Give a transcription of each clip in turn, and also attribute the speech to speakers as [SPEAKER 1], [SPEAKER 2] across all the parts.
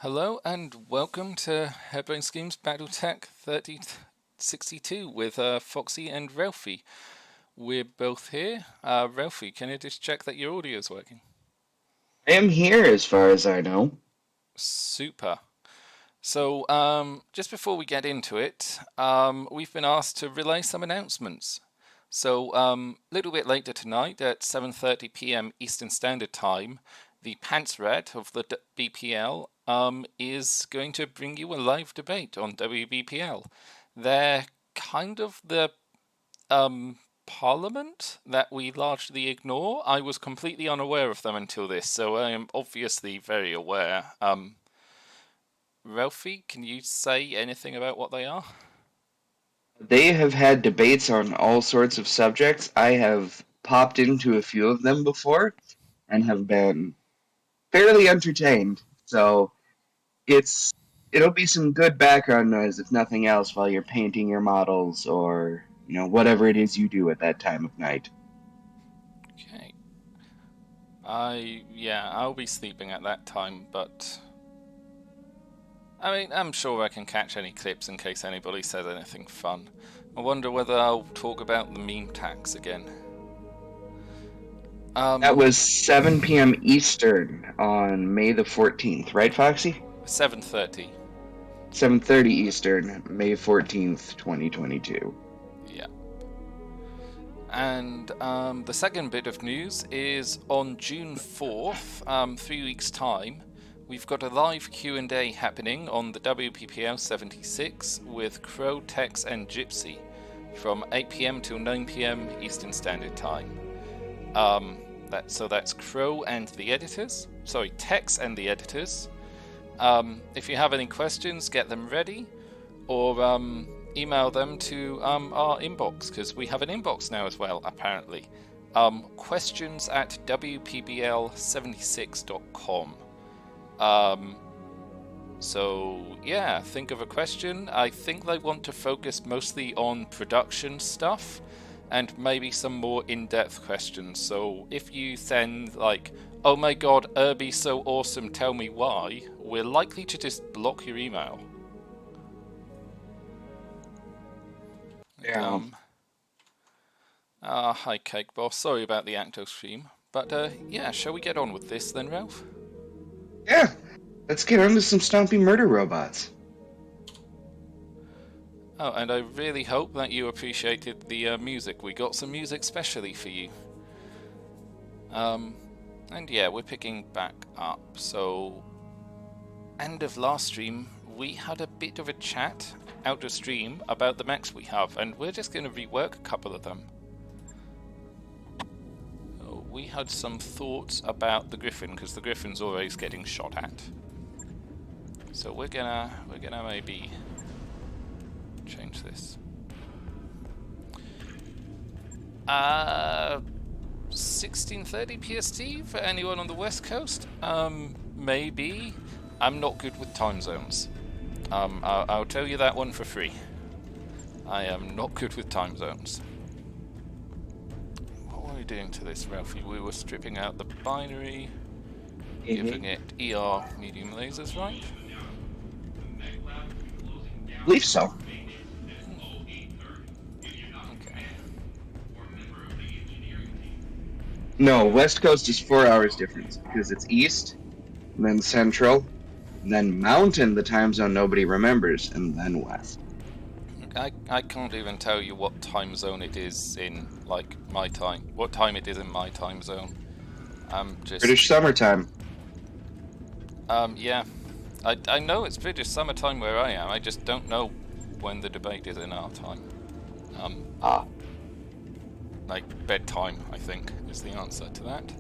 [SPEAKER 1] Hello and welcome to Hairbrain Schemes Battletech 3062 with Foxy and Ralphy. We're both here. Ralphy, can you just check that your audio is working?
[SPEAKER 2] I am here as far as I know.
[SPEAKER 1] Super. So, just before we get into it, we've been asked to relay some announcements. So, a little bit later tonight at 7:30 p.m. Eastern Standard Time, the Pants Red of the BPL is going to bring you a live debate on WBPL. They're kind of the parliament that we largely ignore. I was completely unaware of them until this, so I am obviously very aware. Ralphie, can you say anything about what they are?
[SPEAKER 2] They have had debates on all sorts of subjects. I have popped into a few of them before and have been fairly entertained. So it's it'll be some good background noise if nothing else while you're painting your models or whatever it is you do at that time of night.
[SPEAKER 1] Okay. I'll be sleeping at that time, but I mean, I'm sure I can catch any clips in case anybody says anything fun. I wonder whether I'll talk about the meme tax again.
[SPEAKER 2] That was 7 p.m. Eastern on May the 14th, right, Foxy?
[SPEAKER 1] 7:30.
[SPEAKER 2] 7:30 Eastern, May 14th, 2022.
[SPEAKER 1] Yeah. And the second bit of news is on June 4th, 3 weeks' time, we've got a live Q&A happening on the WPPL 76 with Crow, Tex, and Gypsy from 8 p.m. till 9 p.m. Eastern Standard Time. So that's Crow and the editors. Sorry, Tex and the editors. If you have any questions, get them ready, or email them to our inbox, because we have an inbox now as well, apparently. Questions at wpbl76.com. So yeah, think of a question. I think they want to focus mostly on production stuff and maybe some more in-depth questions. So if you send like, oh my god, Irby's so awesome, tell me why, we're likely to just block your email.
[SPEAKER 2] Yeah.
[SPEAKER 1] Hi Cake Boss, sorry about the Acto stream. But yeah, shall we get on with this then, Ralph?
[SPEAKER 2] Yeah, let's get on to some stompy murder robots.
[SPEAKER 1] Oh, and I really hope that you appreciated the music. We got some music specially for you. And yeah, we're picking back up. So, end of last stream, we had a bit of a chat out of stream about the mechs we have, and we're just going to rework a couple of them. So we had some thoughts about the Griffin, because the Griffin's always getting shot at. So we're gonna maybe change this. 16:30 PST for anyone on the West Coast? Maybe. I'm not good with time zones. I'll tell you that one for free. I am not good with time zones. What were we doing to this, Ralphie? We were stripping out the binary, giving it ER medium lasers, right?
[SPEAKER 2] I believe so.
[SPEAKER 1] Okay.
[SPEAKER 2] No, West Coast is 4 hours difference because it's East, and then Central, and then Mountain, the time zone nobody remembers, and then West.
[SPEAKER 1] I can't even tell you what time zone it is in, like, my time. What time it is in my time zone. I'm just...
[SPEAKER 2] British summertime.
[SPEAKER 1] Yeah. I know it's British summertime where I am, I just don't know when the debate is in our time.
[SPEAKER 2] Ah.
[SPEAKER 1] Like, bedtime, I think, is the answer to that.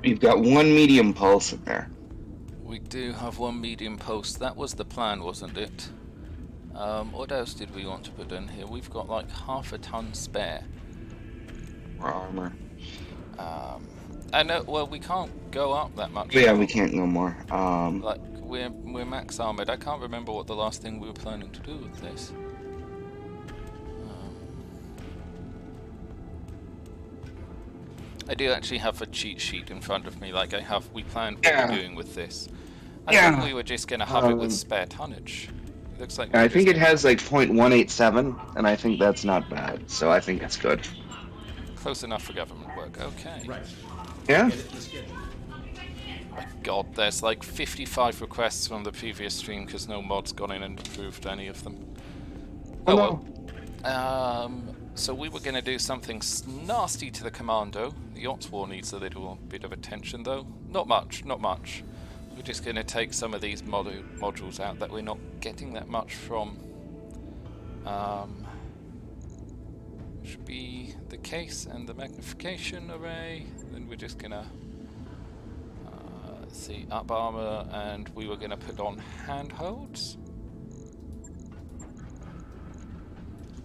[SPEAKER 2] We've got one medium pulse in there.
[SPEAKER 1] We do have one medium post. That was the plan, wasn't it? What else did we want to put in here? We've got like half a ton spare.
[SPEAKER 2] More armor.
[SPEAKER 1] I know. Well, we can't go up that much.
[SPEAKER 2] Yeah, we can't go more.
[SPEAKER 1] Like we're max armored. I can't remember what the last thing we were planning to do with this. I do actually have a cheat sheet in front of me, like we planned what we're
[SPEAKER 2] Yeah,
[SPEAKER 1] doing with this. I thought
[SPEAKER 2] yeah.
[SPEAKER 1] we were just going to have it with spare tonnage. It looks like we were
[SPEAKER 2] I
[SPEAKER 1] just
[SPEAKER 2] think it
[SPEAKER 1] going to
[SPEAKER 2] has
[SPEAKER 1] have it.
[SPEAKER 2] like .187, and I think that's not bad. So I think it's good.
[SPEAKER 1] Close enough for government work, okay.
[SPEAKER 3] Right.
[SPEAKER 2] Yeah.
[SPEAKER 3] Edit the schedule.
[SPEAKER 1] My god, there's like 55 requests from the previous stream because no mod's gone in and approved any of them.
[SPEAKER 2] Oh,
[SPEAKER 1] Oh
[SPEAKER 2] no.
[SPEAKER 1] well. So we were going to do something nasty to the Commando. The Yacht War needs a little bit of attention though. Not much, not much. We're just going to take some of these modules out that we're not getting that much from. Should be the case and the magnification array. Then we're just going to see up armor, and we were going to put on handholds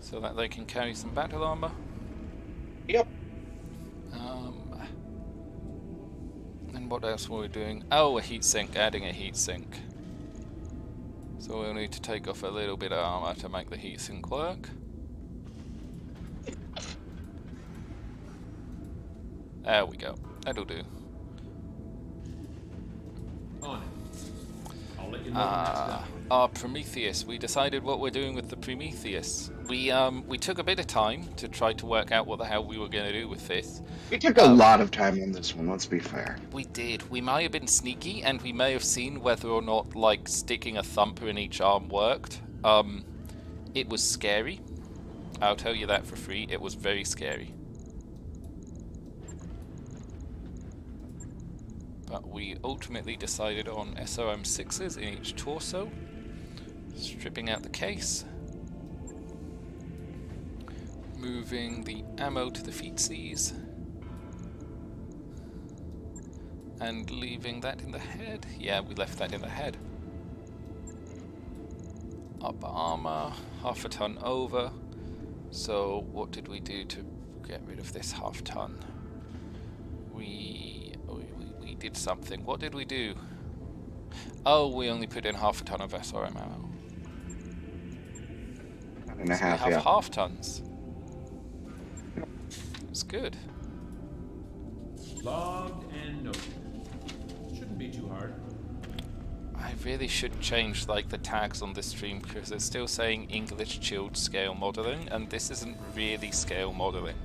[SPEAKER 1] so that they can carry some battle armor.
[SPEAKER 2] Yep.
[SPEAKER 1] And what else were we doing? Oh, a heatsink, adding a heatsink. So we'll need to take off a little bit of armor to make the heatsink work. There we go. That'll do.
[SPEAKER 3] On it. I'll let you know when that's done.
[SPEAKER 1] Our Prometheus. We decided what we're doing with the Prometheus. We took a bit of time to try to work out what the hell we were going to do with this.
[SPEAKER 2] We took a lot of time on this one, let's be fair.
[SPEAKER 1] We did. We may have been sneaky, and we may have seen whether or not, like, sticking a thumper in each arm worked. It was scary. I'll tell you that for free. It was very scary. But we ultimately decided on SRM6s in each torso, stripping out the case, moving the ammo to the feetsies, and leaving that in the head. Yeah, we left that in the head. Upper armor, half a ton over. So what did we do to get rid of this half ton? We did something. What did we do? Oh, we only put in half a ton of SRM ammo.
[SPEAKER 2] And a
[SPEAKER 1] So
[SPEAKER 2] half,
[SPEAKER 1] we have
[SPEAKER 2] yeah.
[SPEAKER 1] half tons. It's good.
[SPEAKER 3] Logged and noted. Shouldn't be too hard.
[SPEAKER 1] I really should change like the tags on this stream because it's still saying English chilled scale modeling, and this isn't really scale modeling.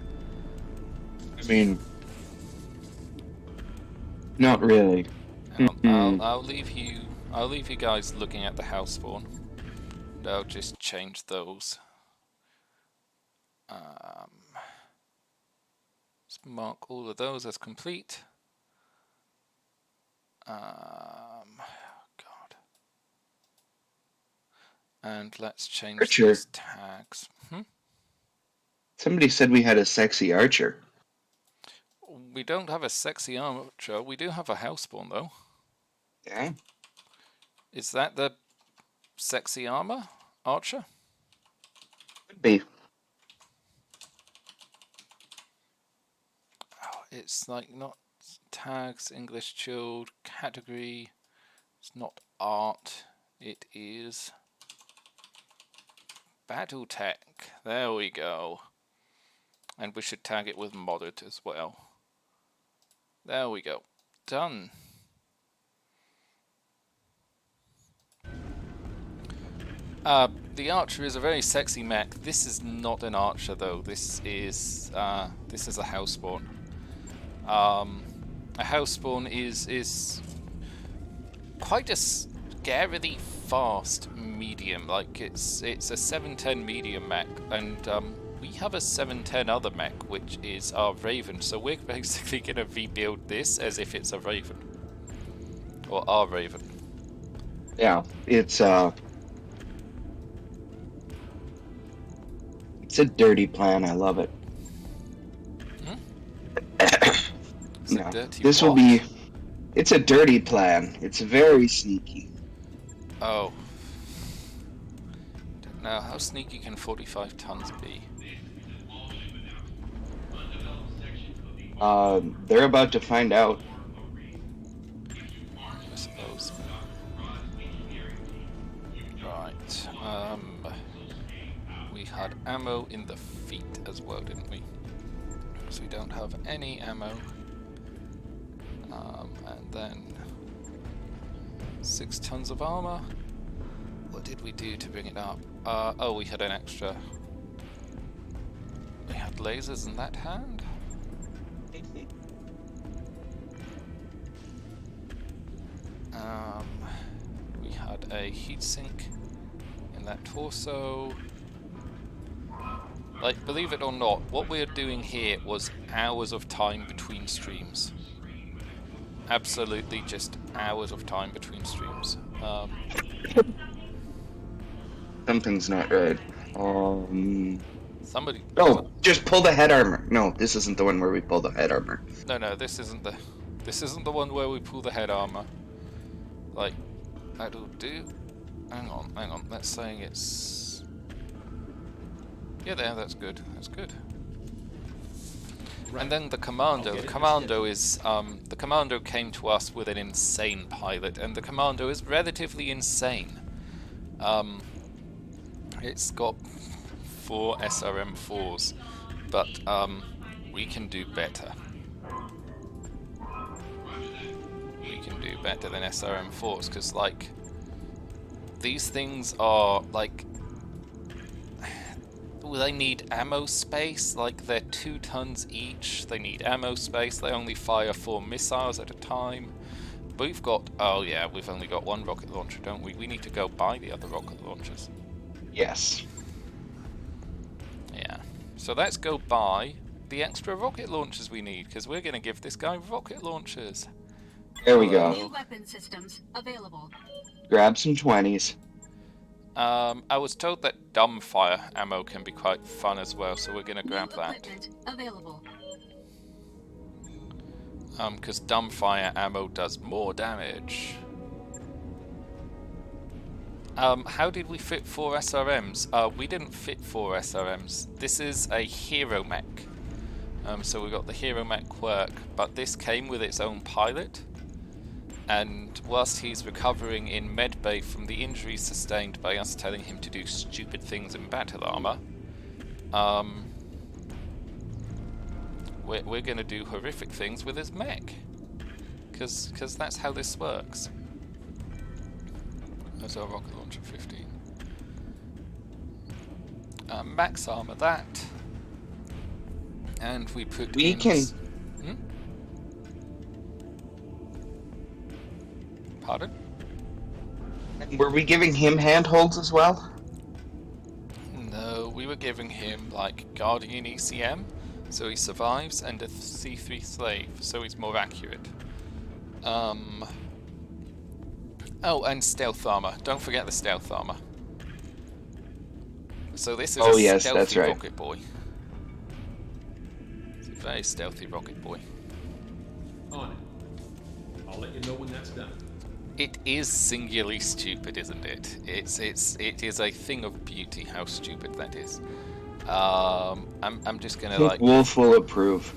[SPEAKER 2] I mean, not really.
[SPEAKER 1] I'll leave you guys looking at the house spawn. And I'll just change those. Let's mark all of those as complete. God. And let's change
[SPEAKER 2] Archer.
[SPEAKER 1] these tags.
[SPEAKER 2] Somebody said we had a sexy archer.
[SPEAKER 1] We don't have a sexy archer. We do have a house spawn though.
[SPEAKER 2] Yeah.
[SPEAKER 1] Is that the sexy armor archer?
[SPEAKER 2] Could be.
[SPEAKER 1] Oh, it's like not tags, English chilled, category. It's not art. It is Battletech. There we go. And we should tag it with modded as well. There we go. Done. The archer is a very sexy mech. This is not an archer though. This is a house spawn. A house spawn is quite a scarily fast medium. Like it's a 710 medium mech, and we have a 710 other mech, which is our Raven. So we're basically gonna rebuild this as if it's a Raven, or our Raven.
[SPEAKER 2] Yeah, it's a dirty plan. I love it. No, this will be. It's a dirty plan. It's very sneaky.
[SPEAKER 1] Oh. Now, how sneaky can 45 tons be?
[SPEAKER 2] They're about to find out.
[SPEAKER 1] I suppose. Right. We had ammo in the feet as well, didn't we? because we don't have any ammo. And then 6 tons of armor. What did we do to bring it up? Oh, we had an extra. We had lasers in that hand. We had a heatsink in that torso. Like, believe it or not, what we're doing here was hours of time between streams. Absolutely just hours of time between streams.
[SPEAKER 2] Something's not right.
[SPEAKER 1] Somebody...
[SPEAKER 2] Oh, just pull the head armor. No, this isn't the one where we pull the head armor.
[SPEAKER 1] No, this isn't the one where we pull the head armor. Like, that'll do. Hang on. That's saying it's... Yeah, that's good. That's good. Right. And then the commando. The commando is the commando came to us with an insane pilot, and the commando is relatively insane. It's got 4 SRM4s, but we can do better. We can do better than SRM4s, because like these things are like, they need ammo space. Like, they're 2 tons each. They need ammo space. They only fire 4 missiles at a time. We've got... Oh yeah, we've only got 1 rocket launcher, don't we? We need to go buy the other rocket launchers.
[SPEAKER 2] Yes.
[SPEAKER 1] Yeah. So let's go buy the extra rocket launchers we need, because we're going to give this guy rocket launchers.
[SPEAKER 2] There we go.
[SPEAKER 4] New weapon systems available.
[SPEAKER 2] Grab some 20s.
[SPEAKER 1] I was told that dumbfire ammo can be quite fun as well, so we're going to grab that.
[SPEAKER 4] Available.
[SPEAKER 1] Because dumbfire ammo does more damage. How did we fit 4 SRMs? We didn't fit 4 SRMs. This is a hero mech. So we got the hero mech quirk, but this came with its own pilot. And whilst he's recovering in medbay from the injuries sustained by us telling him to do stupid things in battle armor, we're going to do horrific things with his mech. Because that's how this works. There's our rocket launcher 15. Max armor that. And we put
[SPEAKER 2] We
[SPEAKER 1] in...
[SPEAKER 2] can...
[SPEAKER 1] Pardon?
[SPEAKER 2] Were we giving him handholds as well?
[SPEAKER 1] No, we were giving him, like, Guardian ECM, so he survives, and a C3 Slave, so he's more accurate. Oh, and stealth armor. Don't forget the stealth armor. So this is a stealthy rocket boy. It's a very stealthy rocket boy.
[SPEAKER 3] On it. I'll let you know when that's done.
[SPEAKER 1] It is singularly stupid, isn't it? It is a thing of beauty how stupid that is. I'm just gonna like...
[SPEAKER 2] Wolf will approve.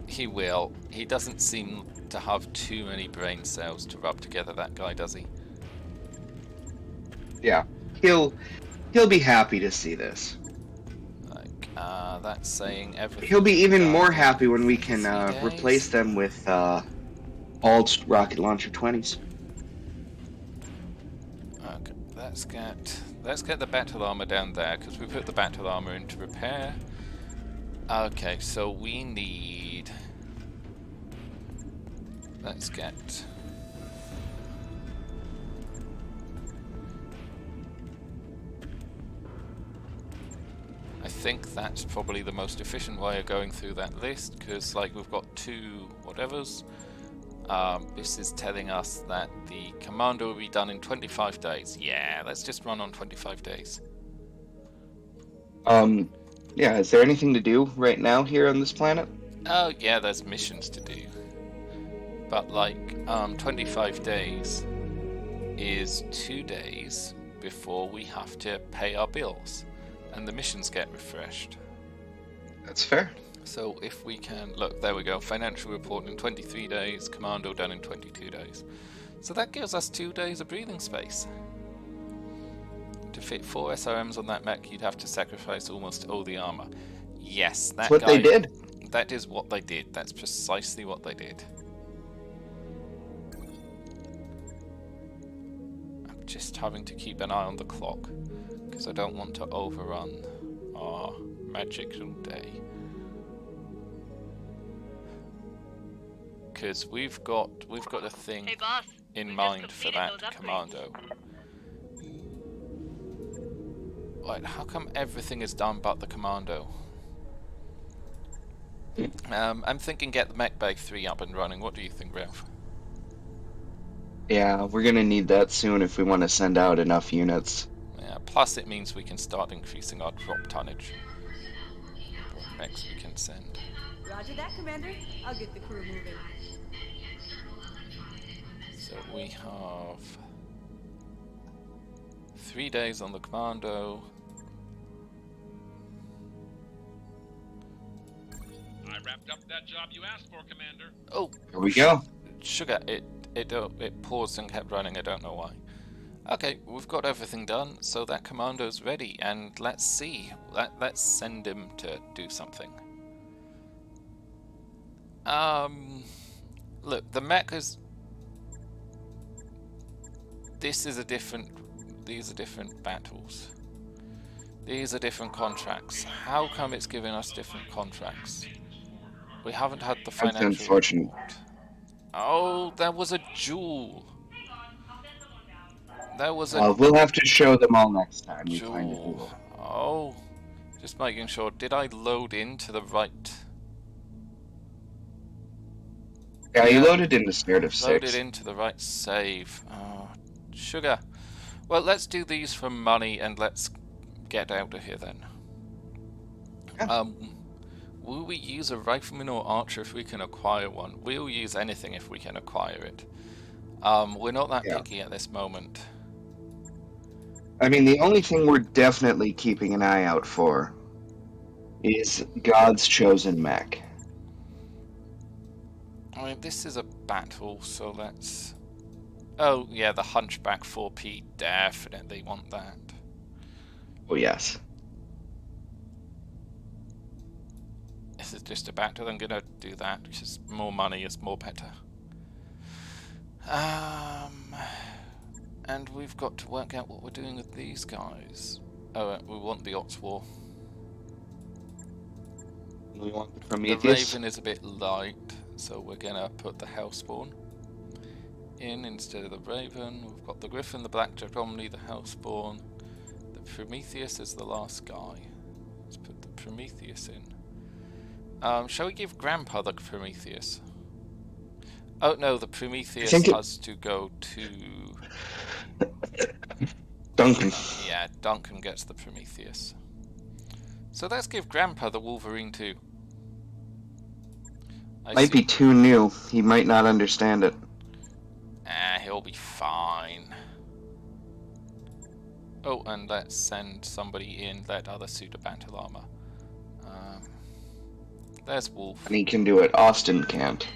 [SPEAKER 1] He will. He doesn't seem to have too many brain cells to rub together, that guy, does he?
[SPEAKER 2] Yeah. He'll be happy to see this.
[SPEAKER 1] Like, that's saying everything.
[SPEAKER 2] He'll be even more happy when we can replace them with alt rocket launcher 20s.
[SPEAKER 1] Okay, let's get the battle armor down there, because we put the battle armor into repair. Okay, so we need... Let's get... I think that's probably the most efficient way of going through that list, because like we've got 2 whatevers. This is telling us that the commando will be done in 25 days. Yeah, let's just run on 25 days.
[SPEAKER 2] Yeah, is there anything to do right now here on this planet?
[SPEAKER 1] Oh yeah, there's missions to do. But like, 25 days is 2 days before we have to pay our bills. And the missions get refreshed.
[SPEAKER 2] That's fair.
[SPEAKER 1] So if we can... Look, there we go. Financial report in 23 days. Commando done in 22 days. So that gives us 2 days of breathing space. To fit 4 SRMs on that mech, you'd have to sacrifice almost all the armor. Yes, that
[SPEAKER 2] That's what
[SPEAKER 1] guy,
[SPEAKER 2] they did.
[SPEAKER 1] That is what they did. That's precisely what they did. I'm just having to keep an eye on the clock because I don't want to overrun our magical day. Because we've got a thing
[SPEAKER 5] Hey boss,
[SPEAKER 1] in
[SPEAKER 5] we
[SPEAKER 1] mind
[SPEAKER 5] just
[SPEAKER 1] for
[SPEAKER 5] completed
[SPEAKER 1] that
[SPEAKER 5] those upgrades.
[SPEAKER 1] commando. Right, how come everything is done but the commando? I'm thinking get the mech bag 3 up and running. What do you think, Ralph?
[SPEAKER 2] Yeah, we're gonna need that soon if we want to send out enough units.
[SPEAKER 1] Yeah, plus it means we can start increasing our drop tonnage. What mechs we can send.
[SPEAKER 6] Roger that, Commander. I'll get the crew moving.
[SPEAKER 1] So we have 3 days on the commando.
[SPEAKER 3] I wrapped up that job you asked for, Commander.
[SPEAKER 1] Oh,
[SPEAKER 2] Here we go.
[SPEAKER 1] sugar! It paused and kept running. I don't know why. Okay, we've got everything done, so that commando's ready, and let's see. Let's send him to do something. Look, the mech is. These are different battles. These are different contracts. How come it's giving us different contracts? We haven't had the
[SPEAKER 2] That's
[SPEAKER 1] financial
[SPEAKER 2] unfortunate.
[SPEAKER 1] report. Oh, there was a jewel. There was a
[SPEAKER 2] We'll have to show them all next time we find a
[SPEAKER 1] jewel.
[SPEAKER 2] jewel.
[SPEAKER 1] Oh, just making sure. Did I load into the right?
[SPEAKER 2] Yeah, you
[SPEAKER 1] Yeah.
[SPEAKER 2] loaded into Spirit of
[SPEAKER 1] Loaded
[SPEAKER 2] 6.
[SPEAKER 1] into the right save. Oh, sugar. Well, let's do these for money and let's get out of here then.
[SPEAKER 2] Yeah.
[SPEAKER 1] Will we use a rifleman or archer if we can acquire one? We'll use anything if we can acquire it. We're not that
[SPEAKER 2] Yeah.
[SPEAKER 1] picky at this moment.
[SPEAKER 2] I mean, the only thing we're definitely keeping an eye out for is God's chosen mech.
[SPEAKER 1] I mean, this is a battle, so let's... Oh, yeah, the Hunchback 4P, definitely want that.
[SPEAKER 2] Oh, yes.
[SPEAKER 1] This is just a battle, I'm gonna do that, which is more money is more better. And we've got to work out what we're doing with these guys. Oh, we want the Ots War.
[SPEAKER 2] We want the
[SPEAKER 1] The
[SPEAKER 2] Prometheus.
[SPEAKER 1] Raven is a bit light, so we're gonna put the Hellspawn in instead of the Raven. We've got the Griffin, the Blackjack Omni, the Hellspawn. The Prometheus is the last guy. Let's put the Prometheus in. Shall we give Grandpa the Prometheus? Oh no, the Prometheus has to go to...
[SPEAKER 2] Duncan.
[SPEAKER 1] Yeah, Duncan gets the Prometheus. So let's give Grandpa the Wolverine too.
[SPEAKER 2] Might be too new. He might not understand it.
[SPEAKER 1] He'll be fine. Oh, and let's send somebody in that other suit of battle armor. There's Wolf.
[SPEAKER 2] And he can do it. Austin can't.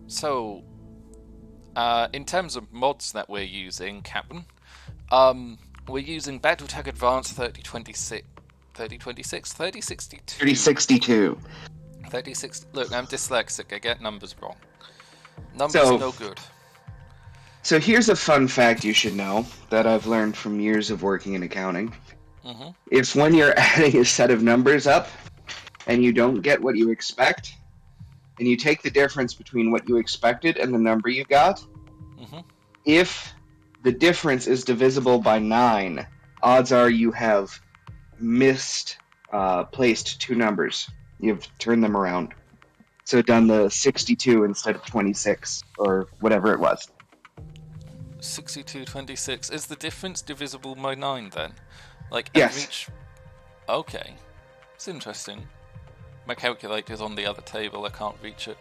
[SPEAKER 1] So, in terms of mods that we're using, Captain, we're using Battletech Advanced 3026, 3062.
[SPEAKER 2] 3062.
[SPEAKER 1] 36. Look, I'm dyslexic. I get numbers wrong. Numbers
[SPEAKER 2] So-
[SPEAKER 1] are no good.
[SPEAKER 2] So here's a fun fact you should know that I've learned from years of working in accounting. If when you're adding a set of numbers up and you don't get what you expect, and you take the difference between what you expected and the number you got, if the difference is divisible by 9, odds are you have placed 2 numbers. You've turned them around. So done the 62 instead of 26, or whatever it was.
[SPEAKER 1] 6226. Is the difference divisible by 9 then? Like,
[SPEAKER 2] Yes.
[SPEAKER 1] Okay. It's interesting. My calculator's on the other table, I can't reach it.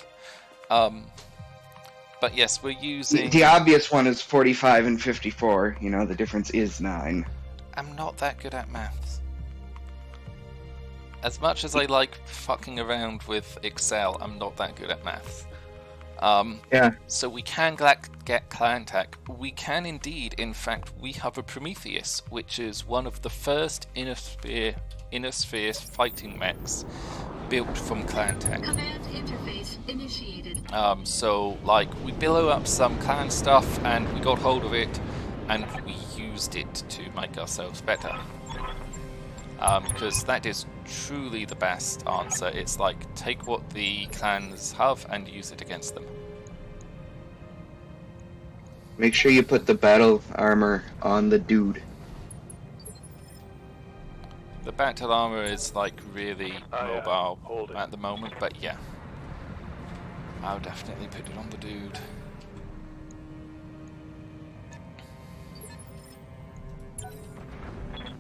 [SPEAKER 1] But yes, we're using...
[SPEAKER 2] The obvious one is 45 and 54. You know, the difference is 9.
[SPEAKER 1] I'm not that good at maths. As much as I like fucking around with Excel, I'm not that good at maths.
[SPEAKER 2] Yeah.
[SPEAKER 1] So we can get clan tech. We can indeed, in fact, we have a Prometheus, which is one of the first inner sphere fighting mechs built from clan tech.
[SPEAKER 4] Command interface initiated.
[SPEAKER 1] So like we blow up some clan stuff and we got hold of it and we used it to make ourselves better. Because that is truly the best answer. It's like take what the clans have and use it against them.
[SPEAKER 2] Make sure you put the battle armor on the dude.
[SPEAKER 1] The battle armor is like really mobile at the moment, but yeah. I'll definitely put it on the dude.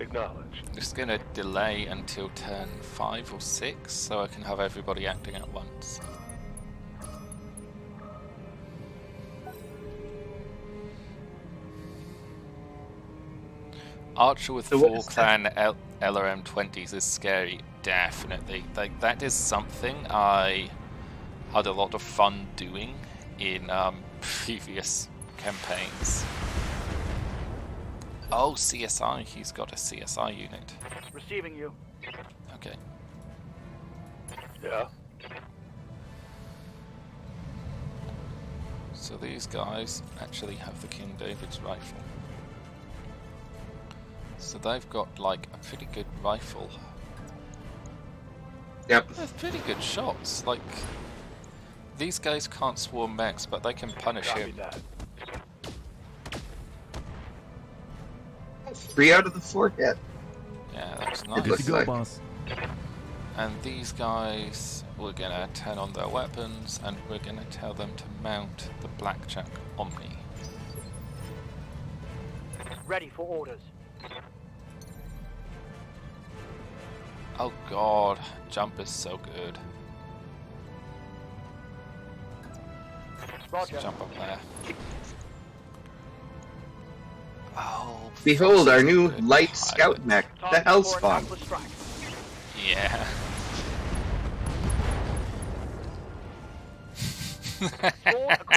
[SPEAKER 5] Acknowledged.
[SPEAKER 1] Just gonna delay until turn 5 or 6 so I can have everybody acting at once. Archer with
[SPEAKER 2] So what
[SPEAKER 1] 4
[SPEAKER 2] is
[SPEAKER 1] clan LRM-20s is scary, definitely. Like that is something I had a lot of fun doing in previous campaigns. Oh, CSI, he's got a CSI unit.
[SPEAKER 5] Receiving you.
[SPEAKER 1] Okay.
[SPEAKER 5] Yeah.
[SPEAKER 1] So these guys actually have the King David's rifle. So they've got like a pretty good rifle.
[SPEAKER 2] Yep.
[SPEAKER 1] They're pretty good shots. Like these guys can't swarm mechs, but they can punish
[SPEAKER 5] Copy
[SPEAKER 1] him.
[SPEAKER 5] that.
[SPEAKER 2] 3 out of the 4 hit.
[SPEAKER 1] Yeah, that's
[SPEAKER 2] It
[SPEAKER 1] nice.
[SPEAKER 2] looks
[SPEAKER 7] Good to go,
[SPEAKER 2] like.
[SPEAKER 7] boss.
[SPEAKER 1] And these guys, we're gonna turn on their weapons, and we're gonna tell them to mount the Blackjack Omni.
[SPEAKER 5] Ready for orders.
[SPEAKER 1] Oh god, jump is so good.
[SPEAKER 5] Roger.
[SPEAKER 1] Jump up there. Oh,
[SPEAKER 2] Behold our
[SPEAKER 1] Foxy's a
[SPEAKER 2] new
[SPEAKER 1] good
[SPEAKER 2] light
[SPEAKER 1] pilot.
[SPEAKER 2] scout mech, the
[SPEAKER 5] Target for an
[SPEAKER 2] Hellspawn.
[SPEAKER 5] Alpha strike.
[SPEAKER 1] Yeah.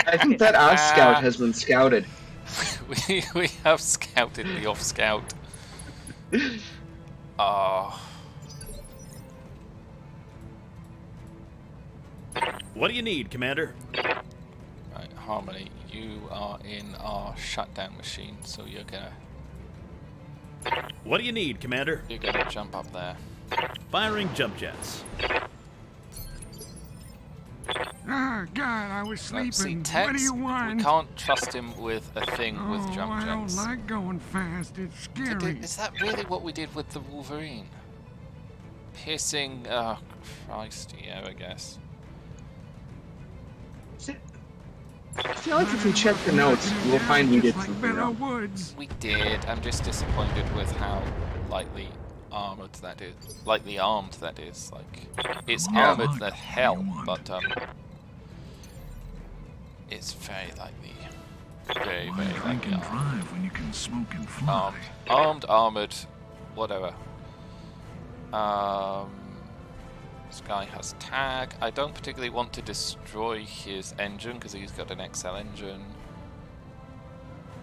[SPEAKER 2] I think that Off Scout has been scouted.
[SPEAKER 1] we have scouted the off scout. Oh,
[SPEAKER 7] What do you need, Commander?
[SPEAKER 1] right, Harmony, you are in our shutdown machine, so you're gonna
[SPEAKER 7] What do you need, Commander?
[SPEAKER 1] jump up there.
[SPEAKER 7] Firing jump jets.
[SPEAKER 8] Ah, God, I was
[SPEAKER 1] No,
[SPEAKER 8] sleeping.
[SPEAKER 1] see,
[SPEAKER 8] What do
[SPEAKER 1] Tex,
[SPEAKER 8] you want?
[SPEAKER 1] we can't trust him with a thing with
[SPEAKER 8] Oh,
[SPEAKER 1] jump
[SPEAKER 8] I don't
[SPEAKER 1] jets.
[SPEAKER 8] like going fast. It's scary.
[SPEAKER 1] Is that really what we did with the Wolverine? Piercing, oh Christ, yeah, I guess.
[SPEAKER 2] I feel like if we check the notes, we'll find we did
[SPEAKER 8] like
[SPEAKER 2] something
[SPEAKER 8] Better
[SPEAKER 2] wrong.
[SPEAKER 8] Woods.
[SPEAKER 1] We did. I'm just disappointed with how lightly armored that is. Lightly armed that is. Like, it's
[SPEAKER 2] Yeah.
[SPEAKER 1] armored the hell, but it's very lightly. Very,
[SPEAKER 8] Why
[SPEAKER 1] very
[SPEAKER 8] drink
[SPEAKER 1] lightly
[SPEAKER 8] and
[SPEAKER 1] armed.
[SPEAKER 8] drive when you can smoke and fly?
[SPEAKER 1] Armed, armored, whatever. This guy has tag. I don't particularly want to destroy his engine because he's got an XL engine.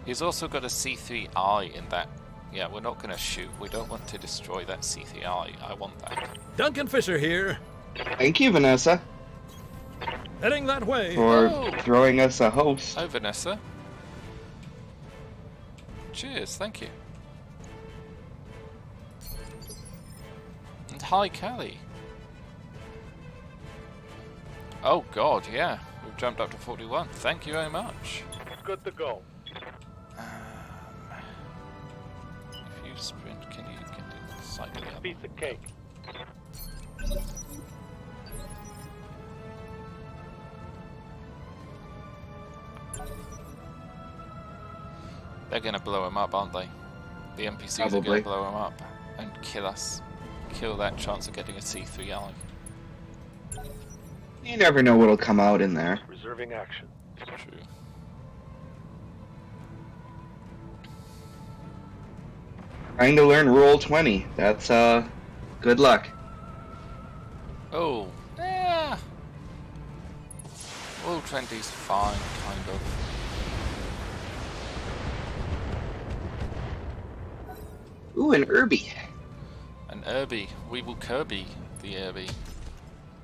[SPEAKER 1] He's also got a C3I in that. Yeah, we're not going to shoot. We don't want to destroy that C3I. I want that.
[SPEAKER 7] Duncan Fisher here.
[SPEAKER 2] Thank you, Vanessa,
[SPEAKER 7] Heading that way.
[SPEAKER 2] for
[SPEAKER 1] Oh.
[SPEAKER 2] throwing us a host.
[SPEAKER 1] Hi, Vanessa. Cheers, thank you. And hi, Callie. Oh god, yeah. We've jumped up to 41. Thank you very much.
[SPEAKER 5] Good to go.
[SPEAKER 1] If you sprint, can you get it slightly up?
[SPEAKER 5] Piece of cake.
[SPEAKER 1] They're gonna blow him up, aren't they? The NPCs are
[SPEAKER 2] Probably.
[SPEAKER 1] gonna blow him up and kill us. Kill that chance of getting a C3I.
[SPEAKER 2] You never know what'll come out in there.
[SPEAKER 5] Reserving action.
[SPEAKER 1] True.
[SPEAKER 2] Trying to learn Roll 20. That's, good luck.
[SPEAKER 1] Oh, yeah. Roll 20's fine, kind of.
[SPEAKER 2] Ooh, an Irby.
[SPEAKER 1] An Irby. We will Kirby the Irby.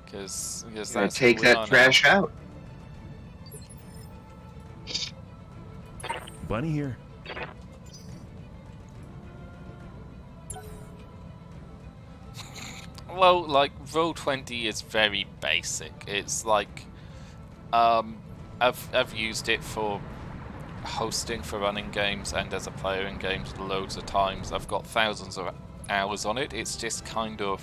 [SPEAKER 1] Because
[SPEAKER 2] Gonna
[SPEAKER 1] that's
[SPEAKER 2] take
[SPEAKER 1] who we
[SPEAKER 2] that
[SPEAKER 1] are
[SPEAKER 2] trash
[SPEAKER 1] now.
[SPEAKER 2] out.
[SPEAKER 7] Bunny here.
[SPEAKER 1] Well, like, roll 20 is very basic. It's like, I've used it for hosting for running games and as a player in games loads of times. I've got thousands of hours on it. It's just kind of,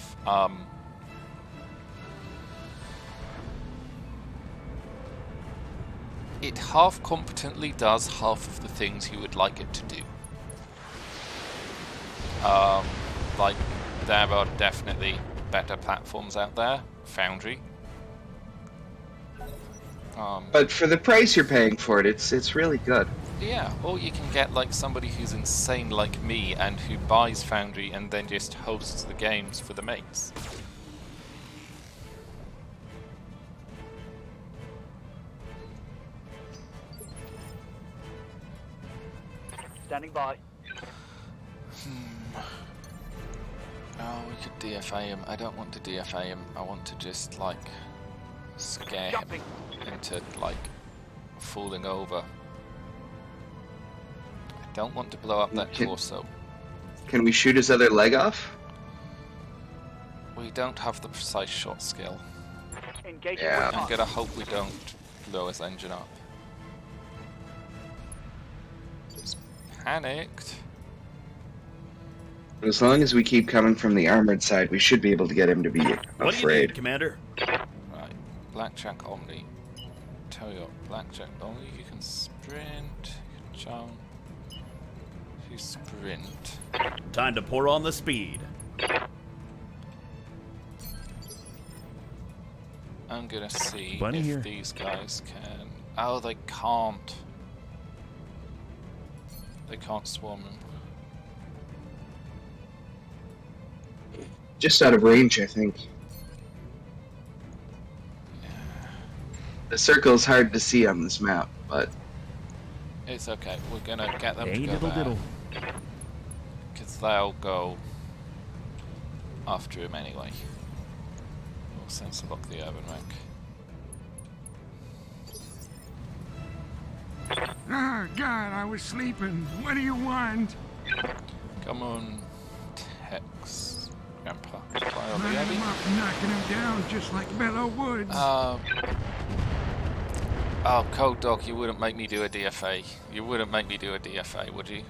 [SPEAKER 1] it half competently does half of the things you would like it to do. Like, there are definitely better platforms out there. Foundry.
[SPEAKER 2] But for the price you're paying for it, it's really good.
[SPEAKER 1] Yeah, or you can get like somebody who's insane like me and who buys Foundry and then just hosts the games for the mates.
[SPEAKER 5] Standing by.
[SPEAKER 1] Oh, we could DFA him. I don't want to DFA him. I want to just like scare him
[SPEAKER 5] Jumping.
[SPEAKER 1] into like falling over. I don't want to blow up that torso.
[SPEAKER 2] Can we shoot his other leg off?
[SPEAKER 1] We don't have the precise shot skill.
[SPEAKER 5] Engaging
[SPEAKER 2] Yeah.
[SPEAKER 5] with
[SPEAKER 1] I'm
[SPEAKER 5] us.
[SPEAKER 1] gonna hope we don't blow his engine up. He's panicked.
[SPEAKER 2] As long as we keep coming from the armored side, we should be able to get him to be
[SPEAKER 7] What do you
[SPEAKER 2] afraid.
[SPEAKER 7] need, Commander?
[SPEAKER 1] Right, Blackjack Omni. Tell you what, Blackjack Omni, you can sprint, you can jump, you sprint.
[SPEAKER 7] Time to pour on the speed.
[SPEAKER 1] I'm gonna see
[SPEAKER 7] Bunny
[SPEAKER 1] if
[SPEAKER 7] here.
[SPEAKER 1] these guys can... Oh, they can't. They can't swarm him.
[SPEAKER 2] Just out of range, I think. The circle's hard to see on this map, but
[SPEAKER 1] It's okay, we're gonna get them
[SPEAKER 7] Hey,
[SPEAKER 1] to go
[SPEAKER 7] diddle
[SPEAKER 1] there.
[SPEAKER 7] diddle.
[SPEAKER 1] Because they'll go after him anyway. We'll sense lock the urban wreck.
[SPEAKER 8] Ah, God, I was sleeping. What do you want?
[SPEAKER 1] Come on, Tex. Grandpa. Fly on the
[SPEAKER 8] Line
[SPEAKER 1] Abbey.
[SPEAKER 8] him up, knocking him down just like Bellow Woods.
[SPEAKER 1] Oh, Cold Dog, you wouldn't make me do a DFA. You wouldn't make me do a DFA, would you?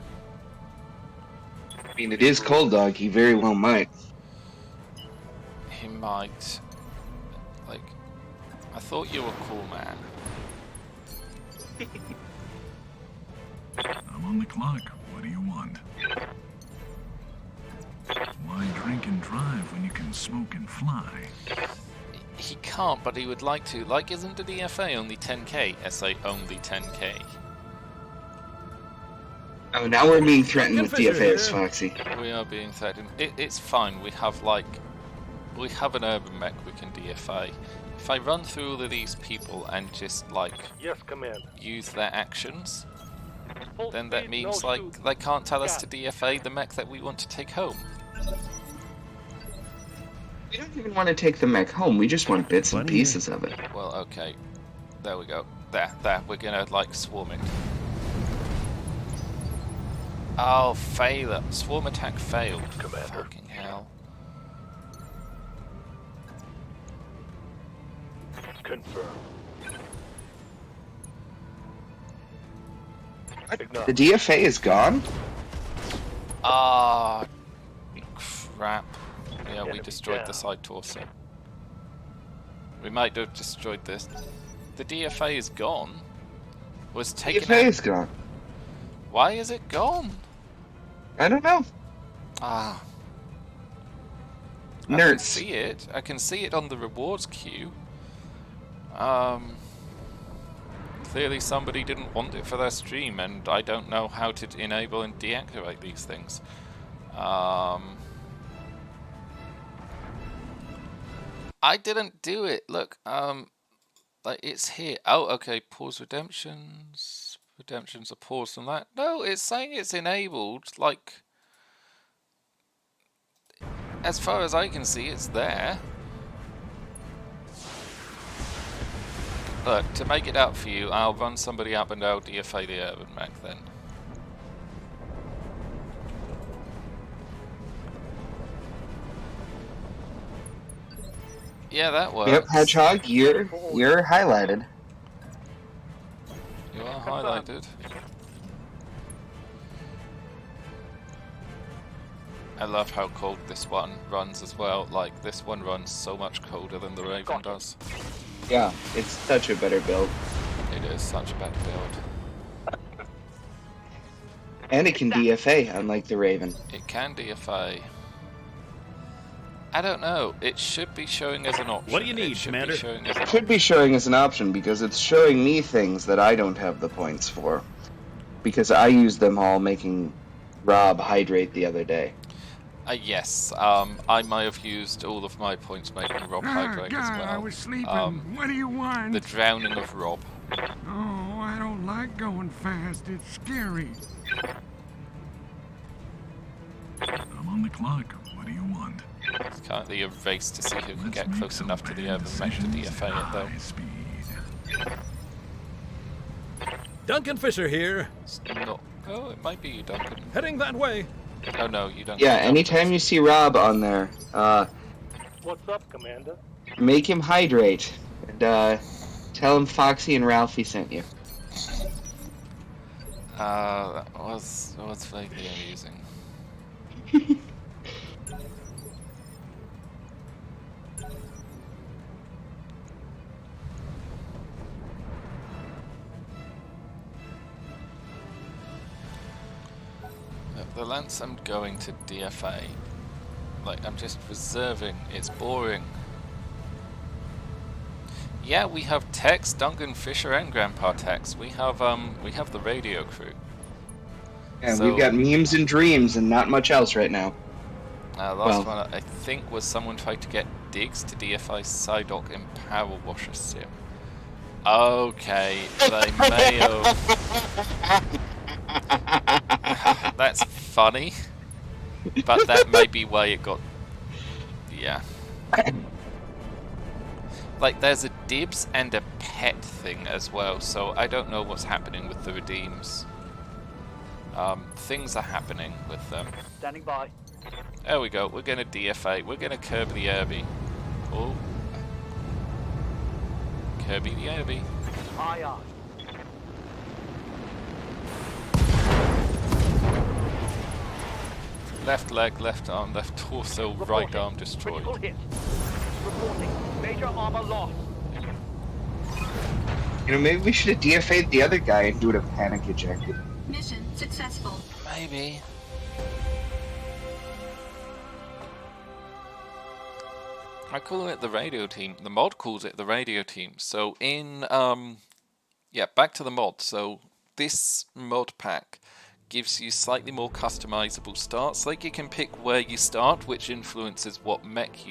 [SPEAKER 2] I mean, it is Cold Dog. He very well might.
[SPEAKER 1] He might. Like, I thought you were cool, man.
[SPEAKER 8] I'm on the clock. What do you want? Why drink and drive when you can smoke and fly?
[SPEAKER 1] He can't, but he would like to. Like, isn't the DFA only 10k? SA only 10k.
[SPEAKER 2] Oh, now we're being threatened with
[SPEAKER 7] Fisher
[SPEAKER 2] DFAs,
[SPEAKER 7] here.
[SPEAKER 2] Foxy.
[SPEAKER 1] We are being threatened. It's fine. We have like, we have an urban mech we can DFA. If I run through all of these people and just like
[SPEAKER 5] Yes, Command.
[SPEAKER 1] use their actions,
[SPEAKER 5] Full
[SPEAKER 1] then that
[SPEAKER 5] speed,
[SPEAKER 1] means
[SPEAKER 5] no
[SPEAKER 1] like
[SPEAKER 5] shoot.
[SPEAKER 1] they can't tell us
[SPEAKER 5] Yeah.
[SPEAKER 1] to DFA the mech that we want to take home.
[SPEAKER 2] We don't even want to take the mech home. We just want bits and
[SPEAKER 7] Bunny here.
[SPEAKER 2] pieces of it.
[SPEAKER 1] Well, okay. There we go. There. We're gonna like swarm it. Oh, failure. Swarm attack failed.
[SPEAKER 5] Commander.
[SPEAKER 1] Fucking hell.
[SPEAKER 5] Confirm.
[SPEAKER 2] The DFA is gone?
[SPEAKER 1] Ah, crap. Yeah, we
[SPEAKER 5] Enemy
[SPEAKER 1] destroyed
[SPEAKER 5] down.
[SPEAKER 1] the side torso. We might have destroyed this. The DFA is gone. Was taken
[SPEAKER 2] DFA
[SPEAKER 1] out.
[SPEAKER 2] is gone.
[SPEAKER 1] Why is it gone?
[SPEAKER 2] I don't know.
[SPEAKER 1] Ah. I can
[SPEAKER 2] Nerds.
[SPEAKER 1] see it. I can see it on the rewards queue. Clearly somebody didn't want it for their stream, and I don't know how to enable and deactivate these things. I didn't do it. Look, Like, it's here. Oh, okay. Pause redemptions. Redemptions are paused on that. No, it's saying it's enabled. Like, as far as I can see, it's there. Look, to make it up for you, I'll run somebody up and I'll DFA the urban mech then. Yeah, that works.
[SPEAKER 2] Yep, Hedgehog, you're highlighted.
[SPEAKER 1] You are highlighted. I love how cold this one runs as well. Like, this one runs so much colder than the Raven does.
[SPEAKER 2] Yeah, it's such a better build.
[SPEAKER 1] It is such a better build.
[SPEAKER 2] And it can DFA, unlike the Raven.
[SPEAKER 1] It can DFA. I don't know. It should be showing as an option.
[SPEAKER 7] What do you need, Commander?
[SPEAKER 2] It should be showing as an option because it's showing me things that I don't have the points for. Because I used them all making Rob hydrate the other day.
[SPEAKER 1] Yes. I might have used all of my points making Rob hydrate as well.
[SPEAKER 8] I was sleeping. What do you want?
[SPEAKER 1] The drowning of Rob.
[SPEAKER 8] Oh, I don't like going fast. It's scary. I'm on the clock. What do you want?
[SPEAKER 1] It's currently a race to see who can get close enough to the urban mech to DFA it, though.
[SPEAKER 8] Speed.
[SPEAKER 7] Duncan Fisher here.
[SPEAKER 1] It's not. Oh, it might be you, Duncan.
[SPEAKER 7] Heading that way.
[SPEAKER 1] Oh no, you don't.
[SPEAKER 2] Yeah, anytime you see Rob on there,
[SPEAKER 5] What's up, Commander?
[SPEAKER 2] make him hydrate. And tell him Foxy and Ralphie sent you.
[SPEAKER 1] That was vaguely amusing. The lance I'm going to DFA. Like, I'm just reserving. It's boring. Yeah, we have Tex, Duncan Fisher, and Grandpa Tex. We have the radio crew.
[SPEAKER 2] And
[SPEAKER 1] So-
[SPEAKER 2] we've got memes and dreams and not much else right now.
[SPEAKER 1] Last one, I think, was someone tried to get Diggs to DFI Psyduck in Power Washer Sim. Okay, they may have... That's funny, but that may be why it got... Yeah. Like, there's a dibs and a pet thing as well, so I don't know what's happening with the redeems. Things are happening with them.
[SPEAKER 5] Standing by.
[SPEAKER 1] There we go, we're gonna DFA, we're gonna curb the Irby. Oh. Kirby the Irby.
[SPEAKER 5] Aye, aye.
[SPEAKER 1] Left leg, left arm, left torso, right arm destroyed.
[SPEAKER 5] Critical hit. Reporting. Major armor loss.
[SPEAKER 2] You know, maybe we should have DFA'd the other guy and do it a panic ejected.
[SPEAKER 4] Mission successful.
[SPEAKER 1] Maybe. I call it the radio team. The mod calls it the radio team. So in, yeah, back to the mod. So this mod pack gives you slightly more customizable starts. Like, you can pick where you start, which influences what mechs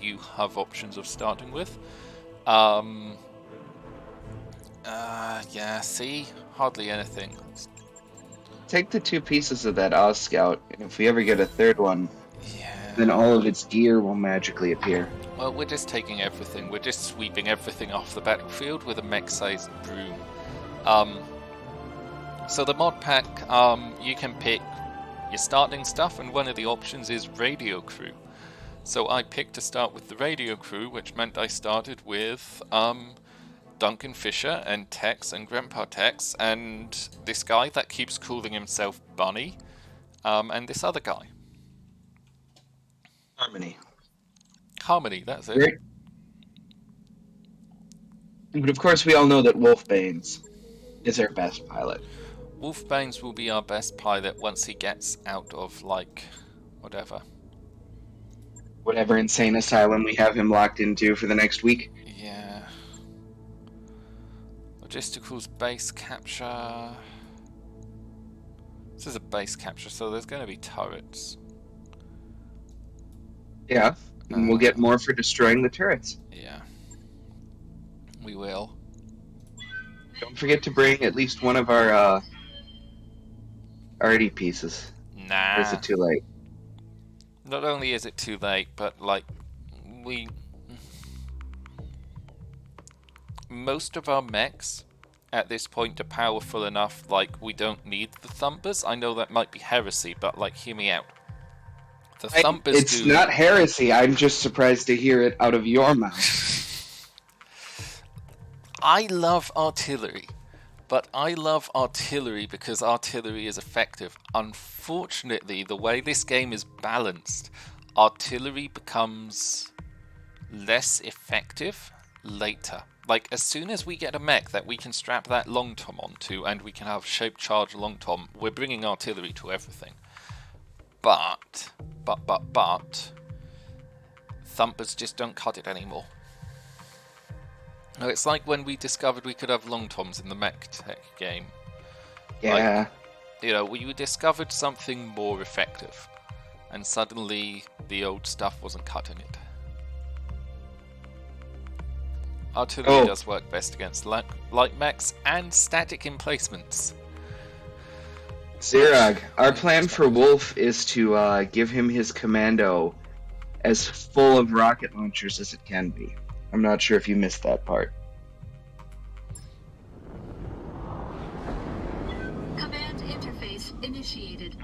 [SPEAKER 1] you have options of starting with. Yeah, see? Hardly anything.
[SPEAKER 2] Take the 2 pieces of that Oz Scout, and if we ever get a third one,
[SPEAKER 1] Yeah.
[SPEAKER 2] then all of its gear will magically appear.
[SPEAKER 1] Well, we're just taking everything. We're just sweeping everything off the battlefield with a mech-sized broom. So the mod pack, you can pick your starting stuff, and one of the options is radio crew. So I picked to start with the radio crew, which meant I started with Duncan Fisher and Tex and Grandpa Tex and this guy that keeps calling himself Bunny, and this other guy. Harmony, that's it.
[SPEAKER 2] Great. But of course, we all know that Wolfbane's is our best pilot.
[SPEAKER 1] Wolfbane's will be our best pilot once he gets out of, like, whatever.
[SPEAKER 2] Whatever insane asylum we have him locked into for the next week.
[SPEAKER 1] Yeah. Logisticals base capture. This is a base capture, so there's going to be turrets.
[SPEAKER 2] Yeah, and we'll get more for destroying the turrets.
[SPEAKER 1] Yeah. We will.
[SPEAKER 2] Don't forget to bring at least one of our arty pieces. Or is
[SPEAKER 1] Nah.
[SPEAKER 2] it too late?
[SPEAKER 1] Not only is it too late, but like we most of our mechs at this point are powerful enough, like we don't need the thumpers. I know that might be heresy, but like hear me out. The thumpers
[SPEAKER 2] It's
[SPEAKER 1] do
[SPEAKER 2] not heresy. I'm just surprised to hear it out of your mouth.
[SPEAKER 1] I love artillery, but I love artillery because artillery is effective. Unfortunately, the way this game is balanced, artillery becomes less effective later. Like, as soon as we get a mech that we can strap that long tom onto and we can have shape charge long tom, we're bringing artillery to everything. But, thumpers just don't cut it anymore. No, it's like when we discovered we could have long toms in the mech tech game.
[SPEAKER 2] Yeah.
[SPEAKER 1] Like, we discovered something more effective, and suddenly the old stuff wasn't cutting it. Artillery does work best against light mechs and static emplacements.
[SPEAKER 2] Zerag, our plan for Wolf is to give him his commando as full of rocket launchers as it can be. I'm not sure if you missed that part.
[SPEAKER 4] Command interface initiated.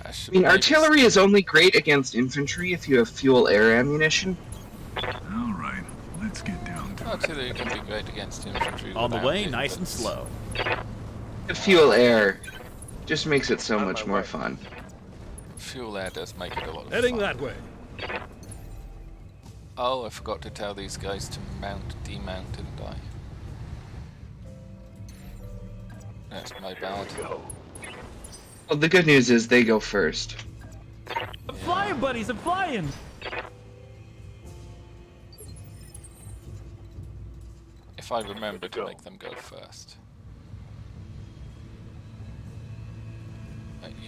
[SPEAKER 2] I mean, artillery is only great against infantry if you have fuel-air ammunition.
[SPEAKER 8] All right, let's get down to it.
[SPEAKER 1] Artillery can be great against infantry.
[SPEAKER 7] On the
[SPEAKER 1] without
[SPEAKER 7] way,
[SPEAKER 1] it,
[SPEAKER 7] nice
[SPEAKER 1] but
[SPEAKER 7] and slow.
[SPEAKER 2] The fuel-air just makes it so much more fun.
[SPEAKER 1] Fuel air does make it a lot of
[SPEAKER 7] Heading
[SPEAKER 1] fun.
[SPEAKER 7] that way.
[SPEAKER 1] Oh, I forgot to tell these guys to mount, demount, didn't I? That's my bad.
[SPEAKER 2] Well, the good news is they go first.
[SPEAKER 9] I'm flying, buddies, I'm flying!
[SPEAKER 1] If I remember to make them go first.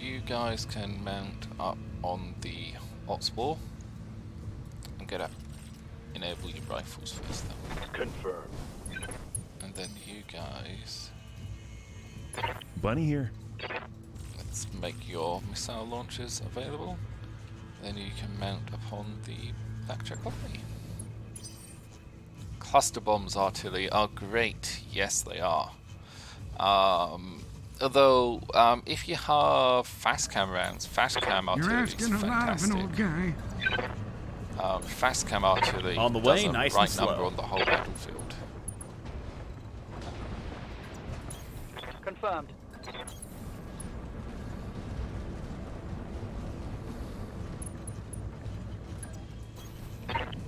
[SPEAKER 1] You guys can mount up on the Ops wall and get up. Enable your rifles first though.
[SPEAKER 5] Confirm.
[SPEAKER 1] And then you guys,
[SPEAKER 7] Bunny here.
[SPEAKER 1] let's make your missile launchers available. Then you can mount upon the blackjack colony. Cluster bombs artillery are great. Yes, they are. Although, if you have fast cam rounds, fast cam
[SPEAKER 8] You're
[SPEAKER 1] artillery is
[SPEAKER 8] asking a lot of an old
[SPEAKER 1] fantastic.
[SPEAKER 8] guy.
[SPEAKER 1] Fast cam artillery
[SPEAKER 7] On the
[SPEAKER 1] does
[SPEAKER 7] way,
[SPEAKER 1] a
[SPEAKER 7] nice and
[SPEAKER 1] right
[SPEAKER 7] slow.
[SPEAKER 1] number on the whole battlefield.
[SPEAKER 5] Confirmed.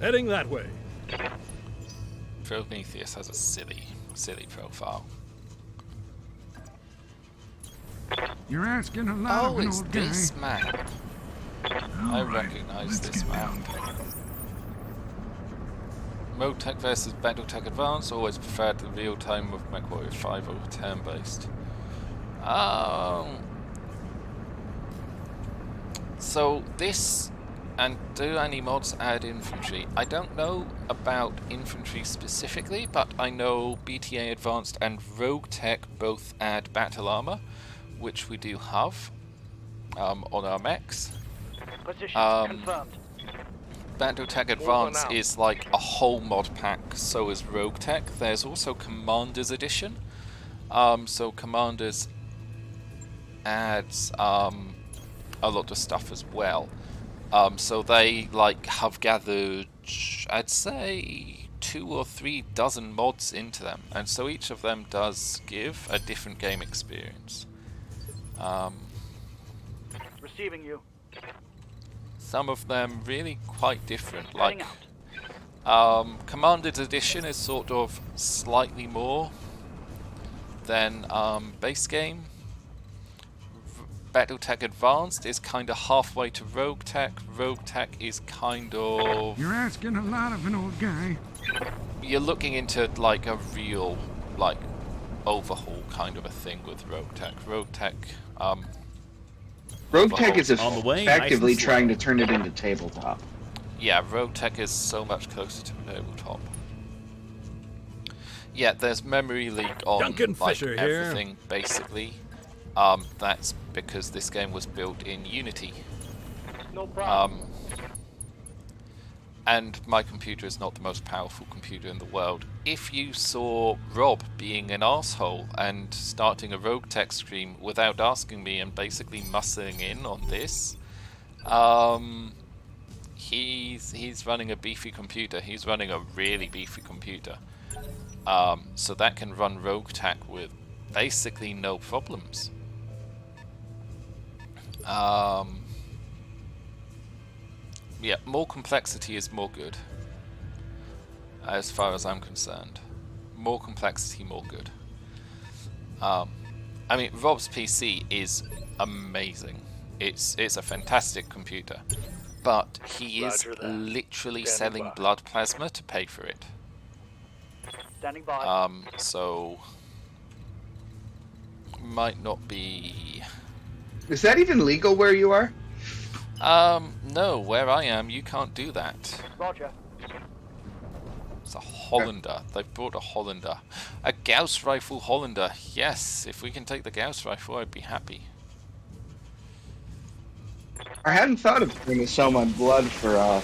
[SPEAKER 7] Heading that way.
[SPEAKER 1] Prometheus has a silly profile.
[SPEAKER 8] You're asking a lot
[SPEAKER 1] Oh,
[SPEAKER 8] of an
[SPEAKER 1] it's
[SPEAKER 8] old guy.
[SPEAKER 1] this map. I
[SPEAKER 8] All right,
[SPEAKER 1] recognize
[SPEAKER 8] let's
[SPEAKER 1] this
[SPEAKER 8] get
[SPEAKER 1] map.
[SPEAKER 8] down to it.
[SPEAKER 1] Modtech versus Battletech Advanced, always preferred the real time with MechWarrior 5 over turn-based. So this, and do any mods add infantry? I don't know about infantry specifically, but I know BTA Advanced and Rogue Tech both add battle armor, which we do have on our mechs.
[SPEAKER 5] Position confirmed.
[SPEAKER 1] Battletech Advanced is like a whole mod pack, so is Rogue Tech. There's also Commander's Edition. So Commander's adds a lot of stuff as well. So they like have gathered, I'd say, 2 or 3 dozen mods into them, and so each of them does give a different game experience.
[SPEAKER 5] Receiving you.
[SPEAKER 1] Some of them really quite different,
[SPEAKER 5] Heading
[SPEAKER 1] like
[SPEAKER 5] out.
[SPEAKER 1] Commander's Edition is sort of slightly more than base game. Battletech Advanced is kind of halfway to Rogue Tech. Rogue Tech is kind of...
[SPEAKER 8] You're asking a lot of an old guy.
[SPEAKER 1] You're looking into like a real, like, overhaul kind of a thing with Rogue-Tech. Rogue-Tech,
[SPEAKER 2] Rogue-Tech is
[SPEAKER 7] On the way, nice and
[SPEAKER 2] effectively
[SPEAKER 7] slow.
[SPEAKER 2] trying to turn it into tabletop.
[SPEAKER 1] yeah, Rogue-Tech is so much closer to tabletop. Yeah, there's memory leak on
[SPEAKER 9] Duncan
[SPEAKER 1] like
[SPEAKER 9] Fisher here.
[SPEAKER 1] everything basically. That's because this game was built in Unity.
[SPEAKER 5] No problem.
[SPEAKER 1] And my computer is not the most powerful computer in the world. If you saw Rob being an asshole and starting a Rogue-Tech stream without asking me and basically muscling in on this, he's running a beefy computer. He's running a really beefy computer. So that can run Rogue-Tech with basically no problems. Yeah, more complexity is more good. As far as I'm concerned. More complexity, more good. I mean, Rob's PC is amazing. It's a fantastic computer. But he is
[SPEAKER 5] Roger that.
[SPEAKER 1] literally
[SPEAKER 5] Standing
[SPEAKER 1] selling
[SPEAKER 5] by.
[SPEAKER 1] blood plasma to pay for it.
[SPEAKER 5] Standing by.
[SPEAKER 1] So might not be.
[SPEAKER 2] Is that even legal where you are?
[SPEAKER 1] No, where I am, you can't do that.
[SPEAKER 5] Roger.
[SPEAKER 1] It's a Hollander. They've brought a Hollander. A Gauss rifle Hollander. Yes, if we can take the Gauss rifle, I'd be happy.
[SPEAKER 2] I hadn't thought of trying to sell my blood for a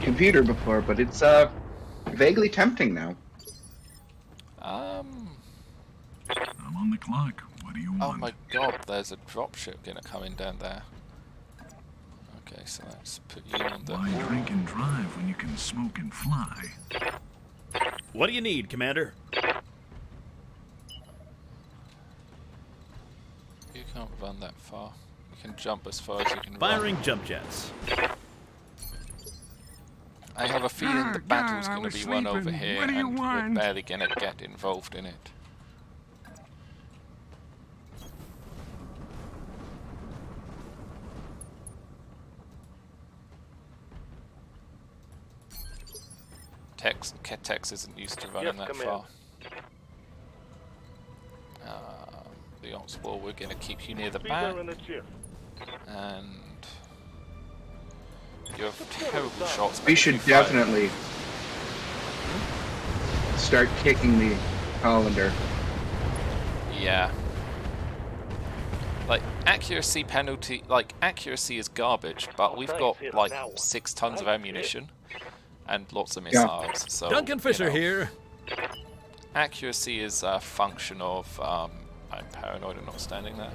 [SPEAKER 2] computer before, but it's vaguely tempting now.
[SPEAKER 8] I'm on the clock. What do you want?
[SPEAKER 1] Oh my god, there's a dropship gonna come in down there. Okay, so let's put you on the...
[SPEAKER 8] Why drink and drive when you can smoke and fly?
[SPEAKER 7] What do you need, Commander?
[SPEAKER 1] You can't run that far. You can jump as far as you can
[SPEAKER 7] Firing
[SPEAKER 1] run.
[SPEAKER 7] jump jets.
[SPEAKER 1] I have a feeling the battle's
[SPEAKER 8] I
[SPEAKER 1] gonna
[SPEAKER 8] was
[SPEAKER 1] be won over
[SPEAKER 8] sleeping.
[SPEAKER 1] here,
[SPEAKER 8] What do you
[SPEAKER 1] and we're
[SPEAKER 8] want?
[SPEAKER 1] barely gonna get involved in it. Tex isn't used to running that far. The Oxball, we're going to keep you near the back. And you have terrible shots.
[SPEAKER 2] We should definitely start kicking the Hollander.
[SPEAKER 1] Yeah. Like, accuracy penalty, like, accuracy is garbage, but we've got, like, 6 tons of ammunition and lots of missiles, so...
[SPEAKER 9] Duncan Fisher
[SPEAKER 1] you know,
[SPEAKER 9] here.
[SPEAKER 1] Accuracy is a function of, I'm paranoid of not standing there.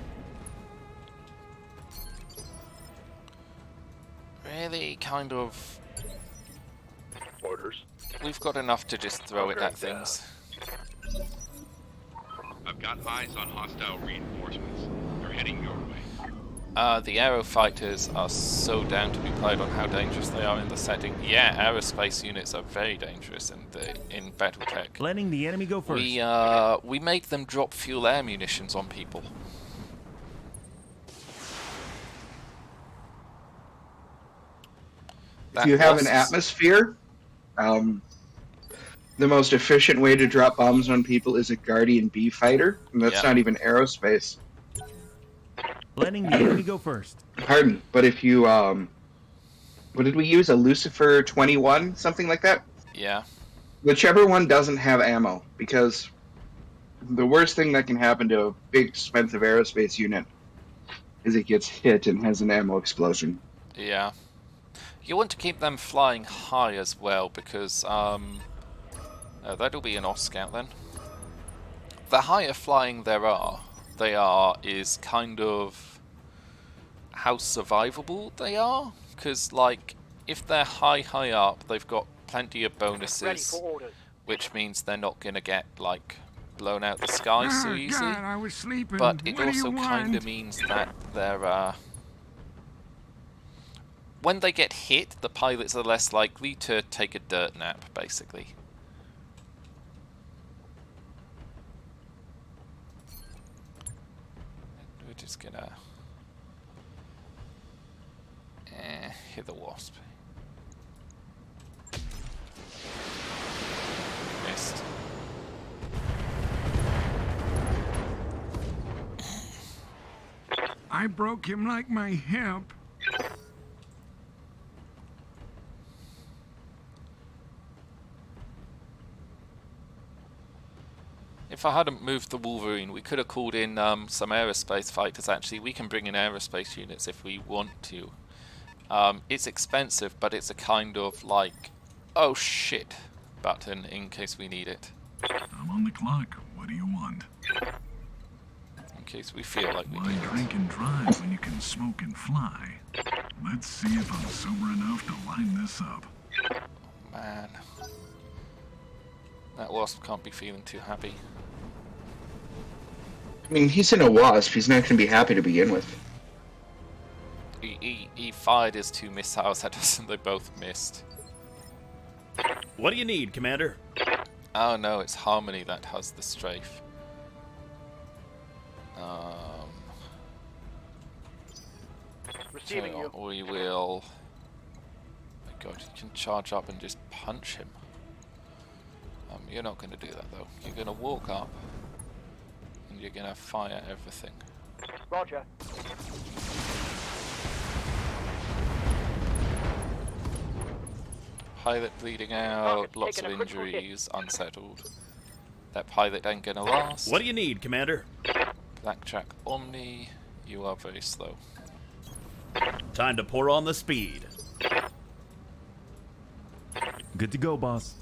[SPEAKER 1] Really, kind of...
[SPEAKER 5] Orders.
[SPEAKER 1] We've got enough to just throw it at things.
[SPEAKER 10] I've got eyes on hostile reinforcements. They're heading your way.
[SPEAKER 1] The aero fighters are so down to be played on how dangerous they are in the setting. Yeah, aerospace units are very dangerous in Battletech.
[SPEAKER 7] Letting the enemy go first.
[SPEAKER 1] We make them drop fuel air munitions on people.
[SPEAKER 2] If you have an
[SPEAKER 1] That
[SPEAKER 2] atmosphere, the most efficient way to drop bombs on people is a Guardian B fighter, and that's
[SPEAKER 1] Yeah.
[SPEAKER 2] not even aerospace.
[SPEAKER 7] Letting the enemy go first.
[SPEAKER 2] Pardon, but if you, what did we use? A Lucifer 21? Something like that?
[SPEAKER 1] Yeah.
[SPEAKER 2] Whichever one doesn't have ammo, because the worst thing that can happen to a big, expensive aerospace unit is it gets hit and has an ammo explosion.
[SPEAKER 1] Yeah. You want to keep them flying high as well, because that'll be an off scout then. The higher flying they are is kind of how survivable they are, because like if they're high up, they've got plenty of
[SPEAKER 5] Ready
[SPEAKER 1] bonuses,
[SPEAKER 5] for orders.
[SPEAKER 1] which means they're not gonna get like blown out the sky so easily.
[SPEAKER 8] God, I was sleeping.
[SPEAKER 1] But it
[SPEAKER 8] What do you
[SPEAKER 1] also kind of
[SPEAKER 8] want?
[SPEAKER 1] means that they're when they get hit, the pilots are less likely to take a dirt nap, basically. We're just gonna hit the wasp. Missed.
[SPEAKER 8] I broke him like my hip.
[SPEAKER 1] If I hadn't moved the Wolverine, we could have called in some aerospace fighters. Actually, we can bring in aerospace units if we want to. It's expensive, but it's a kind of like, oh shit, button in case we need it.
[SPEAKER 8] I'm on the clock. What do you want?
[SPEAKER 1] In case we feel like we
[SPEAKER 8] Why
[SPEAKER 1] need
[SPEAKER 8] drink
[SPEAKER 1] it.
[SPEAKER 8] and drive when you can smoke and fly? Let's see if I'm sober enough to line this up.
[SPEAKER 1] Man. That wasp can't be feeling too happy.
[SPEAKER 2] I mean, he's in a wasp. He's not going to be happy to begin with.
[SPEAKER 1] He fired his 2 missiles at us and they both missed.
[SPEAKER 7] What do you need, Commander?
[SPEAKER 1] Oh no, it's Harmony that has the strafe.
[SPEAKER 5] Receiving you.
[SPEAKER 1] We will... Oh my god, you can charge up and just punch him. You're not going to do that though. You're going to walk up and you're going to fire everything.
[SPEAKER 5] Roger.
[SPEAKER 1] Pilot bleeding out, lots of
[SPEAKER 5] taking a critical hit.
[SPEAKER 1] injuries, unsettled. That pilot ain't gonna last.
[SPEAKER 7] What do you need, Commander?
[SPEAKER 1] Blackjack Omni, you are very slow.
[SPEAKER 7] Time to pour on the speed.
[SPEAKER 9] Good to go, boss.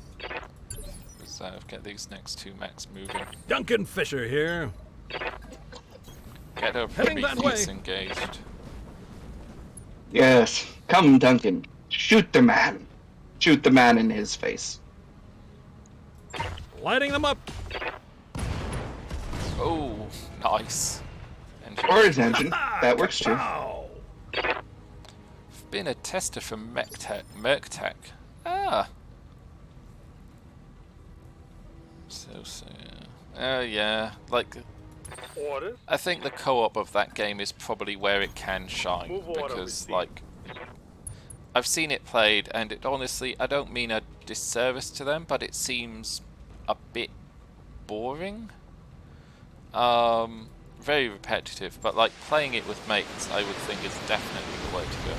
[SPEAKER 1] So get these next 2 mechs moving.
[SPEAKER 7] Duncan Fisher here.
[SPEAKER 1] Get our
[SPEAKER 7] Heading that
[SPEAKER 1] Prometheus
[SPEAKER 7] way.
[SPEAKER 1] engaged.
[SPEAKER 2] Yes. Come, Duncan. Shoot the man. Shoot the man in his face.
[SPEAKER 7] Lighting them up.
[SPEAKER 1] Oh, nice.
[SPEAKER 2] Or his engine. That works too.
[SPEAKER 7] Wow.
[SPEAKER 1] I've been a tester for Merktech. Ah. So, yeah, like...
[SPEAKER 5] Orders.
[SPEAKER 1] I think the co-op of that game is probably where it can shine,
[SPEAKER 5] Move order
[SPEAKER 1] because,
[SPEAKER 5] received.
[SPEAKER 1] like... I've seen it played, and it honestly, I don't mean a disservice to them, but it seems a bit boring. Very repetitive, but like playing it with mates, I would think is definitely the way to go.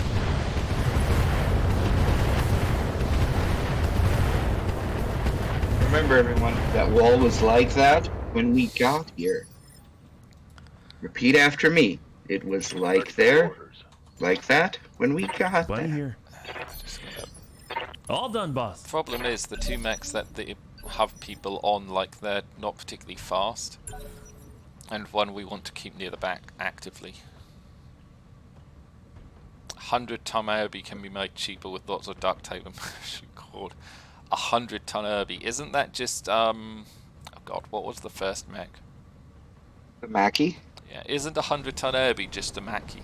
[SPEAKER 2] Remember, everyone, that wall was like that when we got here. Repeat after me. It was like there, like that, when we got
[SPEAKER 9] Bunny
[SPEAKER 2] there.
[SPEAKER 9] here. All done, boss.
[SPEAKER 1] Problem is, the 2 mechs that they have people on, like, they're not particularly fast. And one we want to keep near the back, actively. 100-ton Irby can be made cheaper with lots of duct tape and parachute cord. 100-ton Irby. Isn't that just, oh god, what was the first mech?
[SPEAKER 2] The Mackie?
[SPEAKER 1] Yeah, isn't 100-ton Irby just a Mackie?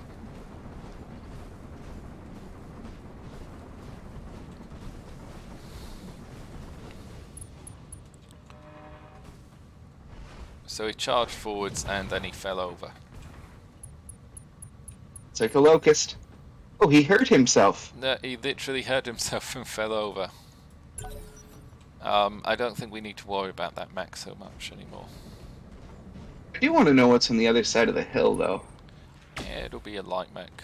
[SPEAKER 1] So he charged forwards and then he fell over.
[SPEAKER 2] It's like a locust. Oh, he hurt himself.
[SPEAKER 1] No, he literally hurt himself and fell over. I don't think we need to worry about that mech so much anymore.
[SPEAKER 2] I do want to know what's on the other side of the hill, though.
[SPEAKER 1] Yeah, it'll be a light mech.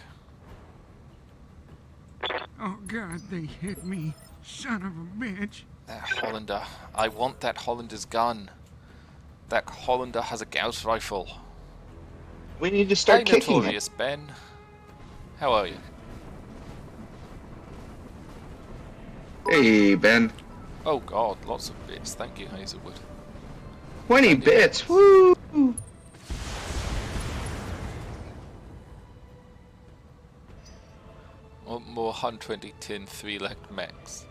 [SPEAKER 8] Oh god, they hit me. Son of a bitch.
[SPEAKER 1] That Hollander. I want that Hollander's gun. That Hollander has a Gauss rifle.
[SPEAKER 2] We need to start
[SPEAKER 1] Hey,
[SPEAKER 2] kicking it.
[SPEAKER 1] Notorious Ben. How are you?
[SPEAKER 2] Hey, Ben.
[SPEAKER 1] Oh god, lots of bits. Thank you, Hazelwood.
[SPEAKER 2] 20 bits. Woo!
[SPEAKER 1] More 120 tin 3-legged mechs.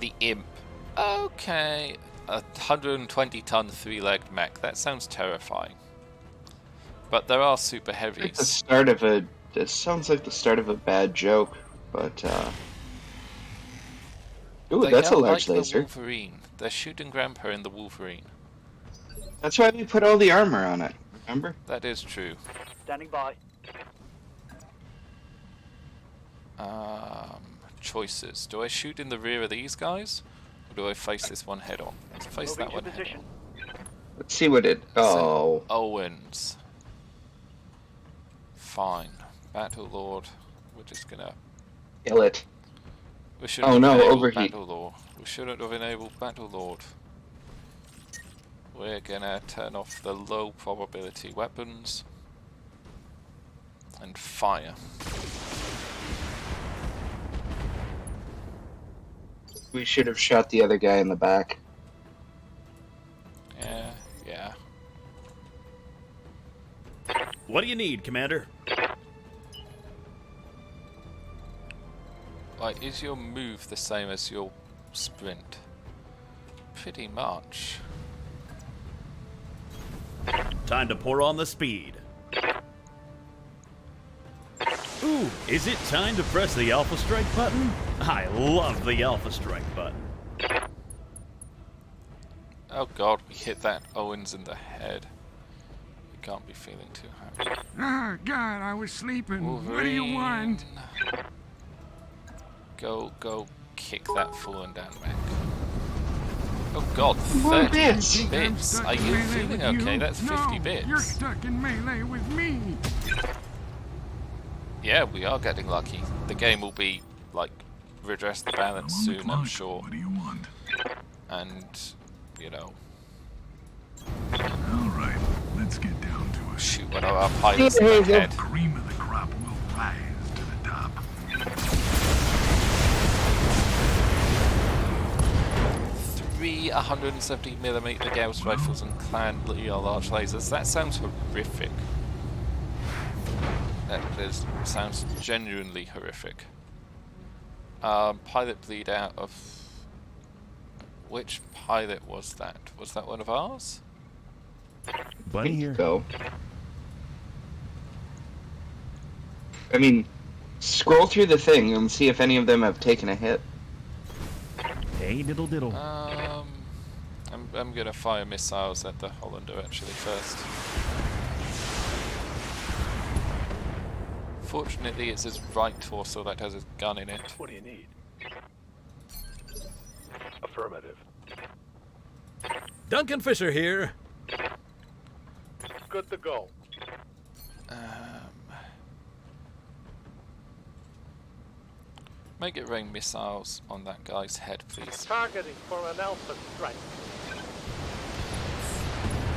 [SPEAKER 1] The Imp. Okay. A 120-ton 3-legged mech. That sounds terrifying. But there are super
[SPEAKER 2] It's the
[SPEAKER 1] heavies.
[SPEAKER 2] start of a... This sounds like the start of a bad joke, but, Ooh,
[SPEAKER 1] They
[SPEAKER 2] that's a
[SPEAKER 1] don't
[SPEAKER 2] large
[SPEAKER 1] like
[SPEAKER 2] laser.
[SPEAKER 1] The Wolverine. They're shooting Grandpa in the Wolverine.
[SPEAKER 2] That's why we put all the armor on it, remember?
[SPEAKER 1] That is true.
[SPEAKER 5] Standing by.
[SPEAKER 1] Choices. Do I shoot in the rear of these guys? Or do I face this one head on? Let's face
[SPEAKER 5] Moving
[SPEAKER 1] that
[SPEAKER 5] to
[SPEAKER 1] one head
[SPEAKER 5] position.
[SPEAKER 1] on.
[SPEAKER 2] Let's see what it... Oh.
[SPEAKER 1] Owens. fine. Battle Lord, we're just gonna...
[SPEAKER 2] Kill it.
[SPEAKER 1] We shouldn't
[SPEAKER 2] Oh
[SPEAKER 1] have
[SPEAKER 2] no,
[SPEAKER 1] enabled
[SPEAKER 2] overheat.
[SPEAKER 1] Battle Lord. We shouldn't have enabled Battle Lord. We're gonna turn off the low probability weapons and fire.
[SPEAKER 2] We should have shot the other guy in the back.
[SPEAKER 1] Yeah.
[SPEAKER 7] What do you need, Commander?
[SPEAKER 1] Like, is your move the same as your sprint? Pretty much.
[SPEAKER 7] Time to pour on the speed. Ooh, is it time to press the Alpha Strike button? I love the Alpha Strike button.
[SPEAKER 1] Oh god, we hit that Owens in the head. You can't be feeling too happy.
[SPEAKER 8] Ah, God, I was sleeping.
[SPEAKER 1] Wolverine.
[SPEAKER 8] What do you want?
[SPEAKER 1] Go kick that fallen down mech. Oh god,
[SPEAKER 2] More
[SPEAKER 1] 30
[SPEAKER 2] bits.
[SPEAKER 8] Think I'm
[SPEAKER 1] bits.
[SPEAKER 8] stuck
[SPEAKER 1] Are
[SPEAKER 8] in
[SPEAKER 1] you
[SPEAKER 8] melee
[SPEAKER 1] feeling
[SPEAKER 8] with
[SPEAKER 1] okay?
[SPEAKER 8] you?
[SPEAKER 1] That's 50
[SPEAKER 8] No,
[SPEAKER 1] bits.
[SPEAKER 8] You're stuck in melee with me.
[SPEAKER 1] Yeah, we are getting lucky. The game will be, like, redress the balance
[SPEAKER 8] I'm on the
[SPEAKER 1] soon, I'm
[SPEAKER 8] clock.
[SPEAKER 1] sure.
[SPEAKER 8] What do you want?
[SPEAKER 1] And, you know,
[SPEAKER 8] All right, let's get down to it.
[SPEAKER 1] shoot one of our pilots in the head.
[SPEAKER 8] Cream of the crop will rise to the top.
[SPEAKER 1] 3 170mm Gauss rifles and clan large lasers. That sounds horrific. Sounds genuinely horrific. Pilot bleed out of... Which pilot was that? Was that one of ours?
[SPEAKER 9] Bunny here.
[SPEAKER 2] Go. I mean, scroll through the thing and see if any of them have taken a hit.
[SPEAKER 9] Hey, diddle diddle.
[SPEAKER 1] I'm gonna fire missiles at the Hollander actually first. Fortunately, it's his right torso that has a gun in it.
[SPEAKER 5] What do you need? Affirmative.
[SPEAKER 7] Duncan Fisher here.
[SPEAKER 5] Good to go.
[SPEAKER 1] Make it rain missiles on that guy's head, please.
[SPEAKER 5] Targeting for an alpha strike.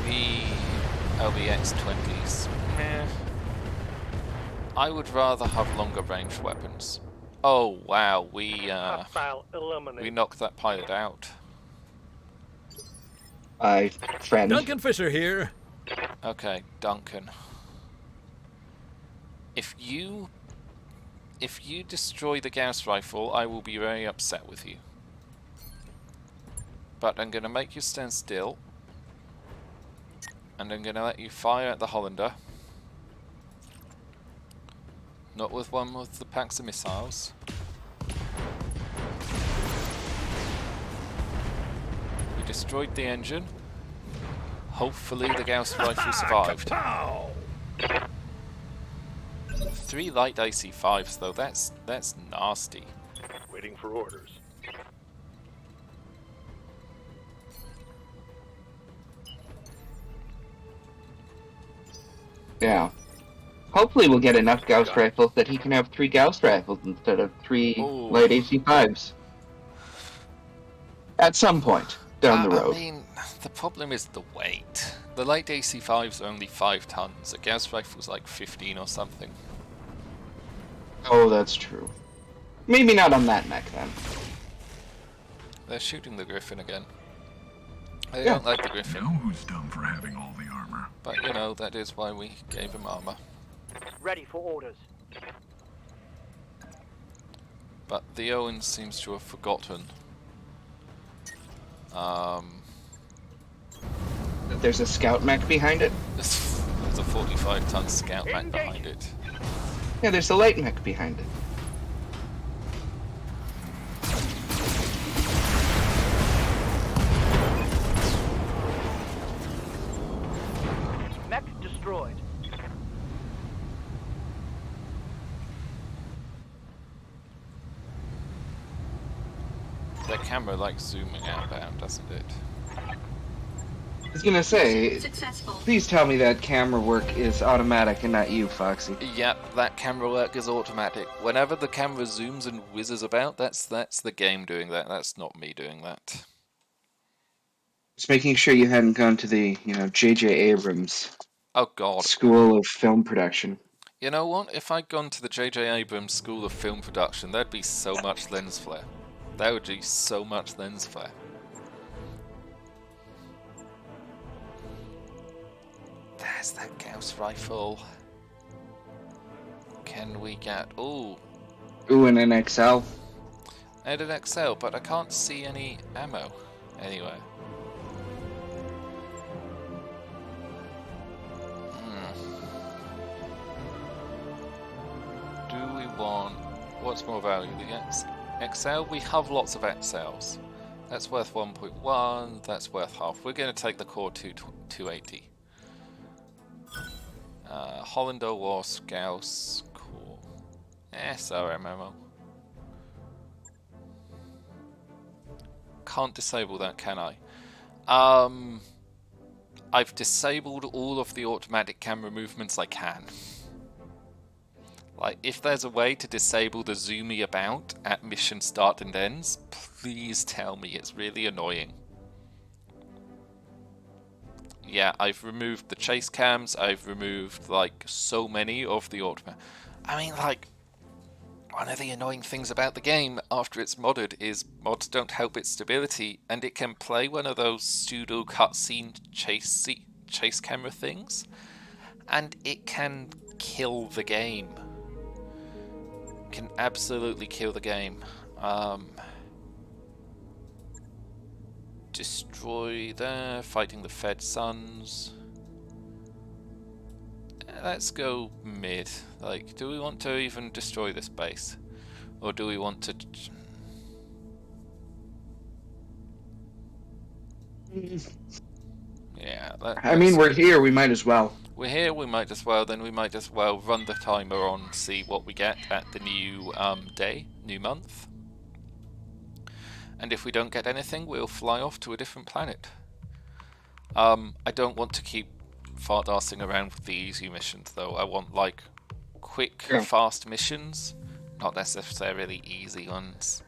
[SPEAKER 1] The LBX-20s. Meh. I would rather have longer range weapons. Oh wow, we
[SPEAKER 5] Hostile eliminated.
[SPEAKER 1] knocked that pilot out.
[SPEAKER 2] Friend.
[SPEAKER 7] Duncan Fisher here.
[SPEAKER 1] Okay, Duncan. If you destroy the Gauss rifle, I will be very upset with you. But I'm gonna make you stand still. And I'm gonna let you fire at the Hollander. Not with one with the packs of missiles. We destroyed the engine. Hopefully the Gauss rifle survived. 3 light AC-5s though, that's nasty.
[SPEAKER 5] Waiting for orders.
[SPEAKER 2] Yeah. Hopefully we'll get enough Gauss rifles that he can have 3 Gauss rifles instead of 3
[SPEAKER 1] Ooh.
[SPEAKER 2] light AC-5s. At some point down the road.
[SPEAKER 1] I mean, the problem is the weight. The light AC-5s are only 5 tons. A Gauss rifle's like 15 or something.
[SPEAKER 2] Oh, that's true. Maybe not on that mech then.
[SPEAKER 1] They're shooting the Griffin again. I
[SPEAKER 2] Yeah.
[SPEAKER 1] don't like the
[SPEAKER 8] Know
[SPEAKER 1] Griffin,
[SPEAKER 8] who's dumb for having all the armor?
[SPEAKER 1] but you know, that is why we gave him armor.
[SPEAKER 5] Ready for orders.
[SPEAKER 1] But the Owens seems to have forgotten.
[SPEAKER 2] There's a scout mech behind it.
[SPEAKER 1] There's a 45-ton scout mech behind it.
[SPEAKER 2] Yeah, there's a light mech behind it.
[SPEAKER 5] Mech destroyed.
[SPEAKER 1] The camera likes zooming out, doesn't it?
[SPEAKER 2] was gonna say,
[SPEAKER 4] Successful.
[SPEAKER 2] please tell me that camera work is automatic and not you, Foxy.
[SPEAKER 1] Yep, that camera work is automatic. Whenever the camera zooms and whizzes about, that's the game doing that. That's not me doing that.
[SPEAKER 2] Just making sure you hadn't gone to the, J.J. Abrams
[SPEAKER 1] Oh god.
[SPEAKER 2] School of Film Production.
[SPEAKER 1] You know what? If I'd gone to the J.J. Abrams School of Film Production, there'd be so much lens flare. There would be so much lens flare. There's that Gauss rifle. Can we get... Ooh.
[SPEAKER 2] Ooh, and an XL.
[SPEAKER 1] And an XL, but I can't see any ammo anywhere. Do we want... What's more value? The XL? We have lots of XLs. That's worth 1.1, that's worth half. We're going to take the core 280. Hollander, Wasp, Gauss, core. SRM ammo. Can't disable that, can I? I've disabled all of the automatic camera movements I can. Like, if there's a way to disable the zoomy about at mission start and ends, please tell me. It's really annoying. Yeah, I've removed the chase cams. I've removed, like, so many of the automatic... I mean, like, one of the annoying things about the game after it's modded is mods don't help its stability, and it can play one of those pseudo cutscene chase camera things, and it can kill the game. Can absolutely kill the game. Destroy there, fighting the Fed Sons. Let's go mid. Like, do we want to even destroy this base? Or do we want to... Yeah,
[SPEAKER 2] I mean, we're here, we might as well.
[SPEAKER 1] We're here, we might as well. Then we might as well run the timer on, see what we get at the new day, new month. And if we don't get anything, we'll fly off to a different planet. I don't want to keep fart-arsing around with the easy missions, though. I want, like, quick, fast missions, not necessarily easy ones.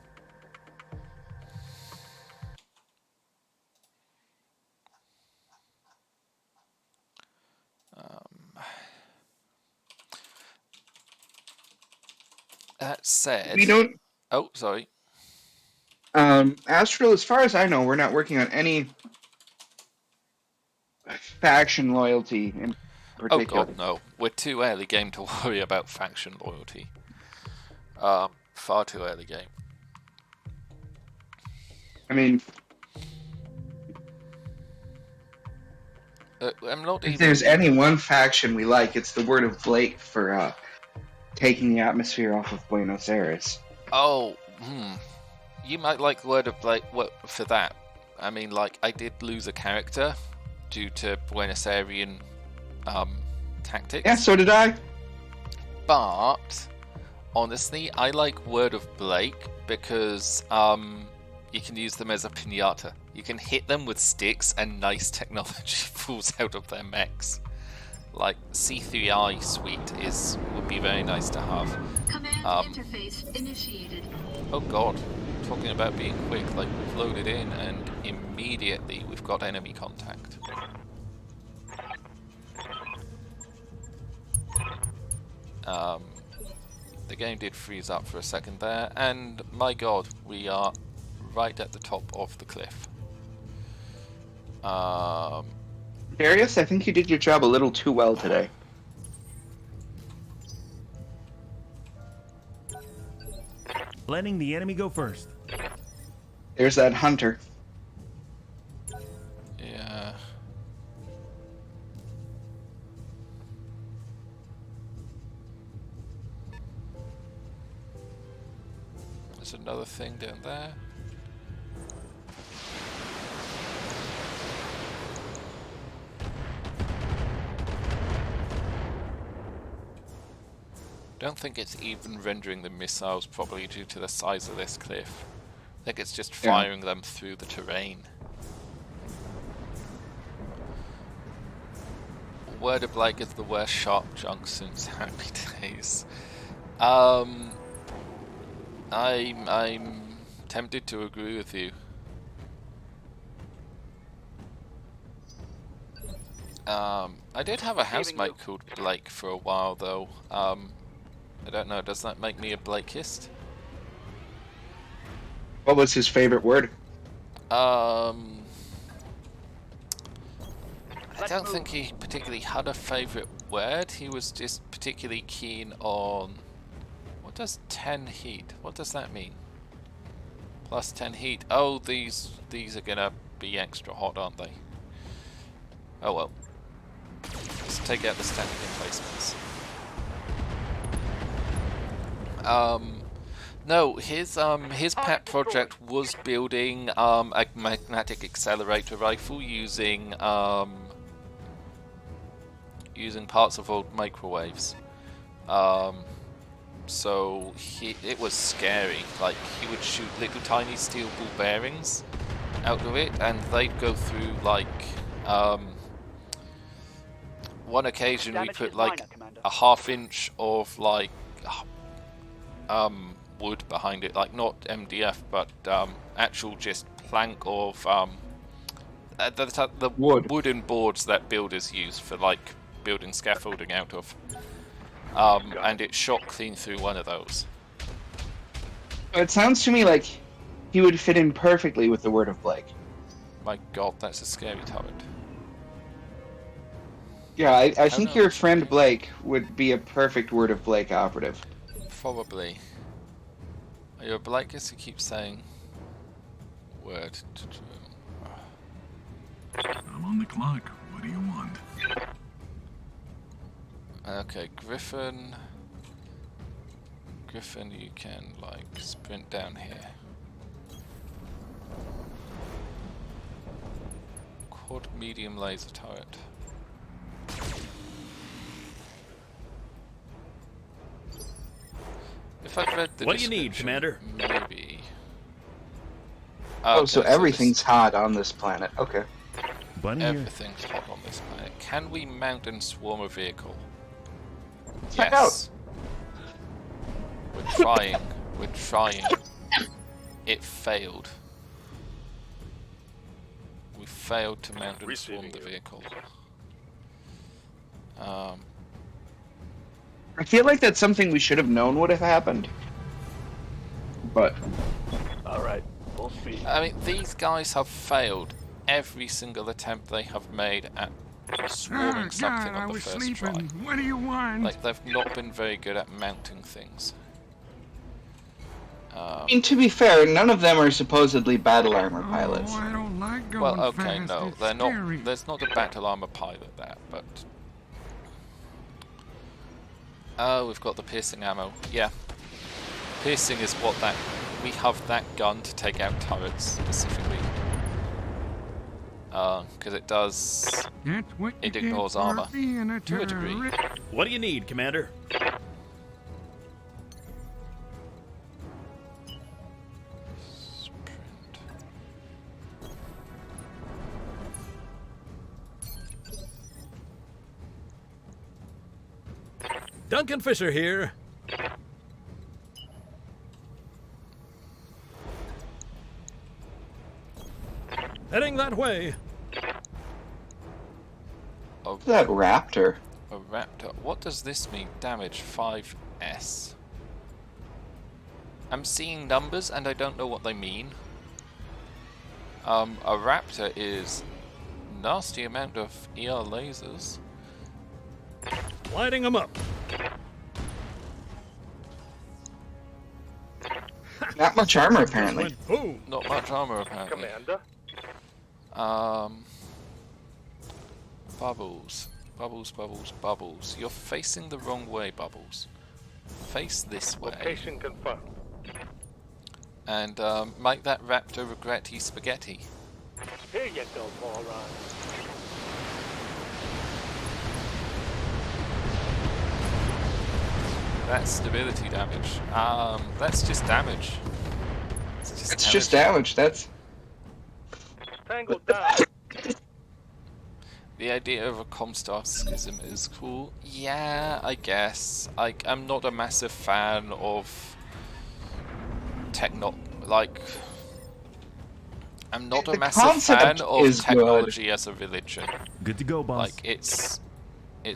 [SPEAKER 1] That said...
[SPEAKER 2] We don't...
[SPEAKER 1] Oh, sorry.
[SPEAKER 2] Astral, as far as I know, we're not working on any faction loyalty in particular.
[SPEAKER 1] Oh god, no. We're too early game to worry about faction loyalty. Far too early game.
[SPEAKER 2] I mean...
[SPEAKER 1] I'm not
[SPEAKER 2] if there's any one faction we like, it's the word of Blake for taking the atmosphere off of Buenos Aires.
[SPEAKER 1] Oh, you might like the word of Blake for that. I mean, like, I did lose a character due to Buenos Airian tactics.
[SPEAKER 2] Yeah, so did I.
[SPEAKER 1] But, honestly, I like Word of Blake because you can use them as a piñata. You can hit them with sticks and nice technology falls out of their mechs. Like, C3I suite would be very nice to have.
[SPEAKER 4] Command interface initiated.
[SPEAKER 1] Oh god, talking about being quick, like we've loaded in and immediately we've got enemy contact. The game did freeze up for a second there, and my god, we are right at the top of the cliff.
[SPEAKER 2] Darius, I think you did your job a little too well today.
[SPEAKER 9] Letting the enemy go first.
[SPEAKER 2] There's that hunter.
[SPEAKER 1] Yeah. There's another thing down there. Don't think it's even rendering the missiles properly due to the size of this cliff. I think it's just firing them through the terrain. Word of Blake is the worst sharp junk since Happy Days. I'm tempted to agree with you. I did have a housemate called Blake for a while though. I don't know, does that make me a Blakeist?
[SPEAKER 2] What was his favorite word?
[SPEAKER 1] I don't think he particularly had a favourite word. He was just particularly keen on... What does 10 heat? What does that mean? Plus 10 heat. Oh, these are gonna be extra hot, aren't they? Oh well. Let's take out the static emplacements. No, his pet project was building a magnetic accelerator rifle using using parts of old microwaves. So it was scary. Like, he would shoot little tiny steel ball bearings out of it, and they'd go through like one occasion we put like a half-inch of like wood behind it, like not MDF, but actual just plank of the wooden boards that builders use for like building scaffolding out of, and it shot clean through one of those.
[SPEAKER 2] It sounds to me like he would fit in perfectly with the Word of Blake.
[SPEAKER 1] My god, that's a scary turret.
[SPEAKER 2] Yeah, I think your friend Blake would be a perfect Word of Blake operative.
[SPEAKER 1] Probably. Are you a Blakeist who keeps saying word?
[SPEAKER 8] I'm on the clock. What do you want?
[SPEAKER 1] Okay, Griffin. Griffin, you can like sprint down here. Quad medium laser turret. If I've read the
[SPEAKER 7] What do you need, Commander?
[SPEAKER 1] Maybe.
[SPEAKER 2] Oh, so everything's hot on this planet. Okay.
[SPEAKER 1] Everything's hot on this planet. Can we mount and swarm a vehicle?
[SPEAKER 2] Check
[SPEAKER 1] Yes. We're trying. We're trying. It failed. We failed to mount and swarm the vehicle.
[SPEAKER 2] I feel like that's something we should have known would have happened. But...
[SPEAKER 5] Alright, full speed.
[SPEAKER 1] I mean, these guys have failed every single attempt they have made at swarming something on the first try.
[SPEAKER 8] What do you want?
[SPEAKER 1] Like, they've not been very good at mounting things.
[SPEAKER 2] I mean, to be fair, none of them are supposedly battle armor pilots.
[SPEAKER 8] I don't like going
[SPEAKER 1] Well, okay,
[SPEAKER 8] fast.
[SPEAKER 1] no,
[SPEAKER 8] It's
[SPEAKER 1] they're
[SPEAKER 8] scary.
[SPEAKER 1] not. There's not a battle armor pilot there, but oh, we've got the piercing ammo. Yeah, piercing is what that we have that gun to take out turrets specifically, because it does. It ignores armor to a degree.
[SPEAKER 7] What do you need, Commander? Duncan Fisher here. Heading that way.
[SPEAKER 2] That raptor.
[SPEAKER 1] A raptor. What does this mean? Damage 5S. I'm seeing numbers and I don't know what they mean. A raptor is nasty amount of ER lasers.
[SPEAKER 7] Lighting them up.
[SPEAKER 2] Not much armor, apparently.
[SPEAKER 1] Not much armor, apparently.
[SPEAKER 5] Commander?
[SPEAKER 1] Bubbles. Bubbles, bubbles, bubbles. You're facing the wrong way, Bubbles. Face this way.
[SPEAKER 5] Location confirmed.
[SPEAKER 1] And make that raptor regret his spaghetti.
[SPEAKER 5] Here you go, moron.
[SPEAKER 1] That's stability damage. That's just damage.
[SPEAKER 2] It's just damage. That's...
[SPEAKER 5] Tango down.
[SPEAKER 1] The idea of a Comstar schism is cool. Yeah, I guess. I'm not a massive fan of I'm not a
[SPEAKER 2] The
[SPEAKER 1] massive
[SPEAKER 2] concept
[SPEAKER 1] fan of
[SPEAKER 2] is
[SPEAKER 1] technology as a religion.
[SPEAKER 9] Good to go, boss.
[SPEAKER 1] Like, it's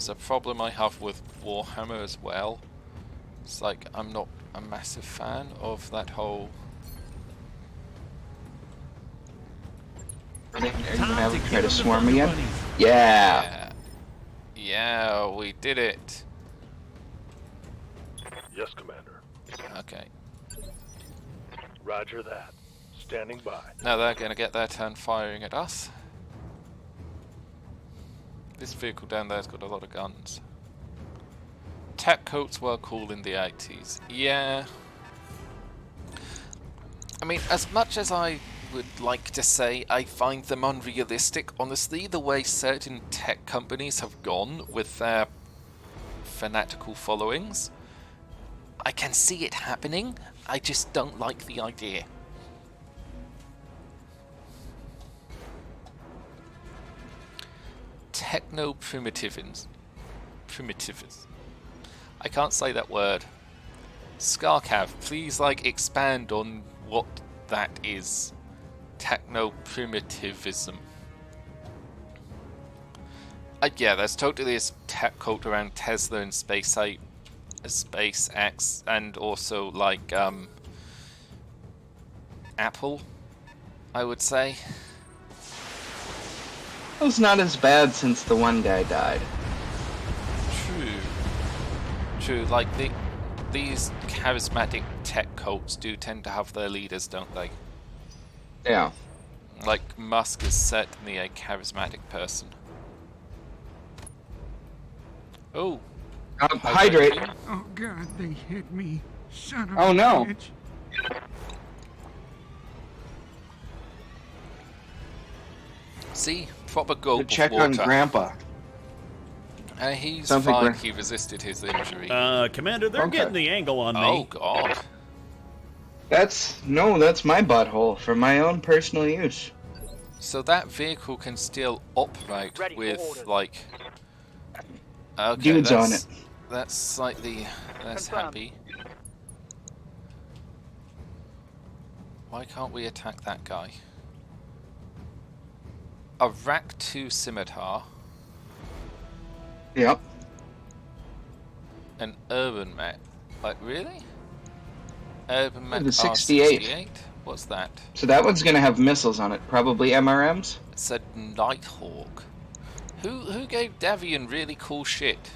[SPEAKER 1] a problem I have with Warhammer as well. It's like, I'm not a massive fan of that whole...
[SPEAKER 2] Are you
[SPEAKER 9] Time
[SPEAKER 2] gonna have
[SPEAKER 9] to
[SPEAKER 2] to
[SPEAKER 9] give
[SPEAKER 2] try to
[SPEAKER 9] them the
[SPEAKER 2] swarm
[SPEAKER 9] Thunder
[SPEAKER 2] again?
[SPEAKER 9] Bunnies.
[SPEAKER 2] Yeah.
[SPEAKER 1] Yeah, we did it.
[SPEAKER 5] Yes, Commander.
[SPEAKER 1] Okay.
[SPEAKER 5] Roger that. Standing by.
[SPEAKER 1] Now they're going to get their turn firing at us. This vehicle down there's got a lot of guns. Tech coats were cool in the 80s. Yeah. I mean, as much as I would like to say I find them unrealistic, honestly, the way certain tech companies have gone with their fanatical followings, I can see it happening, I just don't like the idea. Techno-primitivism. I can't say that word. Scarcav, please, expand on what that is. Techno-primitivism. Yeah, there's totally this tech cult around Tesla and SpaceX, and also, Apple, I would say.
[SPEAKER 2] It was not as bad since the one guy died.
[SPEAKER 1] True. These charismatic tech cults do tend to have their leaders, don't they?
[SPEAKER 2] Yeah.
[SPEAKER 1] Like, Musk is certainly a charismatic person. Oh.
[SPEAKER 2] Hydrate.
[SPEAKER 8] Oh God, they hit me. Son of
[SPEAKER 2] Oh,
[SPEAKER 8] a
[SPEAKER 2] no.
[SPEAKER 8] bitch.
[SPEAKER 1] See? Proper gulp
[SPEAKER 2] Check
[SPEAKER 1] of
[SPEAKER 2] on
[SPEAKER 1] water.
[SPEAKER 2] Grandpa.
[SPEAKER 1] He's
[SPEAKER 2] Sounds like
[SPEAKER 1] fine,
[SPEAKER 2] we're-
[SPEAKER 1] he resisted his injury.
[SPEAKER 7] Commander, they're
[SPEAKER 2] Okay.
[SPEAKER 7] getting the angle on
[SPEAKER 1] Oh,
[SPEAKER 7] me.
[SPEAKER 1] God.
[SPEAKER 2] That's my butthole for my own personal use.
[SPEAKER 1] So that vehicle can still operate
[SPEAKER 5] Ready for
[SPEAKER 1] with,
[SPEAKER 5] orders.
[SPEAKER 1] Okay,
[SPEAKER 2] Dudes on it.
[SPEAKER 1] That's slightly less
[SPEAKER 5] Confirmed.
[SPEAKER 1] happy. Why can't we attack that guy? A Rack 2 Scimitar,
[SPEAKER 2] Yep.
[SPEAKER 1] an Urban Mech. Really? Urban Mech
[SPEAKER 2] The 68.
[SPEAKER 1] R68? What's that?
[SPEAKER 2] So that one's gonna have missiles on it, probably MRMs.
[SPEAKER 1] It's a Nighthawk. Who gave Davian really cool shit?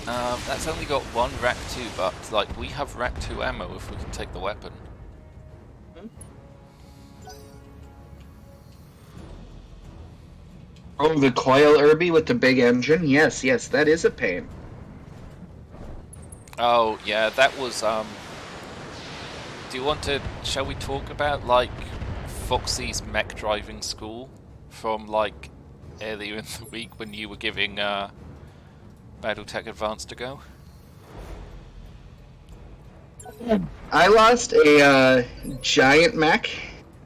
[SPEAKER 1] That's only got one Rack 2, but we have Rack 2 ammo if we can take the weapon.
[SPEAKER 2] Oh, the coil Irby with the big engine? Yes, that is a pain.
[SPEAKER 1] Oh, yeah, that was, shall we talk about, Foxy's mech driving school from, earlier in the week when you were giving, Battletech Advanced a go?
[SPEAKER 2] I lost a giant mech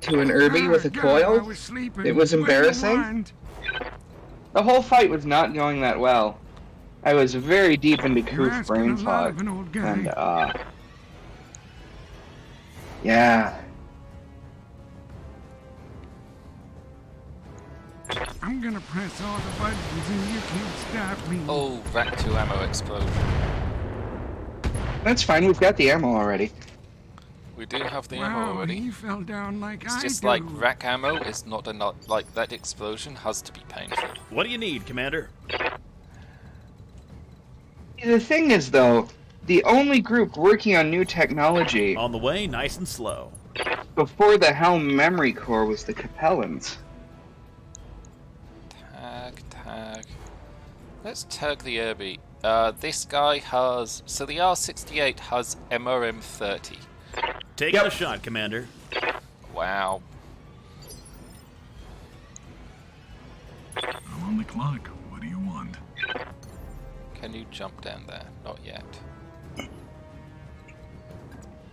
[SPEAKER 2] to an Irby with a
[SPEAKER 8] God,
[SPEAKER 2] coil.
[SPEAKER 8] I was sleeping.
[SPEAKER 2] It was
[SPEAKER 8] Where's the
[SPEAKER 2] embarrassing.
[SPEAKER 8] wand?
[SPEAKER 2] The whole fight was not going that well. I was very deep into
[SPEAKER 8] You're
[SPEAKER 2] Koof
[SPEAKER 8] asking
[SPEAKER 2] brain
[SPEAKER 8] a lot
[SPEAKER 2] fog.
[SPEAKER 8] of an old guy.
[SPEAKER 2] And, yeah.
[SPEAKER 8] I'm gonna press all the buttons and you can't stop me.
[SPEAKER 1] Oh, Rack 2 ammo explosion.
[SPEAKER 2] That's fine, we've got the ammo already.
[SPEAKER 1] We do have the ammo
[SPEAKER 8] Wow,
[SPEAKER 1] already.
[SPEAKER 8] he fell down like
[SPEAKER 1] It's
[SPEAKER 8] I
[SPEAKER 1] just
[SPEAKER 8] do.
[SPEAKER 1] rack ammo is not enough. That explosion has to be painful.
[SPEAKER 7] What do you need, Commander?
[SPEAKER 2] The thing is, though, the only group working on new technology
[SPEAKER 7] On the way, nice and slow.
[SPEAKER 2] before the Helm Memory Core was the Capellans.
[SPEAKER 1] Tag. Let's tag the Irby. This guy has... So the R68 has MRM-30.
[SPEAKER 7] Taking a shot, Commander.
[SPEAKER 1] Wow.
[SPEAKER 8] I'm on the clock. What do you want?
[SPEAKER 1] Can you jump down there? Not yet. I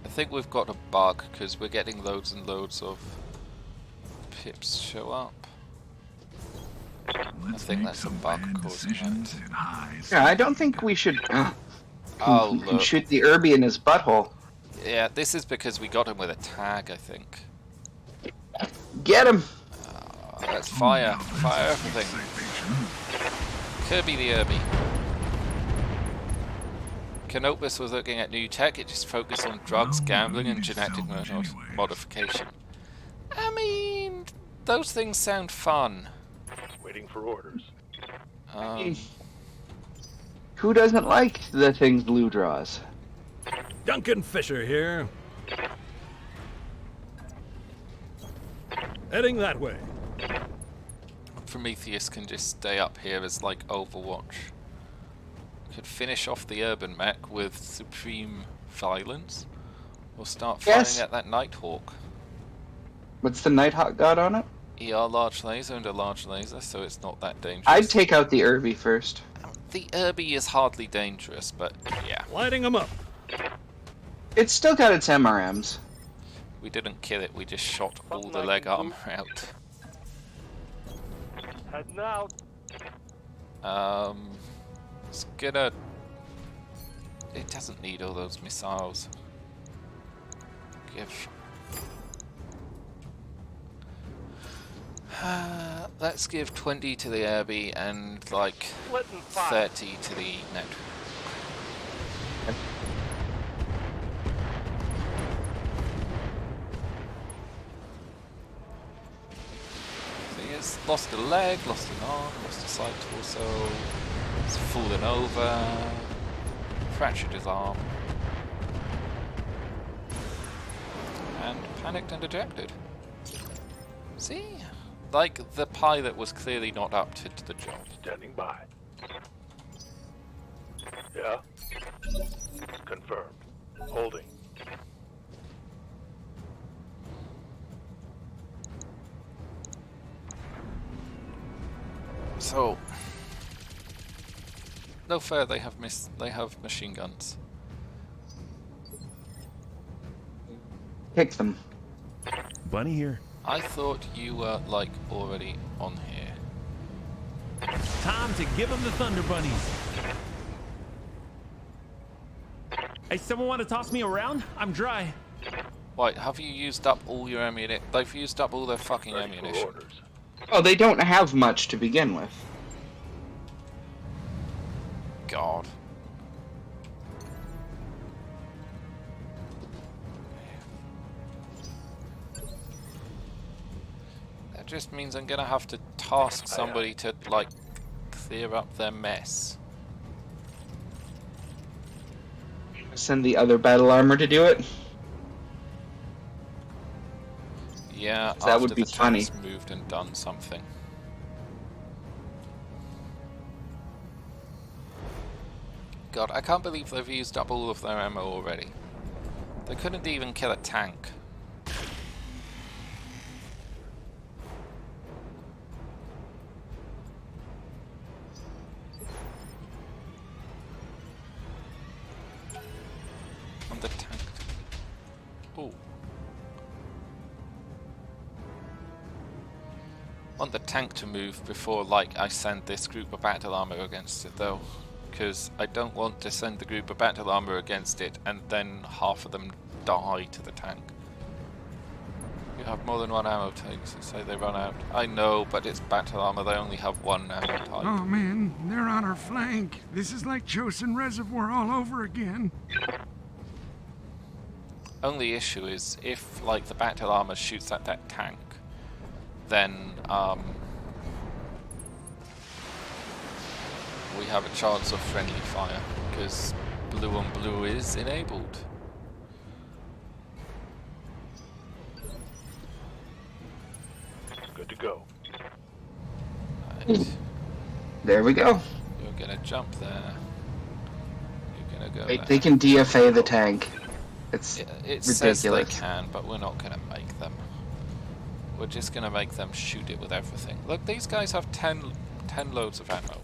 [SPEAKER 1] think we've got a bug, because we're getting loads and loads of pips show up.
[SPEAKER 8] Let's
[SPEAKER 1] think
[SPEAKER 8] make
[SPEAKER 1] that's a
[SPEAKER 8] some
[SPEAKER 1] bug
[SPEAKER 8] bad
[SPEAKER 1] causing
[SPEAKER 8] decisions
[SPEAKER 1] that.
[SPEAKER 8] at high
[SPEAKER 2] Yeah, I don't think we should
[SPEAKER 1] Oh, look.
[SPEAKER 2] shoot the Irby in his butthole.
[SPEAKER 1] Yeah, this is because we got him with a tag, I think.
[SPEAKER 2] Get him!
[SPEAKER 1] Let's fire.
[SPEAKER 8] Now that's
[SPEAKER 1] Fire
[SPEAKER 8] a
[SPEAKER 1] everything.
[SPEAKER 8] citation.
[SPEAKER 1] Kirby the Irby. Canopus was looking at new tech. It just focused on drugs,
[SPEAKER 8] Well,
[SPEAKER 1] gambling,
[SPEAKER 8] we
[SPEAKER 1] and
[SPEAKER 8] need to
[SPEAKER 1] genetic
[SPEAKER 8] salvage anyways.
[SPEAKER 1] modification. I mean, those things sound fun.
[SPEAKER 5] Waiting for orders.
[SPEAKER 2] Who doesn't like the things Blue draws?
[SPEAKER 7] Duncan Fisher here. Heading that way.
[SPEAKER 1] Prometheus can just stay up here as like Overwatch. Could finish off the urban mech with supreme violence, or start firing
[SPEAKER 2] Yes.
[SPEAKER 1] at that Nighthawk.
[SPEAKER 2] What's the Nighthawk got on it?
[SPEAKER 1] ER large laser and a large laser, so it's not that dangerous.
[SPEAKER 2] I'd take out the Irby first.
[SPEAKER 1] The Irby is hardly dangerous, but yeah,
[SPEAKER 7] Lighting them up.
[SPEAKER 2] It's still got its MRMs.
[SPEAKER 1] we didn't kill it. We just shot all the leg armor out.
[SPEAKER 5] Heading out.
[SPEAKER 1] It's gonna. It doesn't need all those missiles. Give. Let's give 20 to the Irby and like
[SPEAKER 5] Splitting fire.
[SPEAKER 1] 30 to the net. So he has lost a leg, lost an arm, lost a side torso, he's fallen over, fractured his arm, and panicked and ejected. See? Like, the pilot was clearly not up to the job.
[SPEAKER 5] Standing by. Yeah. Confirmed. Holding.
[SPEAKER 1] So, no fair. They have machine guns.
[SPEAKER 2] Pick them.
[SPEAKER 9] Bunny here.
[SPEAKER 1] I thought you were like already on here.
[SPEAKER 9] Time to give him the Thunder Bunnies. Hey, someone want to toss me around? I'm dry.
[SPEAKER 1] Wait, have you used up all your ammunition? They've used up all their fucking
[SPEAKER 5] Ready for
[SPEAKER 1] ammunition.
[SPEAKER 5] orders.
[SPEAKER 2] Oh, they don't have much to begin with.
[SPEAKER 1] God. That just means I'm gonna have to task somebody to, like, clear up their mess.
[SPEAKER 2] Send the other battle armor to do it.
[SPEAKER 1] Yeah,
[SPEAKER 2] That
[SPEAKER 1] after
[SPEAKER 2] would be
[SPEAKER 1] the
[SPEAKER 2] funny.
[SPEAKER 1] tank's moved and done something. God, I can't believe they've used up all of their ammo already. They couldn't even kill a tank. On the tank. Oh. Want the tank to move before, like, I send this group of battle armor against it, though. Because I don't want to send the group of battle armor against it and then half of them die to the tank. You have more than one ammo tank, so say they run out. I know, but it's battle armor, they only have one ammo type.
[SPEAKER 8] Oh man, they're on our flank. This is like Chosin Reservoir all over again.
[SPEAKER 1] Only issue is, if, like, the battle armor shoots at that tank, then, we have a chance of friendly fire, because blue on blue is enabled.
[SPEAKER 5] Good to go.
[SPEAKER 1] Right.
[SPEAKER 2] There we go.
[SPEAKER 1] You're gonna jump there. You're gonna go
[SPEAKER 2] They
[SPEAKER 1] there.
[SPEAKER 2] can DFA the tank. It's
[SPEAKER 1] It says they
[SPEAKER 2] ridiculous.
[SPEAKER 1] can, but we're not gonna make them. We're just gonna make them shoot it with everything. Look, these guys have 10 loads of ammo.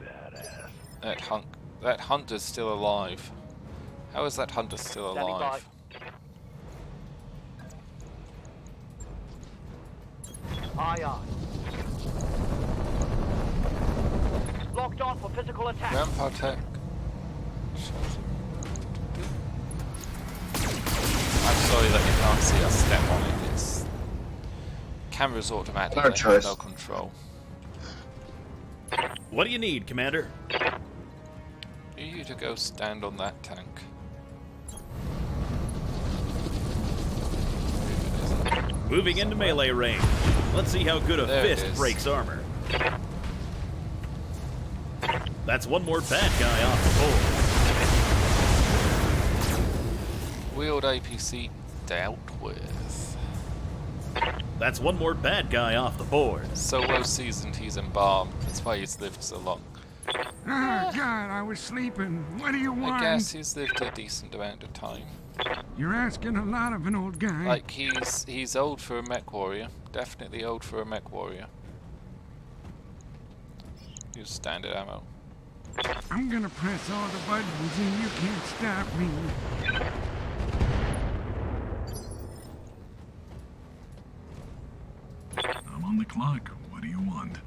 [SPEAKER 5] Badass.
[SPEAKER 1] That hunk That hunter's still alive. How is that hunter still
[SPEAKER 5] Standing
[SPEAKER 1] alive?
[SPEAKER 5] Aye, aye. Locked on for physical attack.
[SPEAKER 1] Grandpa Tech. I'm sorry that you can't see us step on it. It's camera's automatic.
[SPEAKER 2] Our
[SPEAKER 1] They
[SPEAKER 2] choice.
[SPEAKER 1] have no control.
[SPEAKER 7] What do you need, Commander?
[SPEAKER 1] You to go stand on that tank.
[SPEAKER 7] Moving into melee range. Let's see how good a
[SPEAKER 1] There it
[SPEAKER 7] fist
[SPEAKER 1] is.
[SPEAKER 7] breaks armor. That's one more bad guy off the board.
[SPEAKER 1] Wheeled APC dealt with.
[SPEAKER 7] That's one more bad guy off the board.
[SPEAKER 1] So well seasoned he's embalmed. That's why he's lived so long.
[SPEAKER 8] Ah, God, I was sleeping. What do you want?
[SPEAKER 1] I guess he's lived a decent amount of time.
[SPEAKER 8] You're asking a lot of an old guy.
[SPEAKER 1] Like he's old for a mech warrior. Definitely old for a mech warrior. Use standard ammo.
[SPEAKER 8] I'm gonna press all the buttons and you can't stop me. I'm on the clock. What do you want?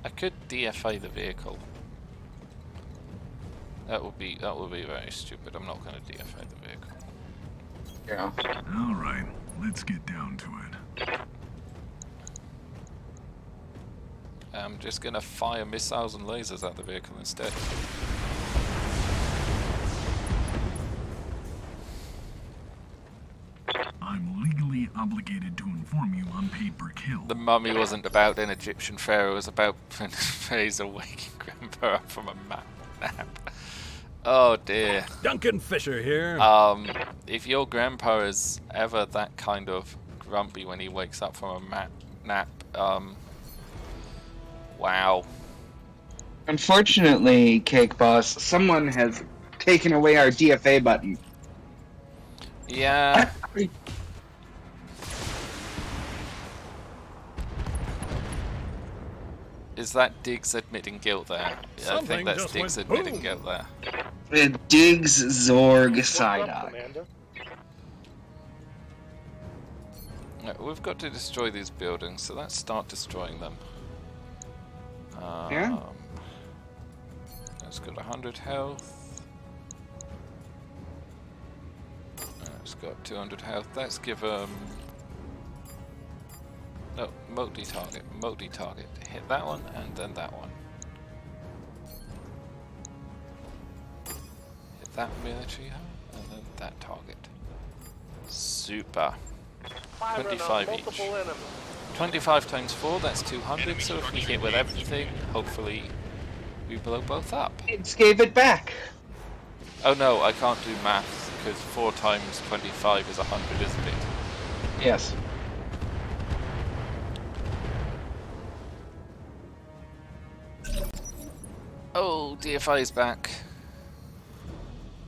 [SPEAKER 1] I could DFA the vehicle. That would be very stupid. I'm not going to DFA the vehicle.
[SPEAKER 2] Yeah.
[SPEAKER 8] All right, let's get down to it.
[SPEAKER 1] I'm just going to fire missiles and lasers at the vehicle instead.
[SPEAKER 8] I'm legally obligated to inform you I'm paid per kill.
[SPEAKER 1] The mummy wasn't about an Egyptian pharaoh. It was about Fraser waking Grandpa up from a nap. Oh dear.
[SPEAKER 7] Duncan Fisher here.
[SPEAKER 1] If your grandpa is ever that kind of grumpy when he wakes up from a nap, wow.
[SPEAKER 2] Unfortunately, Cake Boss, someone has taken away our DFA button.
[SPEAKER 1] Yeah. Is that Diggs admitting guilt there? Yeah, I
[SPEAKER 7] Something
[SPEAKER 1] think that's
[SPEAKER 7] just
[SPEAKER 1] Diggs
[SPEAKER 7] went
[SPEAKER 1] admitting
[SPEAKER 7] boom.
[SPEAKER 1] guilt there.
[SPEAKER 2] Diggs Zorg
[SPEAKER 5] What's up,
[SPEAKER 2] Psyduck.
[SPEAKER 5] Commander?
[SPEAKER 1] Right, we've got to destroy these buildings, so let's start destroying them.
[SPEAKER 2] Yeah.
[SPEAKER 1] It's got 100 health. It's got 200 health. Let's give them... No, multi-target, multi-target. Hit that one, and then that one. Hit that military hub, and then that target. Super.
[SPEAKER 5] Firing on
[SPEAKER 1] 25
[SPEAKER 5] multiple
[SPEAKER 1] each.
[SPEAKER 5] enemies.
[SPEAKER 1] 25 times 4, that's 200, so if we hit with everything, hopefully we blow both up.
[SPEAKER 2] Diggs gave it back.
[SPEAKER 1] Oh no, I can't do maths, because 4 times 25 is 100, isn't it?
[SPEAKER 2] Yes.
[SPEAKER 1] Oh, DFI is back.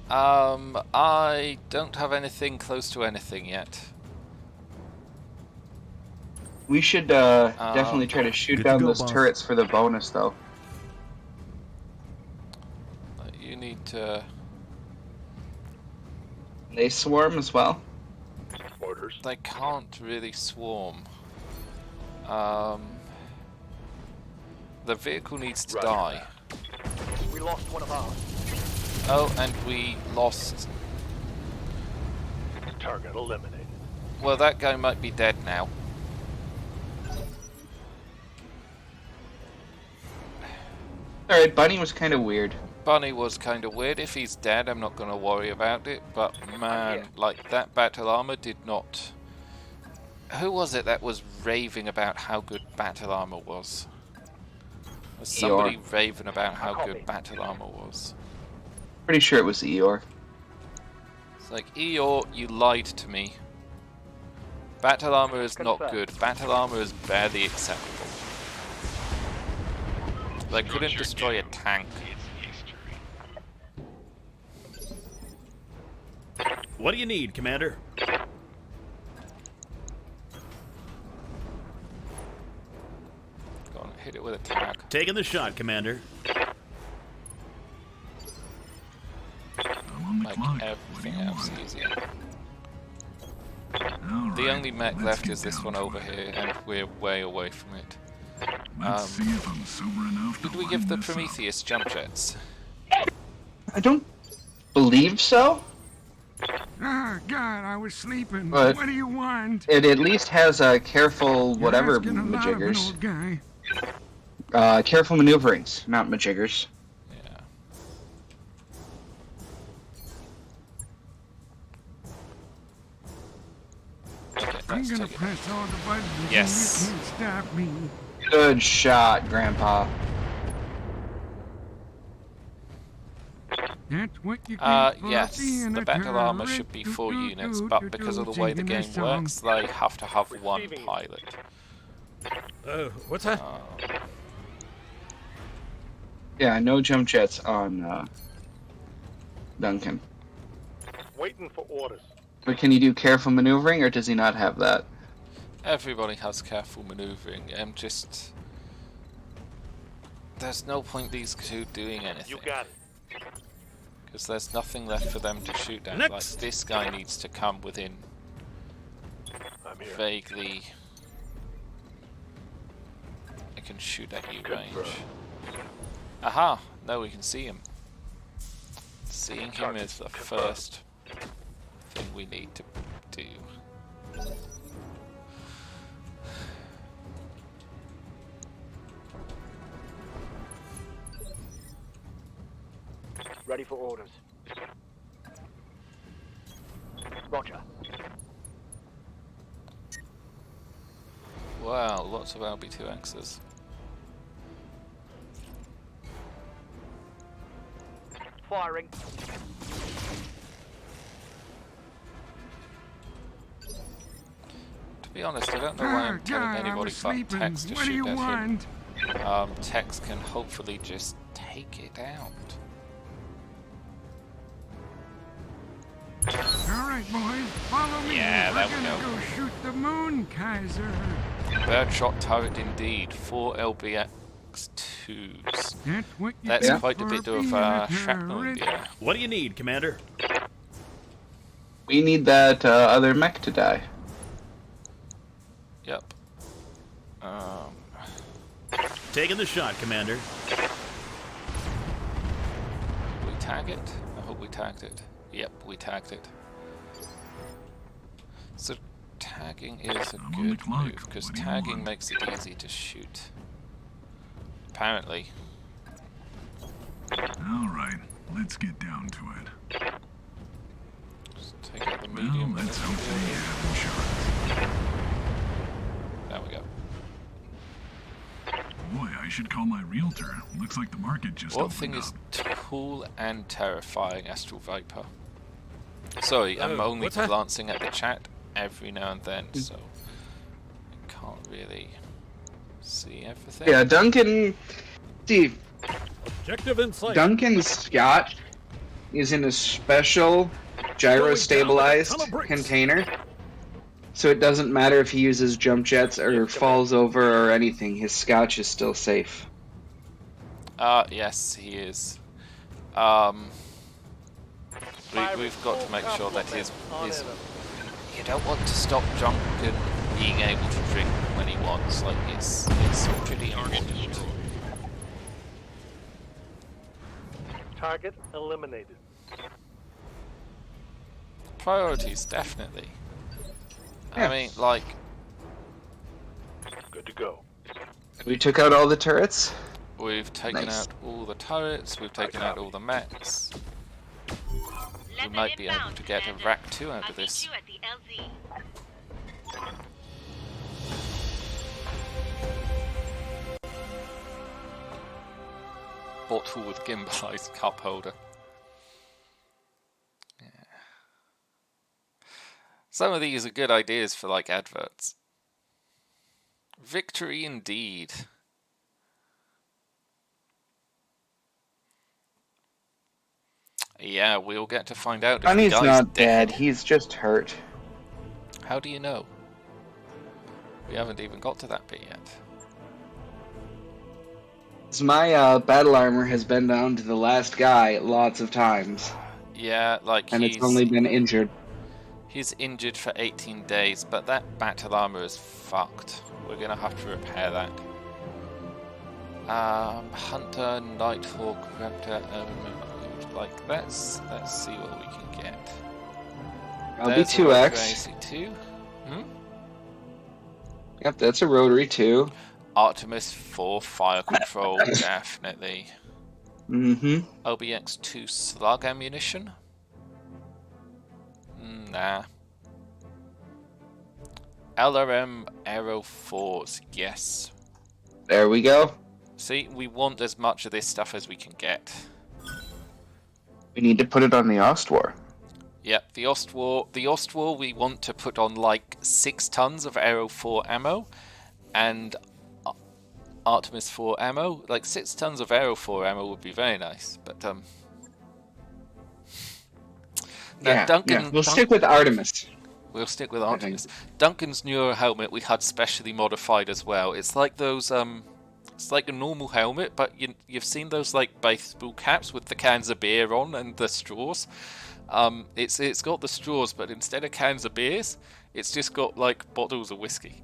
[SPEAKER 1] I don't have anything close to anything yet.
[SPEAKER 2] We should definitely try to shoot
[SPEAKER 9] Good to
[SPEAKER 2] down
[SPEAKER 9] go,
[SPEAKER 2] those
[SPEAKER 9] boss.
[SPEAKER 2] turrets for the bonus, though.
[SPEAKER 1] You need to...
[SPEAKER 2] They swarm as well.
[SPEAKER 5] Orders.
[SPEAKER 1] They can't really swarm. The vehicle needs to
[SPEAKER 5] Roger
[SPEAKER 1] die.
[SPEAKER 5] We lost one of ours.
[SPEAKER 1] Oh, and we lost...
[SPEAKER 5] Target eliminated.
[SPEAKER 1] Well, that guy might be dead now.
[SPEAKER 2] Alright, Bunny was kind of weird.
[SPEAKER 1] Bunny was kind of weird. If he's dead, I'm not going to worry about it. But man, like that battle armor did not... Who was it that was raving about how good battle armor was? Was somebody raving about how good battle armor was?
[SPEAKER 2] Pretty sure it was Eeyore.
[SPEAKER 1] It's like, Eeyore, you lied to me. Battle armor is not good. Battle armor is barely acceptable. They couldn't destroy a tank.
[SPEAKER 7] What do you need, Commander?
[SPEAKER 1] Go on, hit it with a tag.
[SPEAKER 7] Taking the shot, Commander.
[SPEAKER 8] I'm on the
[SPEAKER 1] Make
[SPEAKER 8] clock. What do
[SPEAKER 1] everything
[SPEAKER 8] you
[SPEAKER 1] else
[SPEAKER 8] want?
[SPEAKER 1] easier.
[SPEAKER 8] All
[SPEAKER 1] The
[SPEAKER 8] right,
[SPEAKER 1] only mech
[SPEAKER 8] let's
[SPEAKER 1] left
[SPEAKER 8] get
[SPEAKER 1] is this
[SPEAKER 8] down
[SPEAKER 1] one
[SPEAKER 8] to
[SPEAKER 1] over
[SPEAKER 8] it.
[SPEAKER 1] here, and we're way away from it.
[SPEAKER 8] Let's see if I'm sober enough to
[SPEAKER 1] Did we
[SPEAKER 8] line
[SPEAKER 1] give the
[SPEAKER 8] this up.
[SPEAKER 1] Prometheus jump jets?
[SPEAKER 2] I don't believe so,
[SPEAKER 8] Ah, God, I was sleeping.
[SPEAKER 2] But-
[SPEAKER 8] What do you want?
[SPEAKER 2] it at least has a careful
[SPEAKER 8] You're
[SPEAKER 2] whatever
[SPEAKER 8] asking a lot of an
[SPEAKER 2] majiggers.
[SPEAKER 8] old guy.
[SPEAKER 2] Careful maneuverings, not majiggers.
[SPEAKER 1] Yeah. Okay,
[SPEAKER 8] I'm
[SPEAKER 1] let's
[SPEAKER 8] gonna
[SPEAKER 1] take it.
[SPEAKER 8] press all the buttons
[SPEAKER 1] Yes.
[SPEAKER 8] and you can't stop me.
[SPEAKER 2] Good shot, Grandpa.
[SPEAKER 8] That's what you get for
[SPEAKER 1] Yes,
[SPEAKER 8] being
[SPEAKER 1] the
[SPEAKER 8] a
[SPEAKER 1] battle armor
[SPEAKER 8] terrorist.
[SPEAKER 1] should be 4 units, but because of the way the game
[SPEAKER 8] Singing a
[SPEAKER 1] works, they have to have one
[SPEAKER 5] Receiving.
[SPEAKER 1] pilot.
[SPEAKER 7] What's that?
[SPEAKER 2] Yeah, no jump jets on Duncan.
[SPEAKER 5] Waiting for orders.
[SPEAKER 2] But can you do careful maneuvering, or does he not have that?
[SPEAKER 1] Everybody has careful maneuvering, and just... There's no point these two doing anything.
[SPEAKER 5] You got it.
[SPEAKER 1] Because there's nothing left for them to shoot at.
[SPEAKER 7] Next.
[SPEAKER 1] Like, this guy needs to come within
[SPEAKER 5] I'm here.
[SPEAKER 1] vaguely... I can shoot at you range. Aha! Now we can see him. Seeing him is the first thing we need to do.
[SPEAKER 5] Ready for orders. Roger.
[SPEAKER 1] Wow, lots of LB2Xs.
[SPEAKER 5] Firing.
[SPEAKER 1] To be honest, I don't know why I'm telling
[SPEAKER 8] God, I
[SPEAKER 1] anybody
[SPEAKER 8] was
[SPEAKER 1] but
[SPEAKER 8] sleeping.
[SPEAKER 1] Tex to
[SPEAKER 8] What do
[SPEAKER 1] shoot
[SPEAKER 8] you
[SPEAKER 1] at him.
[SPEAKER 8] want?
[SPEAKER 1] Tex can hopefully just take it out.
[SPEAKER 8] All right, boys, follow me.
[SPEAKER 1] Yeah,
[SPEAKER 8] We're
[SPEAKER 1] there we
[SPEAKER 8] gonna
[SPEAKER 1] go.
[SPEAKER 8] go shoot the moon, Kaiser.
[SPEAKER 1] Birdshot turret indeed. 4 LBX2s.
[SPEAKER 8] That's what you
[SPEAKER 1] That's
[SPEAKER 8] get
[SPEAKER 1] quite a
[SPEAKER 8] for
[SPEAKER 1] bit of
[SPEAKER 8] being a
[SPEAKER 1] shrapnel in
[SPEAKER 8] terrorist.
[SPEAKER 1] the air.
[SPEAKER 7] What do you need, Commander?
[SPEAKER 2] We need that other mech to die.
[SPEAKER 1] Yep.
[SPEAKER 7] Taking the shot, Commander.
[SPEAKER 1] We tag it? I hope we tagged it. Yep, we tagged it. So tagging is a
[SPEAKER 8] I'm on the
[SPEAKER 1] good
[SPEAKER 8] clock.
[SPEAKER 1] move, because
[SPEAKER 8] What do you
[SPEAKER 1] tagging
[SPEAKER 8] want?
[SPEAKER 1] makes it easy to shoot. Apparently.
[SPEAKER 8] All right, let's get down to it.
[SPEAKER 1] Just take out the
[SPEAKER 8] Well,
[SPEAKER 1] medium.
[SPEAKER 8] let's
[SPEAKER 1] and
[SPEAKER 8] hope they have insurance.
[SPEAKER 1] there we go.
[SPEAKER 8] Boy, I should call my realtor. Looks like the market just
[SPEAKER 1] What
[SPEAKER 8] opened
[SPEAKER 1] thing is
[SPEAKER 8] up.
[SPEAKER 1] cool and terrifying, Astral Viper? Sorry, I'm only
[SPEAKER 7] what's that?
[SPEAKER 1] glancing at the chat every now and then, so I can't really see everything.
[SPEAKER 2] Yeah, Duncan. See,
[SPEAKER 7] Objective in sight.
[SPEAKER 2] Duncan's Scotch is in a special gyro-stabilized
[SPEAKER 7] Going down like a ton of bricks.
[SPEAKER 2] container, so it doesn't matter if he uses jump jets or falls over or anything. His Scotch is still safe.
[SPEAKER 1] Yes, he is. We've got to make sure that his you don't want to stop Duncan being able to drink when he wants. Like it's pretty important.
[SPEAKER 5] Target eliminated.
[SPEAKER 1] Priorities, definitely. I
[SPEAKER 2] Yeah.
[SPEAKER 1] mean, like,
[SPEAKER 5] Good to go.
[SPEAKER 2] We took out all the turrets.
[SPEAKER 1] we've taken
[SPEAKER 2] Nice.
[SPEAKER 1] out all the turrets, we've taken out all the mechs. We might be able to get a Rack 2 out of this.
[SPEAKER 4] at the LZ.
[SPEAKER 1] Bottle with gimbalized cup holder. Yeah. Some of these are good ideas for, like, adverts. Victory indeed. Yeah, we'll get to find out if the
[SPEAKER 2] Bunny's
[SPEAKER 1] guy's
[SPEAKER 2] not dead. He's just hurt.
[SPEAKER 1] How do you know? We haven't even got to that bit yet.
[SPEAKER 2] 'Cause my battle armor has been down to the last guy lots of times,
[SPEAKER 1] Yeah, like
[SPEAKER 2] and it's only been injured.
[SPEAKER 1] he's injured for 18 days, but that battle armor is fucked. We're gonna have to repair that. Hunter, Nighthawk, Raptor, like let's see what we can get.
[SPEAKER 2] I'll be
[SPEAKER 1] There's a
[SPEAKER 2] 2x.
[SPEAKER 1] Crazy 2.
[SPEAKER 2] Yep, that's a rotary too.
[SPEAKER 1] Artemis 4 fire control, definitely.
[SPEAKER 2] Mm-hmm.
[SPEAKER 1] OBX2 slug ammunition? Nah. LRM Aero 4s, yes.
[SPEAKER 2] There we go.
[SPEAKER 1] See, we want as much of this stuff as we can get.
[SPEAKER 2] We need to put it on the Ostwar.
[SPEAKER 1] Yep, the Ostwar we want to put on like 6 tons of Aero 4 ammo and Artemis 4 ammo. Like 6 tons of Aero 4 ammo would be very nice, but now Duncan,
[SPEAKER 2] We'll stick with Artemis.
[SPEAKER 1] We'll stick with Artemis. Duncan's newer helmet we had specially modified as well. It's like those it's like a normal helmet, but you've seen those like baseball caps with the cans of beer on and the straws. It's got the straws, but instead of cans of beers, it's just got like bottles of whiskey.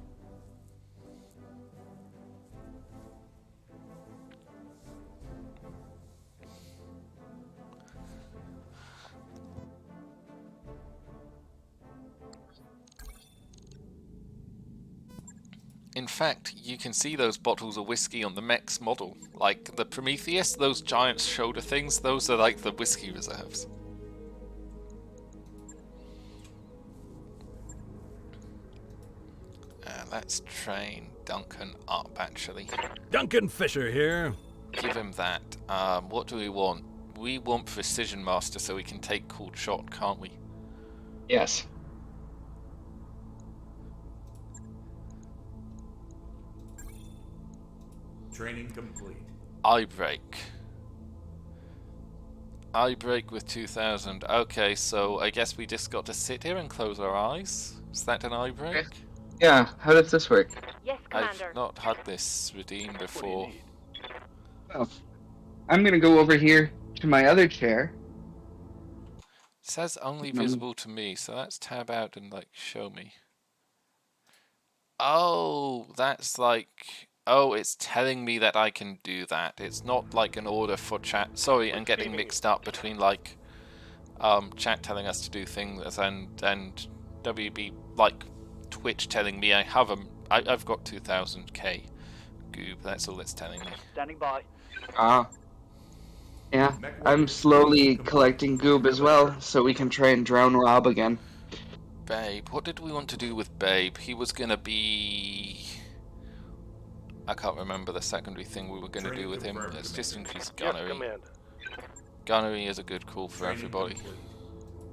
[SPEAKER 1] In fact, you can see those bottles of whiskey on the mech's model. Like the Prometheus, those giant shoulder things, those are like the whiskey reserves. Let's train Duncan up, actually.
[SPEAKER 7] Duncan Fisher here.
[SPEAKER 1] Give him that. What do we want? We want Precision Master so we can take cool shot, can't we?
[SPEAKER 2] Yes.
[SPEAKER 3] Training complete.
[SPEAKER 1] Eye break. Eye break with 2000. Okay, so I guess we just got to sit here and close our eyes. Is that an eye break?
[SPEAKER 2] Okay. Yeah, how does this work?
[SPEAKER 4] Yes, Commander.
[SPEAKER 1] I've not had this redeemed before.
[SPEAKER 2] Well, I'm gonna go over here to my other chair.
[SPEAKER 1] It says only visible to me, so let's tab out and like show me. Oh, that's like... Oh, it's telling me that I can do that. It's not like an order for chat. Sorry, I'm getting mixed up between like chat telling us to do things and WB like Twitch telling me I've got 2000k goob. That's all it's telling me.
[SPEAKER 5] Standing by.
[SPEAKER 2] Yeah, I'm slowly collecting goob as well, so we can try and drown Rob again.
[SPEAKER 1] Babe, what did we want to do with Babe? He was gonna be... I can't remember the secondary thing we were going to do with him. Let's just increase gunnery.
[SPEAKER 5] Yes,
[SPEAKER 1] Gunnery is a good call for everybody.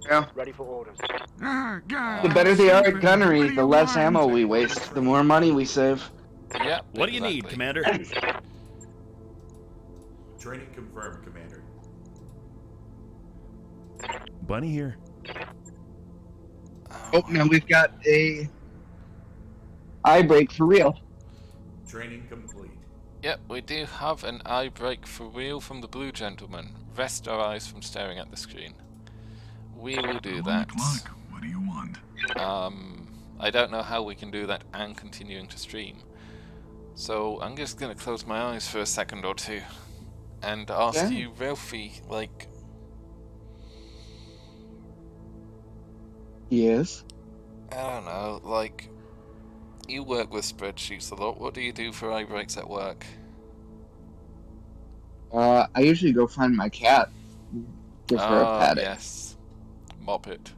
[SPEAKER 2] Yeah.
[SPEAKER 5] ready for orders.
[SPEAKER 2] The better they are at gunnery, the less ammo we waste, the more money we save.
[SPEAKER 1] Yeah.
[SPEAKER 7] What do you need, Commander?
[SPEAKER 3] Training confirmed, Commander.
[SPEAKER 9] Bunny here.
[SPEAKER 2] Oh, now we've got a eye break for real.
[SPEAKER 3] Training complete.
[SPEAKER 1] Yep, we do have an eye break for real from the blue gentleman. Rest our eyes from staring at the screen. We will do that.
[SPEAKER 8] What do you want?
[SPEAKER 1] I don't know how we can do that and continuing to stream. So I'm just gonna close my eyes for a second or two and ask you, Ralphie, like...
[SPEAKER 2] Yes?
[SPEAKER 1] I don't know, like... You work with spreadsheets a lot. What do you do for eye breaks at work?
[SPEAKER 2] I usually go find my cat. Give her a pat.
[SPEAKER 1] Yes. Mop it.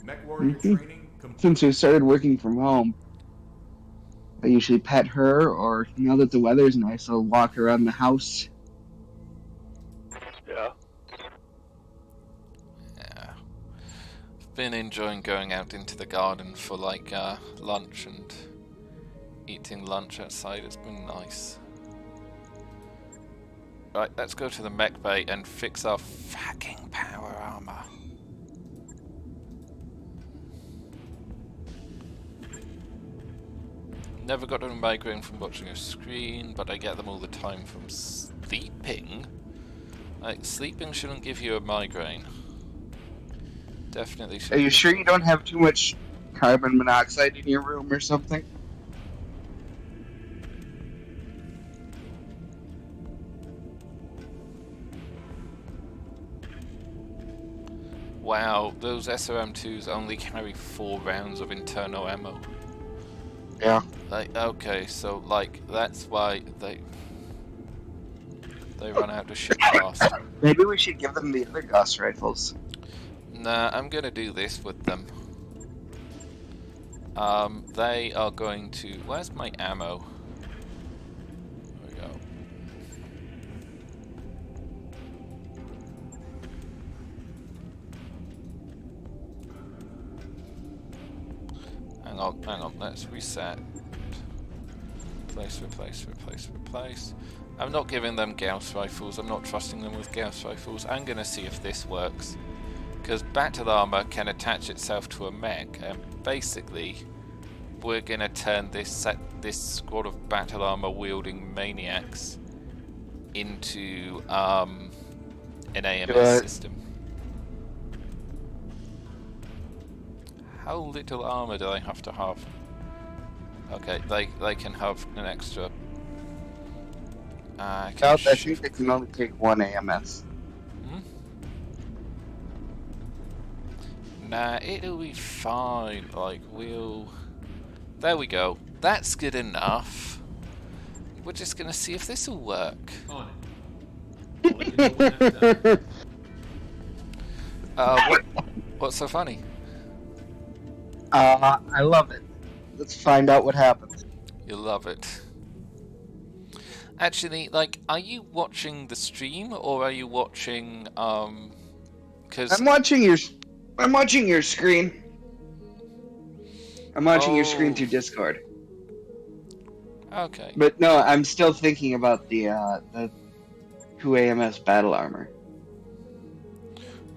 [SPEAKER 3] Mech warrior training complete.
[SPEAKER 2] Since we started working from home, I usually pet her, or now that the weather's nice, I'll walk around the house.
[SPEAKER 5] Yeah.
[SPEAKER 1] Yeah. I've been enjoying going out into the garden for like lunch and eating lunch outside. It's been nice. Right, let's go to the mech bay and fix our fucking power armor. Never got a migraine from watching a screen, but I get them all the time from sleeping? Like, sleeping shouldn't give you a migraine. Definitely should.
[SPEAKER 2] Are you sure you don't have too much carbon monoxide in your room or something?
[SPEAKER 1] Wow, those SRM2s only carry 4 rounds of internal ammo.
[SPEAKER 2] Yeah.
[SPEAKER 1] Like, okay, so, like, that's why they run out of shit fast.
[SPEAKER 2] Maybe we should give them the other Gauss rifles.
[SPEAKER 1] Nah, I'm gonna do this with them. They are going to... Where's my ammo? There we go. Hang on, let's reset. Replace. I'm not giving them Gauss rifles, I'm not trusting them with Gauss rifles. I'm gonna see if this works. Because battle armor can attach itself to a mech, and basically we're gonna turn this squad of battle armor wielding maniacs into an AMS system. How little armor do they have to have? Okay, they can have an extra.
[SPEAKER 2] I think they can only take 1 AMS.
[SPEAKER 1] Nah, it'll be fine. Like, we'll... There we go. That's good enough. We're just gonna see if this will work.
[SPEAKER 3] On it.
[SPEAKER 1] What's so funny?
[SPEAKER 2] I love it. Let's find out what happens.
[SPEAKER 1] You love it. Actually, like, are you watching the stream or are you watching, cause...
[SPEAKER 2] I'm watching your screen. I'm watching your screen through Discord.
[SPEAKER 1] Okay.
[SPEAKER 2] But no, I'm still thinking about the 2 AMS battle armor.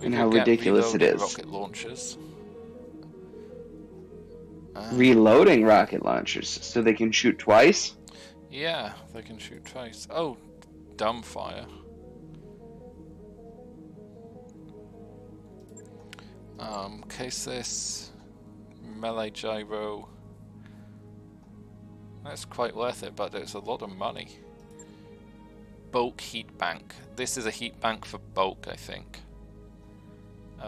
[SPEAKER 2] And how ridiculous it is.
[SPEAKER 1] Rocket launchers.
[SPEAKER 2] Reloading rocket launchers so they can shoot twice?
[SPEAKER 1] Yeah, they can shoot twice. Oh, dumbfire. Case this. Melee gyro. That's quite worth it, but it's a lot of money. Bulk heat bank. This is a heat bank for bulk, I think.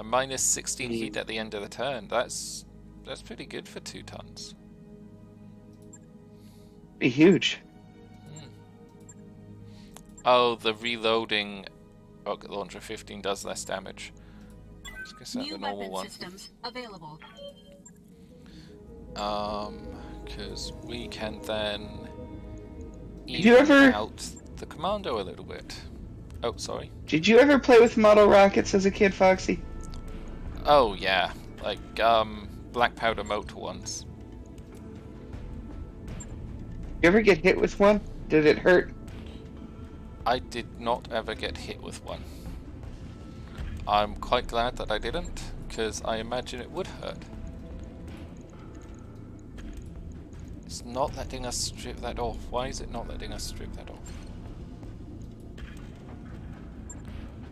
[SPEAKER 1] Minus 16 heat at the end of the turn. That's pretty good for 2 tons.
[SPEAKER 2] Be huge.
[SPEAKER 1] Oh, the reloading rocket launcher 15 does less damage. Let's get the normal one.
[SPEAKER 4] Systems available.
[SPEAKER 1] Because we can then
[SPEAKER 2] Did you ever
[SPEAKER 1] out the commando a little bit. Oh, sorry.
[SPEAKER 2] Did you ever play with model rockets as a kid, Foxy?
[SPEAKER 1] Oh yeah, like black powder motor ones.
[SPEAKER 2] You ever get hit with one? Did it hurt?
[SPEAKER 1] I did not ever get hit with one. I'm quite glad that I didn't, because I imagine it would hurt. It's not letting us strip that off. Why is it not letting us strip that off?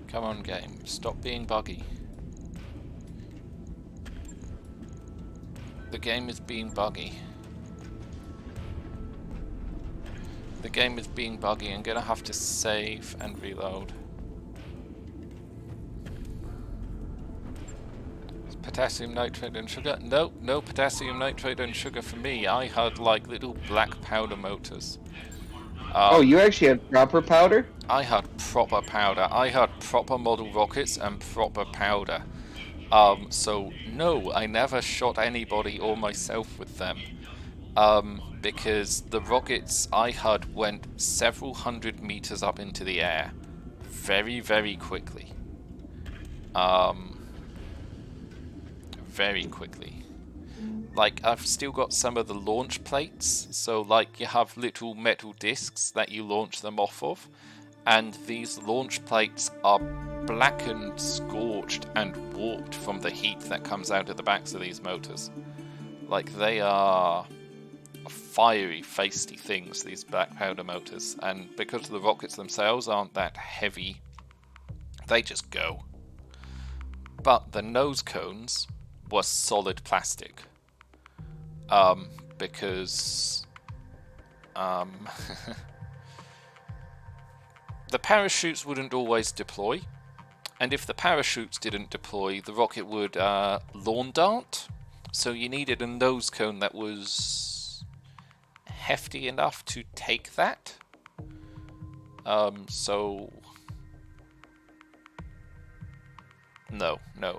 [SPEAKER 1] Come on, game. Stop being buggy. The game is being buggy. The game is being buggy. I'm gonna have to save and reload. Potassium nitrate and sugar? No, no potassium nitrate and sugar for me. I had like little black powder motors.
[SPEAKER 2] Oh, you actually had proper powder?
[SPEAKER 1] I had proper powder. I had proper model rockets and proper powder. So no, I never shot anybody or myself with them. Because the rockets I had went several hundred meters up into the air very, very quickly. Very quickly. Like, I've still got some of the launch plates, so like you have little metal discs that you launch them off of, and these launch plates are blackened, scorched, and warped from the heat that comes out of the backs of these motors. Like, they are fiery, feisty things, these black powder motors, and because the rockets themselves aren't that heavy, they just go. But the nose cones were solid plastic. Because the parachutes wouldn't always deploy, and if the parachutes didn't deploy, the rocket would lawn dart, so you needed a nose cone that was hefty enough to take that. No,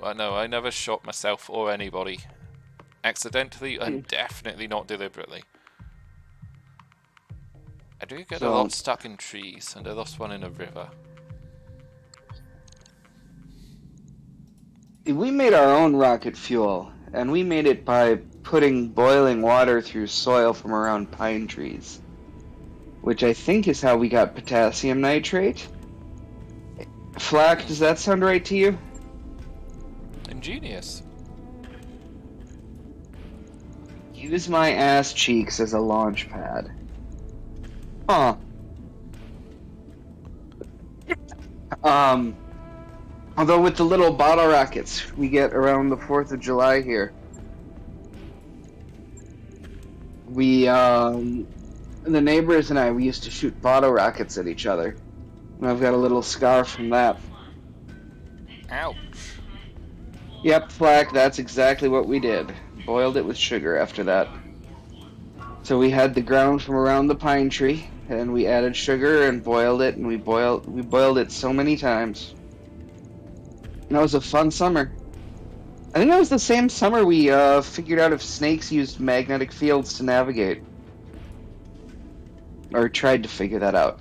[SPEAKER 1] I never shot myself or anybody accidentally, and definitely not deliberately. I do get a lot stuck in trees, and I lost one in a river.
[SPEAKER 2] We made our own rocket fuel, and we made it by putting boiling water through soil from around pine trees, which I think is how we got potassium nitrate. Flack, does that sound right to you?
[SPEAKER 1] Ingenious.
[SPEAKER 2] Use my ass cheeks as a launch pad. Huh. Although with the little bottle rockets we get around the 4th of July here, we, the neighbors and I, we used to shoot bottle rockets at each other. And I've got a little scar from that.
[SPEAKER 1] Ouch.
[SPEAKER 2] Yep, Flack, that's exactly what we did. Boiled it with sugar after that. So we had the ground from around the pine tree, and we added sugar and boiled it, and we boiled it so many times. And that was a fun summer. I think that was the same summer we figured out if snakes used magnetic fields to navigate. Or tried to figure that out.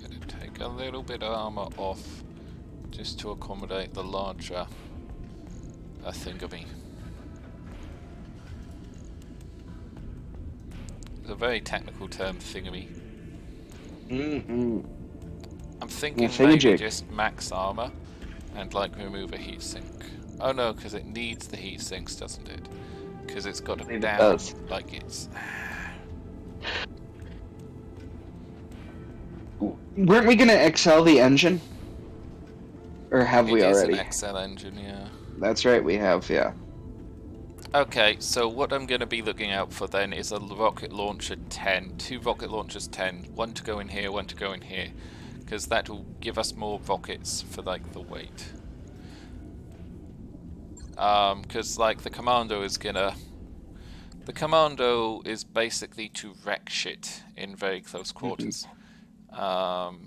[SPEAKER 1] Gonna take a little bit of armor off just to accommodate the larger thingamy. It's a very technical term, thingamy.
[SPEAKER 2] Mm-hmm.
[SPEAKER 1] I'm thinking maybe just max armor and like remove a heatsink. Oh no, because it needs the heatsinks, doesn't it? Because it's got to down like it's.
[SPEAKER 2] Weren't we gonna excel the engine? Or have we already?
[SPEAKER 1] It is an XL engine, yeah.
[SPEAKER 2] That's right, we have, yeah.
[SPEAKER 1] Okay, so what I'm going to be looking out for then is a rocket launcher 10. 2 rocket launchers 10. One to go in here, one to go in here. Because that will give us more rockets for, like, the weight. Because, like, the Commando is gonna... The Commando is basically to wreck shit in very close quarters.
[SPEAKER 10] Job's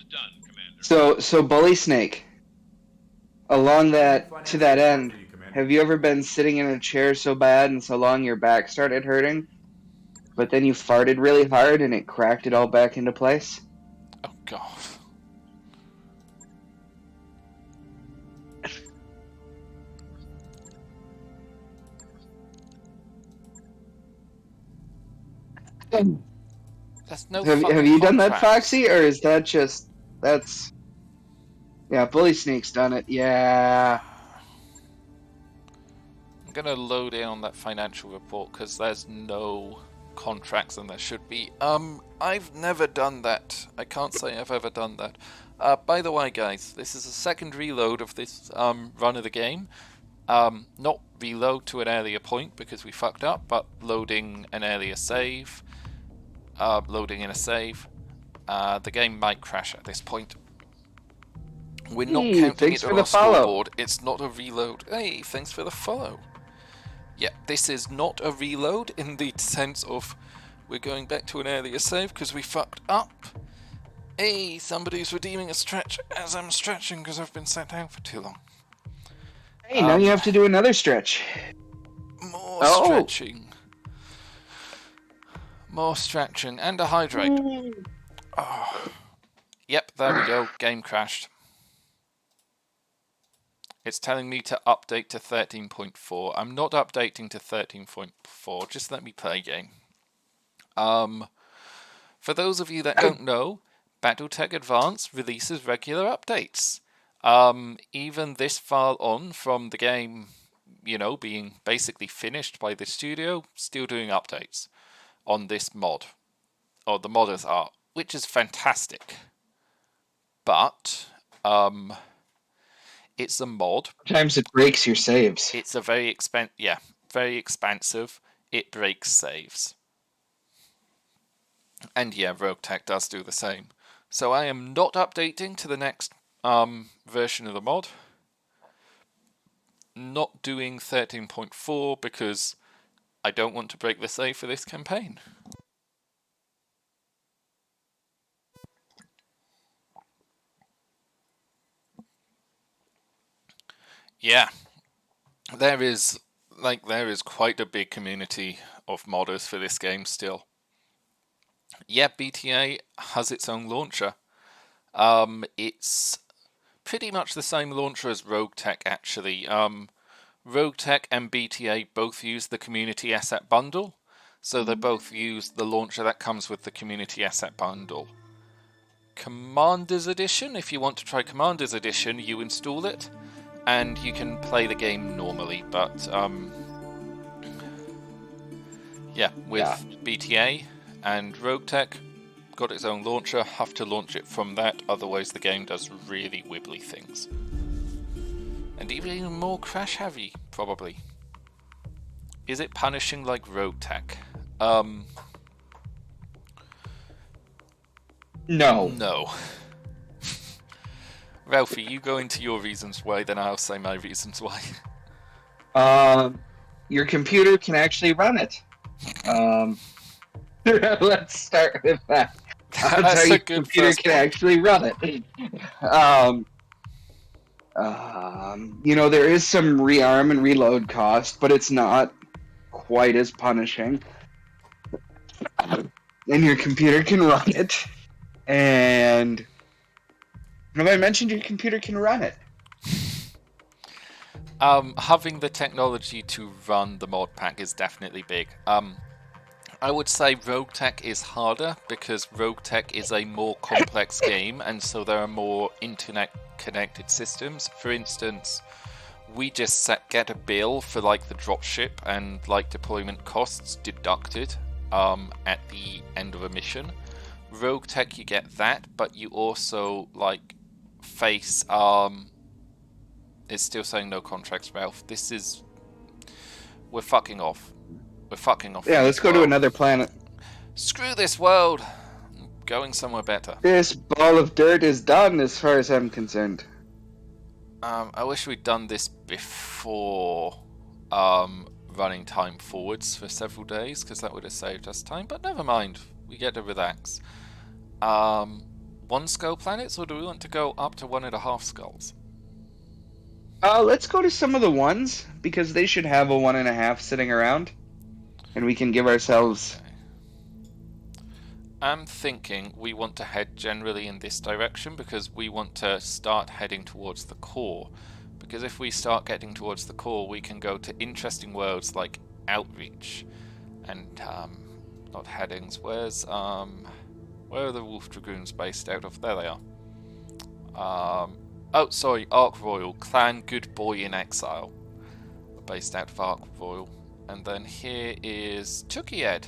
[SPEAKER 10] done, Commander.
[SPEAKER 2] So Bully Snake, along that, to that end, have you ever been sitting in a chair so bad and so long your back started hurting, but then you farted really hard and it cracked it all back into place?
[SPEAKER 1] Oh, God. That's no
[SPEAKER 2] Have you done that, Foxy, or is that just... That's... Yeah, Bully Snake's done it, yeah.
[SPEAKER 1] I'm gonna load in on that financial report because there's no contracts and there should be. I've never done that. I can't say I've ever done that. By the way, guys, this is a second reload of this run of the game. Not reload to an earlier point because we fucked up, but loading an earlier save. Loading in a save. The game might crash at this point. We're not counting it on our scoreboard. It's not a reload. Hey, thanks for the follow. Yeah, this is not a reload in the sense of we're going back to an earlier save because we fucked up. Hey, somebody's redeeming a stretch as I'm stretching because I've been sat down for too long.
[SPEAKER 2] Hey, now you have to do another stretch.
[SPEAKER 1] More stretching. More stretching and a hydrate. Oh. Yep, there we go. Game crashed. It's telling me to update to 13.4. I'm not updating to 13.4. Just let me play game. For those of you that don't know, Battletech Advanced releases regular updates. Even this far on from the game you know, being basically finished by the studio, still doing updates on this mod, or the modders are, which is fantastic. But it's a mod.
[SPEAKER 2] Sometimes it breaks your saves.
[SPEAKER 1] It's a very very expansive. It breaks saves. And yeah, Roguetech does do the same. So I am not updating to the next version of the mod. Not doing 13.4 because I don't want to break the save for this campaign. Yeah, there is quite a big community of modders for this game still. Yeah, BTA has its own launcher. It's pretty much the same launcher as Roguetech, actually. Roguetech and BTA both use the Community Asset Bundle, so they both use the launcher that comes with the Community Asset Bundle. Commander's Edition, if you want to try Commander's Edition, you install it, and you can play the game normally, but BTA and Roguetech got its own launcher, have to launch it from that, otherwise the game does really wibbly things. And even more crash heavy, probably. Is it punishing like Roguetech?
[SPEAKER 2] No.
[SPEAKER 1] No. Ralphie, you go into your reasons why, then I'll say my reasons why.
[SPEAKER 2] Your computer can actually run it. Let's start with that.
[SPEAKER 1] That's
[SPEAKER 2] your
[SPEAKER 1] a good
[SPEAKER 2] computer
[SPEAKER 1] first
[SPEAKER 2] can
[SPEAKER 1] point.
[SPEAKER 2] actually run it. You know, there is some rearm and reload cost, but it's not quite as punishing. And your computer can run it. And have I mentioned your computer can run it?
[SPEAKER 1] Having the technology to run the mod pack is definitely big. I would say Roguetech is harder because Roguetech is a more complex game, and so there are more internet-connected systems. For instance, we just get a bill for like the dropship and like deployment costs deducted at the end of a mission. Roguetech, you get that, but you also like face it's still saying no contracts, Ralph. We're fucking off. We're fucking off.
[SPEAKER 2] Yeah, let's go to another planet.
[SPEAKER 1] Screw this world. I'm going somewhere better.
[SPEAKER 2] This ball of dirt is done as far as I'm concerned.
[SPEAKER 1] I wish we'd done this before running time forwards for several days, because that would have saved us time, but never mind. We get to relax. 1 skull planets, or do we want to go up to 1.5 skulls?
[SPEAKER 2] Let's go to some of the ones, because they should have a 1.5 sitting around. And we can give ourselves...
[SPEAKER 1] Okay. I'm thinking we want to head generally in this direction, because we want to start heading towards the core. Because if we start getting towards the core, we can go to interesting worlds like Outreach. And, not headings. Where are the Wolf Dragoons based out of? There they are. Oh, sorry, Ark Royal. Clan Good Boy in Exile. Based out of Ark Royal. And then here is Tukied.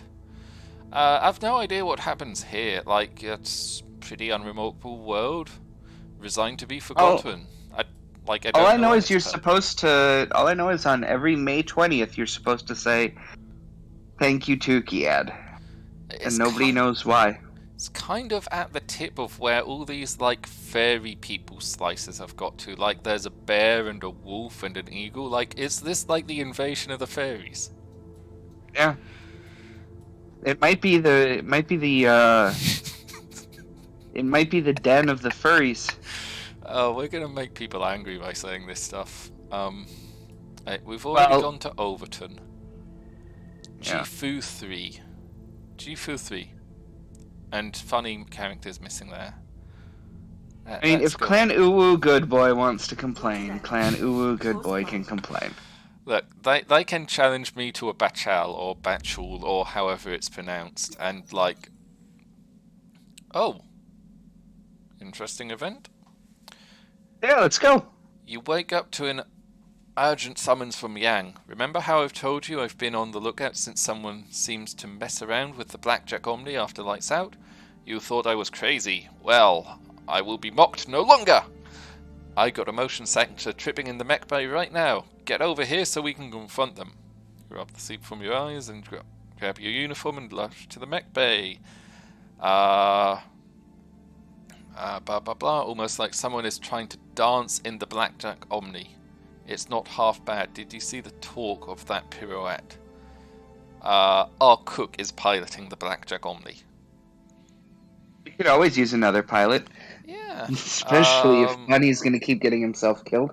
[SPEAKER 1] I've no idea what happens here. Like, it's pretty unremarkable world. Resigned to be forgotten.
[SPEAKER 2] All I know is you're supposed to... All I know is on every May 20th, you're supposed to say, "Thank you, Tukied." And nobody knows why.
[SPEAKER 1] It's kind of at the tip of where all these, like, fairy people slices have got to. Like, there's a bear and a wolf and an eagle. Like, is this like the invasion of the fairies?
[SPEAKER 2] Yeah. It might be the it might be the den of the furries.
[SPEAKER 1] Oh, we're gonna make people angry by saying this stuff. We've already gone to Overton. Gifu 3. Gifu 3. And funny characters missing there.
[SPEAKER 2] I mean, if Clan Uwu Good Boy wants to complain, Clan Uwu Good Boy can complain.
[SPEAKER 1] Look, they can challenge me to a Bachal or Bachul or however it's pronounced, and like... Oh. Interesting event.
[SPEAKER 2] Yeah, let's go.
[SPEAKER 1] You wake up to an Urgent summons from Yang. Remember how I've told you I've been on the lookout since someone seems to mess around with the Blackjack Omni after lights out? You thought I was crazy. Well, I will be mocked no longer! I got a motion sensor tripping in the mech bay right now. Get over here so we can confront them. Rub the sleep from your eyes and grab your uniform and rush to the mech bay. Blah blah blah. Almost like someone is trying to dance in the Blackjack Omni. It's not half bad. Did you see the talk of that pirouette? Our cook is piloting the Blackjack Omni.
[SPEAKER 2] We could always use another pilot.
[SPEAKER 1] Yeah.
[SPEAKER 2] Especially if Bunny's going to keep getting himself killed.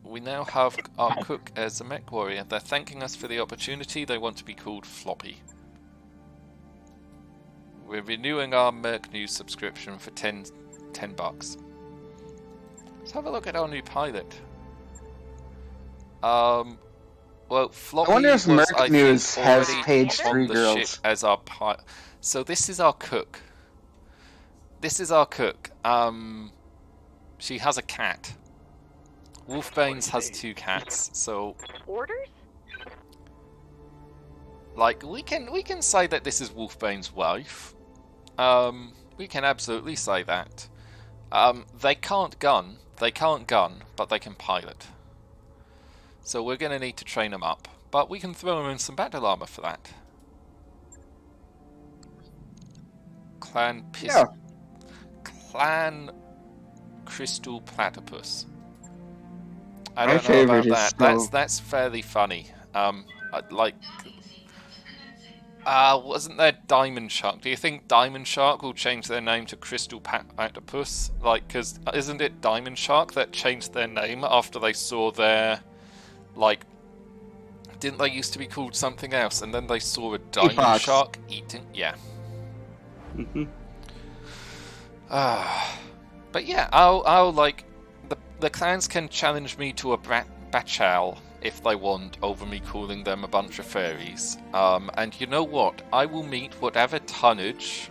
[SPEAKER 1] We now have our cook as a mech warrior. They're thanking us for the opportunity. They want to be called Floppy. We're renewing our Merc News subscription for $10. Let's have a look at our new pilot. Well, Floppy
[SPEAKER 2] I wonder if
[SPEAKER 1] was,
[SPEAKER 2] Merc News has
[SPEAKER 1] already
[SPEAKER 2] page
[SPEAKER 1] on
[SPEAKER 2] 3
[SPEAKER 1] the
[SPEAKER 2] girls.
[SPEAKER 1] ship as our pilot. So this is our cook. She has a cat. Wolfbane's has 2 cats, so
[SPEAKER 5] Orders?
[SPEAKER 1] like we can say that this is Wolfbane's wife. We can absolutely say that. They can't gun, but they can pilot. So we're gonna need to train them up, but we can throw them in some battle armor for that. Clan Crystal Platypus. I don't know about that. That's fairly funny. Wasn't there Diamond Shark? Do you think Diamond Shark will change their name to Crystal Platypus? Like, because isn't it Diamond Shark that changed their name after they saw their, like, didn't they used to be called something else, and then they saw a Diamond Shark eating? Yeah. But yeah, I'll like the clans can challenge me to a battle if they want over me calling them a bunch of fairies. And you know what? I will meet whatever tonnage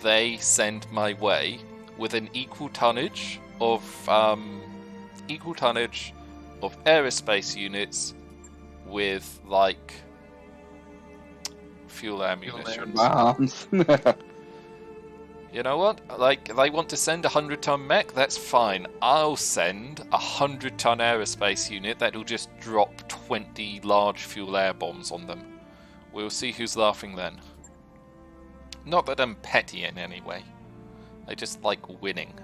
[SPEAKER 1] they send my way with an equal tonnage of aerospace units with like fuel ammunition.
[SPEAKER 2] Bombs.
[SPEAKER 1] You know what? Like, they want to send a 100-ton mech? That's fine. I'll send a 100-ton aerospace unit that'll just drop 20 large fuel air bombs on them. We'll see who's laughing then. Not that I'm petty in any way. I just like winning.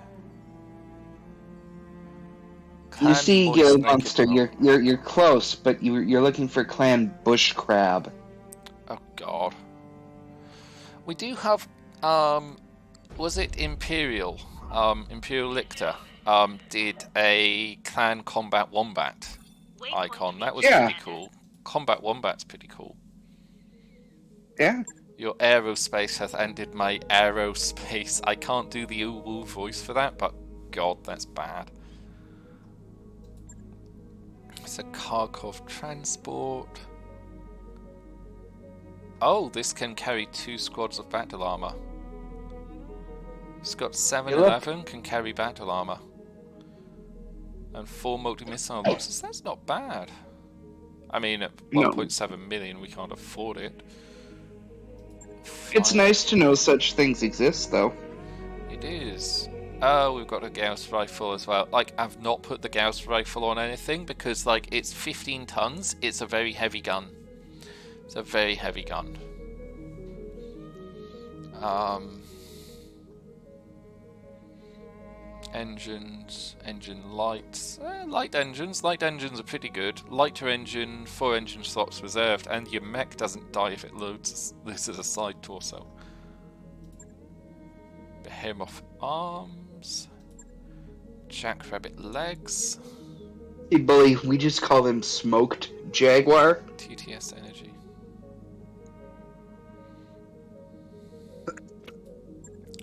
[SPEAKER 2] You see, Gilly Monster, you're close, but you're looking for Clan Bush Crab.
[SPEAKER 1] Oh god. We do have was it Imperial? Imperial Lictor did a Clan Combat Wombat icon. That was pretty cool. Combat Wombat's pretty cool.
[SPEAKER 2] Yeah.
[SPEAKER 1] Your aerospace has ended my aerospace. I can't do the Uwu voice for that, but god, that's bad. It's a Kharkov transport. Oh, this can carry 2 squads of battle armor. It's got 711, can carry battle armor. And 4 multi-missile launchers. That's not bad. I mean, at 1.7 million, we can't afford it.
[SPEAKER 2] It's nice to know such things exist, though.
[SPEAKER 1] It is. Oh, we've got a Gauss rifle as well. Like, I've not put the Gauss rifle on anything because, like, it's 15 tons. It's a very heavy gun. It's a very heavy gun. Engines, engine lights, light engines are pretty good. Lighter engine, 4 engine slots reserved, and your mech doesn't die if it loads. This is a side torso. Behemoth arms, jackrabbit legs.
[SPEAKER 2] Hey, Bully, we just call them smoked Jaguar.
[SPEAKER 1] TTS energy.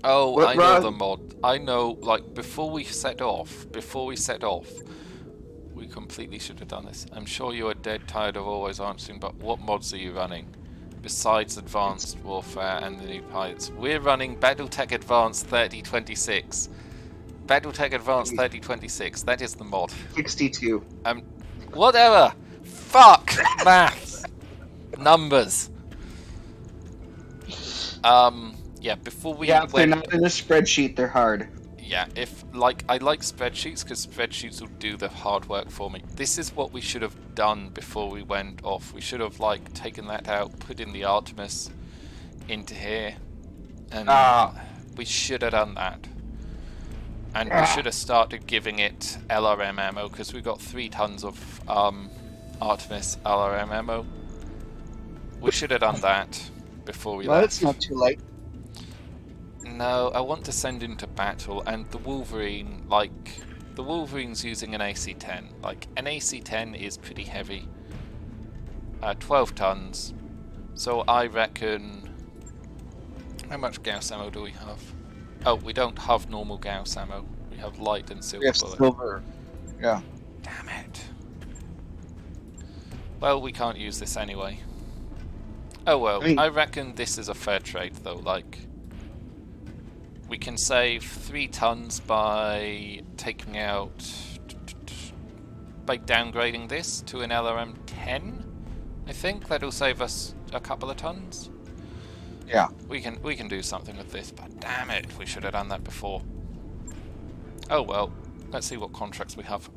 [SPEAKER 1] Oh,
[SPEAKER 2] What,
[SPEAKER 1] I know
[SPEAKER 2] Rod?
[SPEAKER 1] the mod. I know, like, before we set off, we completely should have done this. I'm sure you are dead tired of always answering, but what mods are you running? Besides Advanced Warfare and the new pilots. We're running Battletech Advanced 3026. Battletech Advanced 3026, that is the mod.
[SPEAKER 2] 62.
[SPEAKER 1] Whatever. Fuck maths. Numbers. Yeah, before we
[SPEAKER 2] Yeah, if they're
[SPEAKER 1] went...
[SPEAKER 2] not in a spreadsheet, they're hard.
[SPEAKER 1] Yeah, if, like, I like spreadsheets because spreadsheets will do the hard work for me. This is what we should have done before we went off. We should have, like, taken that out, put in the Artemis into here, and we should have done that. And we should have started giving it LRM ammo because we got 3 tons of Artemis LRM ammo. We should have done that before we
[SPEAKER 2] Well,
[SPEAKER 1] left.
[SPEAKER 2] it's not too late.
[SPEAKER 1] No, I want to send into battle, and the Wolverine, like, the Wolverine's using an AC-10. Like, an AC-10 is pretty heavy. 12 tons. So I reckon... How much Gauss ammo do we have? Oh, we don't have normal Gauss ammo. We have light and silver
[SPEAKER 2] We have
[SPEAKER 1] bullet.
[SPEAKER 2] silver. Yeah.
[SPEAKER 1] Damn it. Well, we can't use this anyway. Oh well, I reckon this is a fair trade though, like... We can save 3 tons by taking out... by downgrading this to an LRM 10, I think. That'll save us a couple of tons.
[SPEAKER 2] Yeah.
[SPEAKER 1] We can do something with this, but damn it, we should have done that before. Oh well, let's see what contracts we have.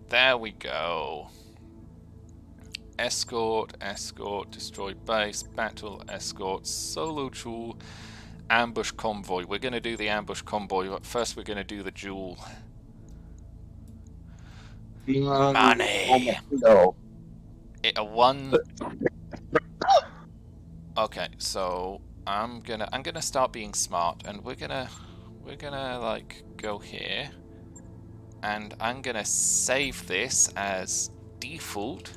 [SPEAKER 1] There we go. Escort, destroy base, battle, escort, solo jewel, ambush convoy. We're going to do the ambush convoy, but first we're going to do the jewel. Money!
[SPEAKER 2] No.
[SPEAKER 1] A 1... Okay, so I'm gonna start being smart, and we're gonna like go here, and I'm gonna save this as default.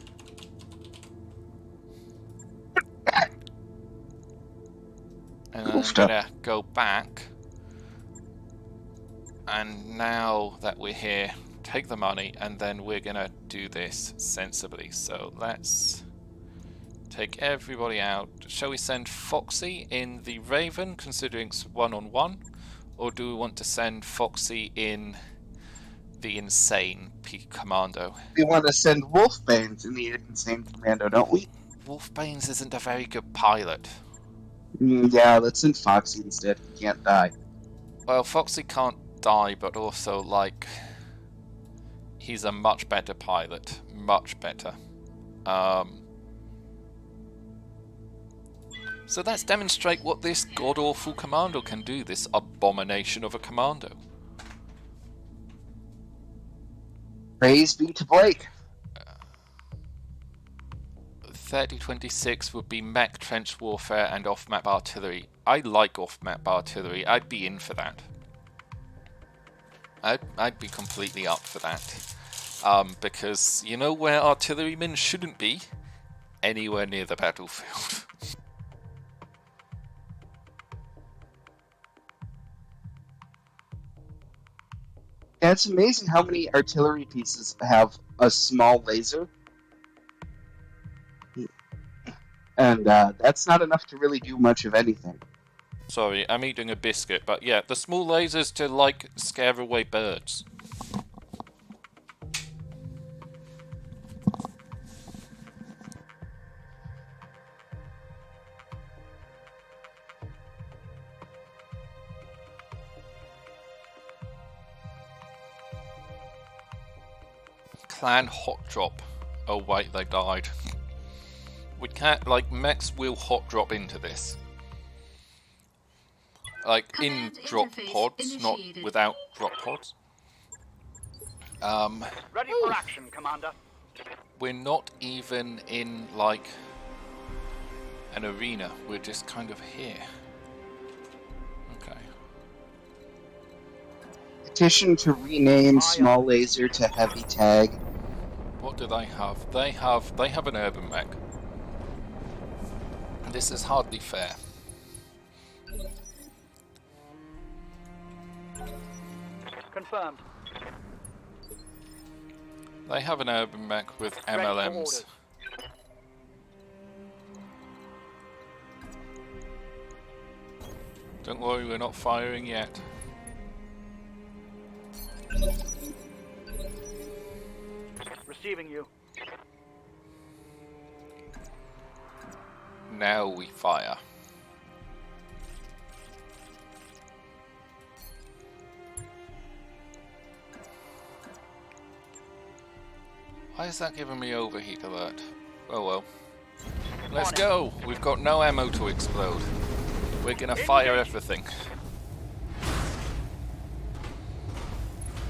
[SPEAKER 1] And I'm gonna go back, and now that we're here, take the money, and then we're gonna do this sensibly. So let's take everybody out. Shall we send Foxy in the Raven, considering it's 1-on-1, or do we want to send Foxy in the Insane Commando?
[SPEAKER 2] We want to send Wolfbanes in the Insane Commando, don't we?
[SPEAKER 1] Wolfbanes isn't a very good pilot.
[SPEAKER 2] Yeah, let's send Foxy instead. He can't die.
[SPEAKER 1] Well, Foxy can't die, but also, like, he's a much better pilot. Much better. So let's demonstrate what this god-awful commando can do, this abomination of a commando.
[SPEAKER 2] Praise be to Blake.
[SPEAKER 1] 3026 would be mech, trench warfare, and off-map artillery. I like off-map artillery. I'd be in for that. I'd be completely up for that. Because you know where artillerymen shouldn't be? Anywhere near the battlefield.
[SPEAKER 2] Yeah, it's amazing how many artillery pieces have a small laser. And that's not enough to really do much of anything.
[SPEAKER 1] Sorry, I'm eating a biscuit, but yeah, the small lasers to, like, scare away birds. Clan hot drop. Oh wait, they died. We can't, like, mechs will hot drop into this. Like, in drop pods, not without drop pods.
[SPEAKER 5] Ready for action, Commander.
[SPEAKER 1] We're not even in, like, an arena. We're just kind of here. Okay.
[SPEAKER 2] Petition to rename small laser to heavy tag.
[SPEAKER 1] What do they have? They have an urban mech. This is hardly fair.
[SPEAKER 5] Confirmed.
[SPEAKER 1] They have an urban mech with MLMs. Don't worry, we're not firing yet.
[SPEAKER 5] receiving you.
[SPEAKER 1] Now we fire. Why is that giving me overheat alert? Oh well. Let's go! We've got no ammo to explode. We're gonna fire everything.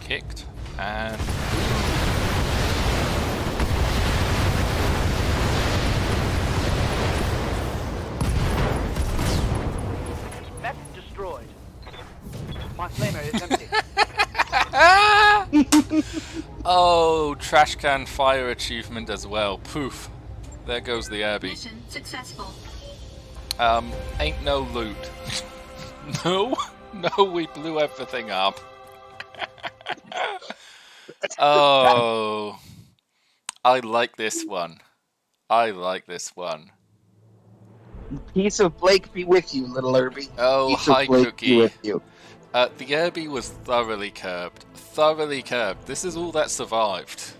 [SPEAKER 1] Kicked and...
[SPEAKER 5] Mech destroyed. My flamer is empty.
[SPEAKER 1] Oh, trash can fire achievement as well. Poof. There goes the Abbey.
[SPEAKER 4] Mission successful.
[SPEAKER 1] Ain't no loot. No, no, we blew everything up. Oh, I like this one. I like this one.
[SPEAKER 2] Piece of Blake be with you, little Irby.
[SPEAKER 1] Oh,
[SPEAKER 2] Piece of
[SPEAKER 1] hi,
[SPEAKER 2] Blake
[SPEAKER 1] Cookie.
[SPEAKER 2] be with you.
[SPEAKER 1] The Abbey was thoroughly curbed. Thoroughly curbed. This is all that survived.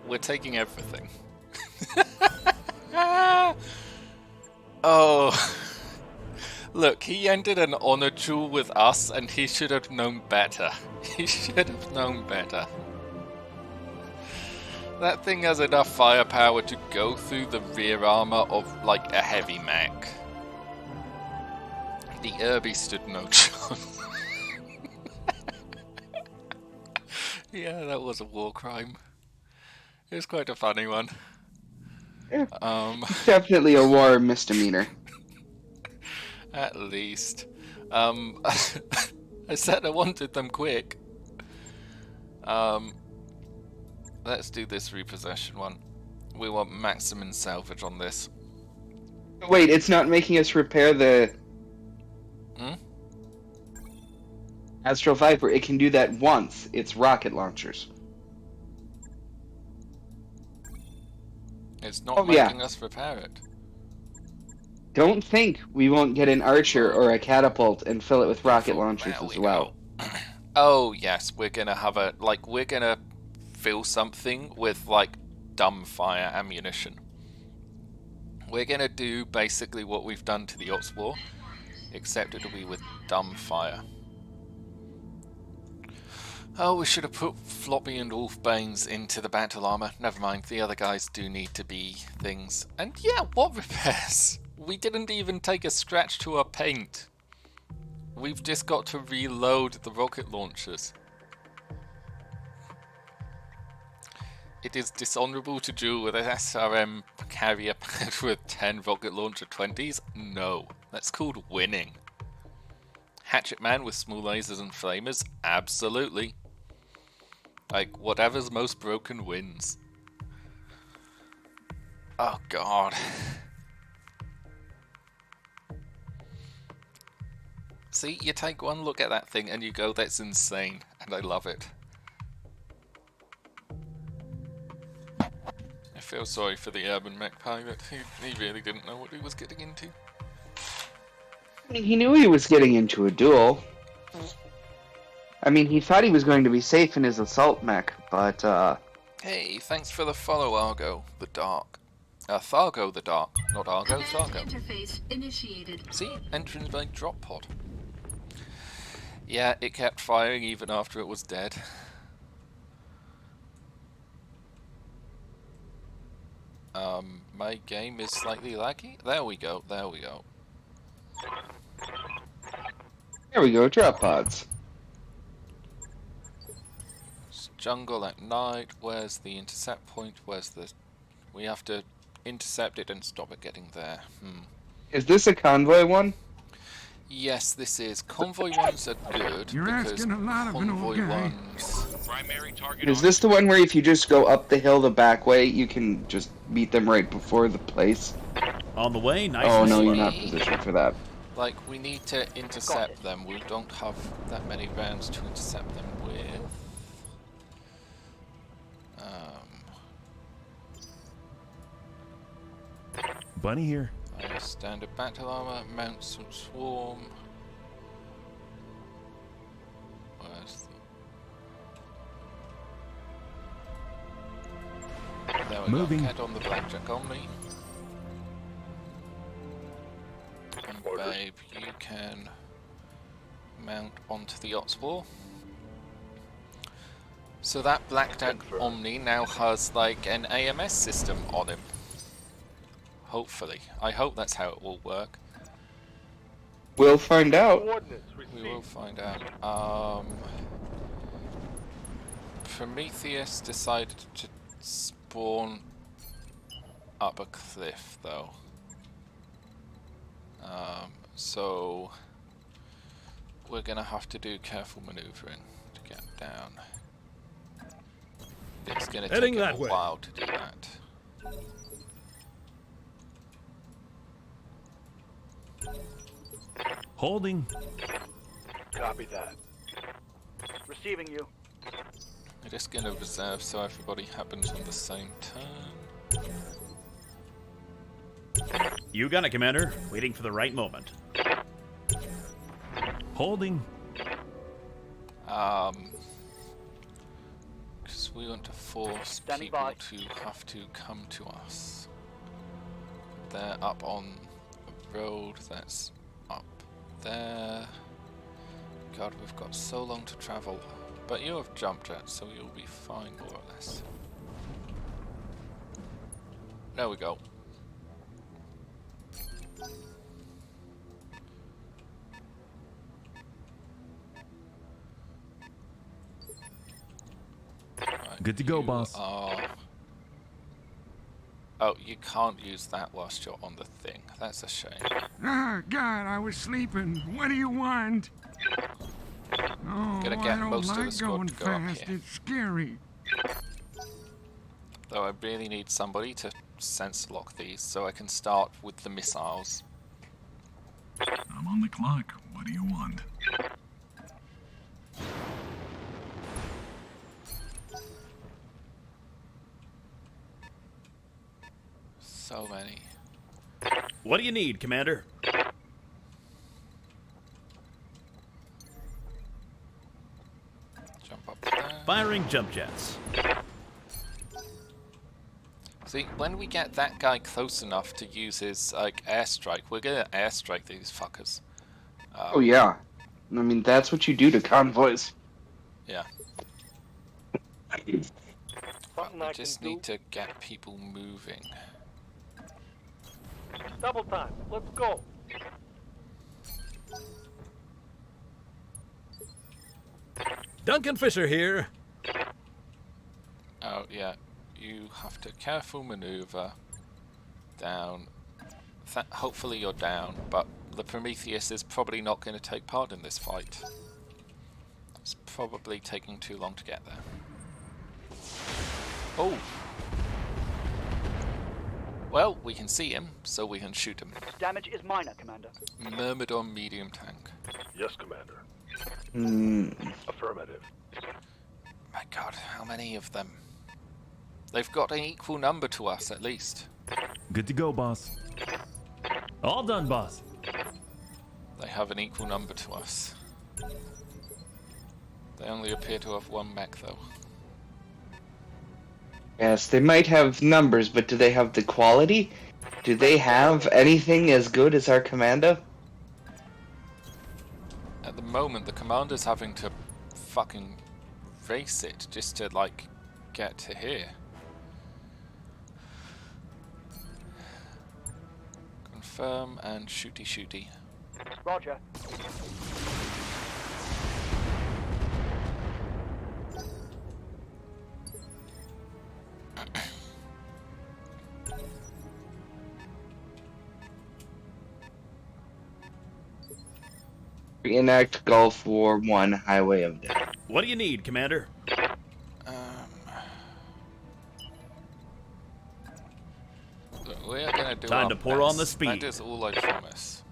[SPEAKER 1] We're taking everything. Oh. Look, he ended an honor duel with us and he should have known better. He should have known better. That thing has enough firepower to go through the rear armor of, like, a heavy mech. The Irby stood no chance. Yeah, that was a war crime. It was quite a funny one.
[SPEAKER 2] Yeah. Definitely a war misdemeanor.
[SPEAKER 1] At least. I said I wanted them quick. Let's do this repossession one. We want maximum salvage on this.
[SPEAKER 2] Wait, it's not making us repair the... Astro Viper. It can do that once. It's rocket launchers.
[SPEAKER 1] It's not making us repair it.
[SPEAKER 2] Don't think we won't get an archer or a catapult and fill it with rocket launchers as well.
[SPEAKER 1] Oh yes, we're gonna have a, like, we're gonna fill something with, like, dumbfire ammunition. We're gonna do basically what we've done to the Ops War, except it'll be with dumbfire. Oh, we should have put Floppy and Wolfbanes into the battle armor. Never mind, the other guys do need to be things. And yeah, what repairs? We didn't even take a scratch to our paint. We've just got to reload the rocket launchers. It is dishonorable to duel with an SRM carrier pad with 10 rocket launcher 20s? No, that's called winning. Hatchet Man with small lasers and flamers? Absolutely. Like, whatever's most broken wins. Oh god. See, you take one look at that thing and you go, that's insane, and I love it. I feel sorry for the urban mech pirate. He really didn't know what he was getting into.
[SPEAKER 2] I mean, he knew he was getting into a duel. I mean, he thought he was going to be safe in his assault mech, but,
[SPEAKER 1] Hey, thanks for the follow, Argo the Dark. Thargo the Dark, not Argo, Thargo.
[SPEAKER 4] Interface initiated.
[SPEAKER 1] See? Entrance by drop pod. Yeah, it kept firing even after it was dead. My game is slightly laggy. There we go, there we go.
[SPEAKER 2] there we go, drop pods.
[SPEAKER 1] It's jungle at night. Where's the intercept point? Where's the... We have to intercept it and stop it getting there.
[SPEAKER 2] Is this a convoy one?
[SPEAKER 1] Yes, this is. Convoy ones are good
[SPEAKER 8] You're
[SPEAKER 1] because
[SPEAKER 8] asking a lot of an old
[SPEAKER 1] convoy
[SPEAKER 8] guy.
[SPEAKER 1] ones...
[SPEAKER 10] Primary target
[SPEAKER 2] Is
[SPEAKER 10] on
[SPEAKER 2] this the one where if you just go up the hill the back way, you can just meet them right before the place?
[SPEAKER 7] On the way, nice
[SPEAKER 2] Oh
[SPEAKER 7] and
[SPEAKER 2] no,
[SPEAKER 7] slow.
[SPEAKER 2] you're not positioned for that.
[SPEAKER 1] Like, we need to intercept them. We don't have that many rounds to intercept them with.
[SPEAKER 7] Bunny here.
[SPEAKER 1] Standard battle armor, mount some swarm. Where's the... we
[SPEAKER 9] Moving.
[SPEAKER 1] go. Get on the Blackjack Omni. And babe, you can mount onto the Otswall. So that Blackjack Omni now has like an AMS system on him. Hopefully. I hope that's how it will work.
[SPEAKER 2] We'll find out.
[SPEAKER 1] We will find out. Prometheus decided to spawn up a cliff though. So we're gonna have to do careful maneuvering to get down. It's gonna take him a while to do that.
[SPEAKER 9] Holding.
[SPEAKER 5] Copy that. Receiving you.
[SPEAKER 1] I'm just gonna reserve so everybody happens on the same turn.
[SPEAKER 7] You got it, Commander. Waiting for the right moment.
[SPEAKER 9] Holding.
[SPEAKER 1] Because we want to force
[SPEAKER 5] Standing
[SPEAKER 1] people
[SPEAKER 5] by.
[SPEAKER 1] to have to come to us. They're up on a road that's up there. God, we've got so long to travel. But you have jump jets, so you'll be fine, more or less. There we go. Right,
[SPEAKER 9] Good to go,
[SPEAKER 1] you
[SPEAKER 9] boss.
[SPEAKER 1] are- Oh, you can't use that whilst you're on the thing. That's a shame.
[SPEAKER 8] Ah, God, I was sleeping. What do you want? Oh,
[SPEAKER 1] Gotta
[SPEAKER 8] I
[SPEAKER 1] get
[SPEAKER 8] don't
[SPEAKER 1] most of the
[SPEAKER 8] like
[SPEAKER 1] squad
[SPEAKER 8] going
[SPEAKER 1] to go up
[SPEAKER 8] fast.
[SPEAKER 1] here.
[SPEAKER 8] It's scary.
[SPEAKER 1] Though I really need somebody to sense lock these so I can start with the missiles.
[SPEAKER 8] I'm on the clock. What do you want?
[SPEAKER 1] So many.
[SPEAKER 7] What do you need, Commander?
[SPEAKER 1] Jump up there.
[SPEAKER 7] Firing jump jets.
[SPEAKER 1] See, when we get that guy close enough to use his like airstrike, we're gonna airstrike these fuckers.
[SPEAKER 2] Oh yeah. I mean, that's what you do to convoys.
[SPEAKER 1] Yeah. But we just need to get people moving.
[SPEAKER 5] Double time. Let's go.
[SPEAKER 9] Duncan Fisher here.
[SPEAKER 1] Oh yeah, you have to careful maneuver down. Hopefully you're down, but the Prometheus is probably not going to take part in this fight. It's probably taking too long to get there. Oh! Well, we can see him, so we can shoot him.
[SPEAKER 5] Damage is minor, Commander.
[SPEAKER 1] Myrmidon medium tank.
[SPEAKER 11] Yes, Commander.
[SPEAKER 2] Hmm.
[SPEAKER 11] Affirmative.
[SPEAKER 1] My god, how many of them? They've got an equal number to us, at least.
[SPEAKER 9] Good to go, boss. All done, boss.
[SPEAKER 1] They have an equal number to us. They only appear to have one mech, though.
[SPEAKER 2] Yes, they might have numbers, but do they have the quality? Do they have anything as good as our commander?
[SPEAKER 1] At the moment, the commander's having to fucking race it just to, like, get to here. Confirm and shooty shooty.
[SPEAKER 5] Roger.
[SPEAKER 2] Reenact Gulf War 1 Highway of Death.
[SPEAKER 7] What do you need, Commander?
[SPEAKER 1] Look, we are gonna do
[SPEAKER 7] Time
[SPEAKER 1] our
[SPEAKER 7] to pour on
[SPEAKER 1] best.
[SPEAKER 7] the speed.
[SPEAKER 1] That is all I promise.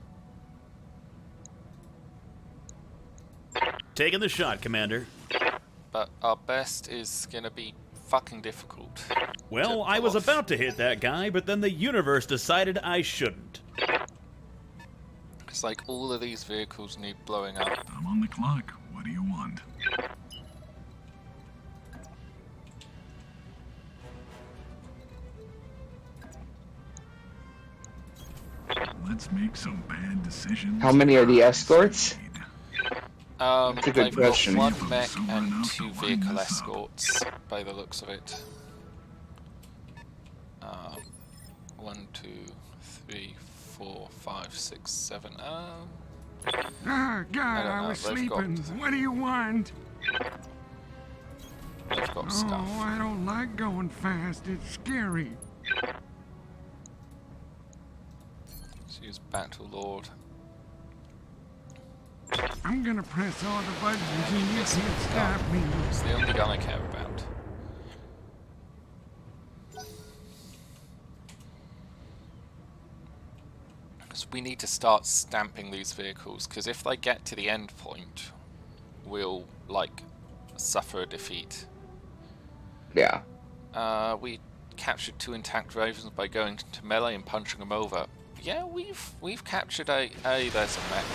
[SPEAKER 7] Taking the shot, Commander.
[SPEAKER 1] But our best is gonna be fucking difficult.
[SPEAKER 7] Well,
[SPEAKER 1] to
[SPEAKER 7] I
[SPEAKER 1] pull
[SPEAKER 7] was
[SPEAKER 1] off.
[SPEAKER 7] about to hit that guy, but then the universe decided I shouldn't.
[SPEAKER 1] It's like all of these vehicles need blowing up.
[SPEAKER 8] I'm on the clock. What do you want? Let's make some bad decisions.
[SPEAKER 2] How many are the
[SPEAKER 8] I
[SPEAKER 2] escorts?
[SPEAKER 8] succeed.
[SPEAKER 2] That's a good
[SPEAKER 1] They've got
[SPEAKER 2] question.
[SPEAKER 1] one
[SPEAKER 8] See if I'm
[SPEAKER 1] mech
[SPEAKER 8] sober
[SPEAKER 1] and
[SPEAKER 8] enough to
[SPEAKER 1] 2
[SPEAKER 8] line
[SPEAKER 1] vehicle
[SPEAKER 8] this up.
[SPEAKER 1] escorts, by the looks of it. 1, 2, 3, 4, 5, 6, 7.
[SPEAKER 8] Ah, God,
[SPEAKER 1] I
[SPEAKER 8] I was
[SPEAKER 1] They've got-
[SPEAKER 8] sleeping. What do you want?
[SPEAKER 1] They've got
[SPEAKER 8] Oh,
[SPEAKER 1] stuff.
[SPEAKER 8] I don't like going fast. It's scary.
[SPEAKER 1] Let's use Battle Lord.
[SPEAKER 8] I'm gonna press all the buttons and you
[SPEAKER 1] Yes,
[SPEAKER 8] can't stop me.
[SPEAKER 1] It's the only gun I care about. Because we need to start stamping these vehicles, because if they get to the end point, we'll, like, suffer a defeat.
[SPEAKER 2] Yeah.
[SPEAKER 1] We captured 2 intact ravens by going to melee and punching them over. Yeah, we've captured a there's a mech.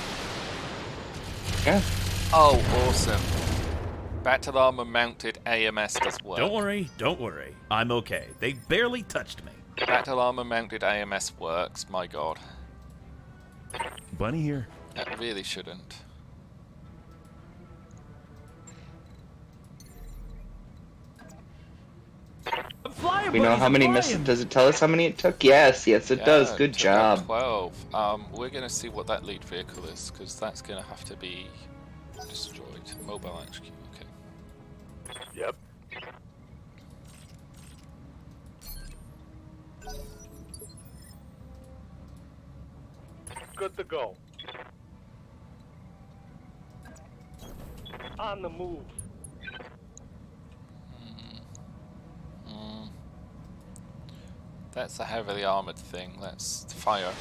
[SPEAKER 2] Yeah.
[SPEAKER 1] Oh, awesome. Battle armor mounted AMS does work.
[SPEAKER 7] Don't worry. I'm okay. They barely touched me.
[SPEAKER 1] Battle armor mounted AMS works, my god.
[SPEAKER 9] Bunny here.
[SPEAKER 1] That really shouldn't.
[SPEAKER 9] I'm flying,
[SPEAKER 2] We know
[SPEAKER 9] buddies,
[SPEAKER 2] how
[SPEAKER 9] I'm
[SPEAKER 2] many
[SPEAKER 9] flying.
[SPEAKER 2] misses. Does it tell us how many it took? Yes, it does. Good
[SPEAKER 1] Took out
[SPEAKER 2] job.
[SPEAKER 1] 12. We're gonna see what that lead vehicle is, because that's gonna have to be destroyed. Mobile HQ, okay.
[SPEAKER 5] Yep. Good to go. On the move.
[SPEAKER 1] That's a heavily armored thing. Let's fire at it.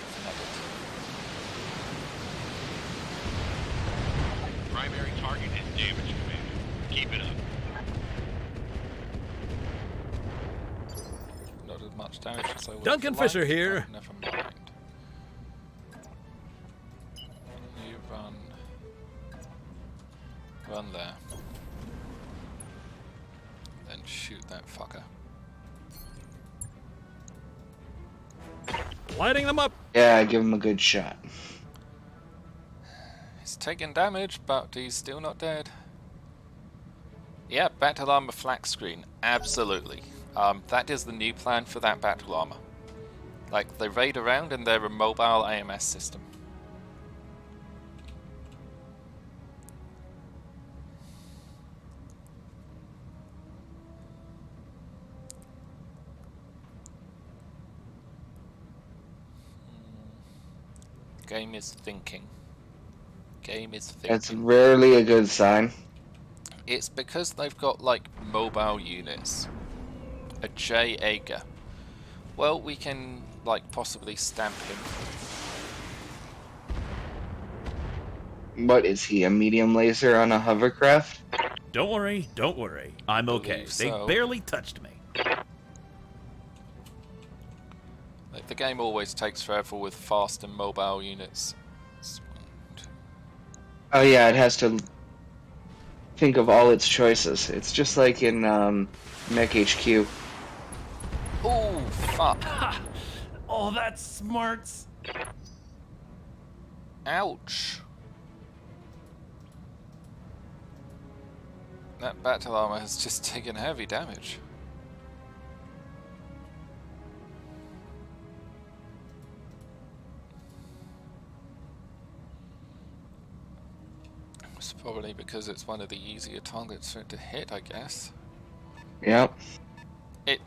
[SPEAKER 10] Primary target is damaged, Commander. Keep it up.
[SPEAKER 1] Not as much damage as I would
[SPEAKER 7] Duncan
[SPEAKER 1] have liked,
[SPEAKER 7] Fisher here.
[SPEAKER 1] but never mind. You run there. Then shoot that fucker.
[SPEAKER 7] Lighting them up.
[SPEAKER 2] Yeah, give him a good shot.
[SPEAKER 1] He's taking damage, but he's still not dead. Yeah, battle armor flak screen. Absolutely. That is the new plan for that battle armor. Like, they raid around and they're a mobile AMS system. Game is thinking. Game is thinking.
[SPEAKER 2] That's rarely a good sign.
[SPEAKER 1] It's because they've got, like, mobile units. A J. Ager. Well, we can, like, possibly stamp him.
[SPEAKER 2] What is he, a medium laser on a hovercraft?
[SPEAKER 7] Don't worry. I'm okay.
[SPEAKER 1] Believe
[SPEAKER 7] They
[SPEAKER 1] so.
[SPEAKER 7] barely touched me.
[SPEAKER 1] Like, the game always takes forever with fast and mobile units.
[SPEAKER 2] Oh yeah, it has to think of all its choices. It's just like in Mech HQ.
[SPEAKER 1] Oh, fuck.
[SPEAKER 9] Oh, that's smarts.
[SPEAKER 1] Ouch. That battle armor has just taken heavy damage. It's probably because it's one of the easier targets for it to hit, I guess.
[SPEAKER 2] Yep.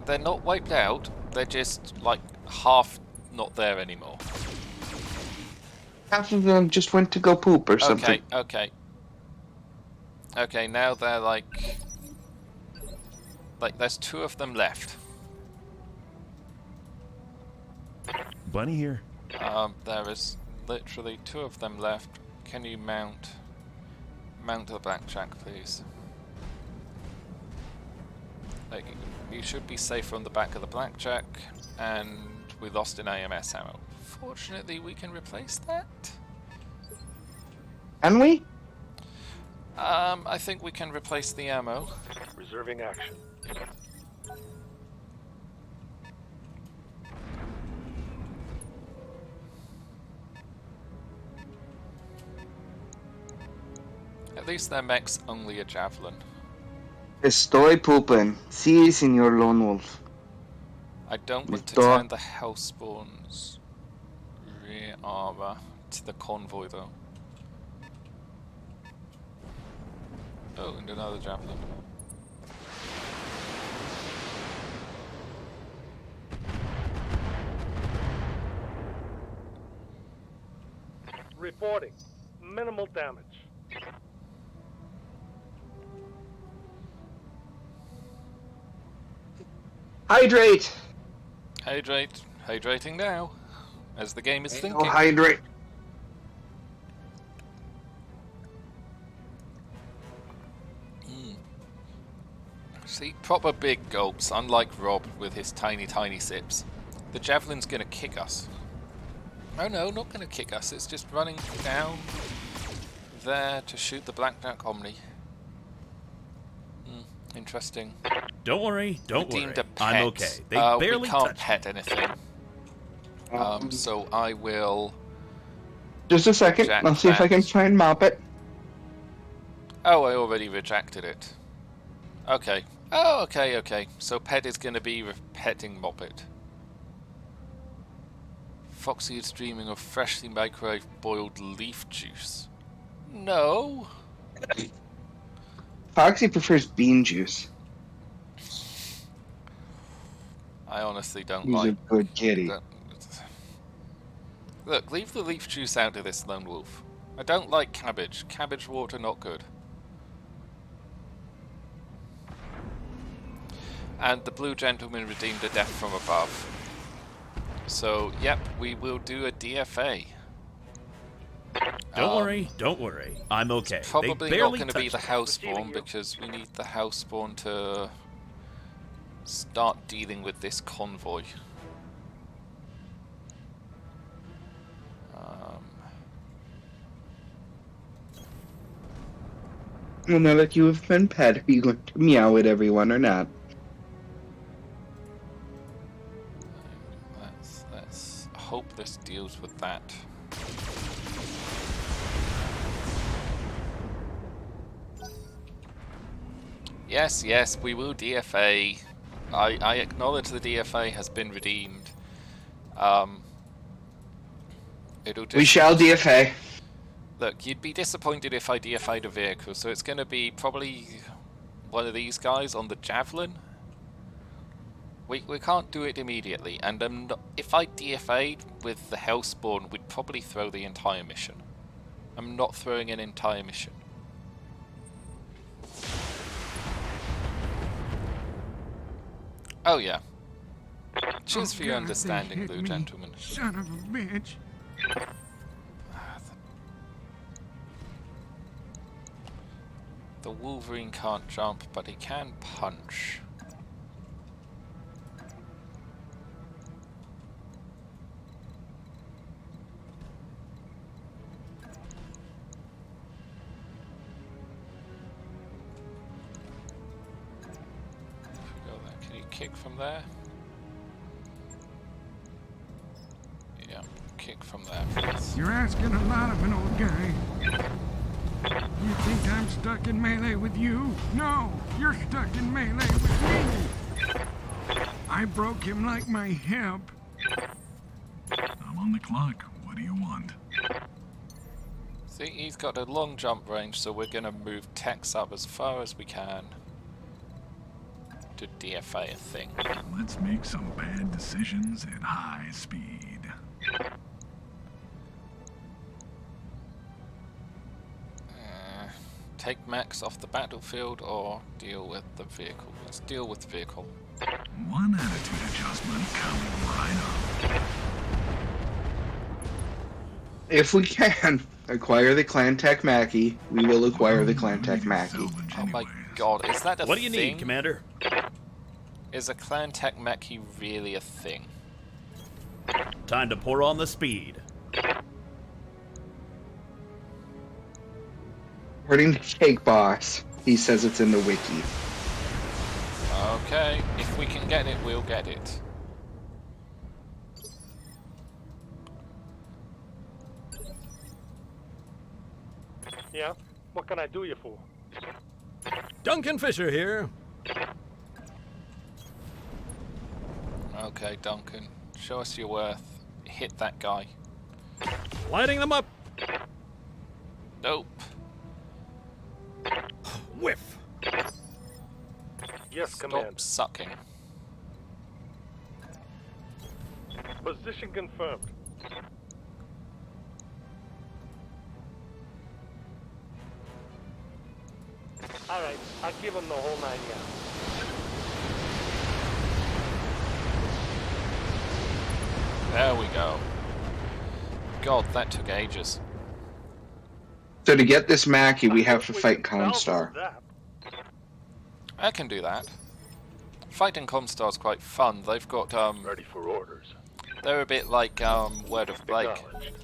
[SPEAKER 1] They're not wiped out, they're just, like, half not there anymore.
[SPEAKER 2] Half of them just went to go poop or something.
[SPEAKER 1] Okay. Okay, now they're like, there's 2 of them left.
[SPEAKER 9] Bunny here.
[SPEAKER 1] There is literally 2 of them left. Can you mount the blackjack, please? Like, you should be safe on the back of the blackjack, and we lost an AMS ammo. Fortunately, we can replace that.
[SPEAKER 2] Can we?
[SPEAKER 1] I think we can replace the ammo.
[SPEAKER 5] Reserving action.
[SPEAKER 1] At least their mech's only a javelin.
[SPEAKER 2] Estoy pooping. Si, Señor Lone Wolf.
[SPEAKER 1] I don't want to
[SPEAKER 2] Estoy-
[SPEAKER 1] turn the Hellspawn's rear armor to the convoy though. Oh, and another javelin.
[SPEAKER 5] Reporting. Minimal damage.
[SPEAKER 2] Hydrate!
[SPEAKER 1] Hydrating now, as the game is
[SPEAKER 2] Ain't
[SPEAKER 1] thinking.
[SPEAKER 2] no hydrate.
[SPEAKER 1] See, proper big gulps, unlike Rob with his tiny, tiny sips. The javelin's gonna kick us. Oh no, not gonna kick us, it's just running down there to shoot the Blackjack Omni. Interesting.
[SPEAKER 7] Don't worry, don't worry.
[SPEAKER 1] Redeemed a pet.
[SPEAKER 7] I'm okay. They barely
[SPEAKER 1] we can't
[SPEAKER 7] touched
[SPEAKER 1] pet anything. So I will...
[SPEAKER 2] Just a second.
[SPEAKER 1] Jack
[SPEAKER 2] I'll see if I can
[SPEAKER 1] that.
[SPEAKER 2] find Moppet.
[SPEAKER 1] Oh, I already rejected it. Okay. Oh, okay. So pet is going to be petting Moppet. Foxy is dreaming of freshly microwave boiled leaf juice. No.
[SPEAKER 2] Foxy prefers bean juice.
[SPEAKER 1] I honestly don't
[SPEAKER 2] He's a
[SPEAKER 1] like
[SPEAKER 2] good kitty.
[SPEAKER 1] that. Look, leave the leaf juice out of this, Lone Wolf. I don't like cabbage. Cabbage water, not good. And the blue gentleman redeemed a death from above. So, yep, we will do a DFA.
[SPEAKER 7] Don't worry. I'm okay.
[SPEAKER 1] It's probably
[SPEAKER 7] they
[SPEAKER 1] not
[SPEAKER 7] barely
[SPEAKER 1] going to be the
[SPEAKER 7] touched
[SPEAKER 1] Hellspawn because we need the Hellspawn to start dealing with this convoy.
[SPEAKER 2] Well, now that you have been pet, are you going to meow at everyone or not?
[SPEAKER 1] Let's hope this deals with that. Yes, we will DFA. I acknowledge the DFA has been redeemed. It'll just...
[SPEAKER 2] We shall DFA.
[SPEAKER 1] Look, you'd be disappointed if I DFA'd a vehicle, so it's going to be probably one of these guys on the Javelin. We can't do it immediately, and if I DFA'd with the Hellspawn, we'd probably throw the entire mission. I'm not throwing an entire mission. Oh yeah. Cheers for your understanding, Blue Gentleman.
[SPEAKER 8] Son of a bitch.
[SPEAKER 1] The Wolverine can't jump, but he can punch. Can you kick from there? Yeah, kick from there. Please.
[SPEAKER 8] You're asking a lot of an old guy. You think I'm stuck in melee with you? No, you're stuck in melee with me. I broke him like my hip. I'm on the clock. What do you want?
[SPEAKER 1] See, he's got a long jump range, so we're going to move Tex up as far as we can to DFA a thing.
[SPEAKER 8] Let's make some bad decisions at high speed.
[SPEAKER 1] Take Max off the battlefield or deal with the vehicle. Let's deal with the vehicle.
[SPEAKER 8] One attitude adjustment coming right up.
[SPEAKER 2] If we can acquire the Clan Tech Mackie, we will acquire the Clan Tech Mackie.
[SPEAKER 1] Oh my god, is that a thing?
[SPEAKER 7] What do you need, Commander?
[SPEAKER 1] Is a Clan Tech Mackie really a thing?
[SPEAKER 7] Time to pour on the speed.
[SPEAKER 2] According to Cake Boss, he says it's in the wiki.
[SPEAKER 1] Okay, if we can get it, we'll get it.
[SPEAKER 5] Yeah? What can I do you for?
[SPEAKER 7] Duncan Fisher here.
[SPEAKER 1] Okay, Duncan. Show us your worth. Hit that guy.
[SPEAKER 7] Lighting them up.
[SPEAKER 1] Nope.
[SPEAKER 7] Whiff.
[SPEAKER 5] Yes,
[SPEAKER 1] Stop
[SPEAKER 5] Commander.
[SPEAKER 1] sucking.
[SPEAKER 5] Position confirmed. All right, I'll give him the whole 9 yards.
[SPEAKER 1] There we go. God, that took ages.
[SPEAKER 2] So to get this Mackie, we have
[SPEAKER 5] If
[SPEAKER 2] to
[SPEAKER 5] we
[SPEAKER 2] fight
[SPEAKER 5] can salvage
[SPEAKER 2] Comstar.
[SPEAKER 5] that.
[SPEAKER 1] I can do that. Fighting Comstar's quite fun. They've got
[SPEAKER 5] Ready for orders.
[SPEAKER 1] they're a bit like Word of Blake.
[SPEAKER 5] Acknowledged.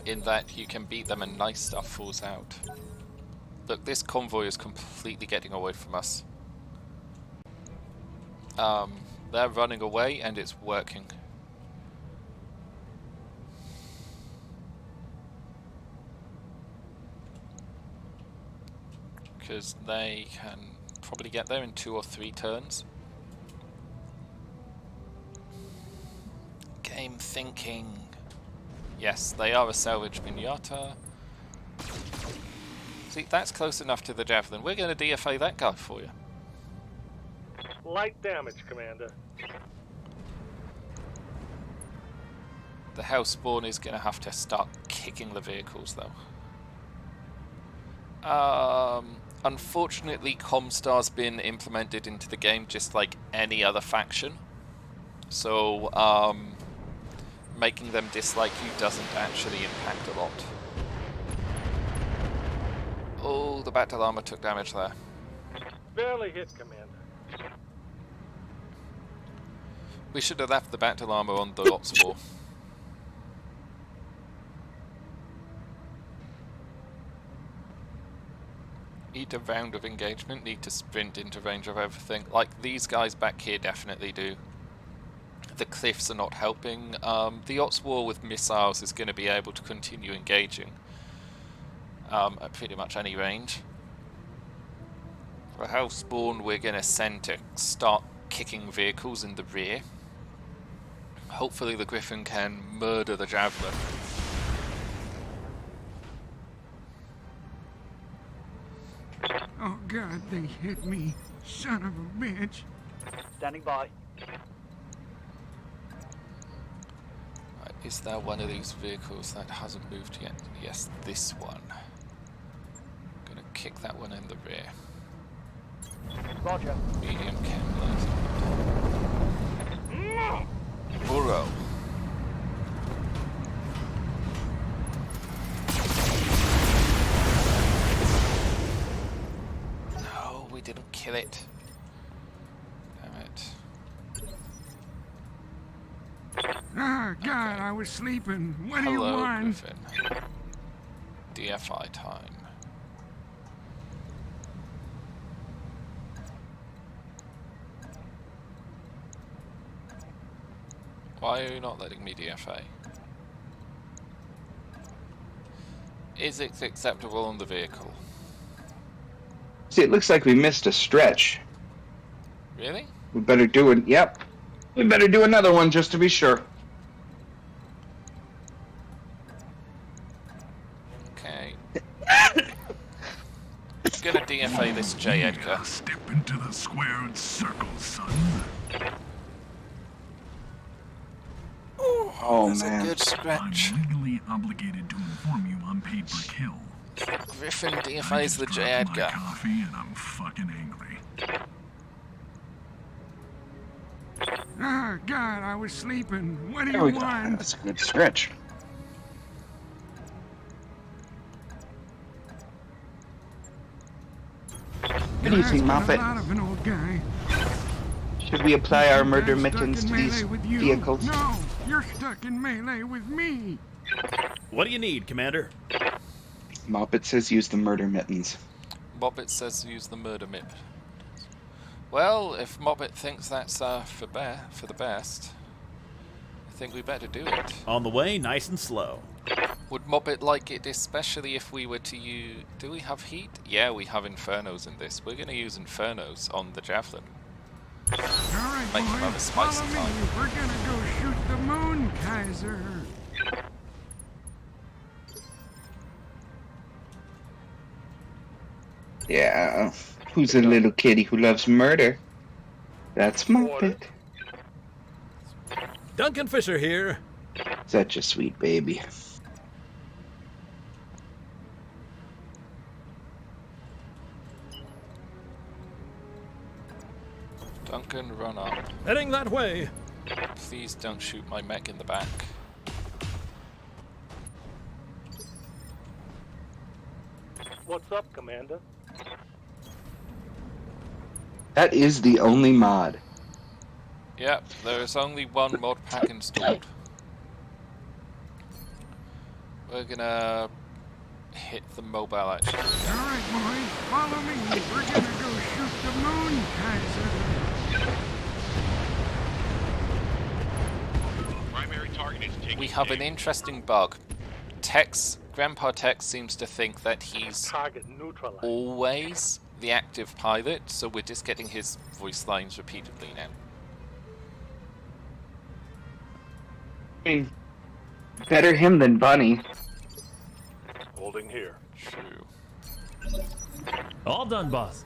[SPEAKER 1] In that you can beat them and nice stuff falls out. Look, this convoy is completely getting away from us. They're running away and it's working. Because they can probably get there in 2 or 3 turns. Game thinking. Yes, they are a salvage pinata. See, that's close enough to the javelin. We're going to DFA that guy for you.
[SPEAKER 5] Light damage, Commander.
[SPEAKER 1] The house spawn is going to have to start kicking the vehicles, though. Unfortunately, Comstar's been implemented into the game just like any other faction. So, making them dislike you doesn't actually impact a lot. Oh, the battle armor took damage there.
[SPEAKER 5] Barely hit, Commander.
[SPEAKER 1] We should have left the battle armor on the lot spore. Need a round of engagement, need to sprint into range of everything. Like these guys back here definitely do. The cliffs are not helping. The Ots War with missiles is going to be able to continue engaging at pretty much any range. For house spawn, we're going to send to start kicking vehicles in the rear. Hopefully the Griffin can murder the Javelin.
[SPEAKER 8] Oh God, they hit me. Son of a bitch.
[SPEAKER 5] Standing by.
[SPEAKER 1] Right, is there one of these vehicles that hasn't moved yet? Yes, this one. Gonna kick that one in the rear.
[SPEAKER 5] Roger.
[SPEAKER 1] Medium chem laser. Burrow. No, we didn't kill it. Damn it.
[SPEAKER 8] Ah, God, I was sleeping. What do you
[SPEAKER 1] Hello,
[SPEAKER 8] want?
[SPEAKER 1] Griffin. DFI time. Why are you not letting me DFA? Is it acceptable on the vehicle?
[SPEAKER 2] See, it looks like we missed a stretch.
[SPEAKER 1] Really?
[SPEAKER 2] We better do it. Yep. We better do another one just to be sure.
[SPEAKER 1] Okay. Gonna DFA this J. Edgar.
[SPEAKER 8] Step into the squared circle, son.
[SPEAKER 2] Oh,
[SPEAKER 1] That's
[SPEAKER 2] man.
[SPEAKER 1] a good stretch.
[SPEAKER 8] legally obligated to inform you I'm paid per kill.
[SPEAKER 1] Griffin DFA's the J. Edgar.
[SPEAKER 8] Coffee and I'm fucking angry. Ah, God, I was sleeping. What do
[SPEAKER 2] There
[SPEAKER 8] you
[SPEAKER 2] we go.
[SPEAKER 8] want?
[SPEAKER 2] That's a good stretch. Good evening,
[SPEAKER 8] A lot
[SPEAKER 2] Moppet.
[SPEAKER 8] of an old guy.
[SPEAKER 2] Should we apply our murder
[SPEAKER 8] I'm stuck
[SPEAKER 2] mittens
[SPEAKER 8] in
[SPEAKER 2] to
[SPEAKER 8] melee
[SPEAKER 2] these
[SPEAKER 8] with you.
[SPEAKER 2] vehicles?
[SPEAKER 8] No, you're stuck in melee with me.
[SPEAKER 7] What do you need, Commander?
[SPEAKER 2] Moppet says use the murder mittens.
[SPEAKER 1] Mobbit says use the murder mip. Well, if Mobbit thinks that's for the best, I think we better do it.
[SPEAKER 7] On the way, nice and slow.
[SPEAKER 1] Would Mobbit like it, especially if we were to use... Do we have heat? Yeah, we have Infernos in this. We're going to use Infernos on the Javelin.
[SPEAKER 8] Alright,
[SPEAKER 1] Make him have a
[SPEAKER 8] boys,
[SPEAKER 1] spicy
[SPEAKER 8] follow me.
[SPEAKER 1] time.
[SPEAKER 8] We're gonna go shoot the moon, Kaiser.
[SPEAKER 2] Yeah, who's a little kitty who loves murder? That's Muppet.
[SPEAKER 11] Duncan Fisher here.
[SPEAKER 2] Such a sweet baby.
[SPEAKER 1] Duncan, run up.
[SPEAKER 11] Heading that way.
[SPEAKER 1] Please don't shoot my mech in the back.
[SPEAKER 5] What's up, Commander?
[SPEAKER 2] That is the only mod.
[SPEAKER 1] Yep, there is only one mod pack installed. We're gonna hit the mobile actually.
[SPEAKER 8] Alright, boys, follow me. We're gonna go shoot the moon, Kaiser.
[SPEAKER 10] Primary target is taking
[SPEAKER 1] We have an
[SPEAKER 10] shape.
[SPEAKER 1] interesting bug. Grandpa Tex seems to think that he's
[SPEAKER 5] Target neutralized.
[SPEAKER 1] always the active pilot, so we're just getting his voice lines repeatedly now.
[SPEAKER 2] I mean, better him than Bunny.
[SPEAKER 5] Holding here.
[SPEAKER 1] True.
[SPEAKER 9] All done, boss.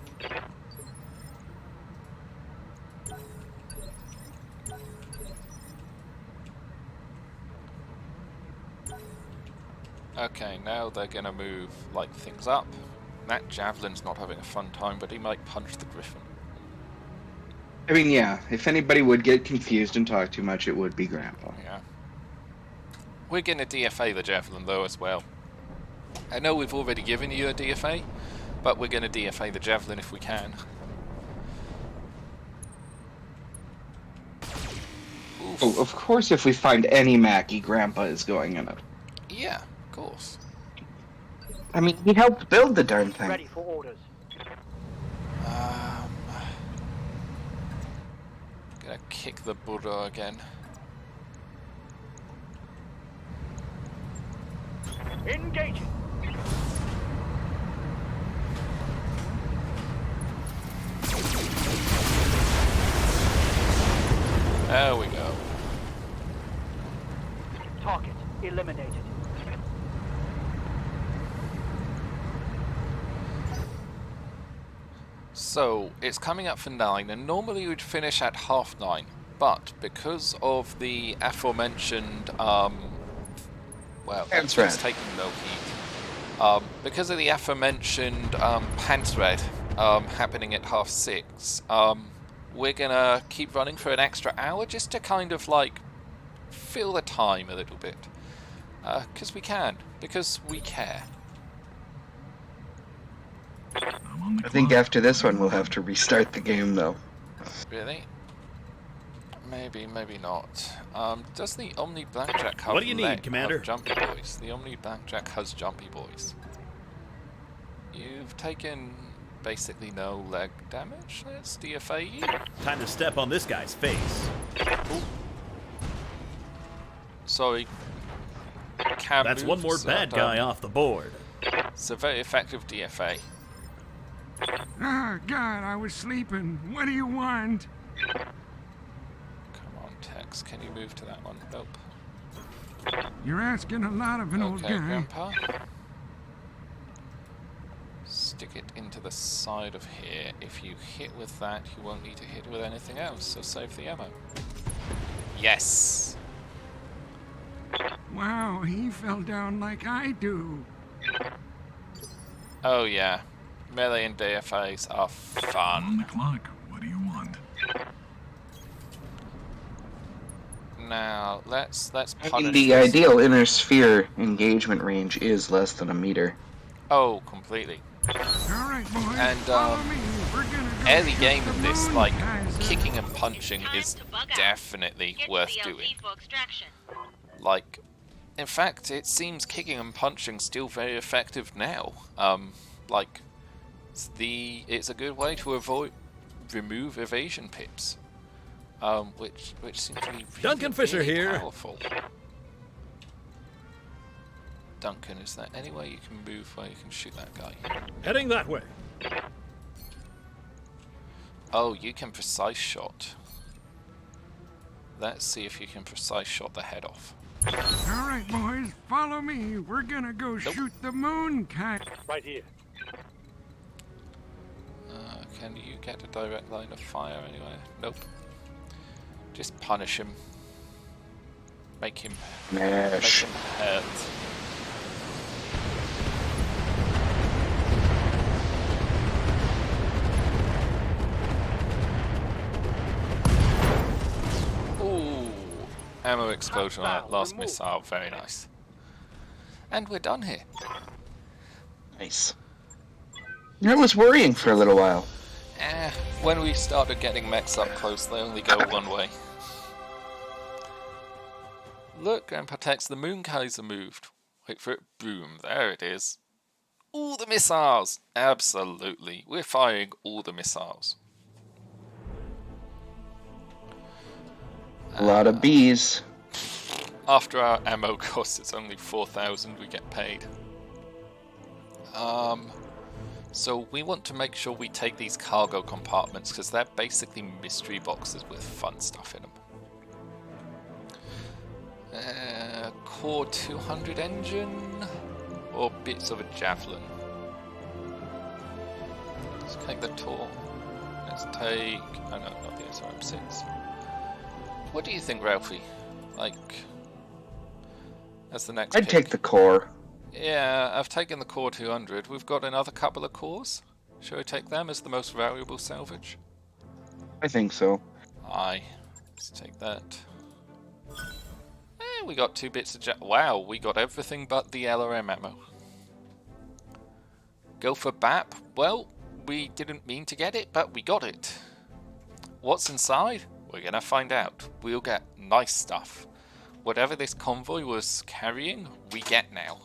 [SPEAKER 1] Okay, now they're gonna move like things up. That Javelin's not having a fun time, but he might punch the Griffin.
[SPEAKER 2] I mean, yeah, if anybody would get confused and talk too much, it would be Grandpa.
[SPEAKER 1] Yeah. We're gonna DFA the Javelin though as well. I know we've already given you a DFA, but we're gonna DFA the Javelin if we can. Oof.
[SPEAKER 2] Oh, of course, if we find any Mackie, Grandpa is going in it.
[SPEAKER 1] Yeah, of course.
[SPEAKER 2] I mean, he helped build the darn thing.
[SPEAKER 5] Ready for orders.
[SPEAKER 1] Gonna kick the Buddha again.
[SPEAKER 5] Engaging.
[SPEAKER 1] There we go.
[SPEAKER 5] Target eliminated.
[SPEAKER 1] So, it's coming up for 9, and normally we'd finish at 9:30, but because of the aforementioned, well,
[SPEAKER 2] Pants
[SPEAKER 1] it's
[SPEAKER 2] red.
[SPEAKER 1] taking no heat. Because of the aforementioned pants red happening at 6:30, we're gonna keep running for an extra hour just to kind of like fill the time a little bit. Because we can, because we care.
[SPEAKER 2] I think after this one, we'll have to restart the game, though.
[SPEAKER 1] Really? Maybe, maybe not. Does the Omni Blackjack have
[SPEAKER 7] What do you need,
[SPEAKER 1] have
[SPEAKER 7] Commander?
[SPEAKER 1] Jumpy Boys? The Omni Blackjack has Jumpy Boys. You've taken basically no leg damage. Let's DFA you.
[SPEAKER 7] Time to step on this guy's face.
[SPEAKER 1] Ooh. Sorry. Cam
[SPEAKER 7] That's one more
[SPEAKER 1] moves,
[SPEAKER 7] bad guy off the board.
[SPEAKER 1] It's a very effective DFA.
[SPEAKER 8] Ah, God, I was sleeping. What do you want?
[SPEAKER 1] Come on, Tex. Can you move to that one? Nope.
[SPEAKER 8] You're asking a lot of an old
[SPEAKER 1] Okay,
[SPEAKER 8] guy.
[SPEAKER 1] Grandpa. Stick it into the side of here. If you hit with that, you won't need to hit with anything else, so save the ammo. Yes!
[SPEAKER 8] Wow, he fell down like I do.
[SPEAKER 1] Oh yeah. Melee and DFAs are fun.
[SPEAKER 8] clock. What do you want?
[SPEAKER 1] Now, let's
[SPEAKER 2] I
[SPEAKER 1] punish
[SPEAKER 2] mean, the
[SPEAKER 1] this.
[SPEAKER 2] ideal inner sphere engagement range is less than a meter.
[SPEAKER 1] Oh, completely.
[SPEAKER 8] All right, boys.
[SPEAKER 1] And,
[SPEAKER 8] follow me. We're gonna go
[SPEAKER 1] Early
[SPEAKER 8] shoot
[SPEAKER 1] game
[SPEAKER 8] the
[SPEAKER 1] in this,
[SPEAKER 8] moon,
[SPEAKER 1] like,
[SPEAKER 8] Kaiser.
[SPEAKER 1] kicking and punching is definitely worth doing. Like, in fact, it seems kicking and punching still very effective now. Like, it's a good way to remove evasion pips. which seems to be really,
[SPEAKER 11] Duncan Fisher
[SPEAKER 1] really
[SPEAKER 11] here.
[SPEAKER 1] powerful. Duncan, is there any way you can move where you can shoot that guy?
[SPEAKER 11] Heading that way.
[SPEAKER 1] Oh, you can precise shot. Let's see if you can precise shot the head off.
[SPEAKER 8] All right, boys, follow me. We're gonna go shoot the moon kite.
[SPEAKER 5] Right here.
[SPEAKER 1] Can you get a direct line of fire anywhere? Nope. Just punish him. Make him
[SPEAKER 2] Mash.
[SPEAKER 1] hurt. Ooh, ammo explosion on that last missile. Very nice. And we're done here.
[SPEAKER 2] Nice. That was worrying for a little while.
[SPEAKER 1] When we started getting mechs up close, they only go one way. Look, Grandpa Tex, the Moon Kaiser moved. Wait for it. Boom. There it is. All the missiles! Absolutely. We're firing all the missiles.
[SPEAKER 2] A lot of bees.
[SPEAKER 1] After our ammo cost, it's only 4,000 we get paid. So we want to make sure we take these cargo compartments because they're basically mystery boxes with fun stuff in them. Core 200 engine or bits of a javelin. Let's take the Tor. Let's take... oh no, not the SRM6. What do you think, Ralphie? Like, as the next
[SPEAKER 2] I'd
[SPEAKER 1] pick?
[SPEAKER 2] take the core.
[SPEAKER 1] Yeah, I've taken the Core 200. We've got another couple of cores. Shall we take them as the most valuable salvage?
[SPEAKER 2] I think so.
[SPEAKER 1] Aye. Let's take that. We got 2 bits of wow, we got everything but the LRM ammo. Go for BAP? Well, we didn't mean to get it, but we got it. What's inside? We're gonna find out. We'll get nice stuff. Whatever this convoy was carrying, we get now.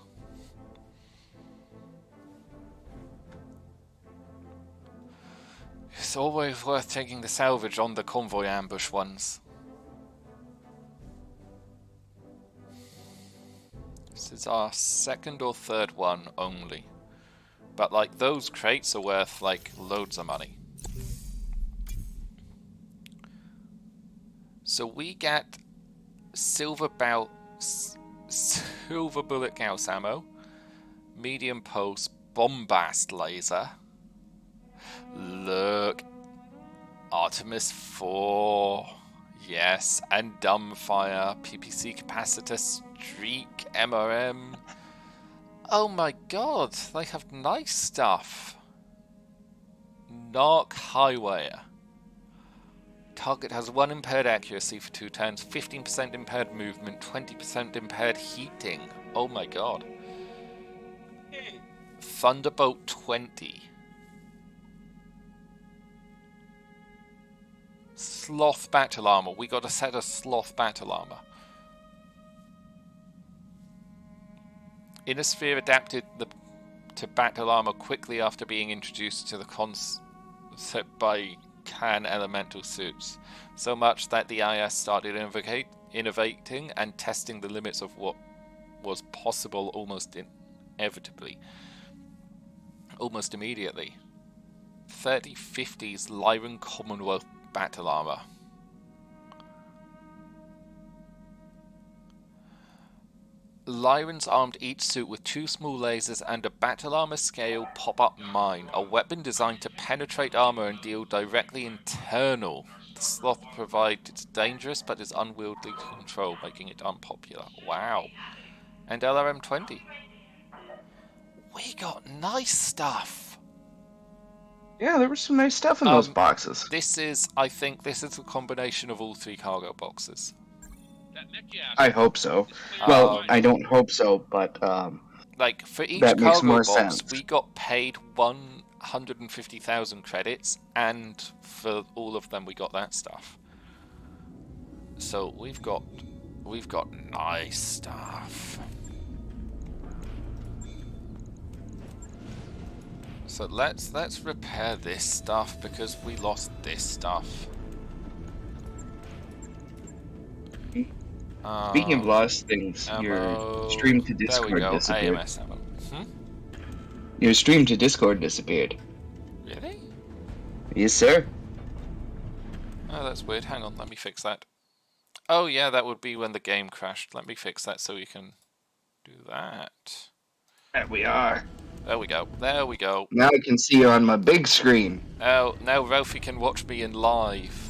[SPEAKER 1] It's always worth taking the salvage on the convoy ambush ones. This is our second or third one only. But like those crates are worth like loads of money. So we get silver bullet Gauss ammo, medium pulse bombast laser. Look, Artemis 4, yes, and dumbfire, PPC capacitor, streak, MRM. Oh my god, they have nice stuff. Narc highwayer. Target has 1 impaired accuracy for 2 turns, 15% impaired movement, 20% impaired heating. Oh my god. Thunderbolt 20. Sloth battle armor. We got a set of sloth battle armor. Inner sphere adapted to battle armor quickly after being introduced to the concept by Can elemental suits. So much that the IS started innovating and testing the limits of what was possible almost immediately. 3050's Lyran Commonwealth battle armor. Lyrans armed each suit with 2 small lasers and a battle armor scale pop-up mine, a weapon designed to penetrate armor and deal directly internal. The sloth provides dangerous but is unwieldy to control, making it unpopular. Wow. And LRM 20. We got nice stuff.
[SPEAKER 2] Yeah, there was some nice stuff in those boxes.
[SPEAKER 1] I think this is a combination of all 3 cargo boxes.
[SPEAKER 2] I hope so. Well, I don't hope so, but
[SPEAKER 1] like for each
[SPEAKER 2] that makes
[SPEAKER 1] cargo
[SPEAKER 2] more
[SPEAKER 1] box,
[SPEAKER 2] sense.
[SPEAKER 1] we got paid 150,000 credits, and for all of them, we got that stuff. So we've got nice stuff. So let's repair this stuff because we lost this stuff.
[SPEAKER 2] Speaking of lost things, your
[SPEAKER 1] ammo.
[SPEAKER 2] stream to
[SPEAKER 1] There we
[SPEAKER 2] Discord
[SPEAKER 1] go.
[SPEAKER 2] disappeared.
[SPEAKER 1] AMS ammo.
[SPEAKER 2] Your stream to Discord disappeared.
[SPEAKER 1] Really?
[SPEAKER 2] Yes, sir.
[SPEAKER 1] Oh, that's weird. Hang on, let me fix that. Oh yeah, that would be when the game crashed. Let me fix that so we can do that.
[SPEAKER 2] There we are.
[SPEAKER 1] There we go. There we go.
[SPEAKER 2] Now I can see you on my big screen.
[SPEAKER 1] Now Ralphie can watch me in live.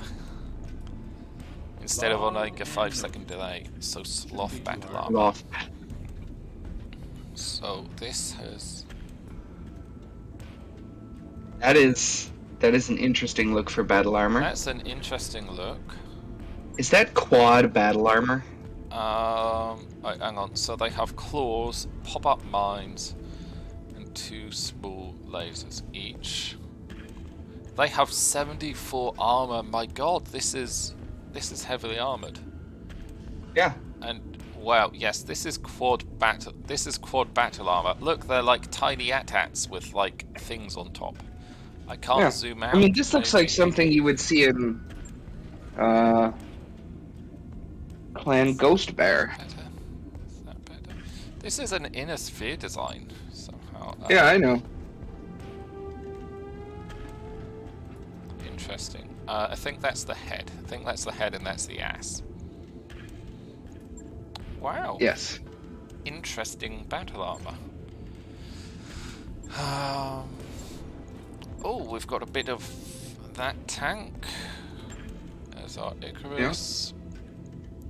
[SPEAKER 1] Instead of on like a 5-second delay. So sloth battle armor.
[SPEAKER 2] Sloth.
[SPEAKER 1] So this has...
[SPEAKER 2] That is an interesting look for battle armor.
[SPEAKER 1] That's an interesting look.
[SPEAKER 2] Is that quad battle armor?
[SPEAKER 1] Right, hang on. So they have claws, pop-up mines, and 2 small lasers each. They have 74 armor. My god, this is heavily armored.
[SPEAKER 2] Yeah.
[SPEAKER 1] And wow, yes, this is quad battle armor. Look, they're like tiny AT-ATs with like things on top. I can't zoom out.
[SPEAKER 2] I mean, this looks like something you would see in Clan Ghost Bear.
[SPEAKER 1] Better. Is that better? This is an inner sphere design somehow.
[SPEAKER 2] Yeah, I know.
[SPEAKER 1] Interesting. I think that's the head. I think that's the head and that's the ass. Wow.
[SPEAKER 2] Yes.
[SPEAKER 1] Interesting battle armor. Oh, we've got a bit of that tank. There's our Icarus.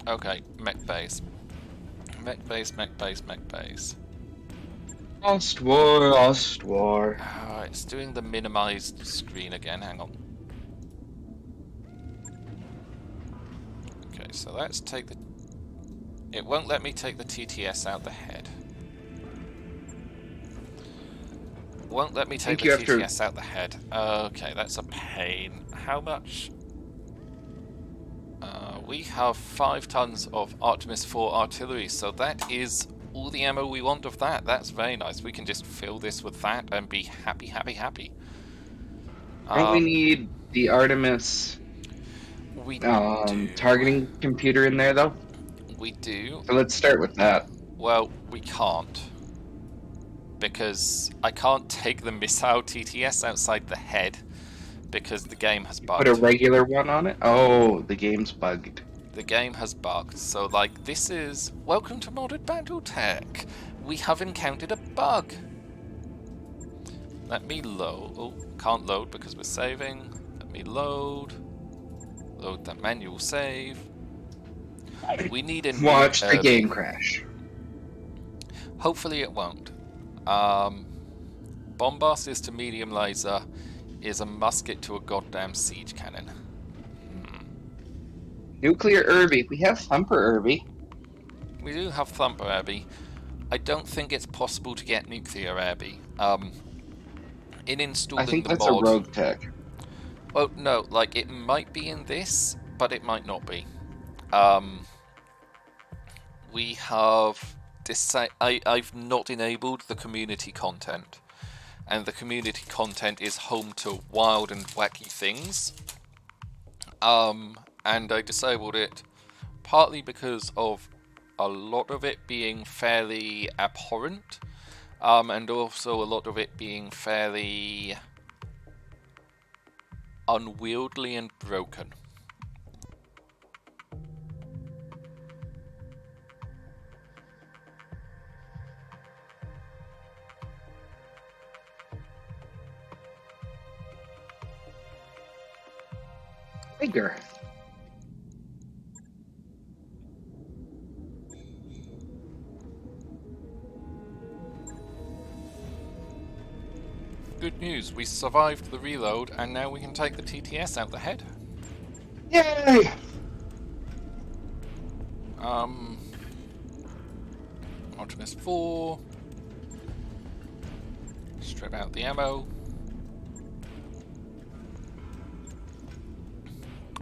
[SPEAKER 1] Yeah. Okay, mech base. Mech base, mech base, mech base.
[SPEAKER 2] Lost War, Lost War.
[SPEAKER 1] It's doing the minimized screen again, hang on. Okay, so let's take the... It won't let me take the TTS out the head. Won't let me take the TTS out the head. Okay, that's a pain. How much? We have 5 tons of Artemis 4 artillery, so that is all the ammo we want of that. That's very nice. We can just fill this with that and be happy, happy, happy.
[SPEAKER 2] Don't we need the Artemis targeting computer in there, though?
[SPEAKER 1] We do.
[SPEAKER 2] So let's start with that.
[SPEAKER 1] Well, we can't. Because I can't take the missile TTS outside the head because the game has bugged.
[SPEAKER 2] Put a regular one on it? Oh, the game's bugged.
[SPEAKER 1] The game has bugged. So, like, this is... Welcome to Modded Battletech. We have encountered a bug. Let me load. Oh, can't load because we're saving. Let me load. Load that manual save. We need a new
[SPEAKER 2] Watch the game crash.
[SPEAKER 1] Hopefully it won't. Bombast is to medium laser, is a musket to a goddamn siege cannon.
[SPEAKER 2] Nuclear Irby. We have Thumper Irby.
[SPEAKER 1] We do have Thumper Irby. I don't think it's possible to get Nuclear Irby. In installing
[SPEAKER 2] I think
[SPEAKER 1] the
[SPEAKER 2] that's
[SPEAKER 1] mod,
[SPEAKER 2] a rogue tech.
[SPEAKER 1] Well, no, like it might be in this, but it might not be. We have I've not enabled the community content, and the community content is home to wild and wacky things. And I disabled it partly because of a lot of it being fairly abhorrent, and also a lot of it being fairly unwieldy and broken.
[SPEAKER 2] Tiger.
[SPEAKER 1] Good news, we survived the reload and now we can take the TTS out the head.
[SPEAKER 2] Yay!
[SPEAKER 1] Artemis 4. Strip out the ammo.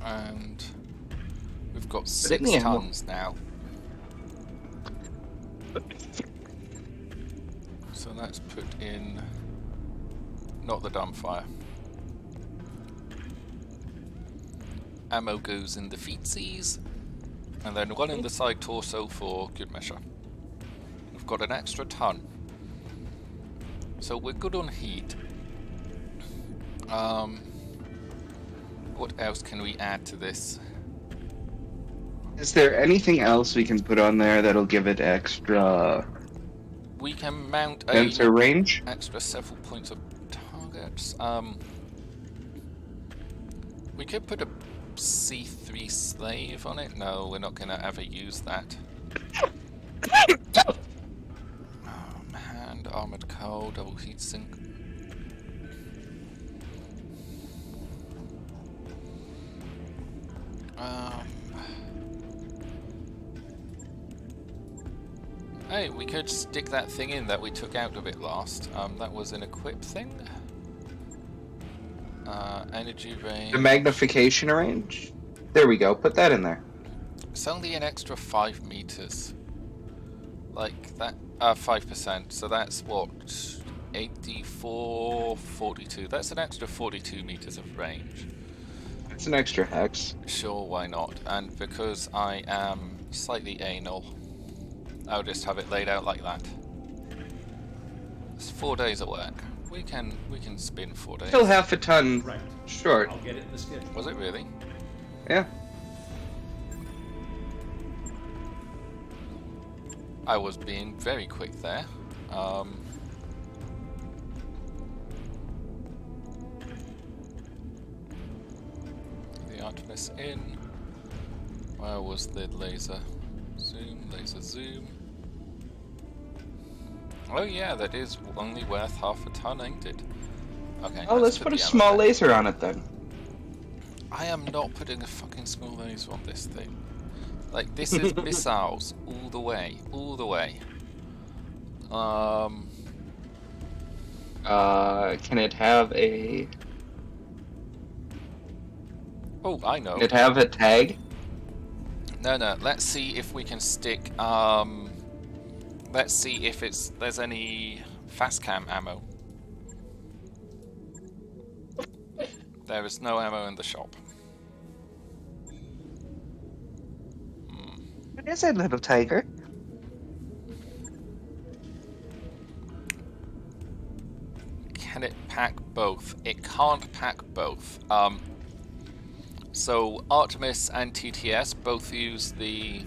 [SPEAKER 1] And we've got 6 tons now. So let's put in not the dumbfire. Ammo goes in the feetsies. And then one in the side torso for good measure. We've got an extra ton. So we're good on heat. What else can we add to this?
[SPEAKER 2] Is there anything else we can put on there that'll give it extra
[SPEAKER 1] We can mount
[SPEAKER 2] sensor range?
[SPEAKER 1] extra several points of targets. We could put a C3 slave on it. No, we're not gonna ever use that. Hand, armored coal, double heat sink. Hey, we could stick that thing in that we took out of it last. That was an equip thing. Energy range.
[SPEAKER 2] The magnification range? There we go. Put that in there.
[SPEAKER 1] It's only an extra 5 meters. Like that, 5%. So that's what? 84, 42. That's an extra 42 meters of range.
[SPEAKER 2] It's an extra hex.
[SPEAKER 1] Sure, why not? And because I am slightly anal, I'll just have it laid out like that. It's 4 days of work. We can spin 4 days.
[SPEAKER 2] Still half a ton
[SPEAKER 3] Right.
[SPEAKER 2] short.
[SPEAKER 3] I'll get it in the schedule.
[SPEAKER 1] Was it really?
[SPEAKER 2] Yeah.
[SPEAKER 1] I was being very quick there. The Artemis in. Where was the laser? Zoom, laser zoom. Oh yeah, that is only worth half a ton, ain't it? Okay.
[SPEAKER 2] Oh, let's put a small laser on it then.
[SPEAKER 1] I am not putting a fucking small laser on this thing. Like, this is missiles all the way, all the way.
[SPEAKER 2] Can it have a...
[SPEAKER 1] Oh, I know.
[SPEAKER 2] Can it have a tag?
[SPEAKER 1] No, let's see if we can stick, let's see if there's any fast cam ammo. There is no ammo in the shop.
[SPEAKER 2] What is it, little tiger?
[SPEAKER 1] Can it pack both? It can't pack both. So Artemis and TTS both use the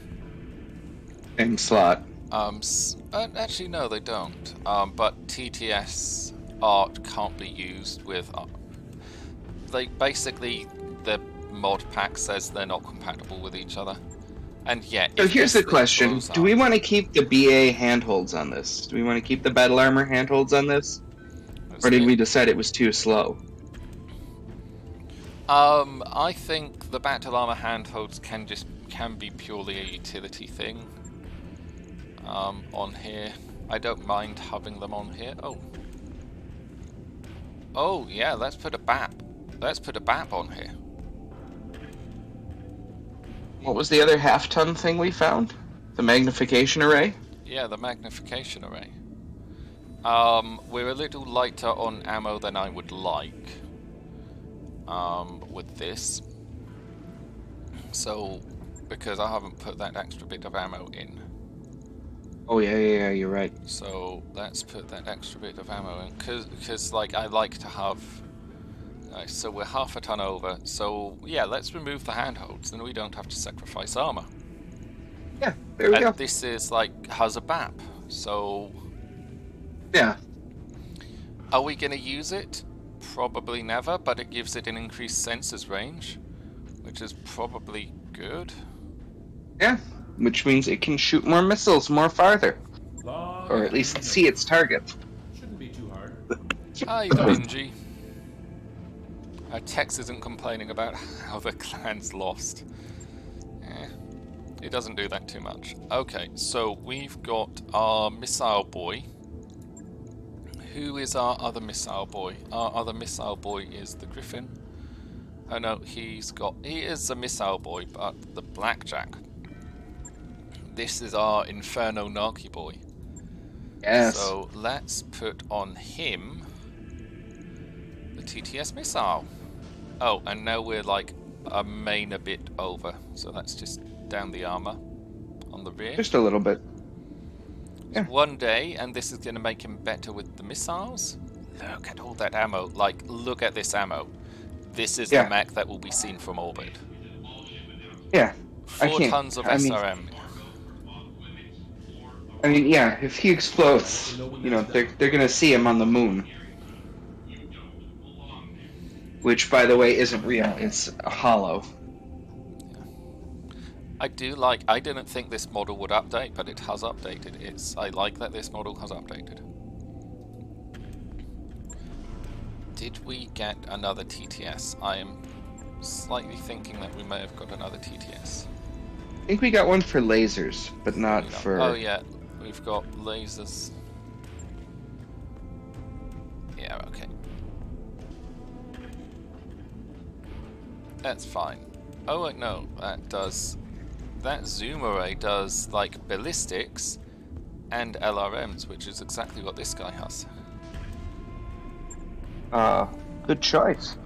[SPEAKER 2] Same slot.
[SPEAKER 1] actually no, they don't. But TTS art can't be used with. Like, basically, the mod pack says they're not compatible with each other. And yet.
[SPEAKER 2] So here's the question: do we want to keep the BA handholds on this? Do we want to keep the battle armor handholds on this, or did we decide it was too slow?
[SPEAKER 1] I think the battle armor handholds can be purely a utility thing. On here, I don't mind having them on here. Oh yeah, let's put a BAP. Let's put a BAP on here.
[SPEAKER 2] What was the other half-ton thing we found? The magnification array?
[SPEAKER 1] Yeah, the magnification array. We're a little lighter on ammo than I would like. With this. So, because I haven't put that extra bit of ammo in.
[SPEAKER 2] Oh yeah, you're right.
[SPEAKER 1] So let's put that extra bit of ammo in, because like I like to have. So we're half a ton over. So yeah, let's remove the handholds, then we don't have to sacrifice armor.
[SPEAKER 2] Yeah, there we go.
[SPEAKER 1] This is like has a BAP. So
[SPEAKER 2] yeah.
[SPEAKER 1] Are we going to use it? Probably never, but it gives it an increased sensors range, which is probably good.
[SPEAKER 2] Yeah, which means it can shoot more missiles more farther.
[SPEAKER 3] Log
[SPEAKER 2] Or at least see its target.
[SPEAKER 3] Shouldn't be too hard.
[SPEAKER 1] Hi, Da Vinci. Tex isn't complaining about how the clan's lost. It doesn't do that too much. Okay, so we've got our missile boy. Who is our other missile boy? Our other missile boy is the Griffin. Oh no, he is a missile boy, but the Blackjack. This is our Inferno Naki boy.
[SPEAKER 2] Yes.
[SPEAKER 1] So let's put on him the TTS missile. Oh, and now we're like a bit over, so let's just down the armor on the rear.
[SPEAKER 2] Just a little bit. Yeah.
[SPEAKER 1] One day, and this is going to make him better with the missiles. Look at all that ammo. Like, look at this ammo. This is the mech that will be seen from orbit.
[SPEAKER 2] Yeah.
[SPEAKER 1] 4 tons of SRM.
[SPEAKER 2] I mean, yeah, if he explodes, you know, they're going to see him on the moon. Which, by the way, isn't real. It's a hollow.
[SPEAKER 1] I didn't think this model would update, but it has updated. I like that this model has updated. Did we get another TTS? I am slightly thinking that we may have got another TTS.
[SPEAKER 2] I think we got one for lasers, but not for...
[SPEAKER 1] Oh yeah, we've got lasers. Yeah, okay. That's fine. Oh wait, no, that zoom array does like ballistics and LRMs, which is exactly what this guy has.
[SPEAKER 2] Good choice.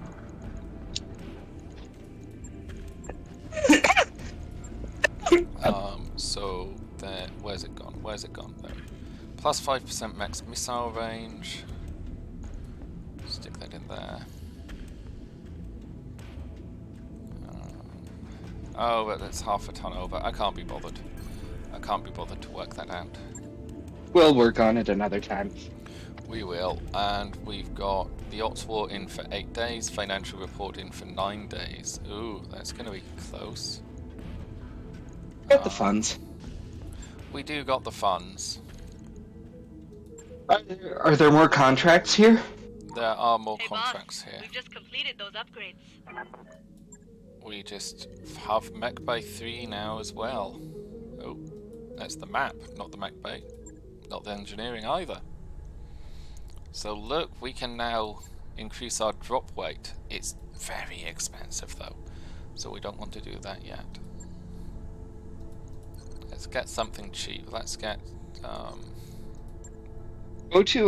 [SPEAKER 1] So there, where's it gone? Where's it gone? There. Plus 5% max missile range. Stick that in there. Oh, but that's half a ton over. I can't be bothered. I can't be bothered to work that out.
[SPEAKER 2] We'll work on it another time.
[SPEAKER 1] We will. And we've got the Ops War in for 8 days, financial report in for 9 days. Ooh, that's going to be close.
[SPEAKER 2] Got the funds.
[SPEAKER 1] We do got the funds.
[SPEAKER 2] Are there more contracts here?
[SPEAKER 1] There are more contracts here.
[SPEAKER 6] We've just completed those upgrades.
[SPEAKER 1] We just have Mech Bay 3 now as well. Oh, that's the map, not the Mech Bay. Not the engineering either. So look, we can now increase our drop weight. It's very expensive though, so we don't want to do that yet. Let's get something cheap. Let's get
[SPEAKER 2] Go to
[SPEAKER 1] you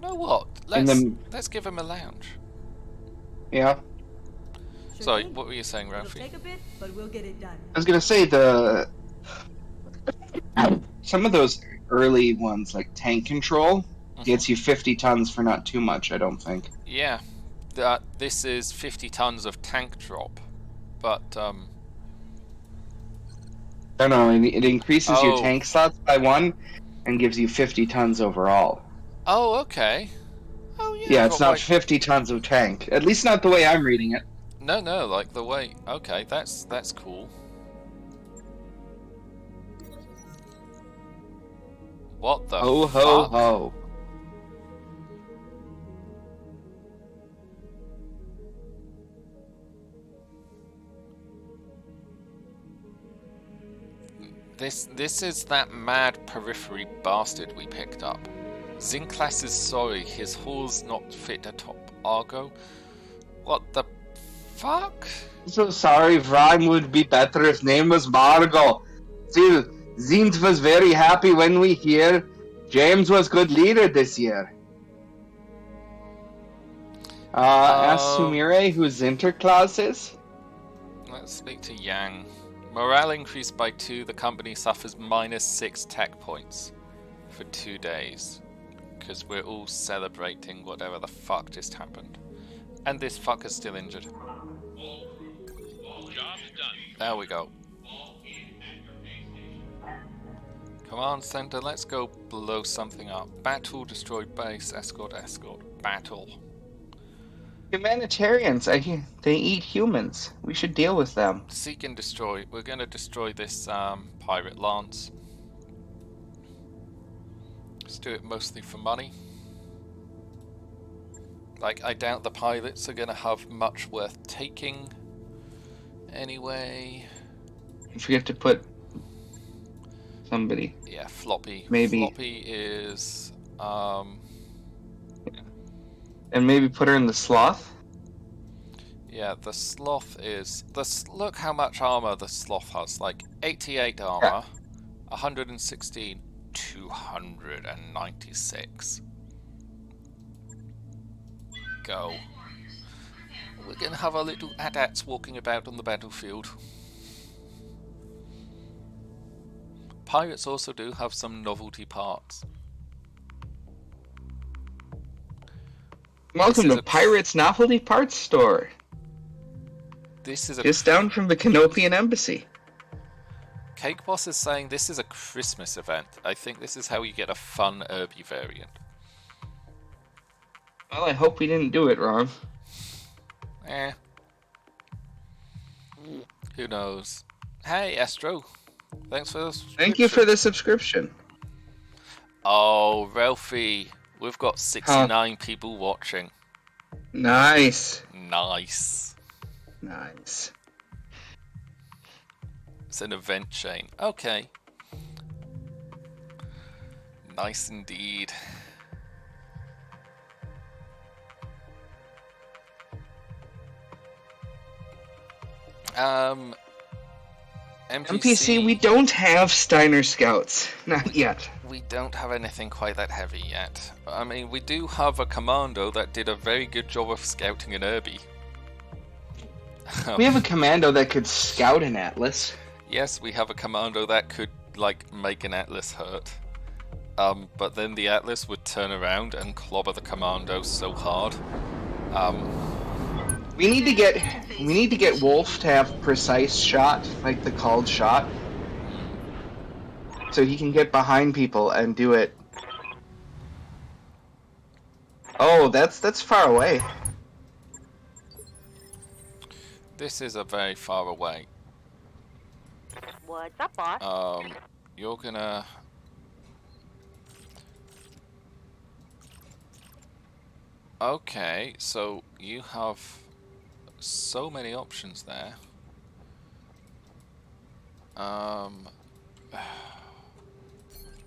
[SPEAKER 1] know what? Let's give him a lounge.
[SPEAKER 2] Yeah.
[SPEAKER 1] Sorry, what were you saying, Ralphy?
[SPEAKER 6] It'll take a bit, but we'll get it done.
[SPEAKER 2] I was gonna say some of those early ones, like tank control, gets you 50 tons for not too much, I don't think.
[SPEAKER 1] Yeah, this is 50 tons of tank drop, but
[SPEAKER 2] No, it increases your tank slots by 1 and gives you 50 tons overall.
[SPEAKER 1] Oh, okay. Oh yeah.
[SPEAKER 2] Yeah, it's not 50 tons of tank. At least not the way I'm reading it.
[SPEAKER 1] No, like the way. Okay, that's cool. What the
[SPEAKER 2] Ho,
[SPEAKER 1] fuck?
[SPEAKER 2] ho, ho.
[SPEAKER 1] This is that mad periphery bastard we picked up. Zinclass is sorry, his hull's not fit atop Argo. What the fuck?
[SPEAKER 2] So sorry, Vrime would be better if name was Margot. Still, Zint was very happy when we hear James was good leader this year. Ask Sumire who Zinterklaas is.
[SPEAKER 1] Let's speak to Yang. Morale increased by 2. The company suffers -6 tech points for 2 days. Because we're all celebrating whatever the fuck just happened. And this fucker's still injured.
[SPEAKER 10] Job's done.
[SPEAKER 1] There we go. Command center, let's go blow something up. Battle, destroy base, escort. Battle.
[SPEAKER 2] Humanitarians, they eat humans. We should deal with them.
[SPEAKER 1] Seek and destroy. We're gonna destroy this pirate lance. Let's do it mostly for money. Like, I doubt the pilots are gonna have much worth taking. Anyway.
[SPEAKER 2] If we have to put somebody.
[SPEAKER 1] Yeah, Floppy.
[SPEAKER 2] Maybe.
[SPEAKER 1] Floppy is
[SPEAKER 2] And maybe put her in the sloth?
[SPEAKER 1] yeah, the sloth is look how much armor the sloth has. Like 88 armor, 116, 296. Go. We're gonna have our little AT-ATs walking about on the battlefield. Pirates also do have some novelty parts.
[SPEAKER 2] Welcome
[SPEAKER 1] is
[SPEAKER 2] to
[SPEAKER 1] a-
[SPEAKER 2] Pirates Novelty Parts Store.
[SPEAKER 1] This is a
[SPEAKER 2] Just down from the Canopian Embassy.
[SPEAKER 1] Cake Boss is saying this is a Christmas event. I think this is how you get a fun herby variant.
[SPEAKER 2] Well, I hope we didn't do it wrong.
[SPEAKER 1] Who knows? Hey, Astro. Thanks for the subscription.
[SPEAKER 2] Thank you for the subscription.
[SPEAKER 1] Oh, Ralphy. We've got 69 people watching.
[SPEAKER 2] Nice.
[SPEAKER 1] Nice.
[SPEAKER 2] Nice.
[SPEAKER 1] It's an event chain. Okay. Nice indeed.
[SPEAKER 2] NPC, we don't have Steiner Scouts. Not yet.
[SPEAKER 1] We don't have anything quite that heavy yet. I mean, we do have a commando that did a very good job of scouting an Irby.
[SPEAKER 2] We have a commando that could scout an Atlas.
[SPEAKER 1] Yes, we have a commando that could, like, make an Atlas hurt. But then the Atlas would turn around and clobber the commando so hard.
[SPEAKER 2] We need to get Wolf to have precise shot, like the called shot, so he can get behind people and do it. Oh, that's far away.
[SPEAKER 1] This is a very far away.
[SPEAKER 6] What's up, boss?
[SPEAKER 1] You're gonna... Okay, so you have so many options there.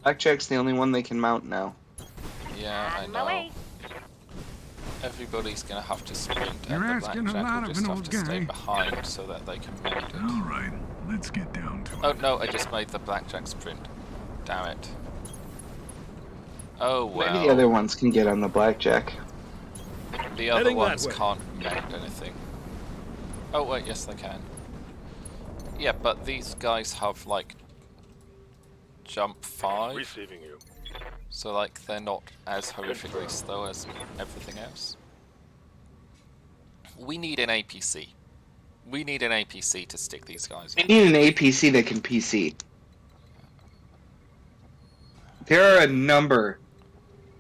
[SPEAKER 2] Blackjack's the only one they can mount now.
[SPEAKER 1] Yeah, I know. Everybody's gonna have to sprint,
[SPEAKER 8] You're
[SPEAKER 1] and the
[SPEAKER 8] asking a
[SPEAKER 1] Blackjack
[SPEAKER 8] lot
[SPEAKER 1] will
[SPEAKER 8] of
[SPEAKER 1] just
[SPEAKER 8] an
[SPEAKER 1] have
[SPEAKER 8] old
[SPEAKER 1] to stay
[SPEAKER 8] guy.
[SPEAKER 1] behind so that they can mount it.
[SPEAKER 8] Alright, let's get down to
[SPEAKER 1] Oh
[SPEAKER 8] it.
[SPEAKER 1] no, I just made the Blackjack sprint. Damn it. Oh well.
[SPEAKER 2] Maybe the other ones can get on the Blackjack.
[SPEAKER 1] The other
[SPEAKER 11] Heading that
[SPEAKER 1] ones
[SPEAKER 11] way.
[SPEAKER 1] can't mount anything. Oh wait, yes they can. Yeah, but these guys have like jump 5,
[SPEAKER 5] Receiving you.
[SPEAKER 1] so like they're not as horrifically slow as everything else. We need an APC. We need an APC to stick these guys
[SPEAKER 2] We
[SPEAKER 1] on.
[SPEAKER 2] need an APC that can PC. There are a number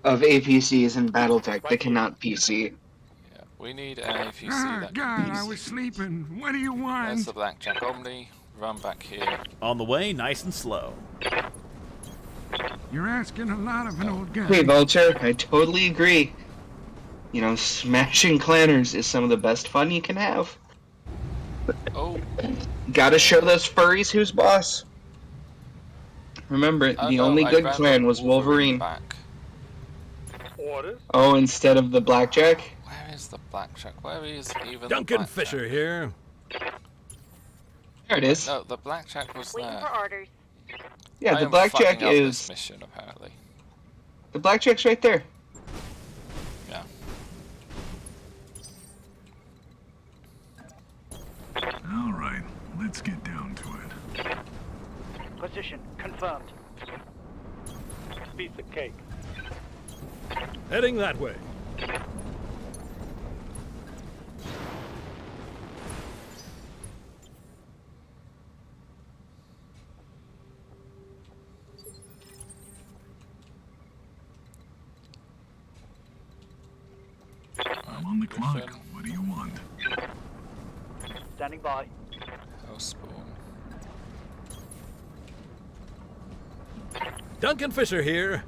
[SPEAKER 2] of APCs in Battletech that cannot PC.
[SPEAKER 1] Yeah, we need an APC
[SPEAKER 8] Ah,
[SPEAKER 1] that
[SPEAKER 8] God,
[SPEAKER 1] can
[SPEAKER 8] I
[SPEAKER 1] PC.
[SPEAKER 8] was sleeping. What do you
[SPEAKER 1] There's
[SPEAKER 8] want?
[SPEAKER 1] the Blackjack Omni. Run back here.
[SPEAKER 7] On the way, nice and slow.
[SPEAKER 8] You're asking a lot of an old guy.
[SPEAKER 2] Hey, Vulture, I totally agree. You know, smashing clanners is some of the best fun you can have.
[SPEAKER 1] Oh,
[SPEAKER 2] Gotta show those furries who's boss. Remember, the
[SPEAKER 1] no,
[SPEAKER 2] only
[SPEAKER 1] I
[SPEAKER 2] good
[SPEAKER 1] ran
[SPEAKER 2] clan
[SPEAKER 1] the
[SPEAKER 2] was Wolverine.
[SPEAKER 1] back.
[SPEAKER 5] Orders?
[SPEAKER 2] Oh, instead of the Blackjack?
[SPEAKER 1] Where is the Blackjack? Where is even
[SPEAKER 11] Duncan
[SPEAKER 1] the Blackjack?
[SPEAKER 11] Fisher here.
[SPEAKER 2] There it is.
[SPEAKER 1] No, the Blackjack was
[SPEAKER 6] Waiting
[SPEAKER 1] there.
[SPEAKER 6] for orders.
[SPEAKER 2] Yeah,
[SPEAKER 1] I
[SPEAKER 2] the
[SPEAKER 1] am
[SPEAKER 2] Blackjack
[SPEAKER 1] fucking up this
[SPEAKER 2] is...
[SPEAKER 1] mission apparently.
[SPEAKER 2] The Blackjack's right there.
[SPEAKER 1] Yeah.
[SPEAKER 8] Alright, let's get down to it.
[SPEAKER 5] Position confirmed. Piece of cake.
[SPEAKER 11] Heading that way.
[SPEAKER 8] I'm on the clock.
[SPEAKER 1] Griffin.
[SPEAKER 8] What do you want?
[SPEAKER 5] Standing by.
[SPEAKER 1] House spawn.
[SPEAKER 11] Duncan Fisher here.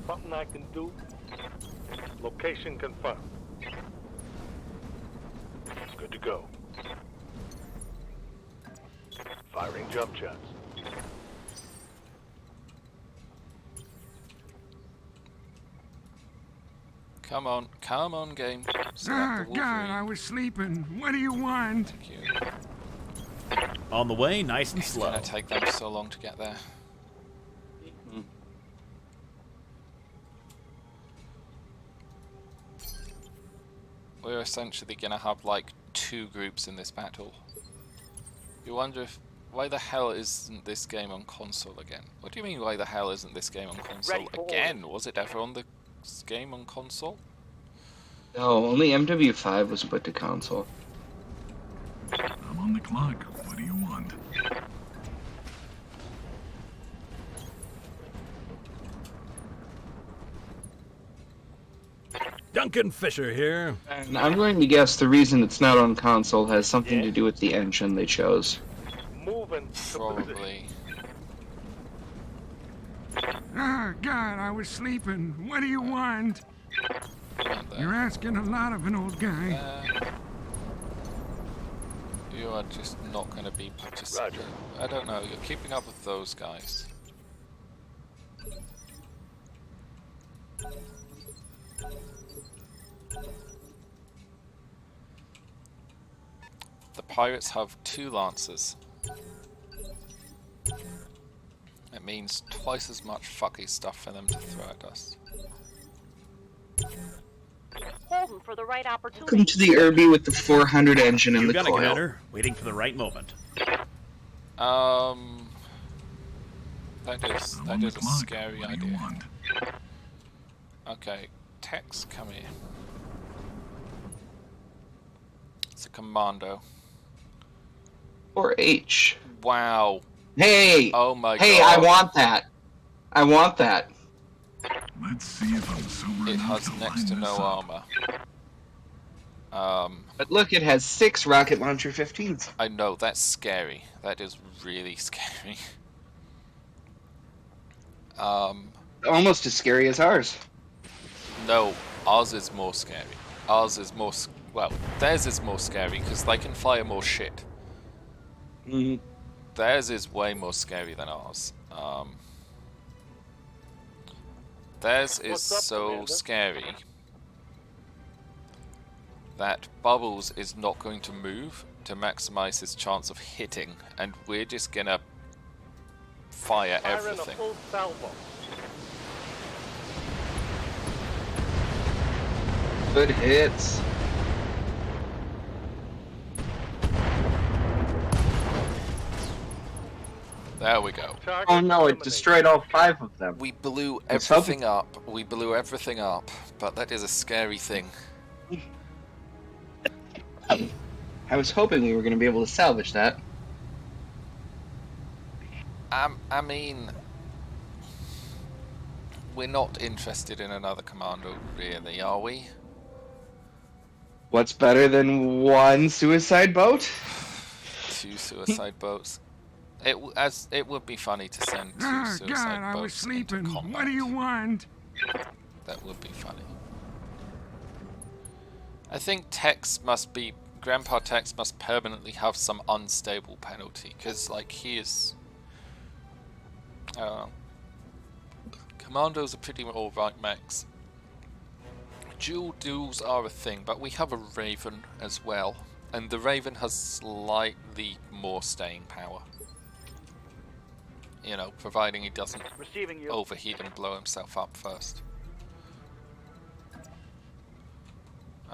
[SPEAKER 5] Something I can do. Location confirmed. Good to go. Firing jump jets.
[SPEAKER 1] Come on, game. Select
[SPEAKER 8] Ah,
[SPEAKER 1] the
[SPEAKER 8] God, I
[SPEAKER 1] Wolverine.
[SPEAKER 8] was sleeping. What do you want?
[SPEAKER 1] Thank you.
[SPEAKER 7] On the way, nice and
[SPEAKER 1] It's
[SPEAKER 7] slow.
[SPEAKER 1] gonna take them so long to get there. We're essentially gonna have like 2 groups in this battle. You wonder if why the hell isn't this game on console again? What do you mean why the hell isn't this game on console again? Was it ever on the game on console?
[SPEAKER 2] No, only MW5 was put to console.
[SPEAKER 8] I'm on the clock. What do you want?
[SPEAKER 11] Duncan Fisher here.
[SPEAKER 2] And I'm going to guess the reason it's not on console has something to do with the engine they chose.
[SPEAKER 5] Moving.
[SPEAKER 1] Probably.
[SPEAKER 8] Ah, God, I was sleeping. What do you want? You're asking a lot of an old guy.
[SPEAKER 1] You are just not going to be participating. I don't know, you're keeping up with those guys. The pirates have 2 lancers. It means twice as much fucky stuff for them to throw at us.
[SPEAKER 6] Holding for the right opportunity.
[SPEAKER 2] Welcome to the Irby with the 400 engine and
[SPEAKER 7] You
[SPEAKER 2] the
[SPEAKER 7] got it,
[SPEAKER 2] coil.
[SPEAKER 7] Commander. Waiting for the right moment.
[SPEAKER 1] That is a scary idea. Okay, Tex, come here. It's a commando.
[SPEAKER 2] Or H.
[SPEAKER 1] Wow.
[SPEAKER 2] Hey!
[SPEAKER 1] Oh my god.
[SPEAKER 2] Hey, I want that. I want that.
[SPEAKER 8] Let's see if I'm sober
[SPEAKER 1] It
[SPEAKER 8] enough
[SPEAKER 1] has
[SPEAKER 8] to
[SPEAKER 1] next to
[SPEAKER 8] line
[SPEAKER 1] no
[SPEAKER 8] this up.
[SPEAKER 1] armor.
[SPEAKER 2] But look, it has 6 rocket launcher 15s.
[SPEAKER 1] I know, that's scary. That is really scary.
[SPEAKER 2] Almost as scary as ours.
[SPEAKER 1] No, ours is more scary. Ours is more... well, theirs is more scary because they can fire more shit.
[SPEAKER 2] Mm.
[SPEAKER 1] Theirs is way more scary than ours. Theirs is
[SPEAKER 5] What's up,
[SPEAKER 1] so
[SPEAKER 5] Commander?
[SPEAKER 1] scary that Bubbles is not going to move to maximize his chance of hitting, and we're just gonna fire
[SPEAKER 5] Firing
[SPEAKER 1] everything.
[SPEAKER 5] a full salvo.
[SPEAKER 2] Good hits.
[SPEAKER 1] There we go.
[SPEAKER 5] Target
[SPEAKER 2] Oh no, it
[SPEAKER 5] eliminated.
[SPEAKER 2] destroyed all 5 of them.
[SPEAKER 1] We blew
[SPEAKER 2] Let's
[SPEAKER 1] everything up. We blew everything up, but that is a scary thing.
[SPEAKER 2] I was hoping we were going to be able to salvage that.
[SPEAKER 1] I mean, we're not interested in another commando, really, are we?
[SPEAKER 2] What's better than 1 suicide boat?
[SPEAKER 1] 2 suicide boats. It would be funny to send 2
[SPEAKER 8] Ah,
[SPEAKER 1] suicide
[SPEAKER 8] God, I was
[SPEAKER 1] boats into
[SPEAKER 8] sleeping.
[SPEAKER 1] combat.
[SPEAKER 8] What do you want?
[SPEAKER 1] That would be funny. I think Tex must be... Grandpa Tex must permanently have some unstable penalty, because, like, he is... I don't know. Commandos are pretty alright mechs. Dual duels are a thing, but we have a Raven as well, and the Raven has slightly more staying power. You know, providing he doesn't
[SPEAKER 5] Receiving you.
[SPEAKER 1] overheat and blow himself up first.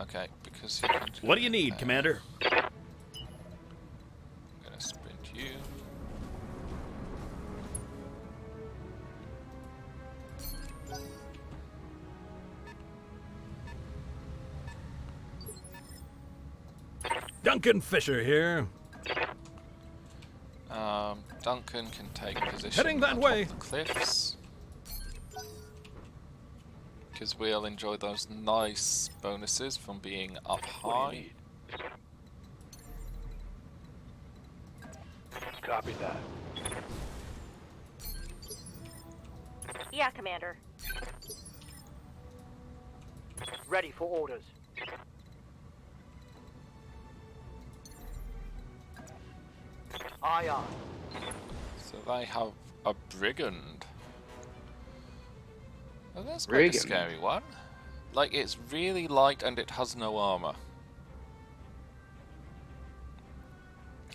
[SPEAKER 1] Okay, because you can...
[SPEAKER 7] What do you need, Commander?
[SPEAKER 1] I'm gonna sprint you.
[SPEAKER 11] Duncan Fisher here.
[SPEAKER 1] Duncan can take position
[SPEAKER 11] Heading that
[SPEAKER 1] on
[SPEAKER 11] way.
[SPEAKER 1] top of the cliffs. Because we'll enjoy those nice bonuses from being up high.
[SPEAKER 5] Copy that.
[SPEAKER 6] Yeah, Commander.
[SPEAKER 5] Ready for orders. Aye, aye.
[SPEAKER 1] So they have a brigand. Oh, that's quite
[SPEAKER 2] Brigand.
[SPEAKER 1] a scary one. Like, it's really light and it has no armor.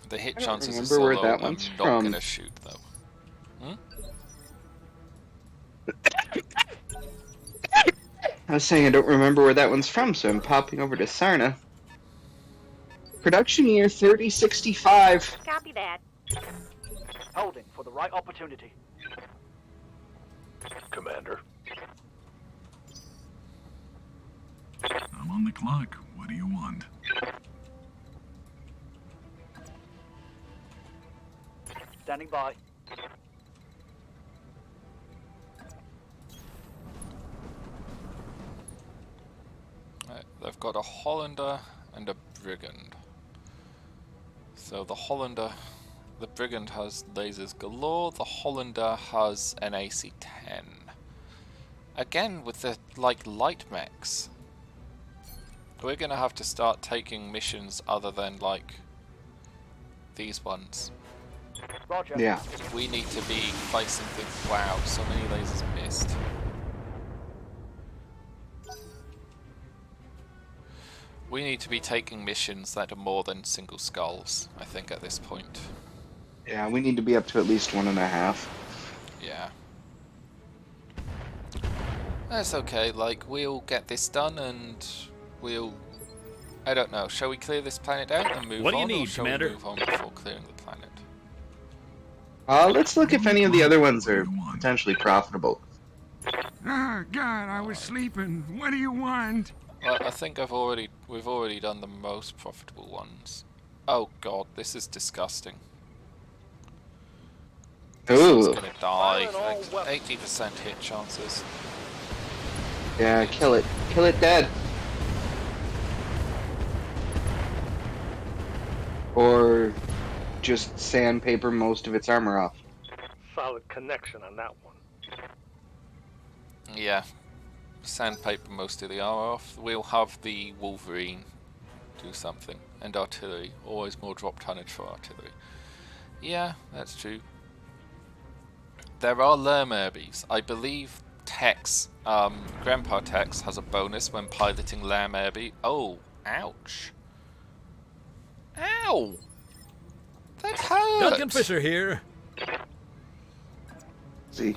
[SPEAKER 1] The hit
[SPEAKER 2] I don't
[SPEAKER 1] chances are
[SPEAKER 2] remember
[SPEAKER 1] so
[SPEAKER 2] where
[SPEAKER 1] low,
[SPEAKER 2] that
[SPEAKER 1] I'm
[SPEAKER 2] one's
[SPEAKER 1] not
[SPEAKER 2] from.
[SPEAKER 1] gonna shoot though.
[SPEAKER 2] I was saying I don't remember where that one's from, so I'm popping over to Sarna. Production year 3065.
[SPEAKER 6] Copy that.
[SPEAKER 5] Holding for the right opportunity. Commander.
[SPEAKER 8] I'm on the clock. What do you want?
[SPEAKER 5] Standing by.
[SPEAKER 1] Right, they've got a Hollander and a Brigand. So the Hollander, the Brigand has lasers galore, the Hollander has an AC-10. Again, with the, like, light mechs. We're gonna have to start taking missions other than, like, these ones.
[SPEAKER 5] Roger.
[SPEAKER 2] Yeah.
[SPEAKER 1] We need to be facing things. Wow, so many lasers missed. We need to be taking missions that are more than single skulls, I think, at this point.
[SPEAKER 2] Yeah, we need to be up to at least 1.5.
[SPEAKER 1] Yeah. That's okay, like, we'll get this done and we'll... I don't know, shall we clear this planet out and move on?
[SPEAKER 7] What do you
[SPEAKER 1] or
[SPEAKER 7] need,
[SPEAKER 1] shall
[SPEAKER 7] Commander?
[SPEAKER 1] we move on before clearing the planet?
[SPEAKER 2] Let's look if any of the other ones are potentially profitable.
[SPEAKER 8] Ah, God, I was sleeping. What do you want?
[SPEAKER 1] Well, I think we've already done the most profitable ones. Oh god, this is disgusting. This thing's
[SPEAKER 2] Ooh.
[SPEAKER 1] gonna die. Like 80% hit chances.
[SPEAKER 2] Yeah, kill it. Kill it dead. Or just sandpaper most of its armor off.
[SPEAKER 5] Solid connection on that one.
[SPEAKER 1] Yeah. Sandpaper most of the armor off. We'll have the Wolverine do something. And artillery. Always more drop tonnage for artillery. Yeah, that's true. There are Lermerbies. I believe Tex, Grandpa Tex has a bonus when piloting Lermerby. Oh, ouch. Ow! That hurt!
[SPEAKER 11] Duncan Fisher here.
[SPEAKER 2] See,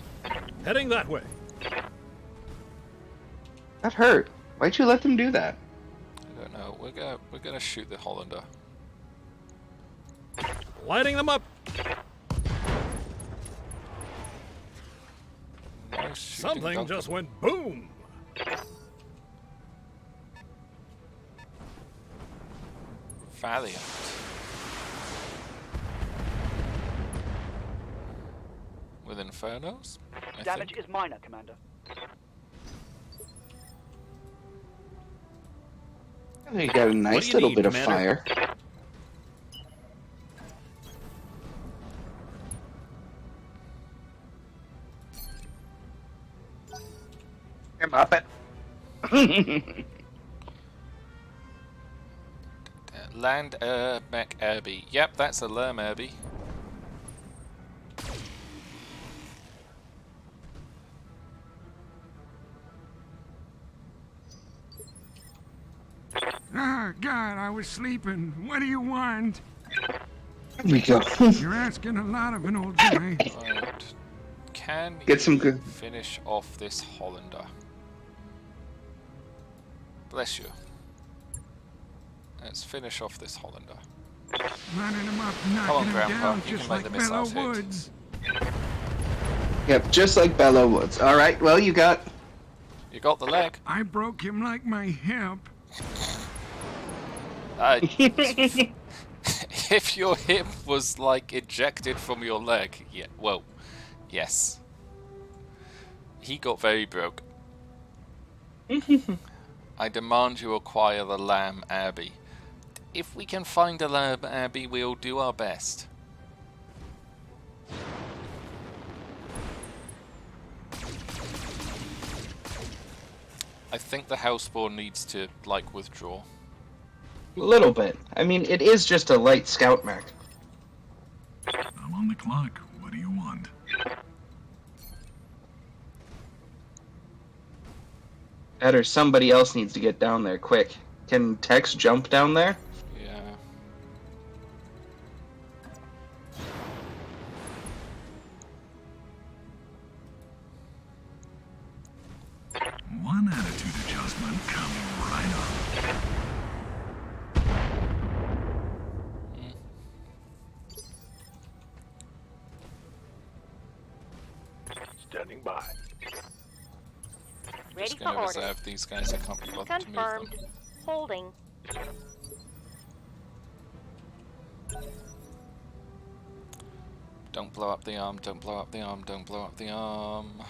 [SPEAKER 11] Heading that way.
[SPEAKER 2] that hurt. Why'd you let them do that?
[SPEAKER 1] I don't know. We're gonna shoot the Hollander.
[SPEAKER 11] Lighting them up.
[SPEAKER 1] Nice shooting,
[SPEAKER 11] Something
[SPEAKER 1] Duncan.
[SPEAKER 11] just went boom.
[SPEAKER 1] Valiant. With Infernos? I
[SPEAKER 5] Damage
[SPEAKER 1] think.
[SPEAKER 5] is minor, Commander.
[SPEAKER 2] You got a nice
[SPEAKER 7] you
[SPEAKER 2] little
[SPEAKER 7] need,
[SPEAKER 2] bit of
[SPEAKER 7] Commander?
[SPEAKER 2] fire. Come up it.
[SPEAKER 1] Land Mech Airby. Yep, that's a Lermerby.
[SPEAKER 8] Ah, God, I was sleeping. What do you want?
[SPEAKER 2] Here we go.
[SPEAKER 8] You're asking a lot of an old guy.
[SPEAKER 1] Right. Can
[SPEAKER 2] Get
[SPEAKER 1] you
[SPEAKER 2] some good-
[SPEAKER 1] finish off this Hollander? Bless you. Let's finish off this Hollander.
[SPEAKER 8] Running him up,
[SPEAKER 1] on,
[SPEAKER 8] knocking him
[SPEAKER 1] Grandpa,
[SPEAKER 8] down,
[SPEAKER 1] you
[SPEAKER 8] just
[SPEAKER 1] can make
[SPEAKER 8] like
[SPEAKER 1] the
[SPEAKER 8] Bellow
[SPEAKER 1] missiles hit.
[SPEAKER 8] Woods.
[SPEAKER 2] Yep, just like Bellow Woods. All right, well, you got...
[SPEAKER 1] You got the leg.
[SPEAKER 8] I broke him like my hip.
[SPEAKER 1] If your hip was like ejected from your leg, yeah, well, yes. He got very broke. I demand you acquire the Lamb Abbey. If we can find a Lamb Abbey, we'll do our best. I think the Hellspawn needs to, like, withdraw.
[SPEAKER 2] A little bit. I mean, it is just a light scout mech.
[SPEAKER 8] I'm on the clock. What do you want?
[SPEAKER 2] That or somebody else needs to get down there quick. Can Tex jump down there?
[SPEAKER 1] Yeah.
[SPEAKER 8] One attitude adjustment coming right up.
[SPEAKER 6] Ready
[SPEAKER 1] going
[SPEAKER 6] for
[SPEAKER 1] to
[SPEAKER 6] orders.
[SPEAKER 1] reserve these guys. I can't be bothered to move
[SPEAKER 6] Confirmed.
[SPEAKER 1] them.
[SPEAKER 6] Holding.
[SPEAKER 1] Don't blow up the arm, don't blow up the arm, don't blow up the arm.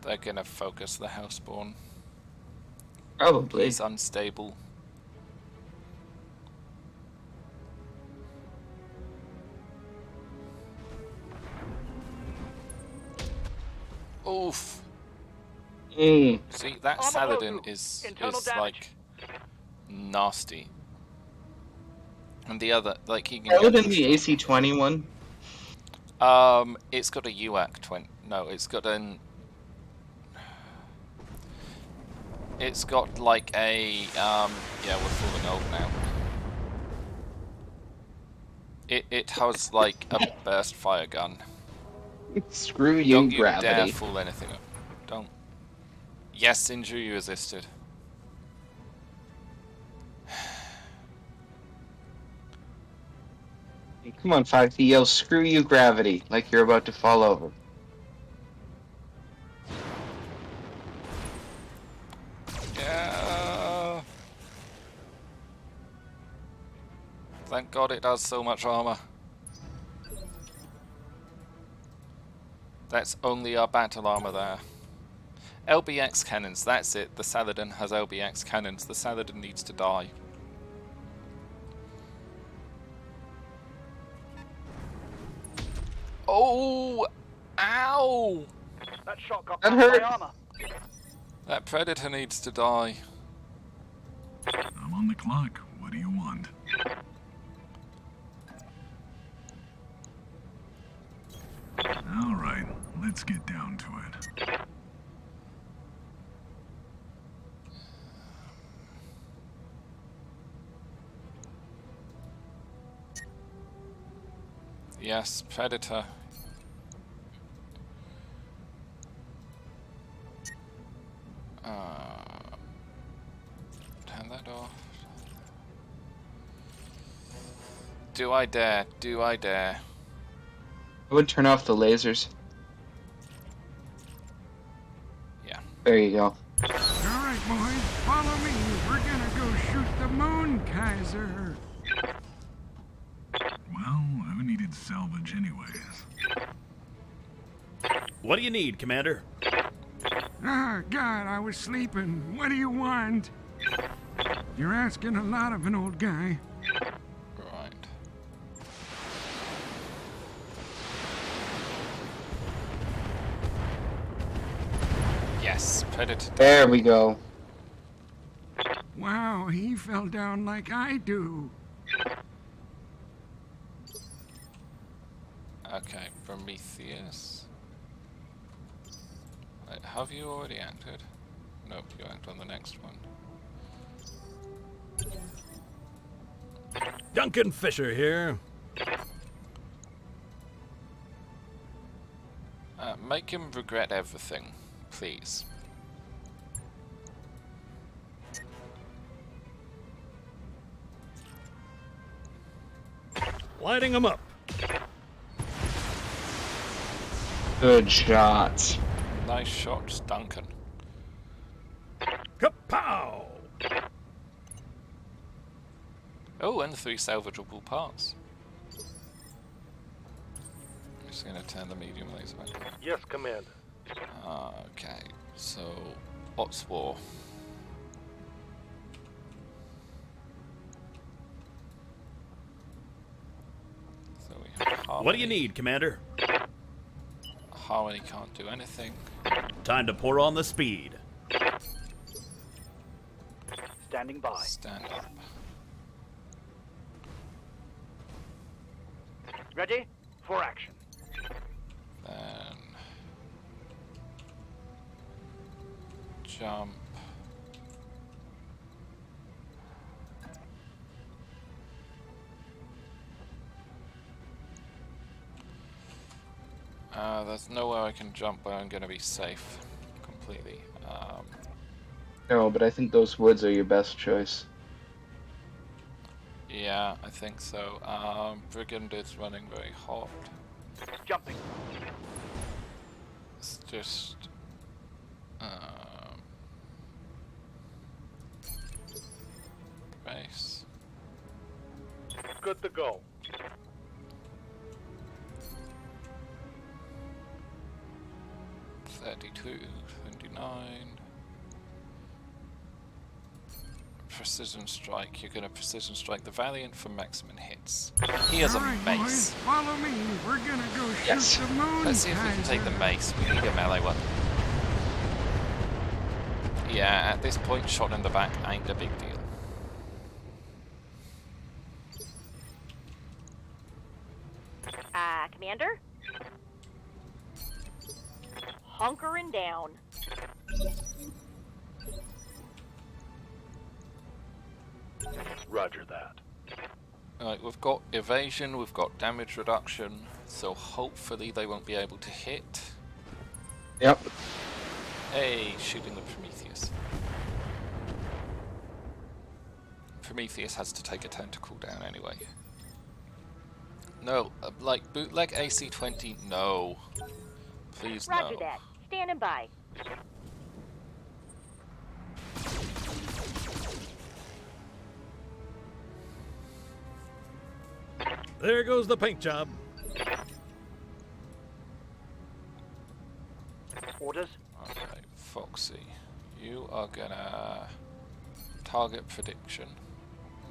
[SPEAKER 1] They're gonna focus the houseborn.
[SPEAKER 2] Probably.
[SPEAKER 1] He's unstable. Oof.
[SPEAKER 2] Mm.
[SPEAKER 1] See, that Saladin is like nasty. And the other, like he can
[SPEAKER 2] Other
[SPEAKER 1] get
[SPEAKER 2] than the AC-20 one?
[SPEAKER 1] it's got a UAC 20. No, it's got an. It's got like a yeah, we're falling old now. It has like a burst fire gun.
[SPEAKER 2] Screw you,
[SPEAKER 1] Don't you dare
[SPEAKER 2] gravity.
[SPEAKER 1] fool anything up. Don't. Yes, injury resisted.
[SPEAKER 2] Hey, come on, Foxy, yell screw you, gravity, like you're about to fall over.
[SPEAKER 1] Yeah. Thank God it does so much armor. That's only our battle armor there. LBX cannons, that's it. The Saladin has LBX cannons. The Saladin needs to die. Oh! Ow!
[SPEAKER 5] That shot got
[SPEAKER 2] That
[SPEAKER 5] past
[SPEAKER 2] hurt.
[SPEAKER 5] my armor.
[SPEAKER 1] That Predator needs to die.
[SPEAKER 8] I'm on the clock. What do you want? All right, let's get down to it.
[SPEAKER 1] Yes, Predator. Turn that off. Do I dare? Do I dare?
[SPEAKER 2] I would turn off the lasers.
[SPEAKER 1] Yeah.
[SPEAKER 2] There you go.
[SPEAKER 8] All right, boys, follow me. We're gonna go shoot the moon, Kaiser. Well, who needed salvage anyways?
[SPEAKER 7] What do you need, Commander?
[SPEAKER 8] Ah, God, I was sleeping. What do you want? You're asking a lot of an old guy.
[SPEAKER 1] Right. Yes, Predator.
[SPEAKER 2] There we go.
[SPEAKER 8] Wow, he fell down like I do.
[SPEAKER 1] Okay, Prometheus. Wait, have you already entered? Nope, you act on the next one.
[SPEAKER 11] Duncan Fisher here.
[SPEAKER 1] Make him regret everything, please.
[SPEAKER 11] Lighting them up.
[SPEAKER 2] Good shot.
[SPEAKER 1] Nice shots, Duncan.
[SPEAKER 11] Kapow!
[SPEAKER 1] Oh, and 3 salvageable parts. I'm just gonna turn the medium laser back on.
[SPEAKER 5] Yes, Commander.
[SPEAKER 1] Okay, so Ops War. So we have Harmony.
[SPEAKER 7] What do you need, Commander?
[SPEAKER 1] Harmony can't do anything.
[SPEAKER 7] Time to pour on the speed.
[SPEAKER 5] Standing by.
[SPEAKER 1] Stand up.
[SPEAKER 5] Ready for action.
[SPEAKER 1] Then jump. There's nowhere I can jump where I'm going to be safe completely.
[SPEAKER 2] No, but I think those woods are your best choice.
[SPEAKER 1] Yeah, I think so. Brigand is running very hot.
[SPEAKER 5] Jumping.
[SPEAKER 1] It's just... Base.
[SPEAKER 5] Good to go.
[SPEAKER 1] $32, $29. Precision strike. You're going to precision strike the Valiant for maximum hits. He has a
[SPEAKER 8] All right,
[SPEAKER 1] mace.
[SPEAKER 8] boys, follow me. We're gonna go shoot
[SPEAKER 2] Yes.
[SPEAKER 8] the moon.
[SPEAKER 1] Let's see if we can take the
[SPEAKER 8] Kaiser.
[SPEAKER 1] mace. We need a melee one. Yeah, at this point, shot in the back ain't a big deal.
[SPEAKER 6] Commander? Hunkering down.
[SPEAKER 5] Roger that.
[SPEAKER 1] Alright, we've got evasion, we've got damage reduction, so hopefully they won't be able to hit.
[SPEAKER 2] Yep.
[SPEAKER 1] Hey, shooting the Prometheus. Prometheus has to take a turn to cool down anyway. No, like bootleg AC-20, no. Please
[SPEAKER 6] Roger
[SPEAKER 1] no.
[SPEAKER 6] that. Standing by.
[SPEAKER 11] There goes the paint job.
[SPEAKER 5] Orders?
[SPEAKER 1] Okay, Foxy, you are gonna target prediction.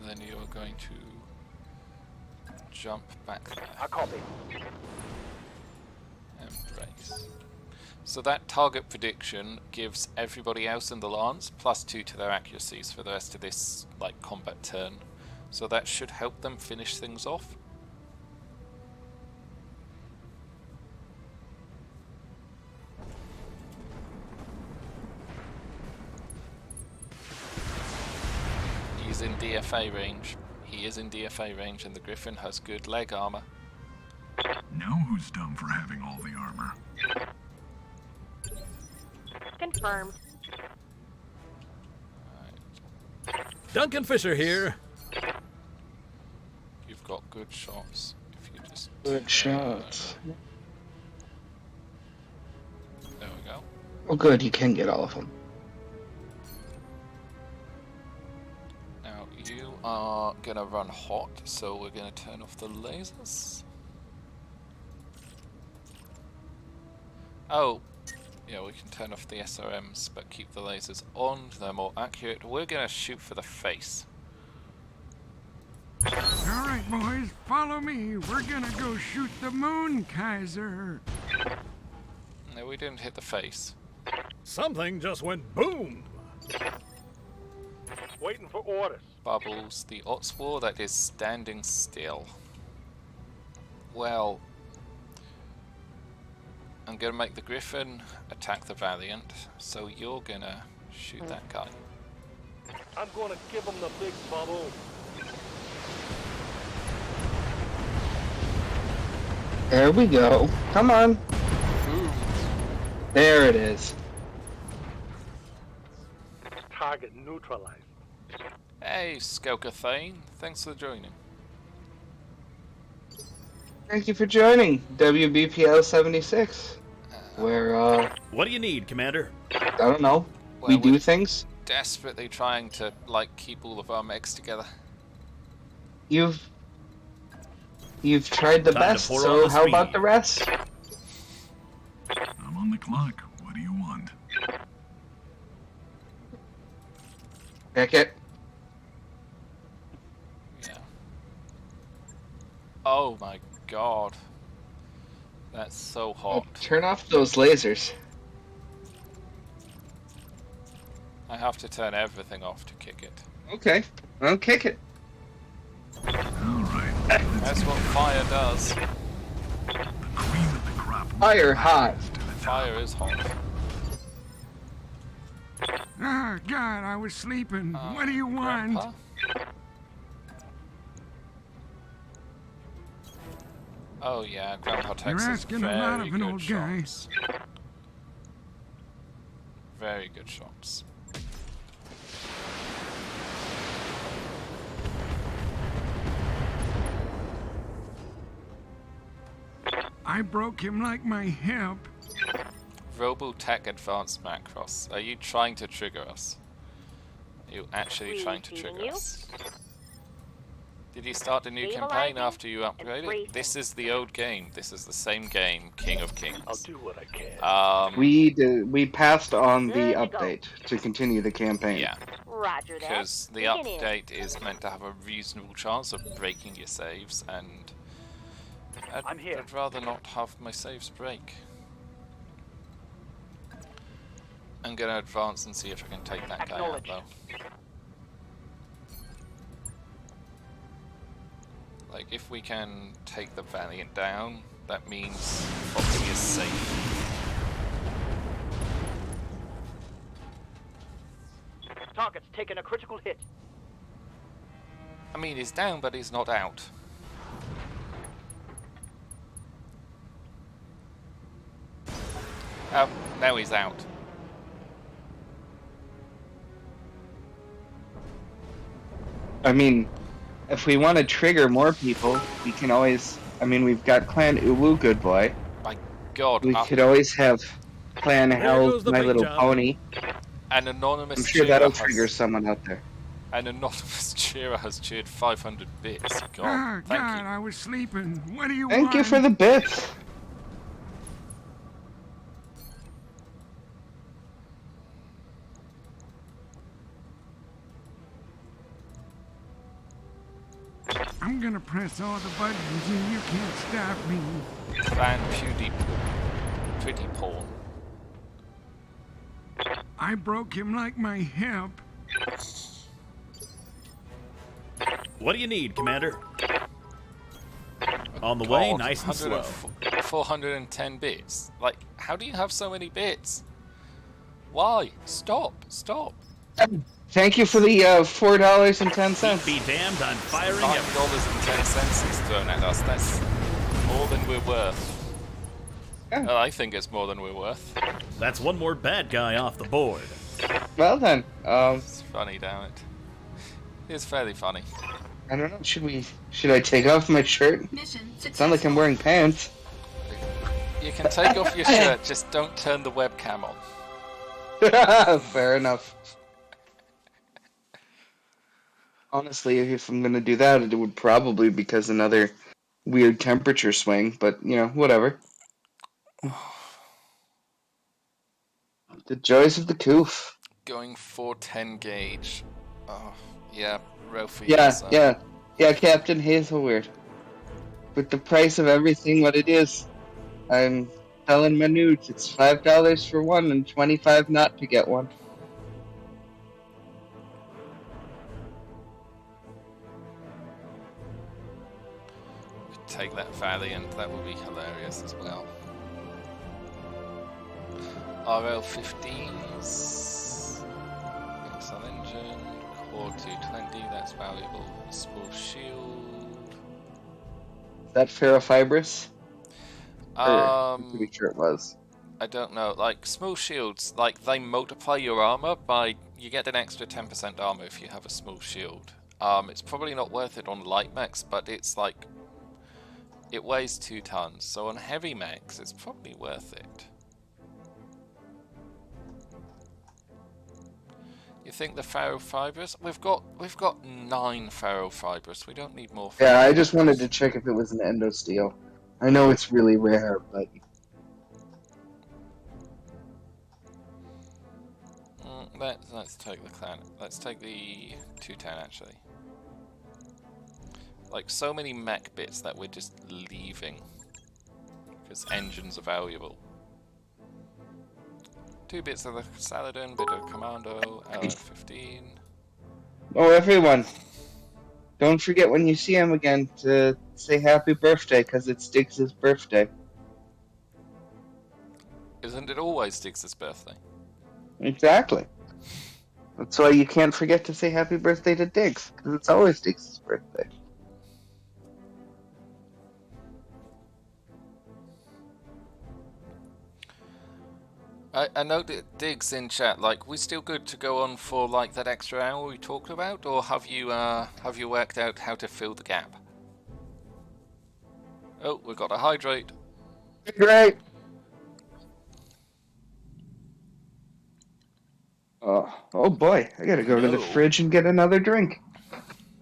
[SPEAKER 1] Then you are going to jump back there.
[SPEAKER 5] I copy.
[SPEAKER 1] Embrace. So that target prediction gives everybody else in the lance +2 to their accuracies for the rest of this like combat turn. So that should help them finish things off. He's in DFA range. He is in DFA range and the Griffin has good leg armor.
[SPEAKER 8] Now who's dumb for having all the armor?
[SPEAKER 6] Confirmed.
[SPEAKER 11] Duncan Fisher here.
[SPEAKER 1] You've got good shots. If you just
[SPEAKER 2] Good shots.
[SPEAKER 1] There we go.
[SPEAKER 2] Oh, good. You can get all of them.
[SPEAKER 1] Now you are gonna run hot, so we're gonna turn off the lasers. Oh, yeah, we can turn off the SRMs, but keep the lasers on. They're more accurate. We're gonna shoot for the face.
[SPEAKER 8] All right, boys, follow me. We're gonna go shoot the moon, Kaiser.
[SPEAKER 1] No, we didn't hit the face.
[SPEAKER 11] Something just went boom.
[SPEAKER 5] Waiting for orders.
[SPEAKER 1] Bubbles, the Otswar that is standing still. Well, I'm gonna make the Griffin attack the Valiant, so you're gonna shoot that guy.
[SPEAKER 5] I'm gonna give him the big bubble.
[SPEAKER 2] There we go. Come on.
[SPEAKER 1] Boom.
[SPEAKER 2] There it is.
[SPEAKER 5] Target neutralized.
[SPEAKER 1] Hey, Skelka Thane, thanks for joining.
[SPEAKER 2] Thank you for joining WBPL 76. Where,
[SPEAKER 7] What do you need, Commander?
[SPEAKER 2] I don't know.
[SPEAKER 1] Well,
[SPEAKER 2] We do
[SPEAKER 1] we're
[SPEAKER 2] things.
[SPEAKER 1] desperately trying to, like, keep all of our mechs together.
[SPEAKER 2] You've tried the
[SPEAKER 7] Time to
[SPEAKER 2] best,
[SPEAKER 7] pour on
[SPEAKER 2] so
[SPEAKER 7] the
[SPEAKER 2] how about
[SPEAKER 7] speed.
[SPEAKER 2] the rest?
[SPEAKER 8] I'm on the clock. What do you want?
[SPEAKER 2] Pick it.
[SPEAKER 1] Yeah. Oh my god. That's so hot.
[SPEAKER 2] Turn off those lasers.
[SPEAKER 1] I have to turn everything off to kick it.
[SPEAKER 2] Okay. I'll kick it.
[SPEAKER 8] All right.
[SPEAKER 1] That's what fire does.
[SPEAKER 8] The cream of the crop.
[SPEAKER 2] Fire hot.
[SPEAKER 1] Fire is hot.
[SPEAKER 8] Ah, God, I was sleeping. What do you want?
[SPEAKER 1] Grandpa? Oh yeah, Grandpa
[SPEAKER 8] You're
[SPEAKER 1] Tex has
[SPEAKER 8] asking a lot
[SPEAKER 1] very
[SPEAKER 8] of an
[SPEAKER 1] good
[SPEAKER 8] old guy.
[SPEAKER 1] shots. Very good shots.
[SPEAKER 8] I broke him like my hip.
[SPEAKER 1] Robotech Advanced Macross. Are you trying to trigger us? Are you actually trying to
[SPEAKER 6] Receiving
[SPEAKER 1] trigger
[SPEAKER 6] you.
[SPEAKER 1] us? Did you start a new campaign
[SPEAKER 6] Stabilizing
[SPEAKER 1] after you
[SPEAKER 6] and
[SPEAKER 1] upgraded?
[SPEAKER 6] freezing.
[SPEAKER 1] This is the old game. This is the same game, King of Kings.
[SPEAKER 5] I'll do what I can.
[SPEAKER 2] We passed on the
[SPEAKER 6] Good to go.
[SPEAKER 2] update to continue the campaign.
[SPEAKER 1] Yeah,
[SPEAKER 6] Roger that.
[SPEAKER 1] because the
[SPEAKER 6] Digging in.
[SPEAKER 1] update is meant to have a reasonable chance of breaking your saves, and
[SPEAKER 5] I'm here.
[SPEAKER 1] I'd rather not have my saves break. I'm gonna advance and see if I can take that guy out,
[SPEAKER 6] Acknowledged.
[SPEAKER 1] though. Like, if we can take the Valiant down, that means Foxy is safe.
[SPEAKER 6] Target's taken a critical hit.
[SPEAKER 1] I mean, he's down, but he's not out. Oh, now he's out.
[SPEAKER 2] I mean, if we want to trigger more people, we can always. I mean, we've got Clan Uwu, good boy.
[SPEAKER 1] My God,
[SPEAKER 2] We could always have Clan
[SPEAKER 11] There
[SPEAKER 2] Hell,
[SPEAKER 11] goes the
[SPEAKER 2] My
[SPEAKER 11] paint
[SPEAKER 2] Little
[SPEAKER 11] job.
[SPEAKER 2] Pony.
[SPEAKER 1] an anonymous
[SPEAKER 2] I'm sure
[SPEAKER 1] cheerer
[SPEAKER 2] that'll
[SPEAKER 1] has-
[SPEAKER 2] trigger someone out there.
[SPEAKER 1] An anonymous cheerer has cheered 500 bits. God,
[SPEAKER 8] Ah,
[SPEAKER 1] thank
[SPEAKER 8] God,
[SPEAKER 1] you.
[SPEAKER 8] I was sleeping. What do you
[SPEAKER 2] Thank
[SPEAKER 8] want?
[SPEAKER 2] you for the bits.
[SPEAKER 8] I'm gonna press all the buttons and you can't stop me.
[SPEAKER 1] Fan Pretty porn.
[SPEAKER 8] I broke him like my hip.
[SPEAKER 7] What do you need, Commander? On the way,
[SPEAKER 1] God,
[SPEAKER 7] nice and slow.
[SPEAKER 1] 410 bits. Like, how do you have so many bits? Why? Stop! Stop!
[SPEAKER 2] Thank you for the $4.10.
[SPEAKER 7] Be damned, I'm firing everything.
[SPEAKER 1] $9.10 is thrown at us. That's more than we're worth.
[SPEAKER 2] Yeah.
[SPEAKER 1] Well, I think it's more than we're worth.
[SPEAKER 7] That's one more bad guy off the board.
[SPEAKER 2] Well then,
[SPEAKER 1] It's funny, damn it. It's fairly funny.
[SPEAKER 2] I don't know. Should I take off my shirt?
[SPEAKER 4] Mission
[SPEAKER 2] It's not like I'm
[SPEAKER 4] successful.
[SPEAKER 2] wearing pants.
[SPEAKER 1] You can take off your shirt, just don't turn the webcam on.
[SPEAKER 2] Fair enough. Honestly, if I'm gonna do that, it would probably be because another weird temperature swing. But you know, whatever. The joys of the coof.
[SPEAKER 1] Going 410 gauge. Oh, yeah, Ralphy.
[SPEAKER 2] Yeah, Captain Hazelweird. With the price of everything what it is, I'm telling my nudes it's $5 for one and $25 not to get one.
[SPEAKER 1] Take that Valiant, that would be hilarious as well. RL-15s. Excel engine. Core 220, that's valuable. Small shield.
[SPEAKER 2] Is that ferrofibrous? I'm pretty
[SPEAKER 1] Um,
[SPEAKER 2] sure it was.
[SPEAKER 1] I don't know. Like, small shields, like, they multiply your armor by... You get an extra 10% armor if you have a small shield. It's probably not worth it on light mechs, but it's like... It weighs 2 tons, so on heavy mechs, it's probably worth it. You think the ferrofibrous? We've got 9 ferrofibrous. We don't need more.
[SPEAKER 2] Yeah, I just wanted to check if it was an endosteel. I know it's really rare, but
[SPEAKER 1] Let's take the clan. Let's take the 210 actually. Like so many mech bits that we're just leaving because engines are valuable. 2 bits of the Saladin, bit of Commando, LR-15.
[SPEAKER 2] oh, everyone, don't forget when you see him again to say happy birthday, because it's Diggs' birthday.
[SPEAKER 1] Isn't it always Diggs' birthday?
[SPEAKER 2] Exactly. That's why you can't forget to say happy birthday to Diggs, because it's always Diggs' birthday.
[SPEAKER 1] I know that Diggs in chat, like, we still good to go on for like that extra hour we talked about, or have you worked out how to fill the gap? Oh, we got a hydrate.
[SPEAKER 2] Great. Oh boy, I gotta go to the
[SPEAKER 1] No.
[SPEAKER 2] fridge and get another drink.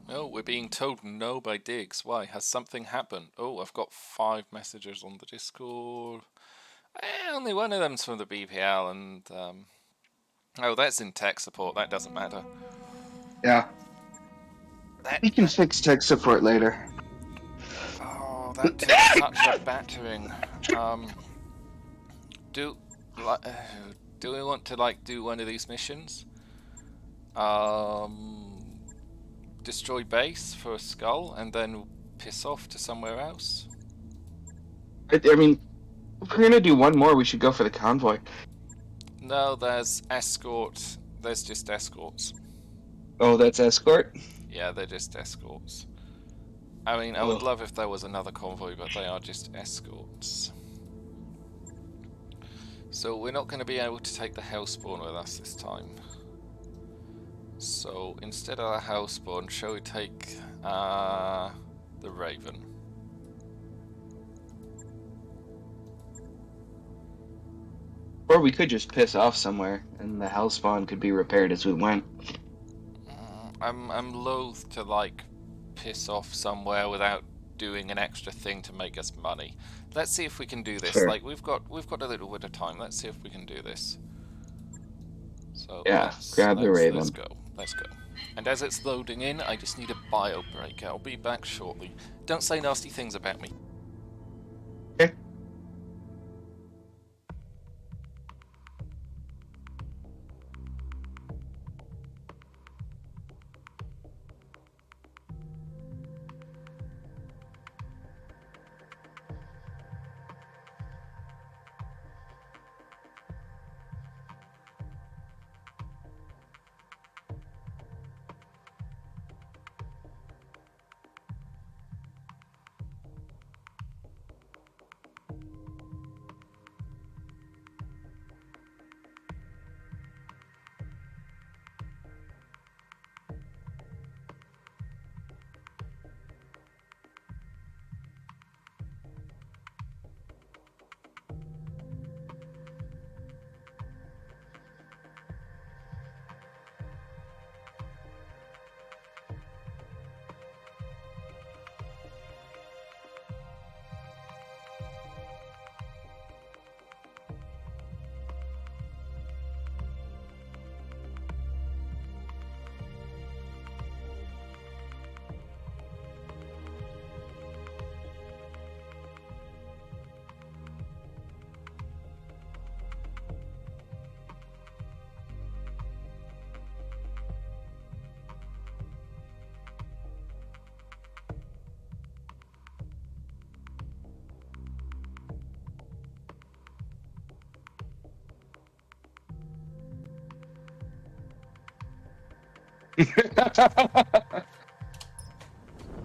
[SPEAKER 1] Oh, we're being told no by Diggs. Why? Has something happened? Oh, I've got 5 messages on the Discord. Only one of them's from the BPL, and oh, that's in tech support. That doesn't matter.
[SPEAKER 2] Yeah. We can fix tech support later.
[SPEAKER 1] Oh, that took such a battering. Do we want to like do one of these missions? Destroy base for a skull and then piss off to somewhere else.
[SPEAKER 2] I mean, if we're gonna do one more, we should go for the convoy.
[SPEAKER 1] No, there's escort. There's just escorts.
[SPEAKER 2] Oh, that's escort?
[SPEAKER 1] Yeah, they're just escorts. I mean, I would love if there was another convoy, but they are just escorts. So we're not going to be able to take the Hellspawn with us this time. So instead of the Hellspawn, shall we take the Raven?
[SPEAKER 2] Or we could just piss off somewhere, and the hellspawn could be repaired as we went.
[SPEAKER 1] I'm loath to like piss off somewhere without doing an extra thing to make us money. Let's see if we can do this.
[SPEAKER 2] Sure.
[SPEAKER 1] Like we've got a little bit of time. Let's see if we can do this. So
[SPEAKER 2] yeah, grab the Raven.
[SPEAKER 1] Let's go. And as it's loading in, I just need a bio break. I'll be back shortly. Don't say nasty things about me.
[SPEAKER 2] Okay.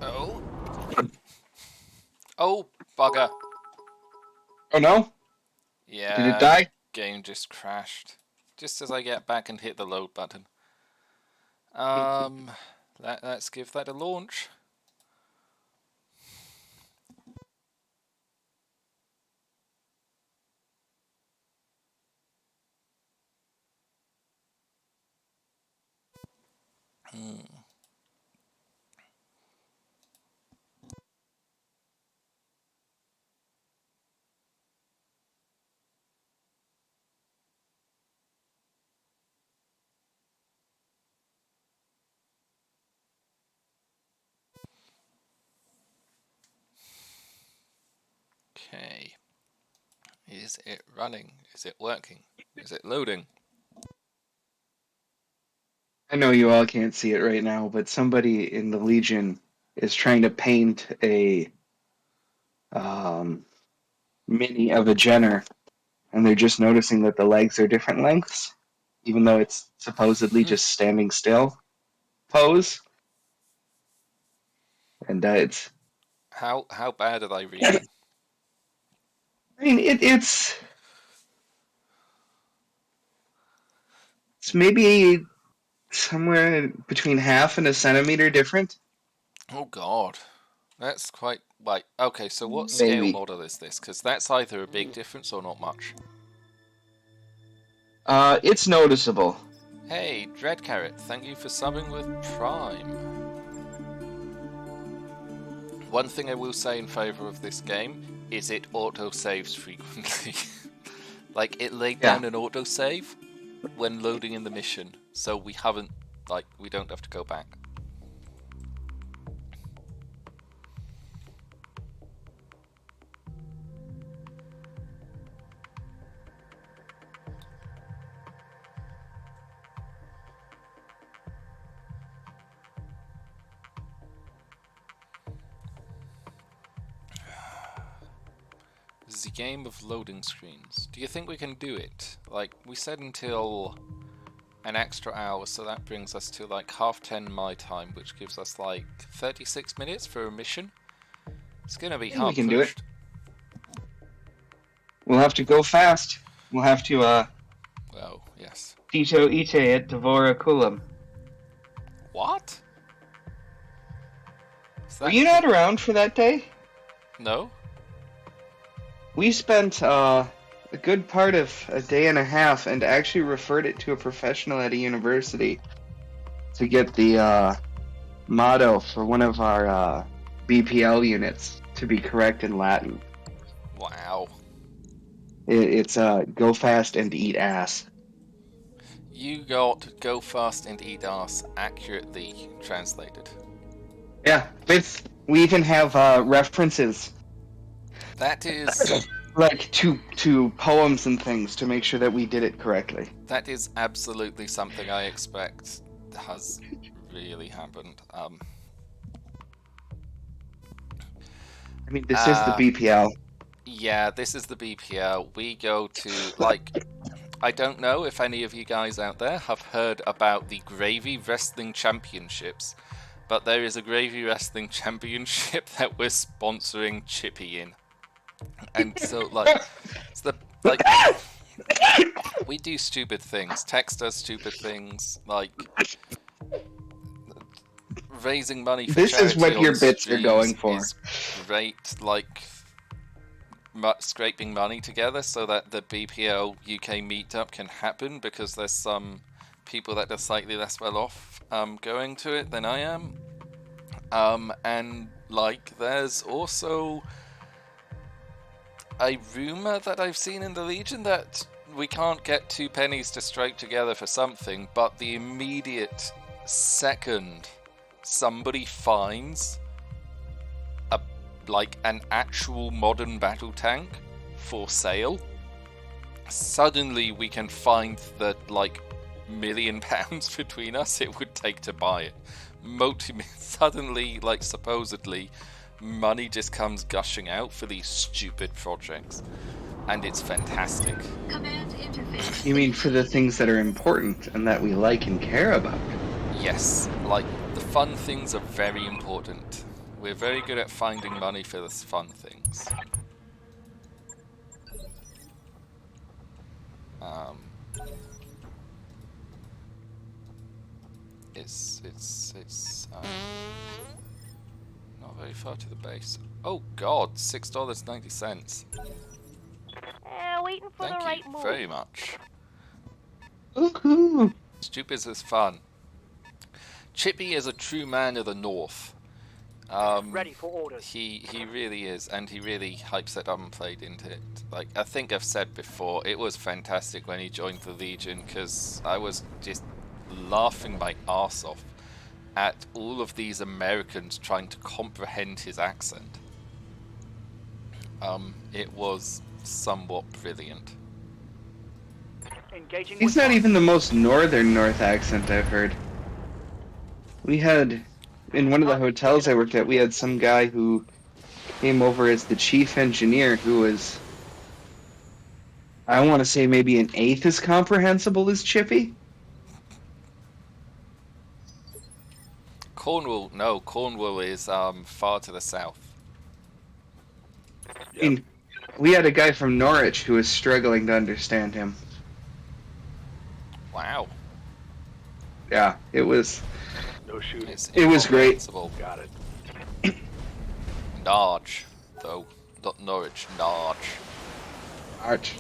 [SPEAKER 1] Oh. Oh, bugger.
[SPEAKER 2] Oh no?
[SPEAKER 1] Yeah.
[SPEAKER 2] Did it die?
[SPEAKER 1] Game just crashed. Just as I get back and hit the load button. Let's give that a launch. Okay. Is it running? Is it working? Is it loading?
[SPEAKER 2] I know you all can't see it right now, but somebody in the Legion is trying to paint a mini of a Jenner, and they're just noticing that the legs are different lengths, even though it's supposedly just standing still pose. And it's
[SPEAKER 1] How bad are they reading?
[SPEAKER 2] I mean it's It's maybe somewhere between half and a centimeter different.
[SPEAKER 1] Oh god. That's quite... Like, okay, so what scale
[SPEAKER 2] Maybe.
[SPEAKER 1] model is this? Because that's either a big difference or not much.
[SPEAKER 2] It's noticeable.
[SPEAKER 1] Hey, Dread Carrot, thank you for subbing with Prime. One thing I will say in favour of this game is it auto-saves frequently. Like, it laid down an auto-save when loading in the mission, so we haven't, like, we don't have to go back. The game of loading screens. Do you think we can do it? Like, we said until an extra hour, so that brings us to like 10:30 my time, which gives us like 36 minutes for a mission. It's gonna be hard.
[SPEAKER 2] We can do it. We'll have to go fast. We'll have to,
[SPEAKER 1] Oh, yes.
[SPEAKER 2] Tito Ite at Devora Kulam.
[SPEAKER 1] What?
[SPEAKER 2] Were you not around for that day?
[SPEAKER 1] No?
[SPEAKER 2] We spent a good part of a day and a half and actually referred it to a professional at a university to get the motto for one of our BPL units to be correct in Latin.
[SPEAKER 1] Wow.
[SPEAKER 2] It's go fast and eat ass.
[SPEAKER 1] You got go fast and eat ass accurately translated.
[SPEAKER 2] Yeah, we even have references.
[SPEAKER 1] That is...
[SPEAKER 2] like to poems and things to make sure that we did it correctly.
[SPEAKER 1] That is absolutely something I expect has really happened.
[SPEAKER 2] I mean, this is the BPL.
[SPEAKER 1] Yeah, this is the BPL. We go to, like... I don't know if any of you guys out there have heard about the Gravy Wrestling Championships, but there is a Gravy Wrestling Championship that we're sponsoring Chippy in. And so, like, it's the, like, we do stupid things. Text us stupid things, like raising money for
[SPEAKER 2] this
[SPEAKER 1] charity
[SPEAKER 2] is what your
[SPEAKER 1] on
[SPEAKER 2] bits are going for.
[SPEAKER 1] is great, like scraping money together so that the BPL UK meetup can happen, because there's some people that are slightly less well off going to it than I am. And like, there's also a rumour that I've seen in the Legion that we can't get 2 pennies to scrape together for something, but the immediate second somebody finds an actual modern battle tank for sale, suddenly we can find the £1 million between us it would take to buy it. Suddenly, supposedly, money just comes gushing out for these stupid projects, and it's fantastic.
[SPEAKER 4] Command interface.
[SPEAKER 2] You mean for the things that are important and that we like and care about?
[SPEAKER 1] Yes, the fun things are very important. We're very good at finding money for the fun things. It's not very far to the base. Oh God, $6.90.
[SPEAKER 6] Waiting for
[SPEAKER 1] Thank
[SPEAKER 6] the right
[SPEAKER 1] you
[SPEAKER 6] move.
[SPEAKER 1] very much.
[SPEAKER 2] Woohoo!
[SPEAKER 1] Stupid is fun. Chippy is a true man of the North.
[SPEAKER 6] Ready for orders.
[SPEAKER 1] He really is, and he really hypes it up and played into it. I think I've said before, it was fantastic when he joined the Legion, because I was just laughing my arse off at all of these Americans trying to comprehend his accent. It was somewhat brilliant.
[SPEAKER 6] Engaging.
[SPEAKER 2] He's not even the most northern North accent I've heard. We had, in one of the hotels I worked at, we had some guy who came over as the chief engineer who was, I want to say maybe an eighth as comprehensible as Chippy.
[SPEAKER 1] Cornwall is far to the south.
[SPEAKER 2] I mean, we had a guy from Norwich who was struggling to understand him.
[SPEAKER 1] Wow.
[SPEAKER 2] Yeah, it was.
[SPEAKER 5] No shooting.
[SPEAKER 2] It was great.
[SPEAKER 1] incomprehensible.
[SPEAKER 5] Got it.
[SPEAKER 1] Narge, though. Not Norwich, Narge.
[SPEAKER 2] Arch.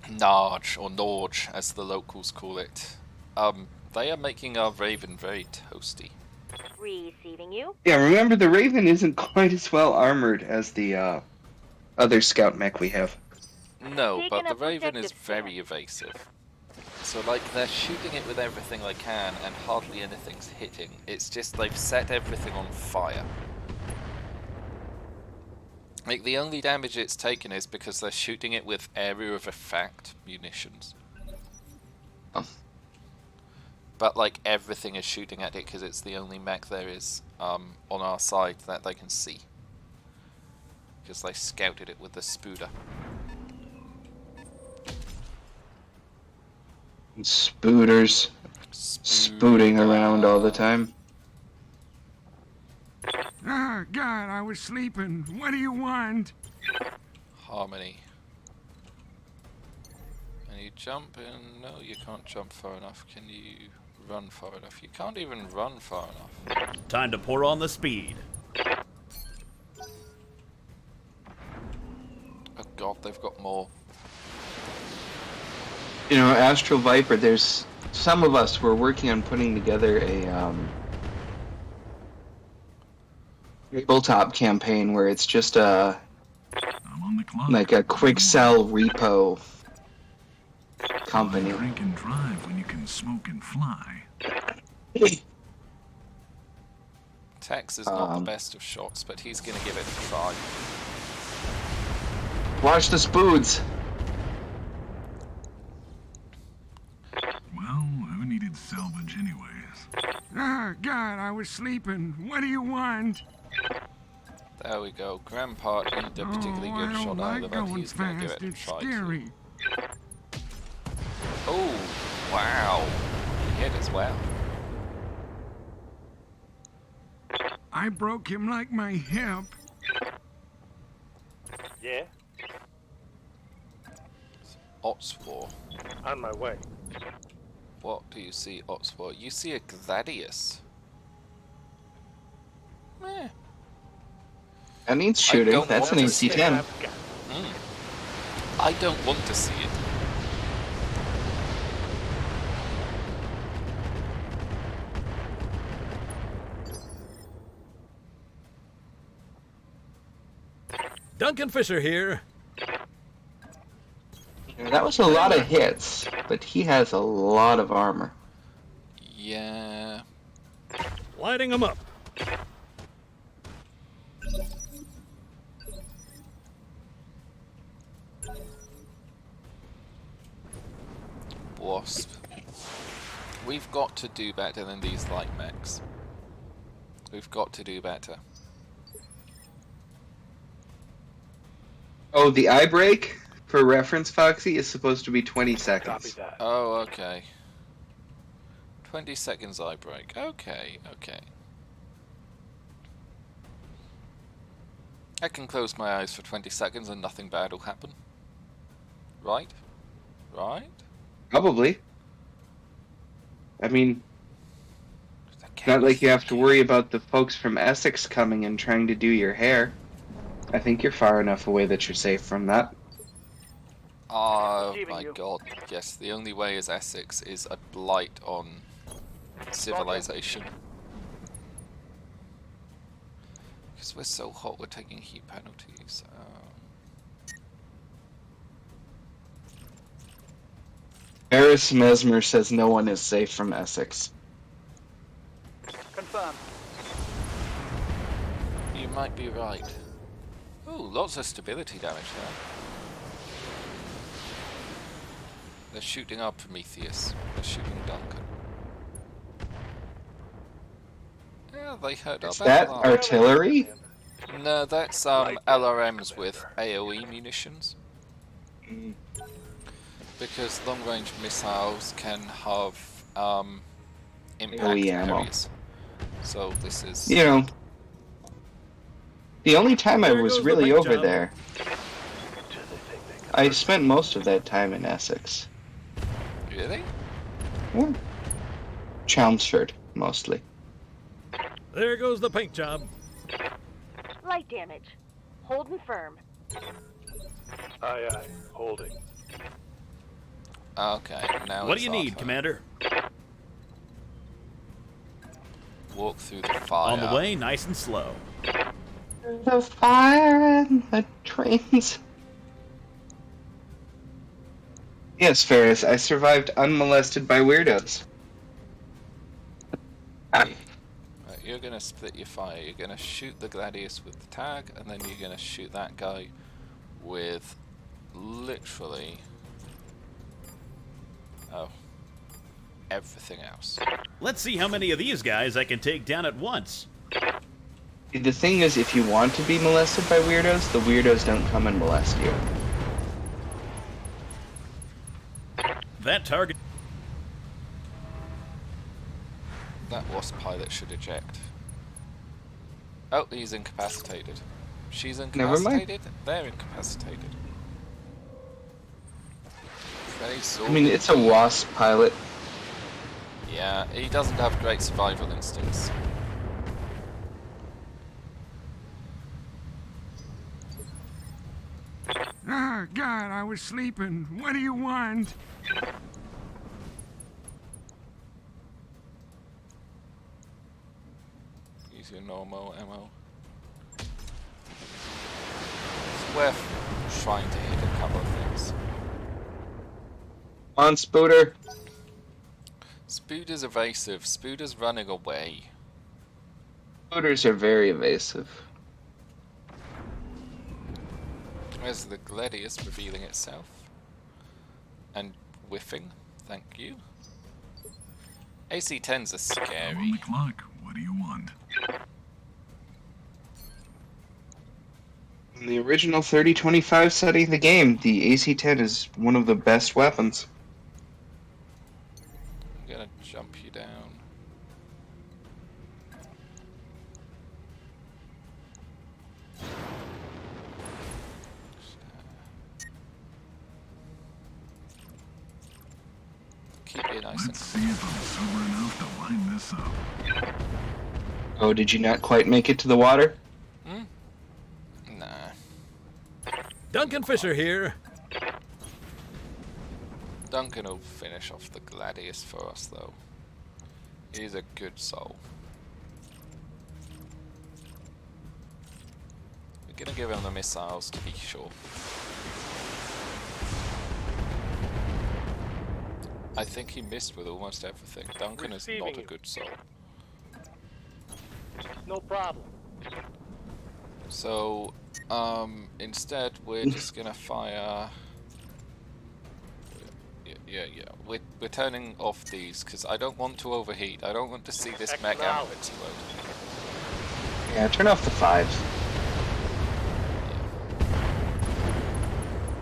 [SPEAKER 1] Narge, or Norge, as the locals call it. They are making our Raven very toasty.
[SPEAKER 6] Receiving you.
[SPEAKER 2] Yeah, remember the Raven isn't quite as well armored as the other scout mech we have.
[SPEAKER 1] No,
[SPEAKER 6] Taking
[SPEAKER 1] but the
[SPEAKER 6] a
[SPEAKER 1] Raven is
[SPEAKER 6] protective
[SPEAKER 1] very evasive. So, like, they're shooting it with everything they can, and hardly anything's hitting. It's just they've set everything on fire. Like, the only damage it's taken is because they're shooting it with area of effect munitions.
[SPEAKER 2] Oh.
[SPEAKER 1] But, like, everything is shooting at it because it's the only mech there is on our side that they can see. Because they scouted it with the Spooder.
[SPEAKER 2] Spooters. Spooting around all the time.
[SPEAKER 8] Ah, God, I was sleeping. What do you want?
[SPEAKER 1] Harmony. Can you jump in? No, you can't jump far enough. Can you run far enough? You can't even run far enough.
[SPEAKER 7] Time to pour on the speed.
[SPEAKER 1] Oh god, they've got more.
[SPEAKER 2] You know, Astral Viper, there's some of us were working on putting together a tabletop campaign where it's just
[SPEAKER 8] I'm on the clock.
[SPEAKER 2] like a quick sell repo company.
[SPEAKER 8] Drink and drive when you can smoke and fly.
[SPEAKER 1] Tex is not the best of shots, but he's gonna give it a try.
[SPEAKER 2] Watch the spoods.
[SPEAKER 8] Well, who needed salvage anyways? Ah, God, I was sleeping. What do you want?
[SPEAKER 1] There we go. Grandpa didn't do a particularly
[SPEAKER 8] Oh,
[SPEAKER 1] good
[SPEAKER 8] I don't
[SPEAKER 1] shot
[SPEAKER 8] like
[SPEAKER 1] either, but
[SPEAKER 8] going
[SPEAKER 1] he's gonna give
[SPEAKER 8] fast.
[SPEAKER 1] it a
[SPEAKER 8] It's
[SPEAKER 1] try.
[SPEAKER 8] scary.
[SPEAKER 1] Oh, wow. He hit as well.
[SPEAKER 8] I broke him like my hip.
[SPEAKER 5] Yeah,
[SPEAKER 1] Otswar.
[SPEAKER 5] on my way.
[SPEAKER 1] What do you see, Otswar? You see a Gladius. Eh.
[SPEAKER 2] That needs shooting.
[SPEAKER 1] don't
[SPEAKER 2] That's an
[SPEAKER 1] want to see
[SPEAKER 2] AC-10.
[SPEAKER 1] I don't want to see it.
[SPEAKER 11] Duncan Fisher here.
[SPEAKER 2] That was a lot of hits, but he has a lot of armor.
[SPEAKER 1] Yeah.
[SPEAKER 11] Lighting him up.
[SPEAKER 1] Wasp. We've got to do better than these light mechs. We've got to do better.
[SPEAKER 2] Oh, the eye break, for reference, Foxy, is supposed to be 20
[SPEAKER 5] Copy
[SPEAKER 2] seconds.
[SPEAKER 5] that.
[SPEAKER 1] Oh, okay. 20 seconds eye break. Okay, okay. I can close my eyes for 20 seconds and nothing bad will happen. Right? Right?
[SPEAKER 2] Probably. I mean, it's not like you have to worry about the folks from Essex coming and trying to do your hair. I think you're far enough away that you're safe from that.
[SPEAKER 1] Oh
[SPEAKER 6] Receiving
[SPEAKER 1] my
[SPEAKER 6] you.
[SPEAKER 1] god, yes, the only way is Essex is a blight on civilization. Because we're so hot, we're taking heat penalties.
[SPEAKER 2] Eris Mesmer says no one is safe from Essex.
[SPEAKER 6] Confirmed.
[SPEAKER 1] You might be right. Ooh, lots of stability damage there. They're shooting our Prometheus. They're shooting Duncan. Yeah, they hurt
[SPEAKER 2] Is
[SPEAKER 1] our
[SPEAKER 2] that
[SPEAKER 1] battle armor.
[SPEAKER 2] artillery?
[SPEAKER 1] No, that's LRMs with AoE munitions. Because long-range missiles can have impact
[SPEAKER 2] AoE ammo.
[SPEAKER 1] areas. So this is...
[SPEAKER 2] You know, the only time I
[SPEAKER 11] There
[SPEAKER 2] was
[SPEAKER 11] goes the
[SPEAKER 2] really
[SPEAKER 11] paint
[SPEAKER 2] over
[SPEAKER 11] job.
[SPEAKER 2] there, I spent most of that time in Essex.
[SPEAKER 1] Really?
[SPEAKER 2] Well, Chelmsford, mostly.
[SPEAKER 11] There goes the paint job.
[SPEAKER 6] Light damage. Holding firm.
[SPEAKER 5] Aye, aye. Holding.
[SPEAKER 1] Okay, now
[SPEAKER 7] What
[SPEAKER 1] it's
[SPEAKER 7] do you
[SPEAKER 1] our
[SPEAKER 7] need,
[SPEAKER 1] turn.
[SPEAKER 7] Commander?
[SPEAKER 1] Walk through the fire.
[SPEAKER 7] On the way, nice and slow.
[SPEAKER 2] The fire and the trains. Yes, Ferris, I survived unmolested by weirdos.
[SPEAKER 1] Right, you're gonna split your fire. You're gonna shoot the gladius with the tag, and then you're gonna shoot that guy with literally everything else.
[SPEAKER 7] Let's see how many of these guys I can take down at once.
[SPEAKER 2] The thing is, if you want to be molested by weirdos, the weirdos don't come and molest you.
[SPEAKER 7] That target.
[SPEAKER 1] That wasp pilot should eject. Oh, he's incapacitated. She's
[SPEAKER 2] Never mind.
[SPEAKER 1] incapacitated. They're incapacitated.
[SPEAKER 2] I mean, it's a wasp pilot.
[SPEAKER 1] Yeah, he doesn't have great survival instincts.
[SPEAKER 8] Ah, God, I was sleeping. What do you want?
[SPEAKER 1] Use your normal ammo. It's worth trying to hit a couple of things.
[SPEAKER 2] On Spooter.
[SPEAKER 1] Spooder's evasive. Spooder's running away.
[SPEAKER 2] Spooters are very evasive.
[SPEAKER 1] There's the gladius revealing itself. And whiffing. Thank you. AC-10s are scary.
[SPEAKER 8] On the clock. What do you want?
[SPEAKER 2] In the original 30-25 setting of the game, the AC-10 is one of the best weapons.
[SPEAKER 1] I'm gonna jump you down. Keep it nice and
[SPEAKER 8] See if I'm sober enough to line this up.
[SPEAKER 2] Oh, did you not quite make it to the water?
[SPEAKER 1] Nah.
[SPEAKER 11] Duncan Fisher here.
[SPEAKER 1] Duncan will finish off the gladius for us, though. He's a good soul. We're gonna give him the missiles to be sure. I think he missed with almost everything. Duncan is not a good soul.
[SPEAKER 5] No problem.
[SPEAKER 1] So, instead we're just gonna fire... Yeah. We're turning off these, because I don't want to overheat. I don't want to see this mech ammo explode.
[SPEAKER 2] Yeah, turn off the 5s.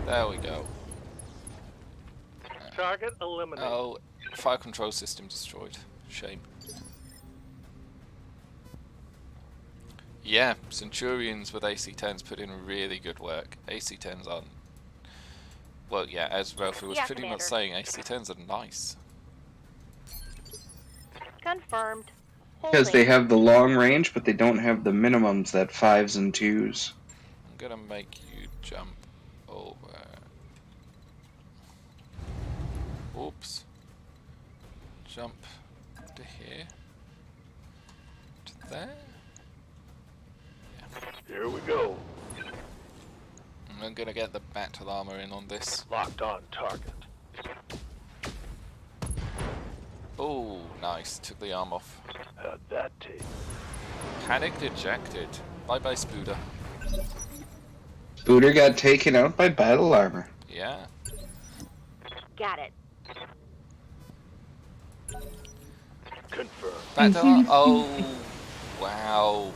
[SPEAKER 1] There we go.
[SPEAKER 5] Target eliminated.
[SPEAKER 1] Oh, fire control system destroyed. Shame. Yeah, Centurions with AC-10s put in really good work. AC-10s aren't... Well, yeah, as Ralphy was
[SPEAKER 6] Yeah,
[SPEAKER 1] pretty
[SPEAKER 6] Commander.
[SPEAKER 1] much saying, AC-10s are nice.
[SPEAKER 6] Confirmed.
[SPEAKER 2] Because they
[SPEAKER 6] Holding.
[SPEAKER 2] have the long range, but they don't have the minimums that 5s and 2s.
[SPEAKER 1] I'm gonna make you jump over. Oops. Jump to here. To there.
[SPEAKER 5] Here we go.
[SPEAKER 1] I'm gonna get the battle armor in on this.
[SPEAKER 5] Locked on target.
[SPEAKER 1] Oh, nice. Took the arm off.
[SPEAKER 5] How'd that take?
[SPEAKER 1] Panicked ejected. Bye bye, Spooder.
[SPEAKER 2] Spooter got taken out by battle armor.
[SPEAKER 1] Yeah.
[SPEAKER 6] Got it.
[SPEAKER 5] Confirmed.
[SPEAKER 1] Battle armor. Oh, wow.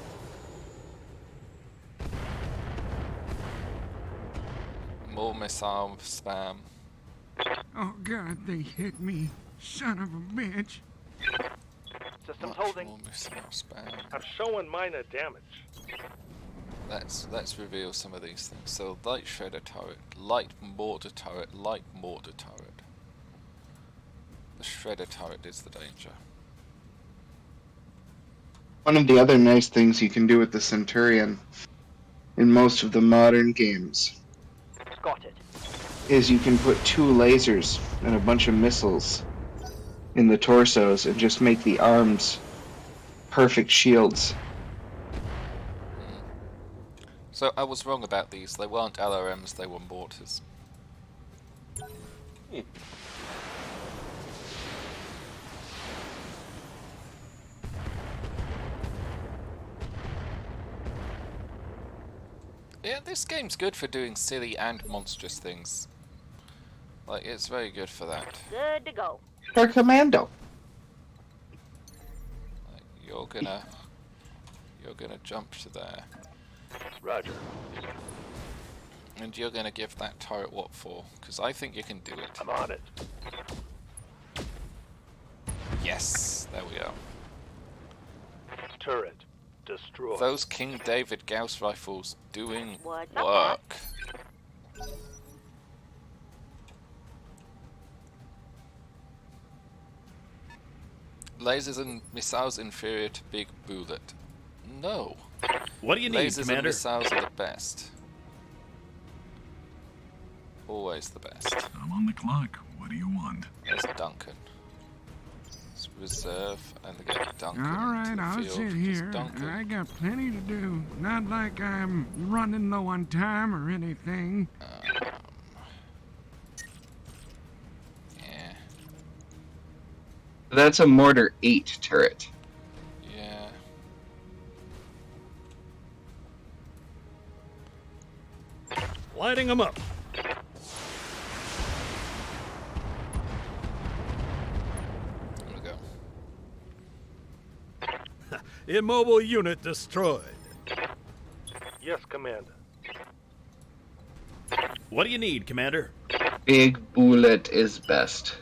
[SPEAKER 1] More missile spam.
[SPEAKER 8] Oh, God, they hit me. Son of a bitch.
[SPEAKER 5] Systems
[SPEAKER 1] Much
[SPEAKER 5] holding.
[SPEAKER 1] more missile spam.
[SPEAKER 5] I'm showing minor damage.
[SPEAKER 1] Let's reveal some of these things. So light shredder turret, light mortar turret, light mortar turret. The shredder turret is the danger.
[SPEAKER 2] One of the other nice things you can do with the Centurion in most of the modern games
[SPEAKER 5] Got it.
[SPEAKER 2] is you can put 2 lasers and a bunch of missiles in the torsos and just make the arms perfect shields.
[SPEAKER 1] So I was wrong about these. They weren't LRMs, they were mortars. Yeah, this game's good for doing silly and monstrous things. Like, it's very good for that.
[SPEAKER 6] Good to go.
[SPEAKER 2] For Commando.
[SPEAKER 1] Like, you're gonna jump to there.
[SPEAKER 5] Roger.
[SPEAKER 1] And you're gonna give that turret what for? Because I think you can do it.
[SPEAKER 5] I'm on it.
[SPEAKER 1] Yes, there we are.
[SPEAKER 5] Turret destroyed.
[SPEAKER 1] Those King David Gauss rifles doing
[SPEAKER 6] What's up,
[SPEAKER 1] work. Lasers and missiles inferior to big bullet. No.
[SPEAKER 7] What do you need,
[SPEAKER 1] Lasers and
[SPEAKER 7] Commander?
[SPEAKER 1] missiles are the best. Always the best.
[SPEAKER 8] I'm on the clock. What do you want?
[SPEAKER 1] There's Duncan. Let's reserve and get Duncan
[SPEAKER 8] All right,
[SPEAKER 1] into the
[SPEAKER 8] I'll
[SPEAKER 1] field,
[SPEAKER 8] sit
[SPEAKER 1] 'cause
[SPEAKER 8] here.
[SPEAKER 1] Duncan-
[SPEAKER 8] I got plenty to do. Not like I'm running low on time or anything.
[SPEAKER 1] Yeah.
[SPEAKER 2] That's a Mortar 8 turret.
[SPEAKER 1] Yeah.
[SPEAKER 11] Lighting them up.
[SPEAKER 1] I'm gonna go.
[SPEAKER 11] Immobile unit destroyed.
[SPEAKER 5] Yes, Commander.
[SPEAKER 7] What do you need, Commander?
[SPEAKER 2] Big bullet is best.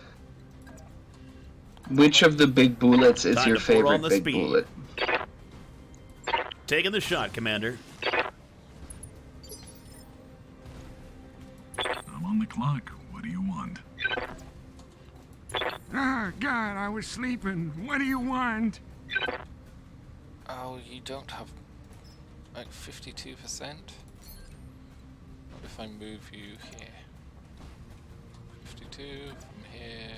[SPEAKER 2] Which of the big bullets is
[SPEAKER 7] Time
[SPEAKER 2] your
[SPEAKER 7] to pour on
[SPEAKER 2] favorite
[SPEAKER 7] the
[SPEAKER 2] big
[SPEAKER 7] speed.
[SPEAKER 2] bullet?
[SPEAKER 7] Taking the shot, Commander.
[SPEAKER 8] I'm on the clock. What do you want? Ah, God, I was sleeping. What do you want?
[SPEAKER 1] Oh, you don't have like 52%? What if I move you here? 52 from here,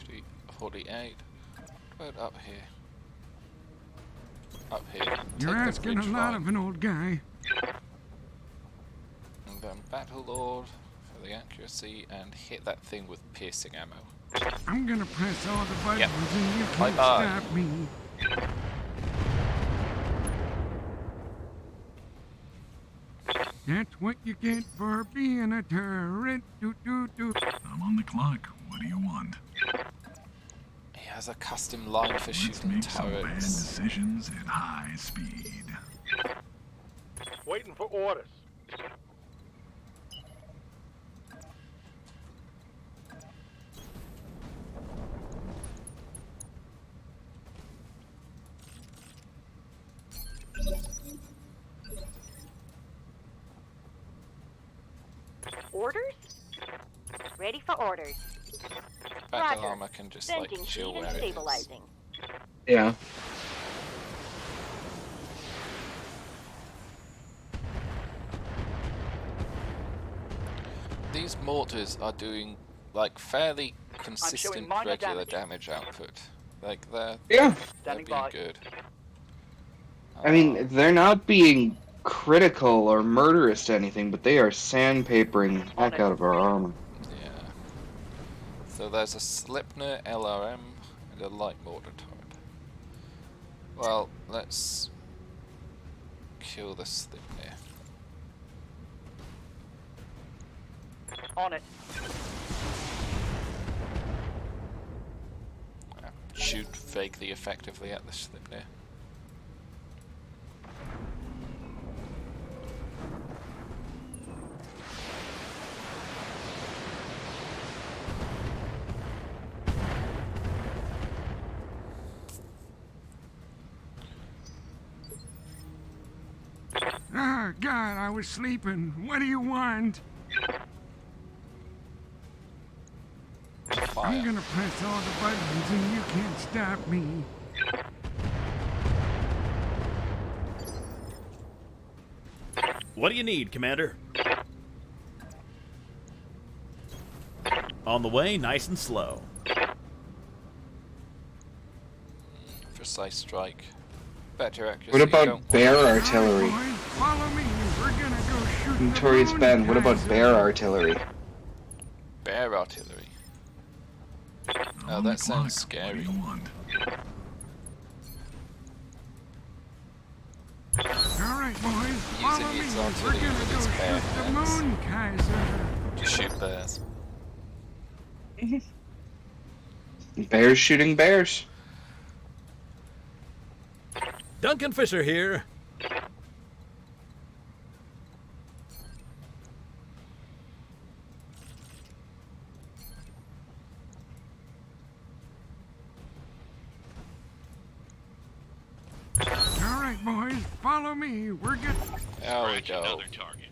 [SPEAKER 1] 50, 48. What about up here? Up here.
[SPEAKER 8] You're
[SPEAKER 1] Take the
[SPEAKER 8] asking a
[SPEAKER 1] bridge
[SPEAKER 8] lot
[SPEAKER 1] line,
[SPEAKER 8] of an old guy.
[SPEAKER 1] and then Battle Lord for the accuracy and hit that thing with piercing ammo.
[SPEAKER 8] I'm gonna press all the buttons
[SPEAKER 1] Yep.
[SPEAKER 8] and you can't
[SPEAKER 1] Bye-bye.
[SPEAKER 8] stop me. That's what you get for being a turret. I'm on the clock. What do you want?
[SPEAKER 1] He has a custom line for
[SPEAKER 8] Let's
[SPEAKER 1] shooting
[SPEAKER 8] make some bad
[SPEAKER 1] turrets.
[SPEAKER 8] decisions at high speed.
[SPEAKER 5] Waiting for orders.
[SPEAKER 6] Orders? Ready for orders.
[SPEAKER 1] Battle
[SPEAKER 6] Roger.
[SPEAKER 1] armor can just like
[SPEAKER 6] Venting
[SPEAKER 1] chill
[SPEAKER 6] feed
[SPEAKER 1] where
[SPEAKER 6] and
[SPEAKER 1] it is.
[SPEAKER 6] stabilizing.
[SPEAKER 2] Yeah.
[SPEAKER 1] These mortars are doing like fairly consistent
[SPEAKER 5] minor
[SPEAKER 1] regular damage output. Like they're
[SPEAKER 2] Yeah.
[SPEAKER 1] being good.
[SPEAKER 2] I mean, they're not being critical or murderous to anything, but they are sandpapering the heck out of our armor.
[SPEAKER 1] Yeah. So there's a Slipner LRM and a light mortar turret. Well, let's kill the Slipner.
[SPEAKER 5] On it.
[SPEAKER 1] Shoot vaguely effectively at the Slipner.
[SPEAKER 8] Ah, God, I was sleeping. What do you want?
[SPEAKER 1] Fire.
[SPEAKER 8] I'm gonna press all the buttons and you can't stop me.
[SPEAKER 7] What do you need, Commander? On the way, nice and slow.
[SPEAKER 1] Precise strike. Better accuracy.
[SPEAKER 2] What about
[SPEAKER 1] don't-
[SPEAKER 2] bear
[SPEAKER 8] All
[SPEAKER 2] artillery?
[SPEAKER 8] right, boys, follow me. We're gonna go shoot
[SPEAKER 2] Notorious
[SPEAKER 8] the moon,
[SPEAKER 2] Ben, what about
[SPEAKER 8] Kaiser.
[SPEAKER 2] bear artillery?
[SPEAKER 1] Bear artillery. Oh, that sounds scary.
[SPEAKER 8] All right, boys, follow me.
[SPEAKER 1] its
[SPEAKER 8] We're
[SPEAKER 1] artillery
[SPEAKER 8] gonna
[SPEAKER 1] with
[SPEAKER 8] go
[SPEAKER 1] its bare
[SPEAKER 8] shoot the
[SPEAKER 1] hands.
[SPEAKER 8] moon, Kaiser.
[SPEAKER 1] Just shoot bears.
[SPEAKER 2] Bears shooting bears.
[SPEAKER 11] Duncan Fisher here.
[SPEAKER 8] All right, boys, follow me. We're good.
[SPEAKER 1] There we
[SPEAKER 10] Roger,
[SPEAKER 1] go.
[SPEAKER 10] another target.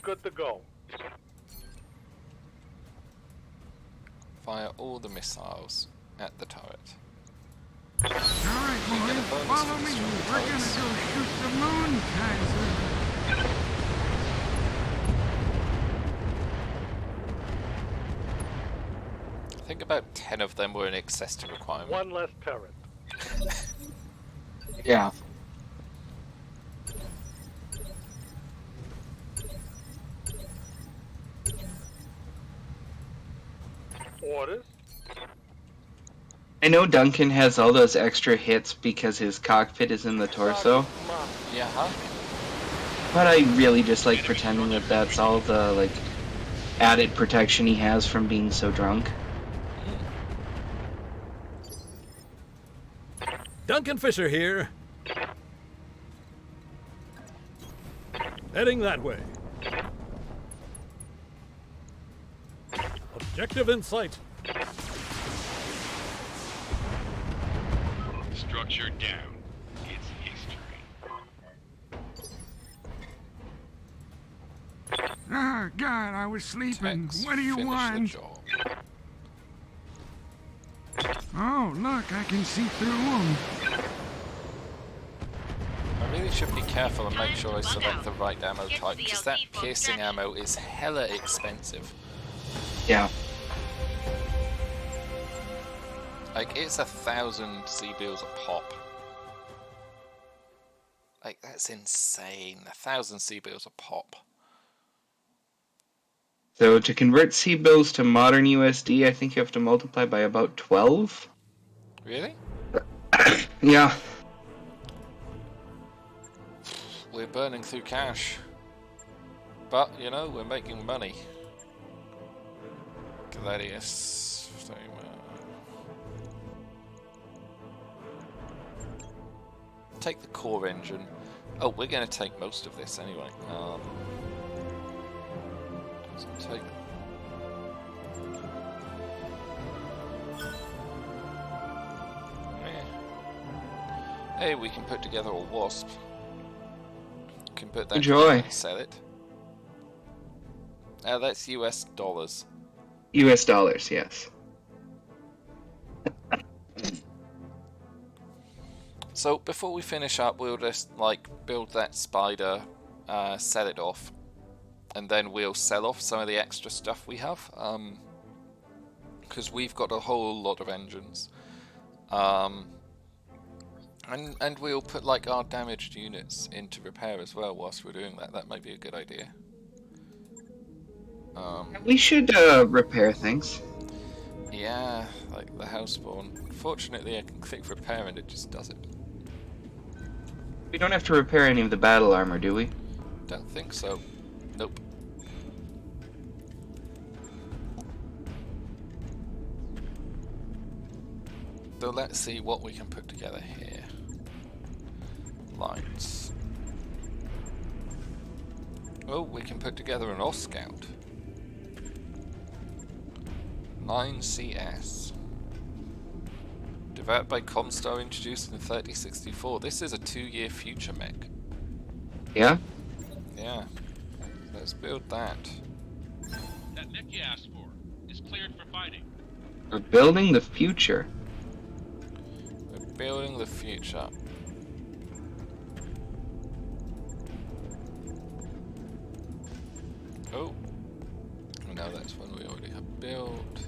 [SPEAKER 5] Good to go.
[SPEAKER 1] Fire all the missiles at the turret.
[SPEAKER 8] All right,
[SPEAKER 1] get a
[SPEAKER 8] boys,
[SPEAKER 1] bonus
[SPEAKER 8] follow
[SPEAKER 1] for
[SPEAKER 8] me.
[SPEAKER 1] destroying
[SPEAKER 8] We're gonna
[SPEAKER 1] turrets.
[SPEAKER 8] go shoot the moon, Kaiser.
[SPEAKER 1] I think about 10 of them were in excess to requirement.
[SPEAKER 5] One less turret.
[SPEAKER 2] Yeah.
[SPEAKER 5] Orders.
[SPEAKER 2] I know Duncan has all those extra hits because his cockpit is in the torso,
[SPEAKER 1] Yeah, huh?
[SPEAKER 2] but I really just like pretending that that's all the, like, added protection he has from being so drunk.
[SPEAKER 11] Duncan Fisher here. Heading that way. Objective in sight.
[SPEAKER 10] Structure down. It's history.
[SPEAKER 8] Ah, God, I was sleeping.
[SPEAKER 1] Tex,
[SPEAKER 8] What do you
[SPEAKER 1] finish the
[SPEAKER 8] want?
[SPEAKER 1] job.
[SPEAKER 8] Oh, look, I can see through them.
[SPEAKER 1] I really should be careful and make sure I select the right ammo
[SPEAKER 4] Get to
[SPEAKER 1] type,
[SPEAKER 4] the
[SPEAKER 1] because that
[SPEAKER 4] LT for
[SPEAKER 1] piercing
[SPEAKER 4] extraction.
[SPEAKER 1] ammo is hella expensive.
[SPEAKER 2] Yeah.
[SPEAKER 1] Like, it's 1,000 C-bills a pop. Like, that's insane. 1,000 C-bills a pop.
[SPEAKER 2] So to convert C-bills to modern USD, I think you have to multiply by about 12?
[SPEAKER 1] Really?
[SPEAKER 2] Yeah.
[SPEAKER 1] We're burning through cash. But, you know, we're making money. Gladius. Take the core engine. Oh, we're going to take most of this anyway. So take... Hey, we can put together a wasp. Can put that
[SPEAKER 2] Enjoy.
[SPEAKER 1] together and sell it. That's US dollars.
[SPEAKER 2] US dollars, yes.
[SPEAKER 1] So before we finish up, we'll just like build that spider, sell it off, and then we'll sell off some of the extra stuff we have, because we've got a whole lot of engines, and we'll put like our damaged units into repair as well whilst we're doing that. That might be a good idea.
[SPEAKER 2] We should repair things.
[SPEAKER 1] Yeah, like the house spawn. Fortunately, I can click repair and it just does it.
[SPEAKER 2] We don't have to repair any of the battle armor, do we?
[SPEAKER 1] Don't think so. Nope. So let's see what we can put together here. Lines. Oh, we can put together an Scout. 9 CS. Developed by Comstar, introduced in 3064. This is a 2-year future mech.
[SPEAKER 2] Yeah?
[SPEAKER 1] Yeah. Let's build that.
[SPEAKER 10] That mech you asked for is cleared for fighting.
[SPEAKER 2] We're building the future.
[SPEAKER 1] We're building the future. Oh. No, that's one we already have built.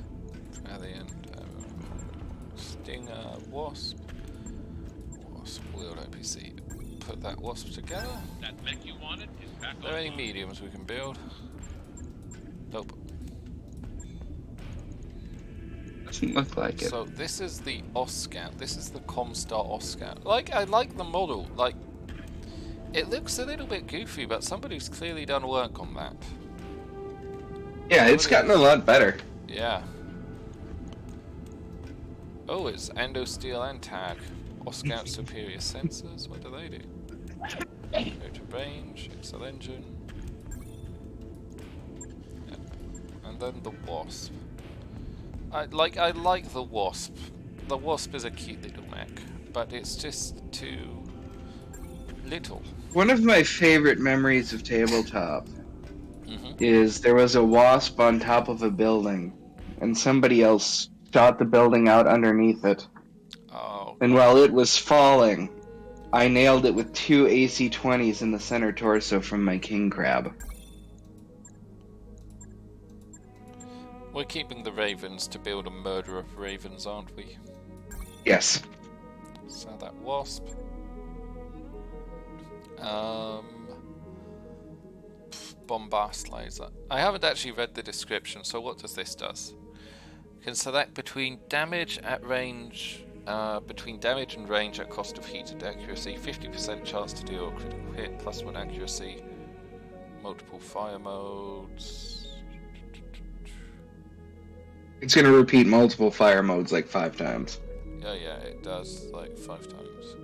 [SPEAKER 1] Valiant, Stinger, Wasp. Wasp, wheeled OPC. Put that Wasp together.
[SPEAKER 10] That mech you wanted is back
[SPEAKER 1] Are there any
[SPEAKER 10] on.
[SPEAKER 1] mediums we can build? Nope.
[SPEAKER 2] Doesn't look like it.
[SPEAKER 1] So this is the Oscat. This is the Comstar Oscat. Like, I like the model. Like, it looks a little bit goofy, but somebody's clearly done work on that.
[SPEAKER 2] Yeah, it's gotten a lot better.
[SPEAKER 1] Yeah. Oh, it's Endosteel and Tag. Oscat superior sensors. What do they do? Go to range, Excel engine. Yep. And then the Wasp. I like the Wasp. The Wasp is a cute little mech, but it's just too little.
[SPEAKER 2] One of my favorite memories of tabletop is there was a Wasp on top of a building, and somebody else shot the building out underneath it.
[SPEAKER 1] Oh.
[SPEAKER 2] And while it was falling, I nailed it with 2 AC-20s in the center torso from my king crab.
[SPEAKER 1] We're keeping the Ravens to build a murder of Ravens, aren't we?
[SPEAKER 2] Yes.
[SPEAKER 1] So that Wasp. Bombast laser. I haven't actually read the description, so what does this does? You can select between damage at range, between damage and range at cost of heated accuracy, 50% chance to deal a critical hit, +1 accuracy, multiple fire modes.
[SPEAKER 2] It's going to repeat multiple fire modes like 5 times.
[SPEAKER 1] Yeah, it does, like 5 times.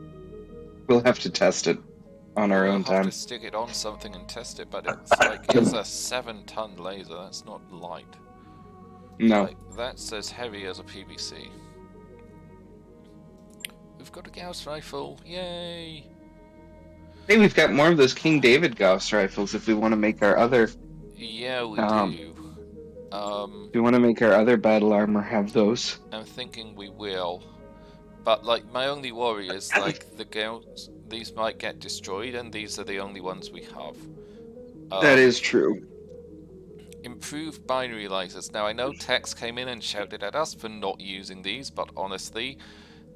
[SPEAKER 2] We'll have to test it on our own
[SPEAKER 1] We'll have
[SPEAKER 2] time.
[SPEAKER 1] to stick it on something and test it, but it's like, it's a 7-ton laser, that's not light.
[SPEAKER 2] No.
[SPEAKER 1] Like, that's as heavy as a PVC. We've got a Gauss rifle, yay!
[SPEAKER 2] Hey, we've got more of those King David Gauss rifles if we want to make our other...
[SPEAKER 1] Yeah, we do.
[SPEAKER 2] If we want to make our other battle armor have those.
[SPEAKER 1] I'm thinking we will. But, like, my only worry is, like, the Gauss, these might get destroyed, and these are the only ones we have.
[SPEAKER 2] That is true.
[SPEAKER 1] Improved binary lasers. Now, I know Tex came in and shouted at us for not using these, but honestly,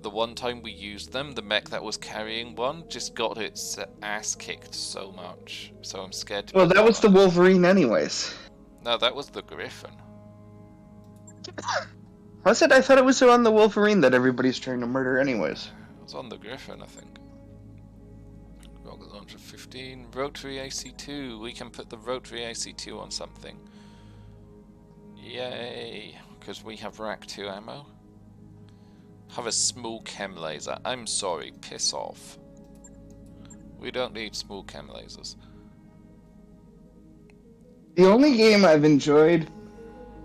[SPEAKER 1] the one time we used them, the mech that was carrying one just got its ass kicked so much. So I'm scared to...
[SPEAKER 2] Well, that was the Wolverine anyways.
[SPEAKER 1] No, that was the Griffin.
[SPEAKER 2] Was it? I thought it was on the Wolverine that everybody's trying to murder anyways.
[SPEAKER 1] It was on the Griffin, I think. Rocket launcher 15. Rotary AC2. We can put the rotary AC2 on something. Yay. Because we have rack 2 ammo. Have a small chem laser. I'm sorry. Piss off. We don't need small chem lasers.
[SPEAKER 2] The only game I've enjoyed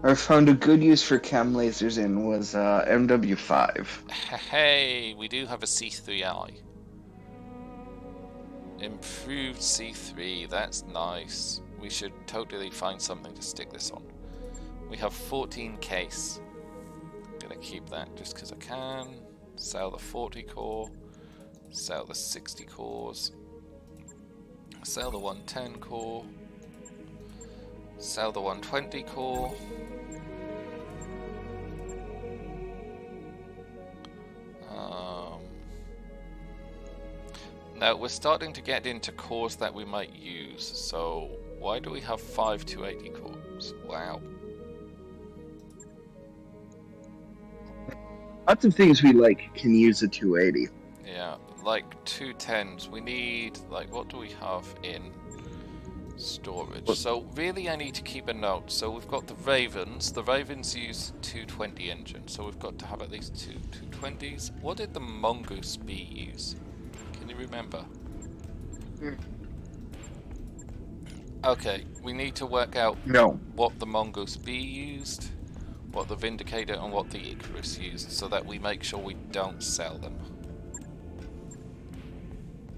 [SPEAKER 2] or found a good use for chem lasers in was MW5.
[SPEAKER 1] Hey, we do have a C3i. Improved C3, that's nice. We should totally find something to stick this on. We have 14 case. I'm gonna keep that just because I can. Sell the 40 core. Sell the 60 cores. Sell the 110 core. Sell the 120 core. Now we're starting to get into cores that we might use, so why do we have 5 280 cores? Wow.
[SPEAKER 2] Lots of things we like can use a 280.
[SPEAKER 1] Yeah, like 210s. We need, like, what do we have in storage? So really I need to keep a note. So we've got the Ravens. The Ravens use 220 engine, so we've got to have at least 2 220s. What did the Mongoose B use? Can you remember? Okay, we need to work out what the Mongoose B used, what the Vindicator and what the Icarus used, so that we make sure we don't sell them.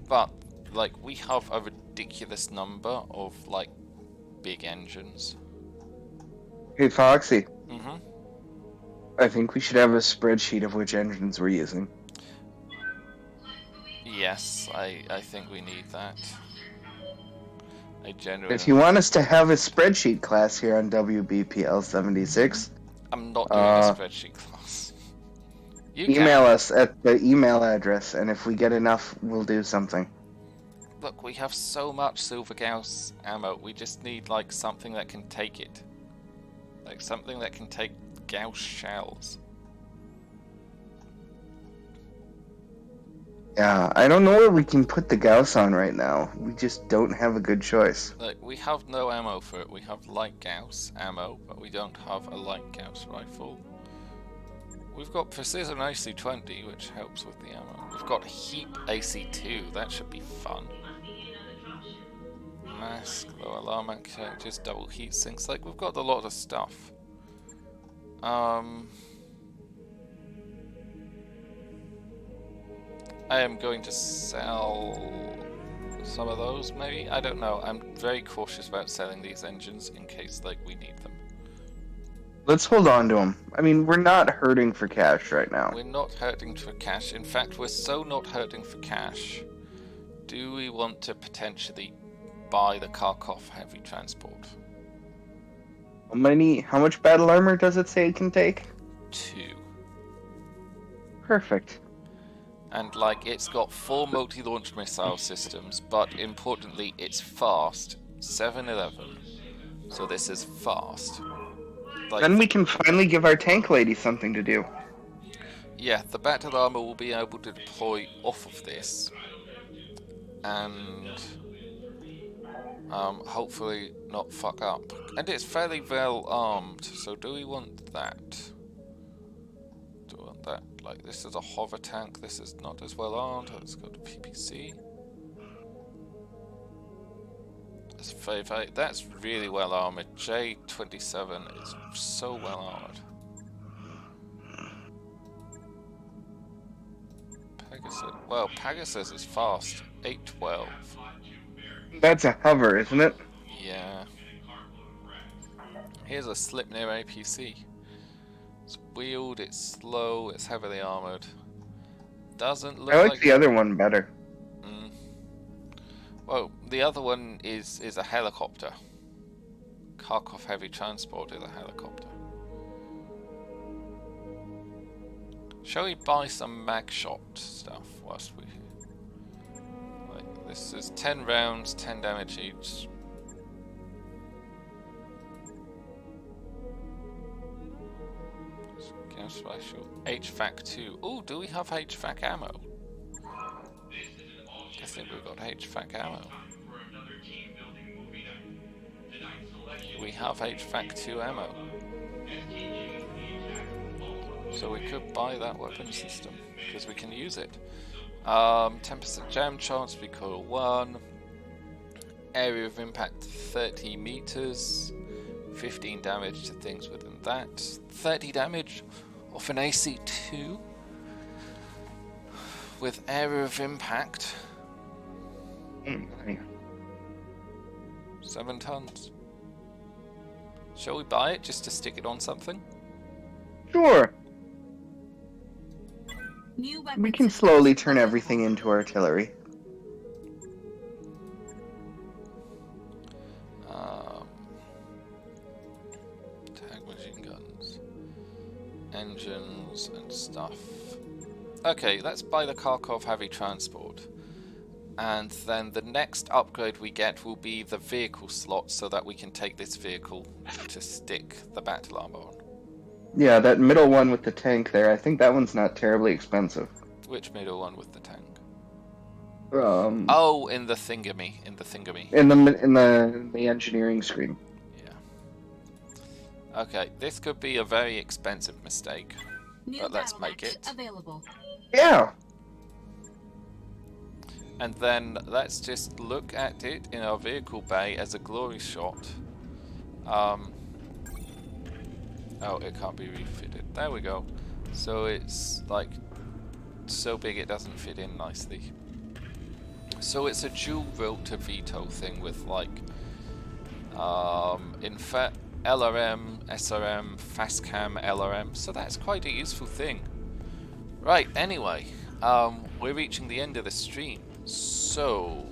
[SPEAKER 1] But like, we have a ridiculous number of, like, big engines.
[SPEAKER 2] Hey, Foxy.
[SPEAKER 1] Mm-hmm.
[SPEAKER 2] I think we should have a spreadsheet of which engines we're using.
[SPEAKER 1] Yes, I think we need that. I
[SPEAKER 2] If
[SPEAKER 1] genuinely...
[SPEAKER 2] you want us to have a spreadsheet class here on WBPL 76,
[SPEAKER 1] I'm not doing a spreadsheet class. You
[SPEAKER 2] email
[SPEAKER 1] can.
[SPEAKER 2] us at the email address, and if we get enough, we'll do something.
[SPEAKER 1] Look, we have so much Silver Gauss ammo, we just need, like, something that can take it. Like, something that can take Gauss shells.
[SPEAKER 2] Yeah, I don't know where we can put the Gauss on right now. We just don't have a good choice.
[SPEAKER 1] Like, we have no ammo for it. We have light Gauss ammo, but we don't have a light Gauss rifle. We've got Precision AC-20, which helps with the ammo. We've got Heap AC-2, that should be fun. Mask, low alarm characters, double heat sinks. Like, we've got a lot of stuff. I am going to sell some of those, maybe? I don't know. I'm very cautious about selling these engines in case, like, we need them.
[SPEAKER 2] Let's hold on to them. I mean, we're not hurting for cash right now.
[SPEAKER 1] We're not hurting for cash. In fact, we're so not hurting for cash. Do we want to potentially buy the Kharkov heavy transport?
[SPEAKER 2] How much battle armor does it say it can take?
[SPEAKER 1] 2.
[SPEAKER 2] Perfect.
[SPEAKER 1] And, like, it's got 4 multi-launch missile systems, but importantly, it's fast. 711. So this is fast. Like,
[SPEAKER 2] Then we can finally give our tank lady something to do.
[SPEAKER 1] yeah, the battle armor will be able to deploy off of this. And hopefully not fuck up. And it's fairly well armed, so do we want that? Do we want that? Like, this is a hover tank, this is not as well armed, it's got a PPC. That's very, that's really well armored. J27 is so well armored. Pegasus, well, Pegasus is fast. 812.
[SPEAKER 2] That's a hover, isn't it?
[SPEAKER 1] Yeah. Here's a Slipnir APC. It's wheeled, it's slow, it's heavily armored. Doesn't look
[SPEAKER 2] I like
[SPEAKER 1] like
[SPEAKER 2] the other one better.
[SPEAKER 1] Well, the other one is a helicopter. Kharkov heavy transport is a helicopter. Shall we buy some mag shot stuff whilst we... Like, this is 10 rounds, 10 damage each. Gas special. HVAC 2. Oh, do we have HVAC ammo? I think we've got HVAC ammo. We have HVAC 2 ammo. So we could buy that weapon system, because we can use it. 10% jam chance, recoil 1. Area of impact 30 meters. 15 damage to things within that. 30 damage off an AC-2. With area of impact. 7 tons. Shall we buy it just to stick it on something?
[SPEAKER 2] Sure.
[SPEAKER 4] New
[SPEAKER 2] We can slowly turn everything into artillery.
[SPEAKER 1] Tag machine guns. Engines and stuff. Okay, let's buy the Kharkov heavy transport. And then the next upgrade we get will be the vehicle slot, so that we can take this vehicle to stick the battle armor on.
[SPEAKER 2] Yeah, that middle one with the tank there, I think that one's not terribly expensive.
[SPEAKER 1] Which middle one with the tank?
[SPEAKER 2] Oh,
[SPEAKER 1] in the thingamy. In the thingamy.
[SPEAKER 2] in the engineering screen.
[SPEAKER 1] Yeah. Okay, this could be a very expensive mistake, but let's make it.
[SPEAKER 4] Available.
[SPEAKER 2] Yeah.
[SPEAKER 1] And then let's just look at it in our vehicle bay as a glory shot. Oh, it can't be refitted. There we go. So it's like so big it doesn't fit in nicely. So it's a dual rotor veto thing with like LRM, SRM, fastcam, LRM. So that's quite a useful thing. Right. Anyway, we're reaching the end of the stream. So.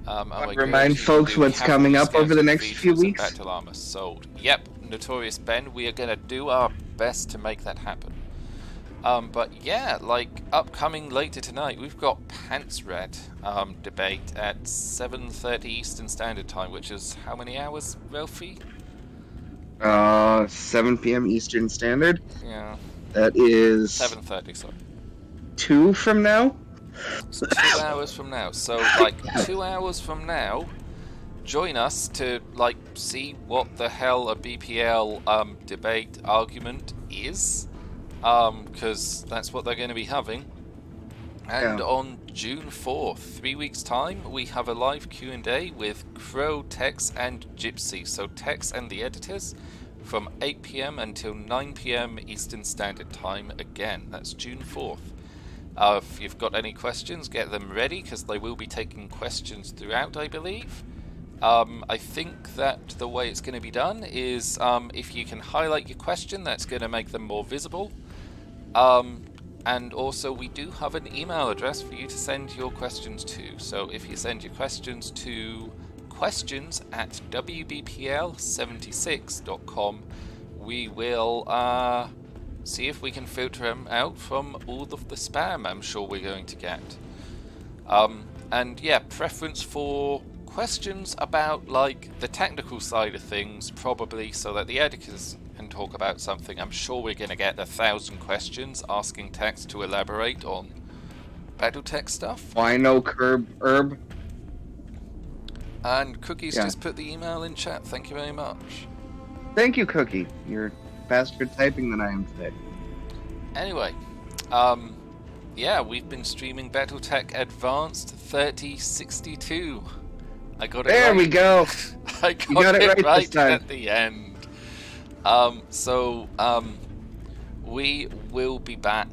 [SPEAKER 2] Remind folks what's coming up over the next few weeks.
[SPEAKER 1] Battle armor sold. Yep, Notorious Ben. We are gonna do our best to make that happen. But yeah, like upcoming later tonight, we've got Pants Red debate at 7:30 Eastern Standard Time, which is how many hours, Ralphy?
[SPEAKER 2] 7 p.m. Eastern Standard.
[SPEAKER 1] Yeah.
[SPEAKER 2] That is
[SPEAKER 1] 7:30. Sorry.
[SPEAKER 2] 2 from now.
[SPEAKER 1] So 2 hours from now. So like 2 hours from now, join us to like see what the hell a BPL debate argument is, because that's what they're going to be having. And on June 4th, 3 weeks time, we have a live Q&A with Crow, Tex, and Gypsy. So Tex and the editors from 8 p.m. until 9 p.m. Eastern Standard Time again. That's June 4th. If you've got any questions, get them ready, because they will be taking questions throughout, I believe. I think that the way it's going to be done is if you can highlight your question, that's going to make them more visible. And also, we do have an email address for you to send your questions to. So if you send your questions to questions@wbpl76.com, we will see if we can filter them out from all of the spam I'm sure we're going to get. And yeah, preference for questions about like the technical side of things, probably, so that the editors can talk about something. I'm sure we're going to get 1,000 questions asking Tex to elaborate on Battletech stuff.
[SPEAKER 2] Why no curb herb?
[SPEAKER 1] And Cookie's just put the email in chat. Thank you very much.
[SPEAKER 2] Thank you, Cookie. You're faster typing than I am today.
[SPEAKER 1] Anyway, yeah, we've been streaming Battletech Advanced 3062. I got it right.
[SPEAKER 2] There we go.
[SPEAKER 1] I got it right at the end. We will be back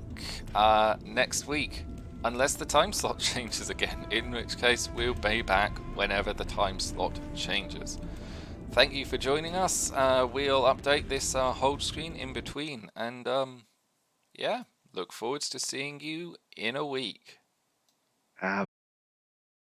[SPEAKER 1] next week, unless the time slot changes again, in which case we'll be back whenever the time slot changes. Thank you for joining us. We'll update this hold screen in between, and yeah, look forward to seeing you in a week.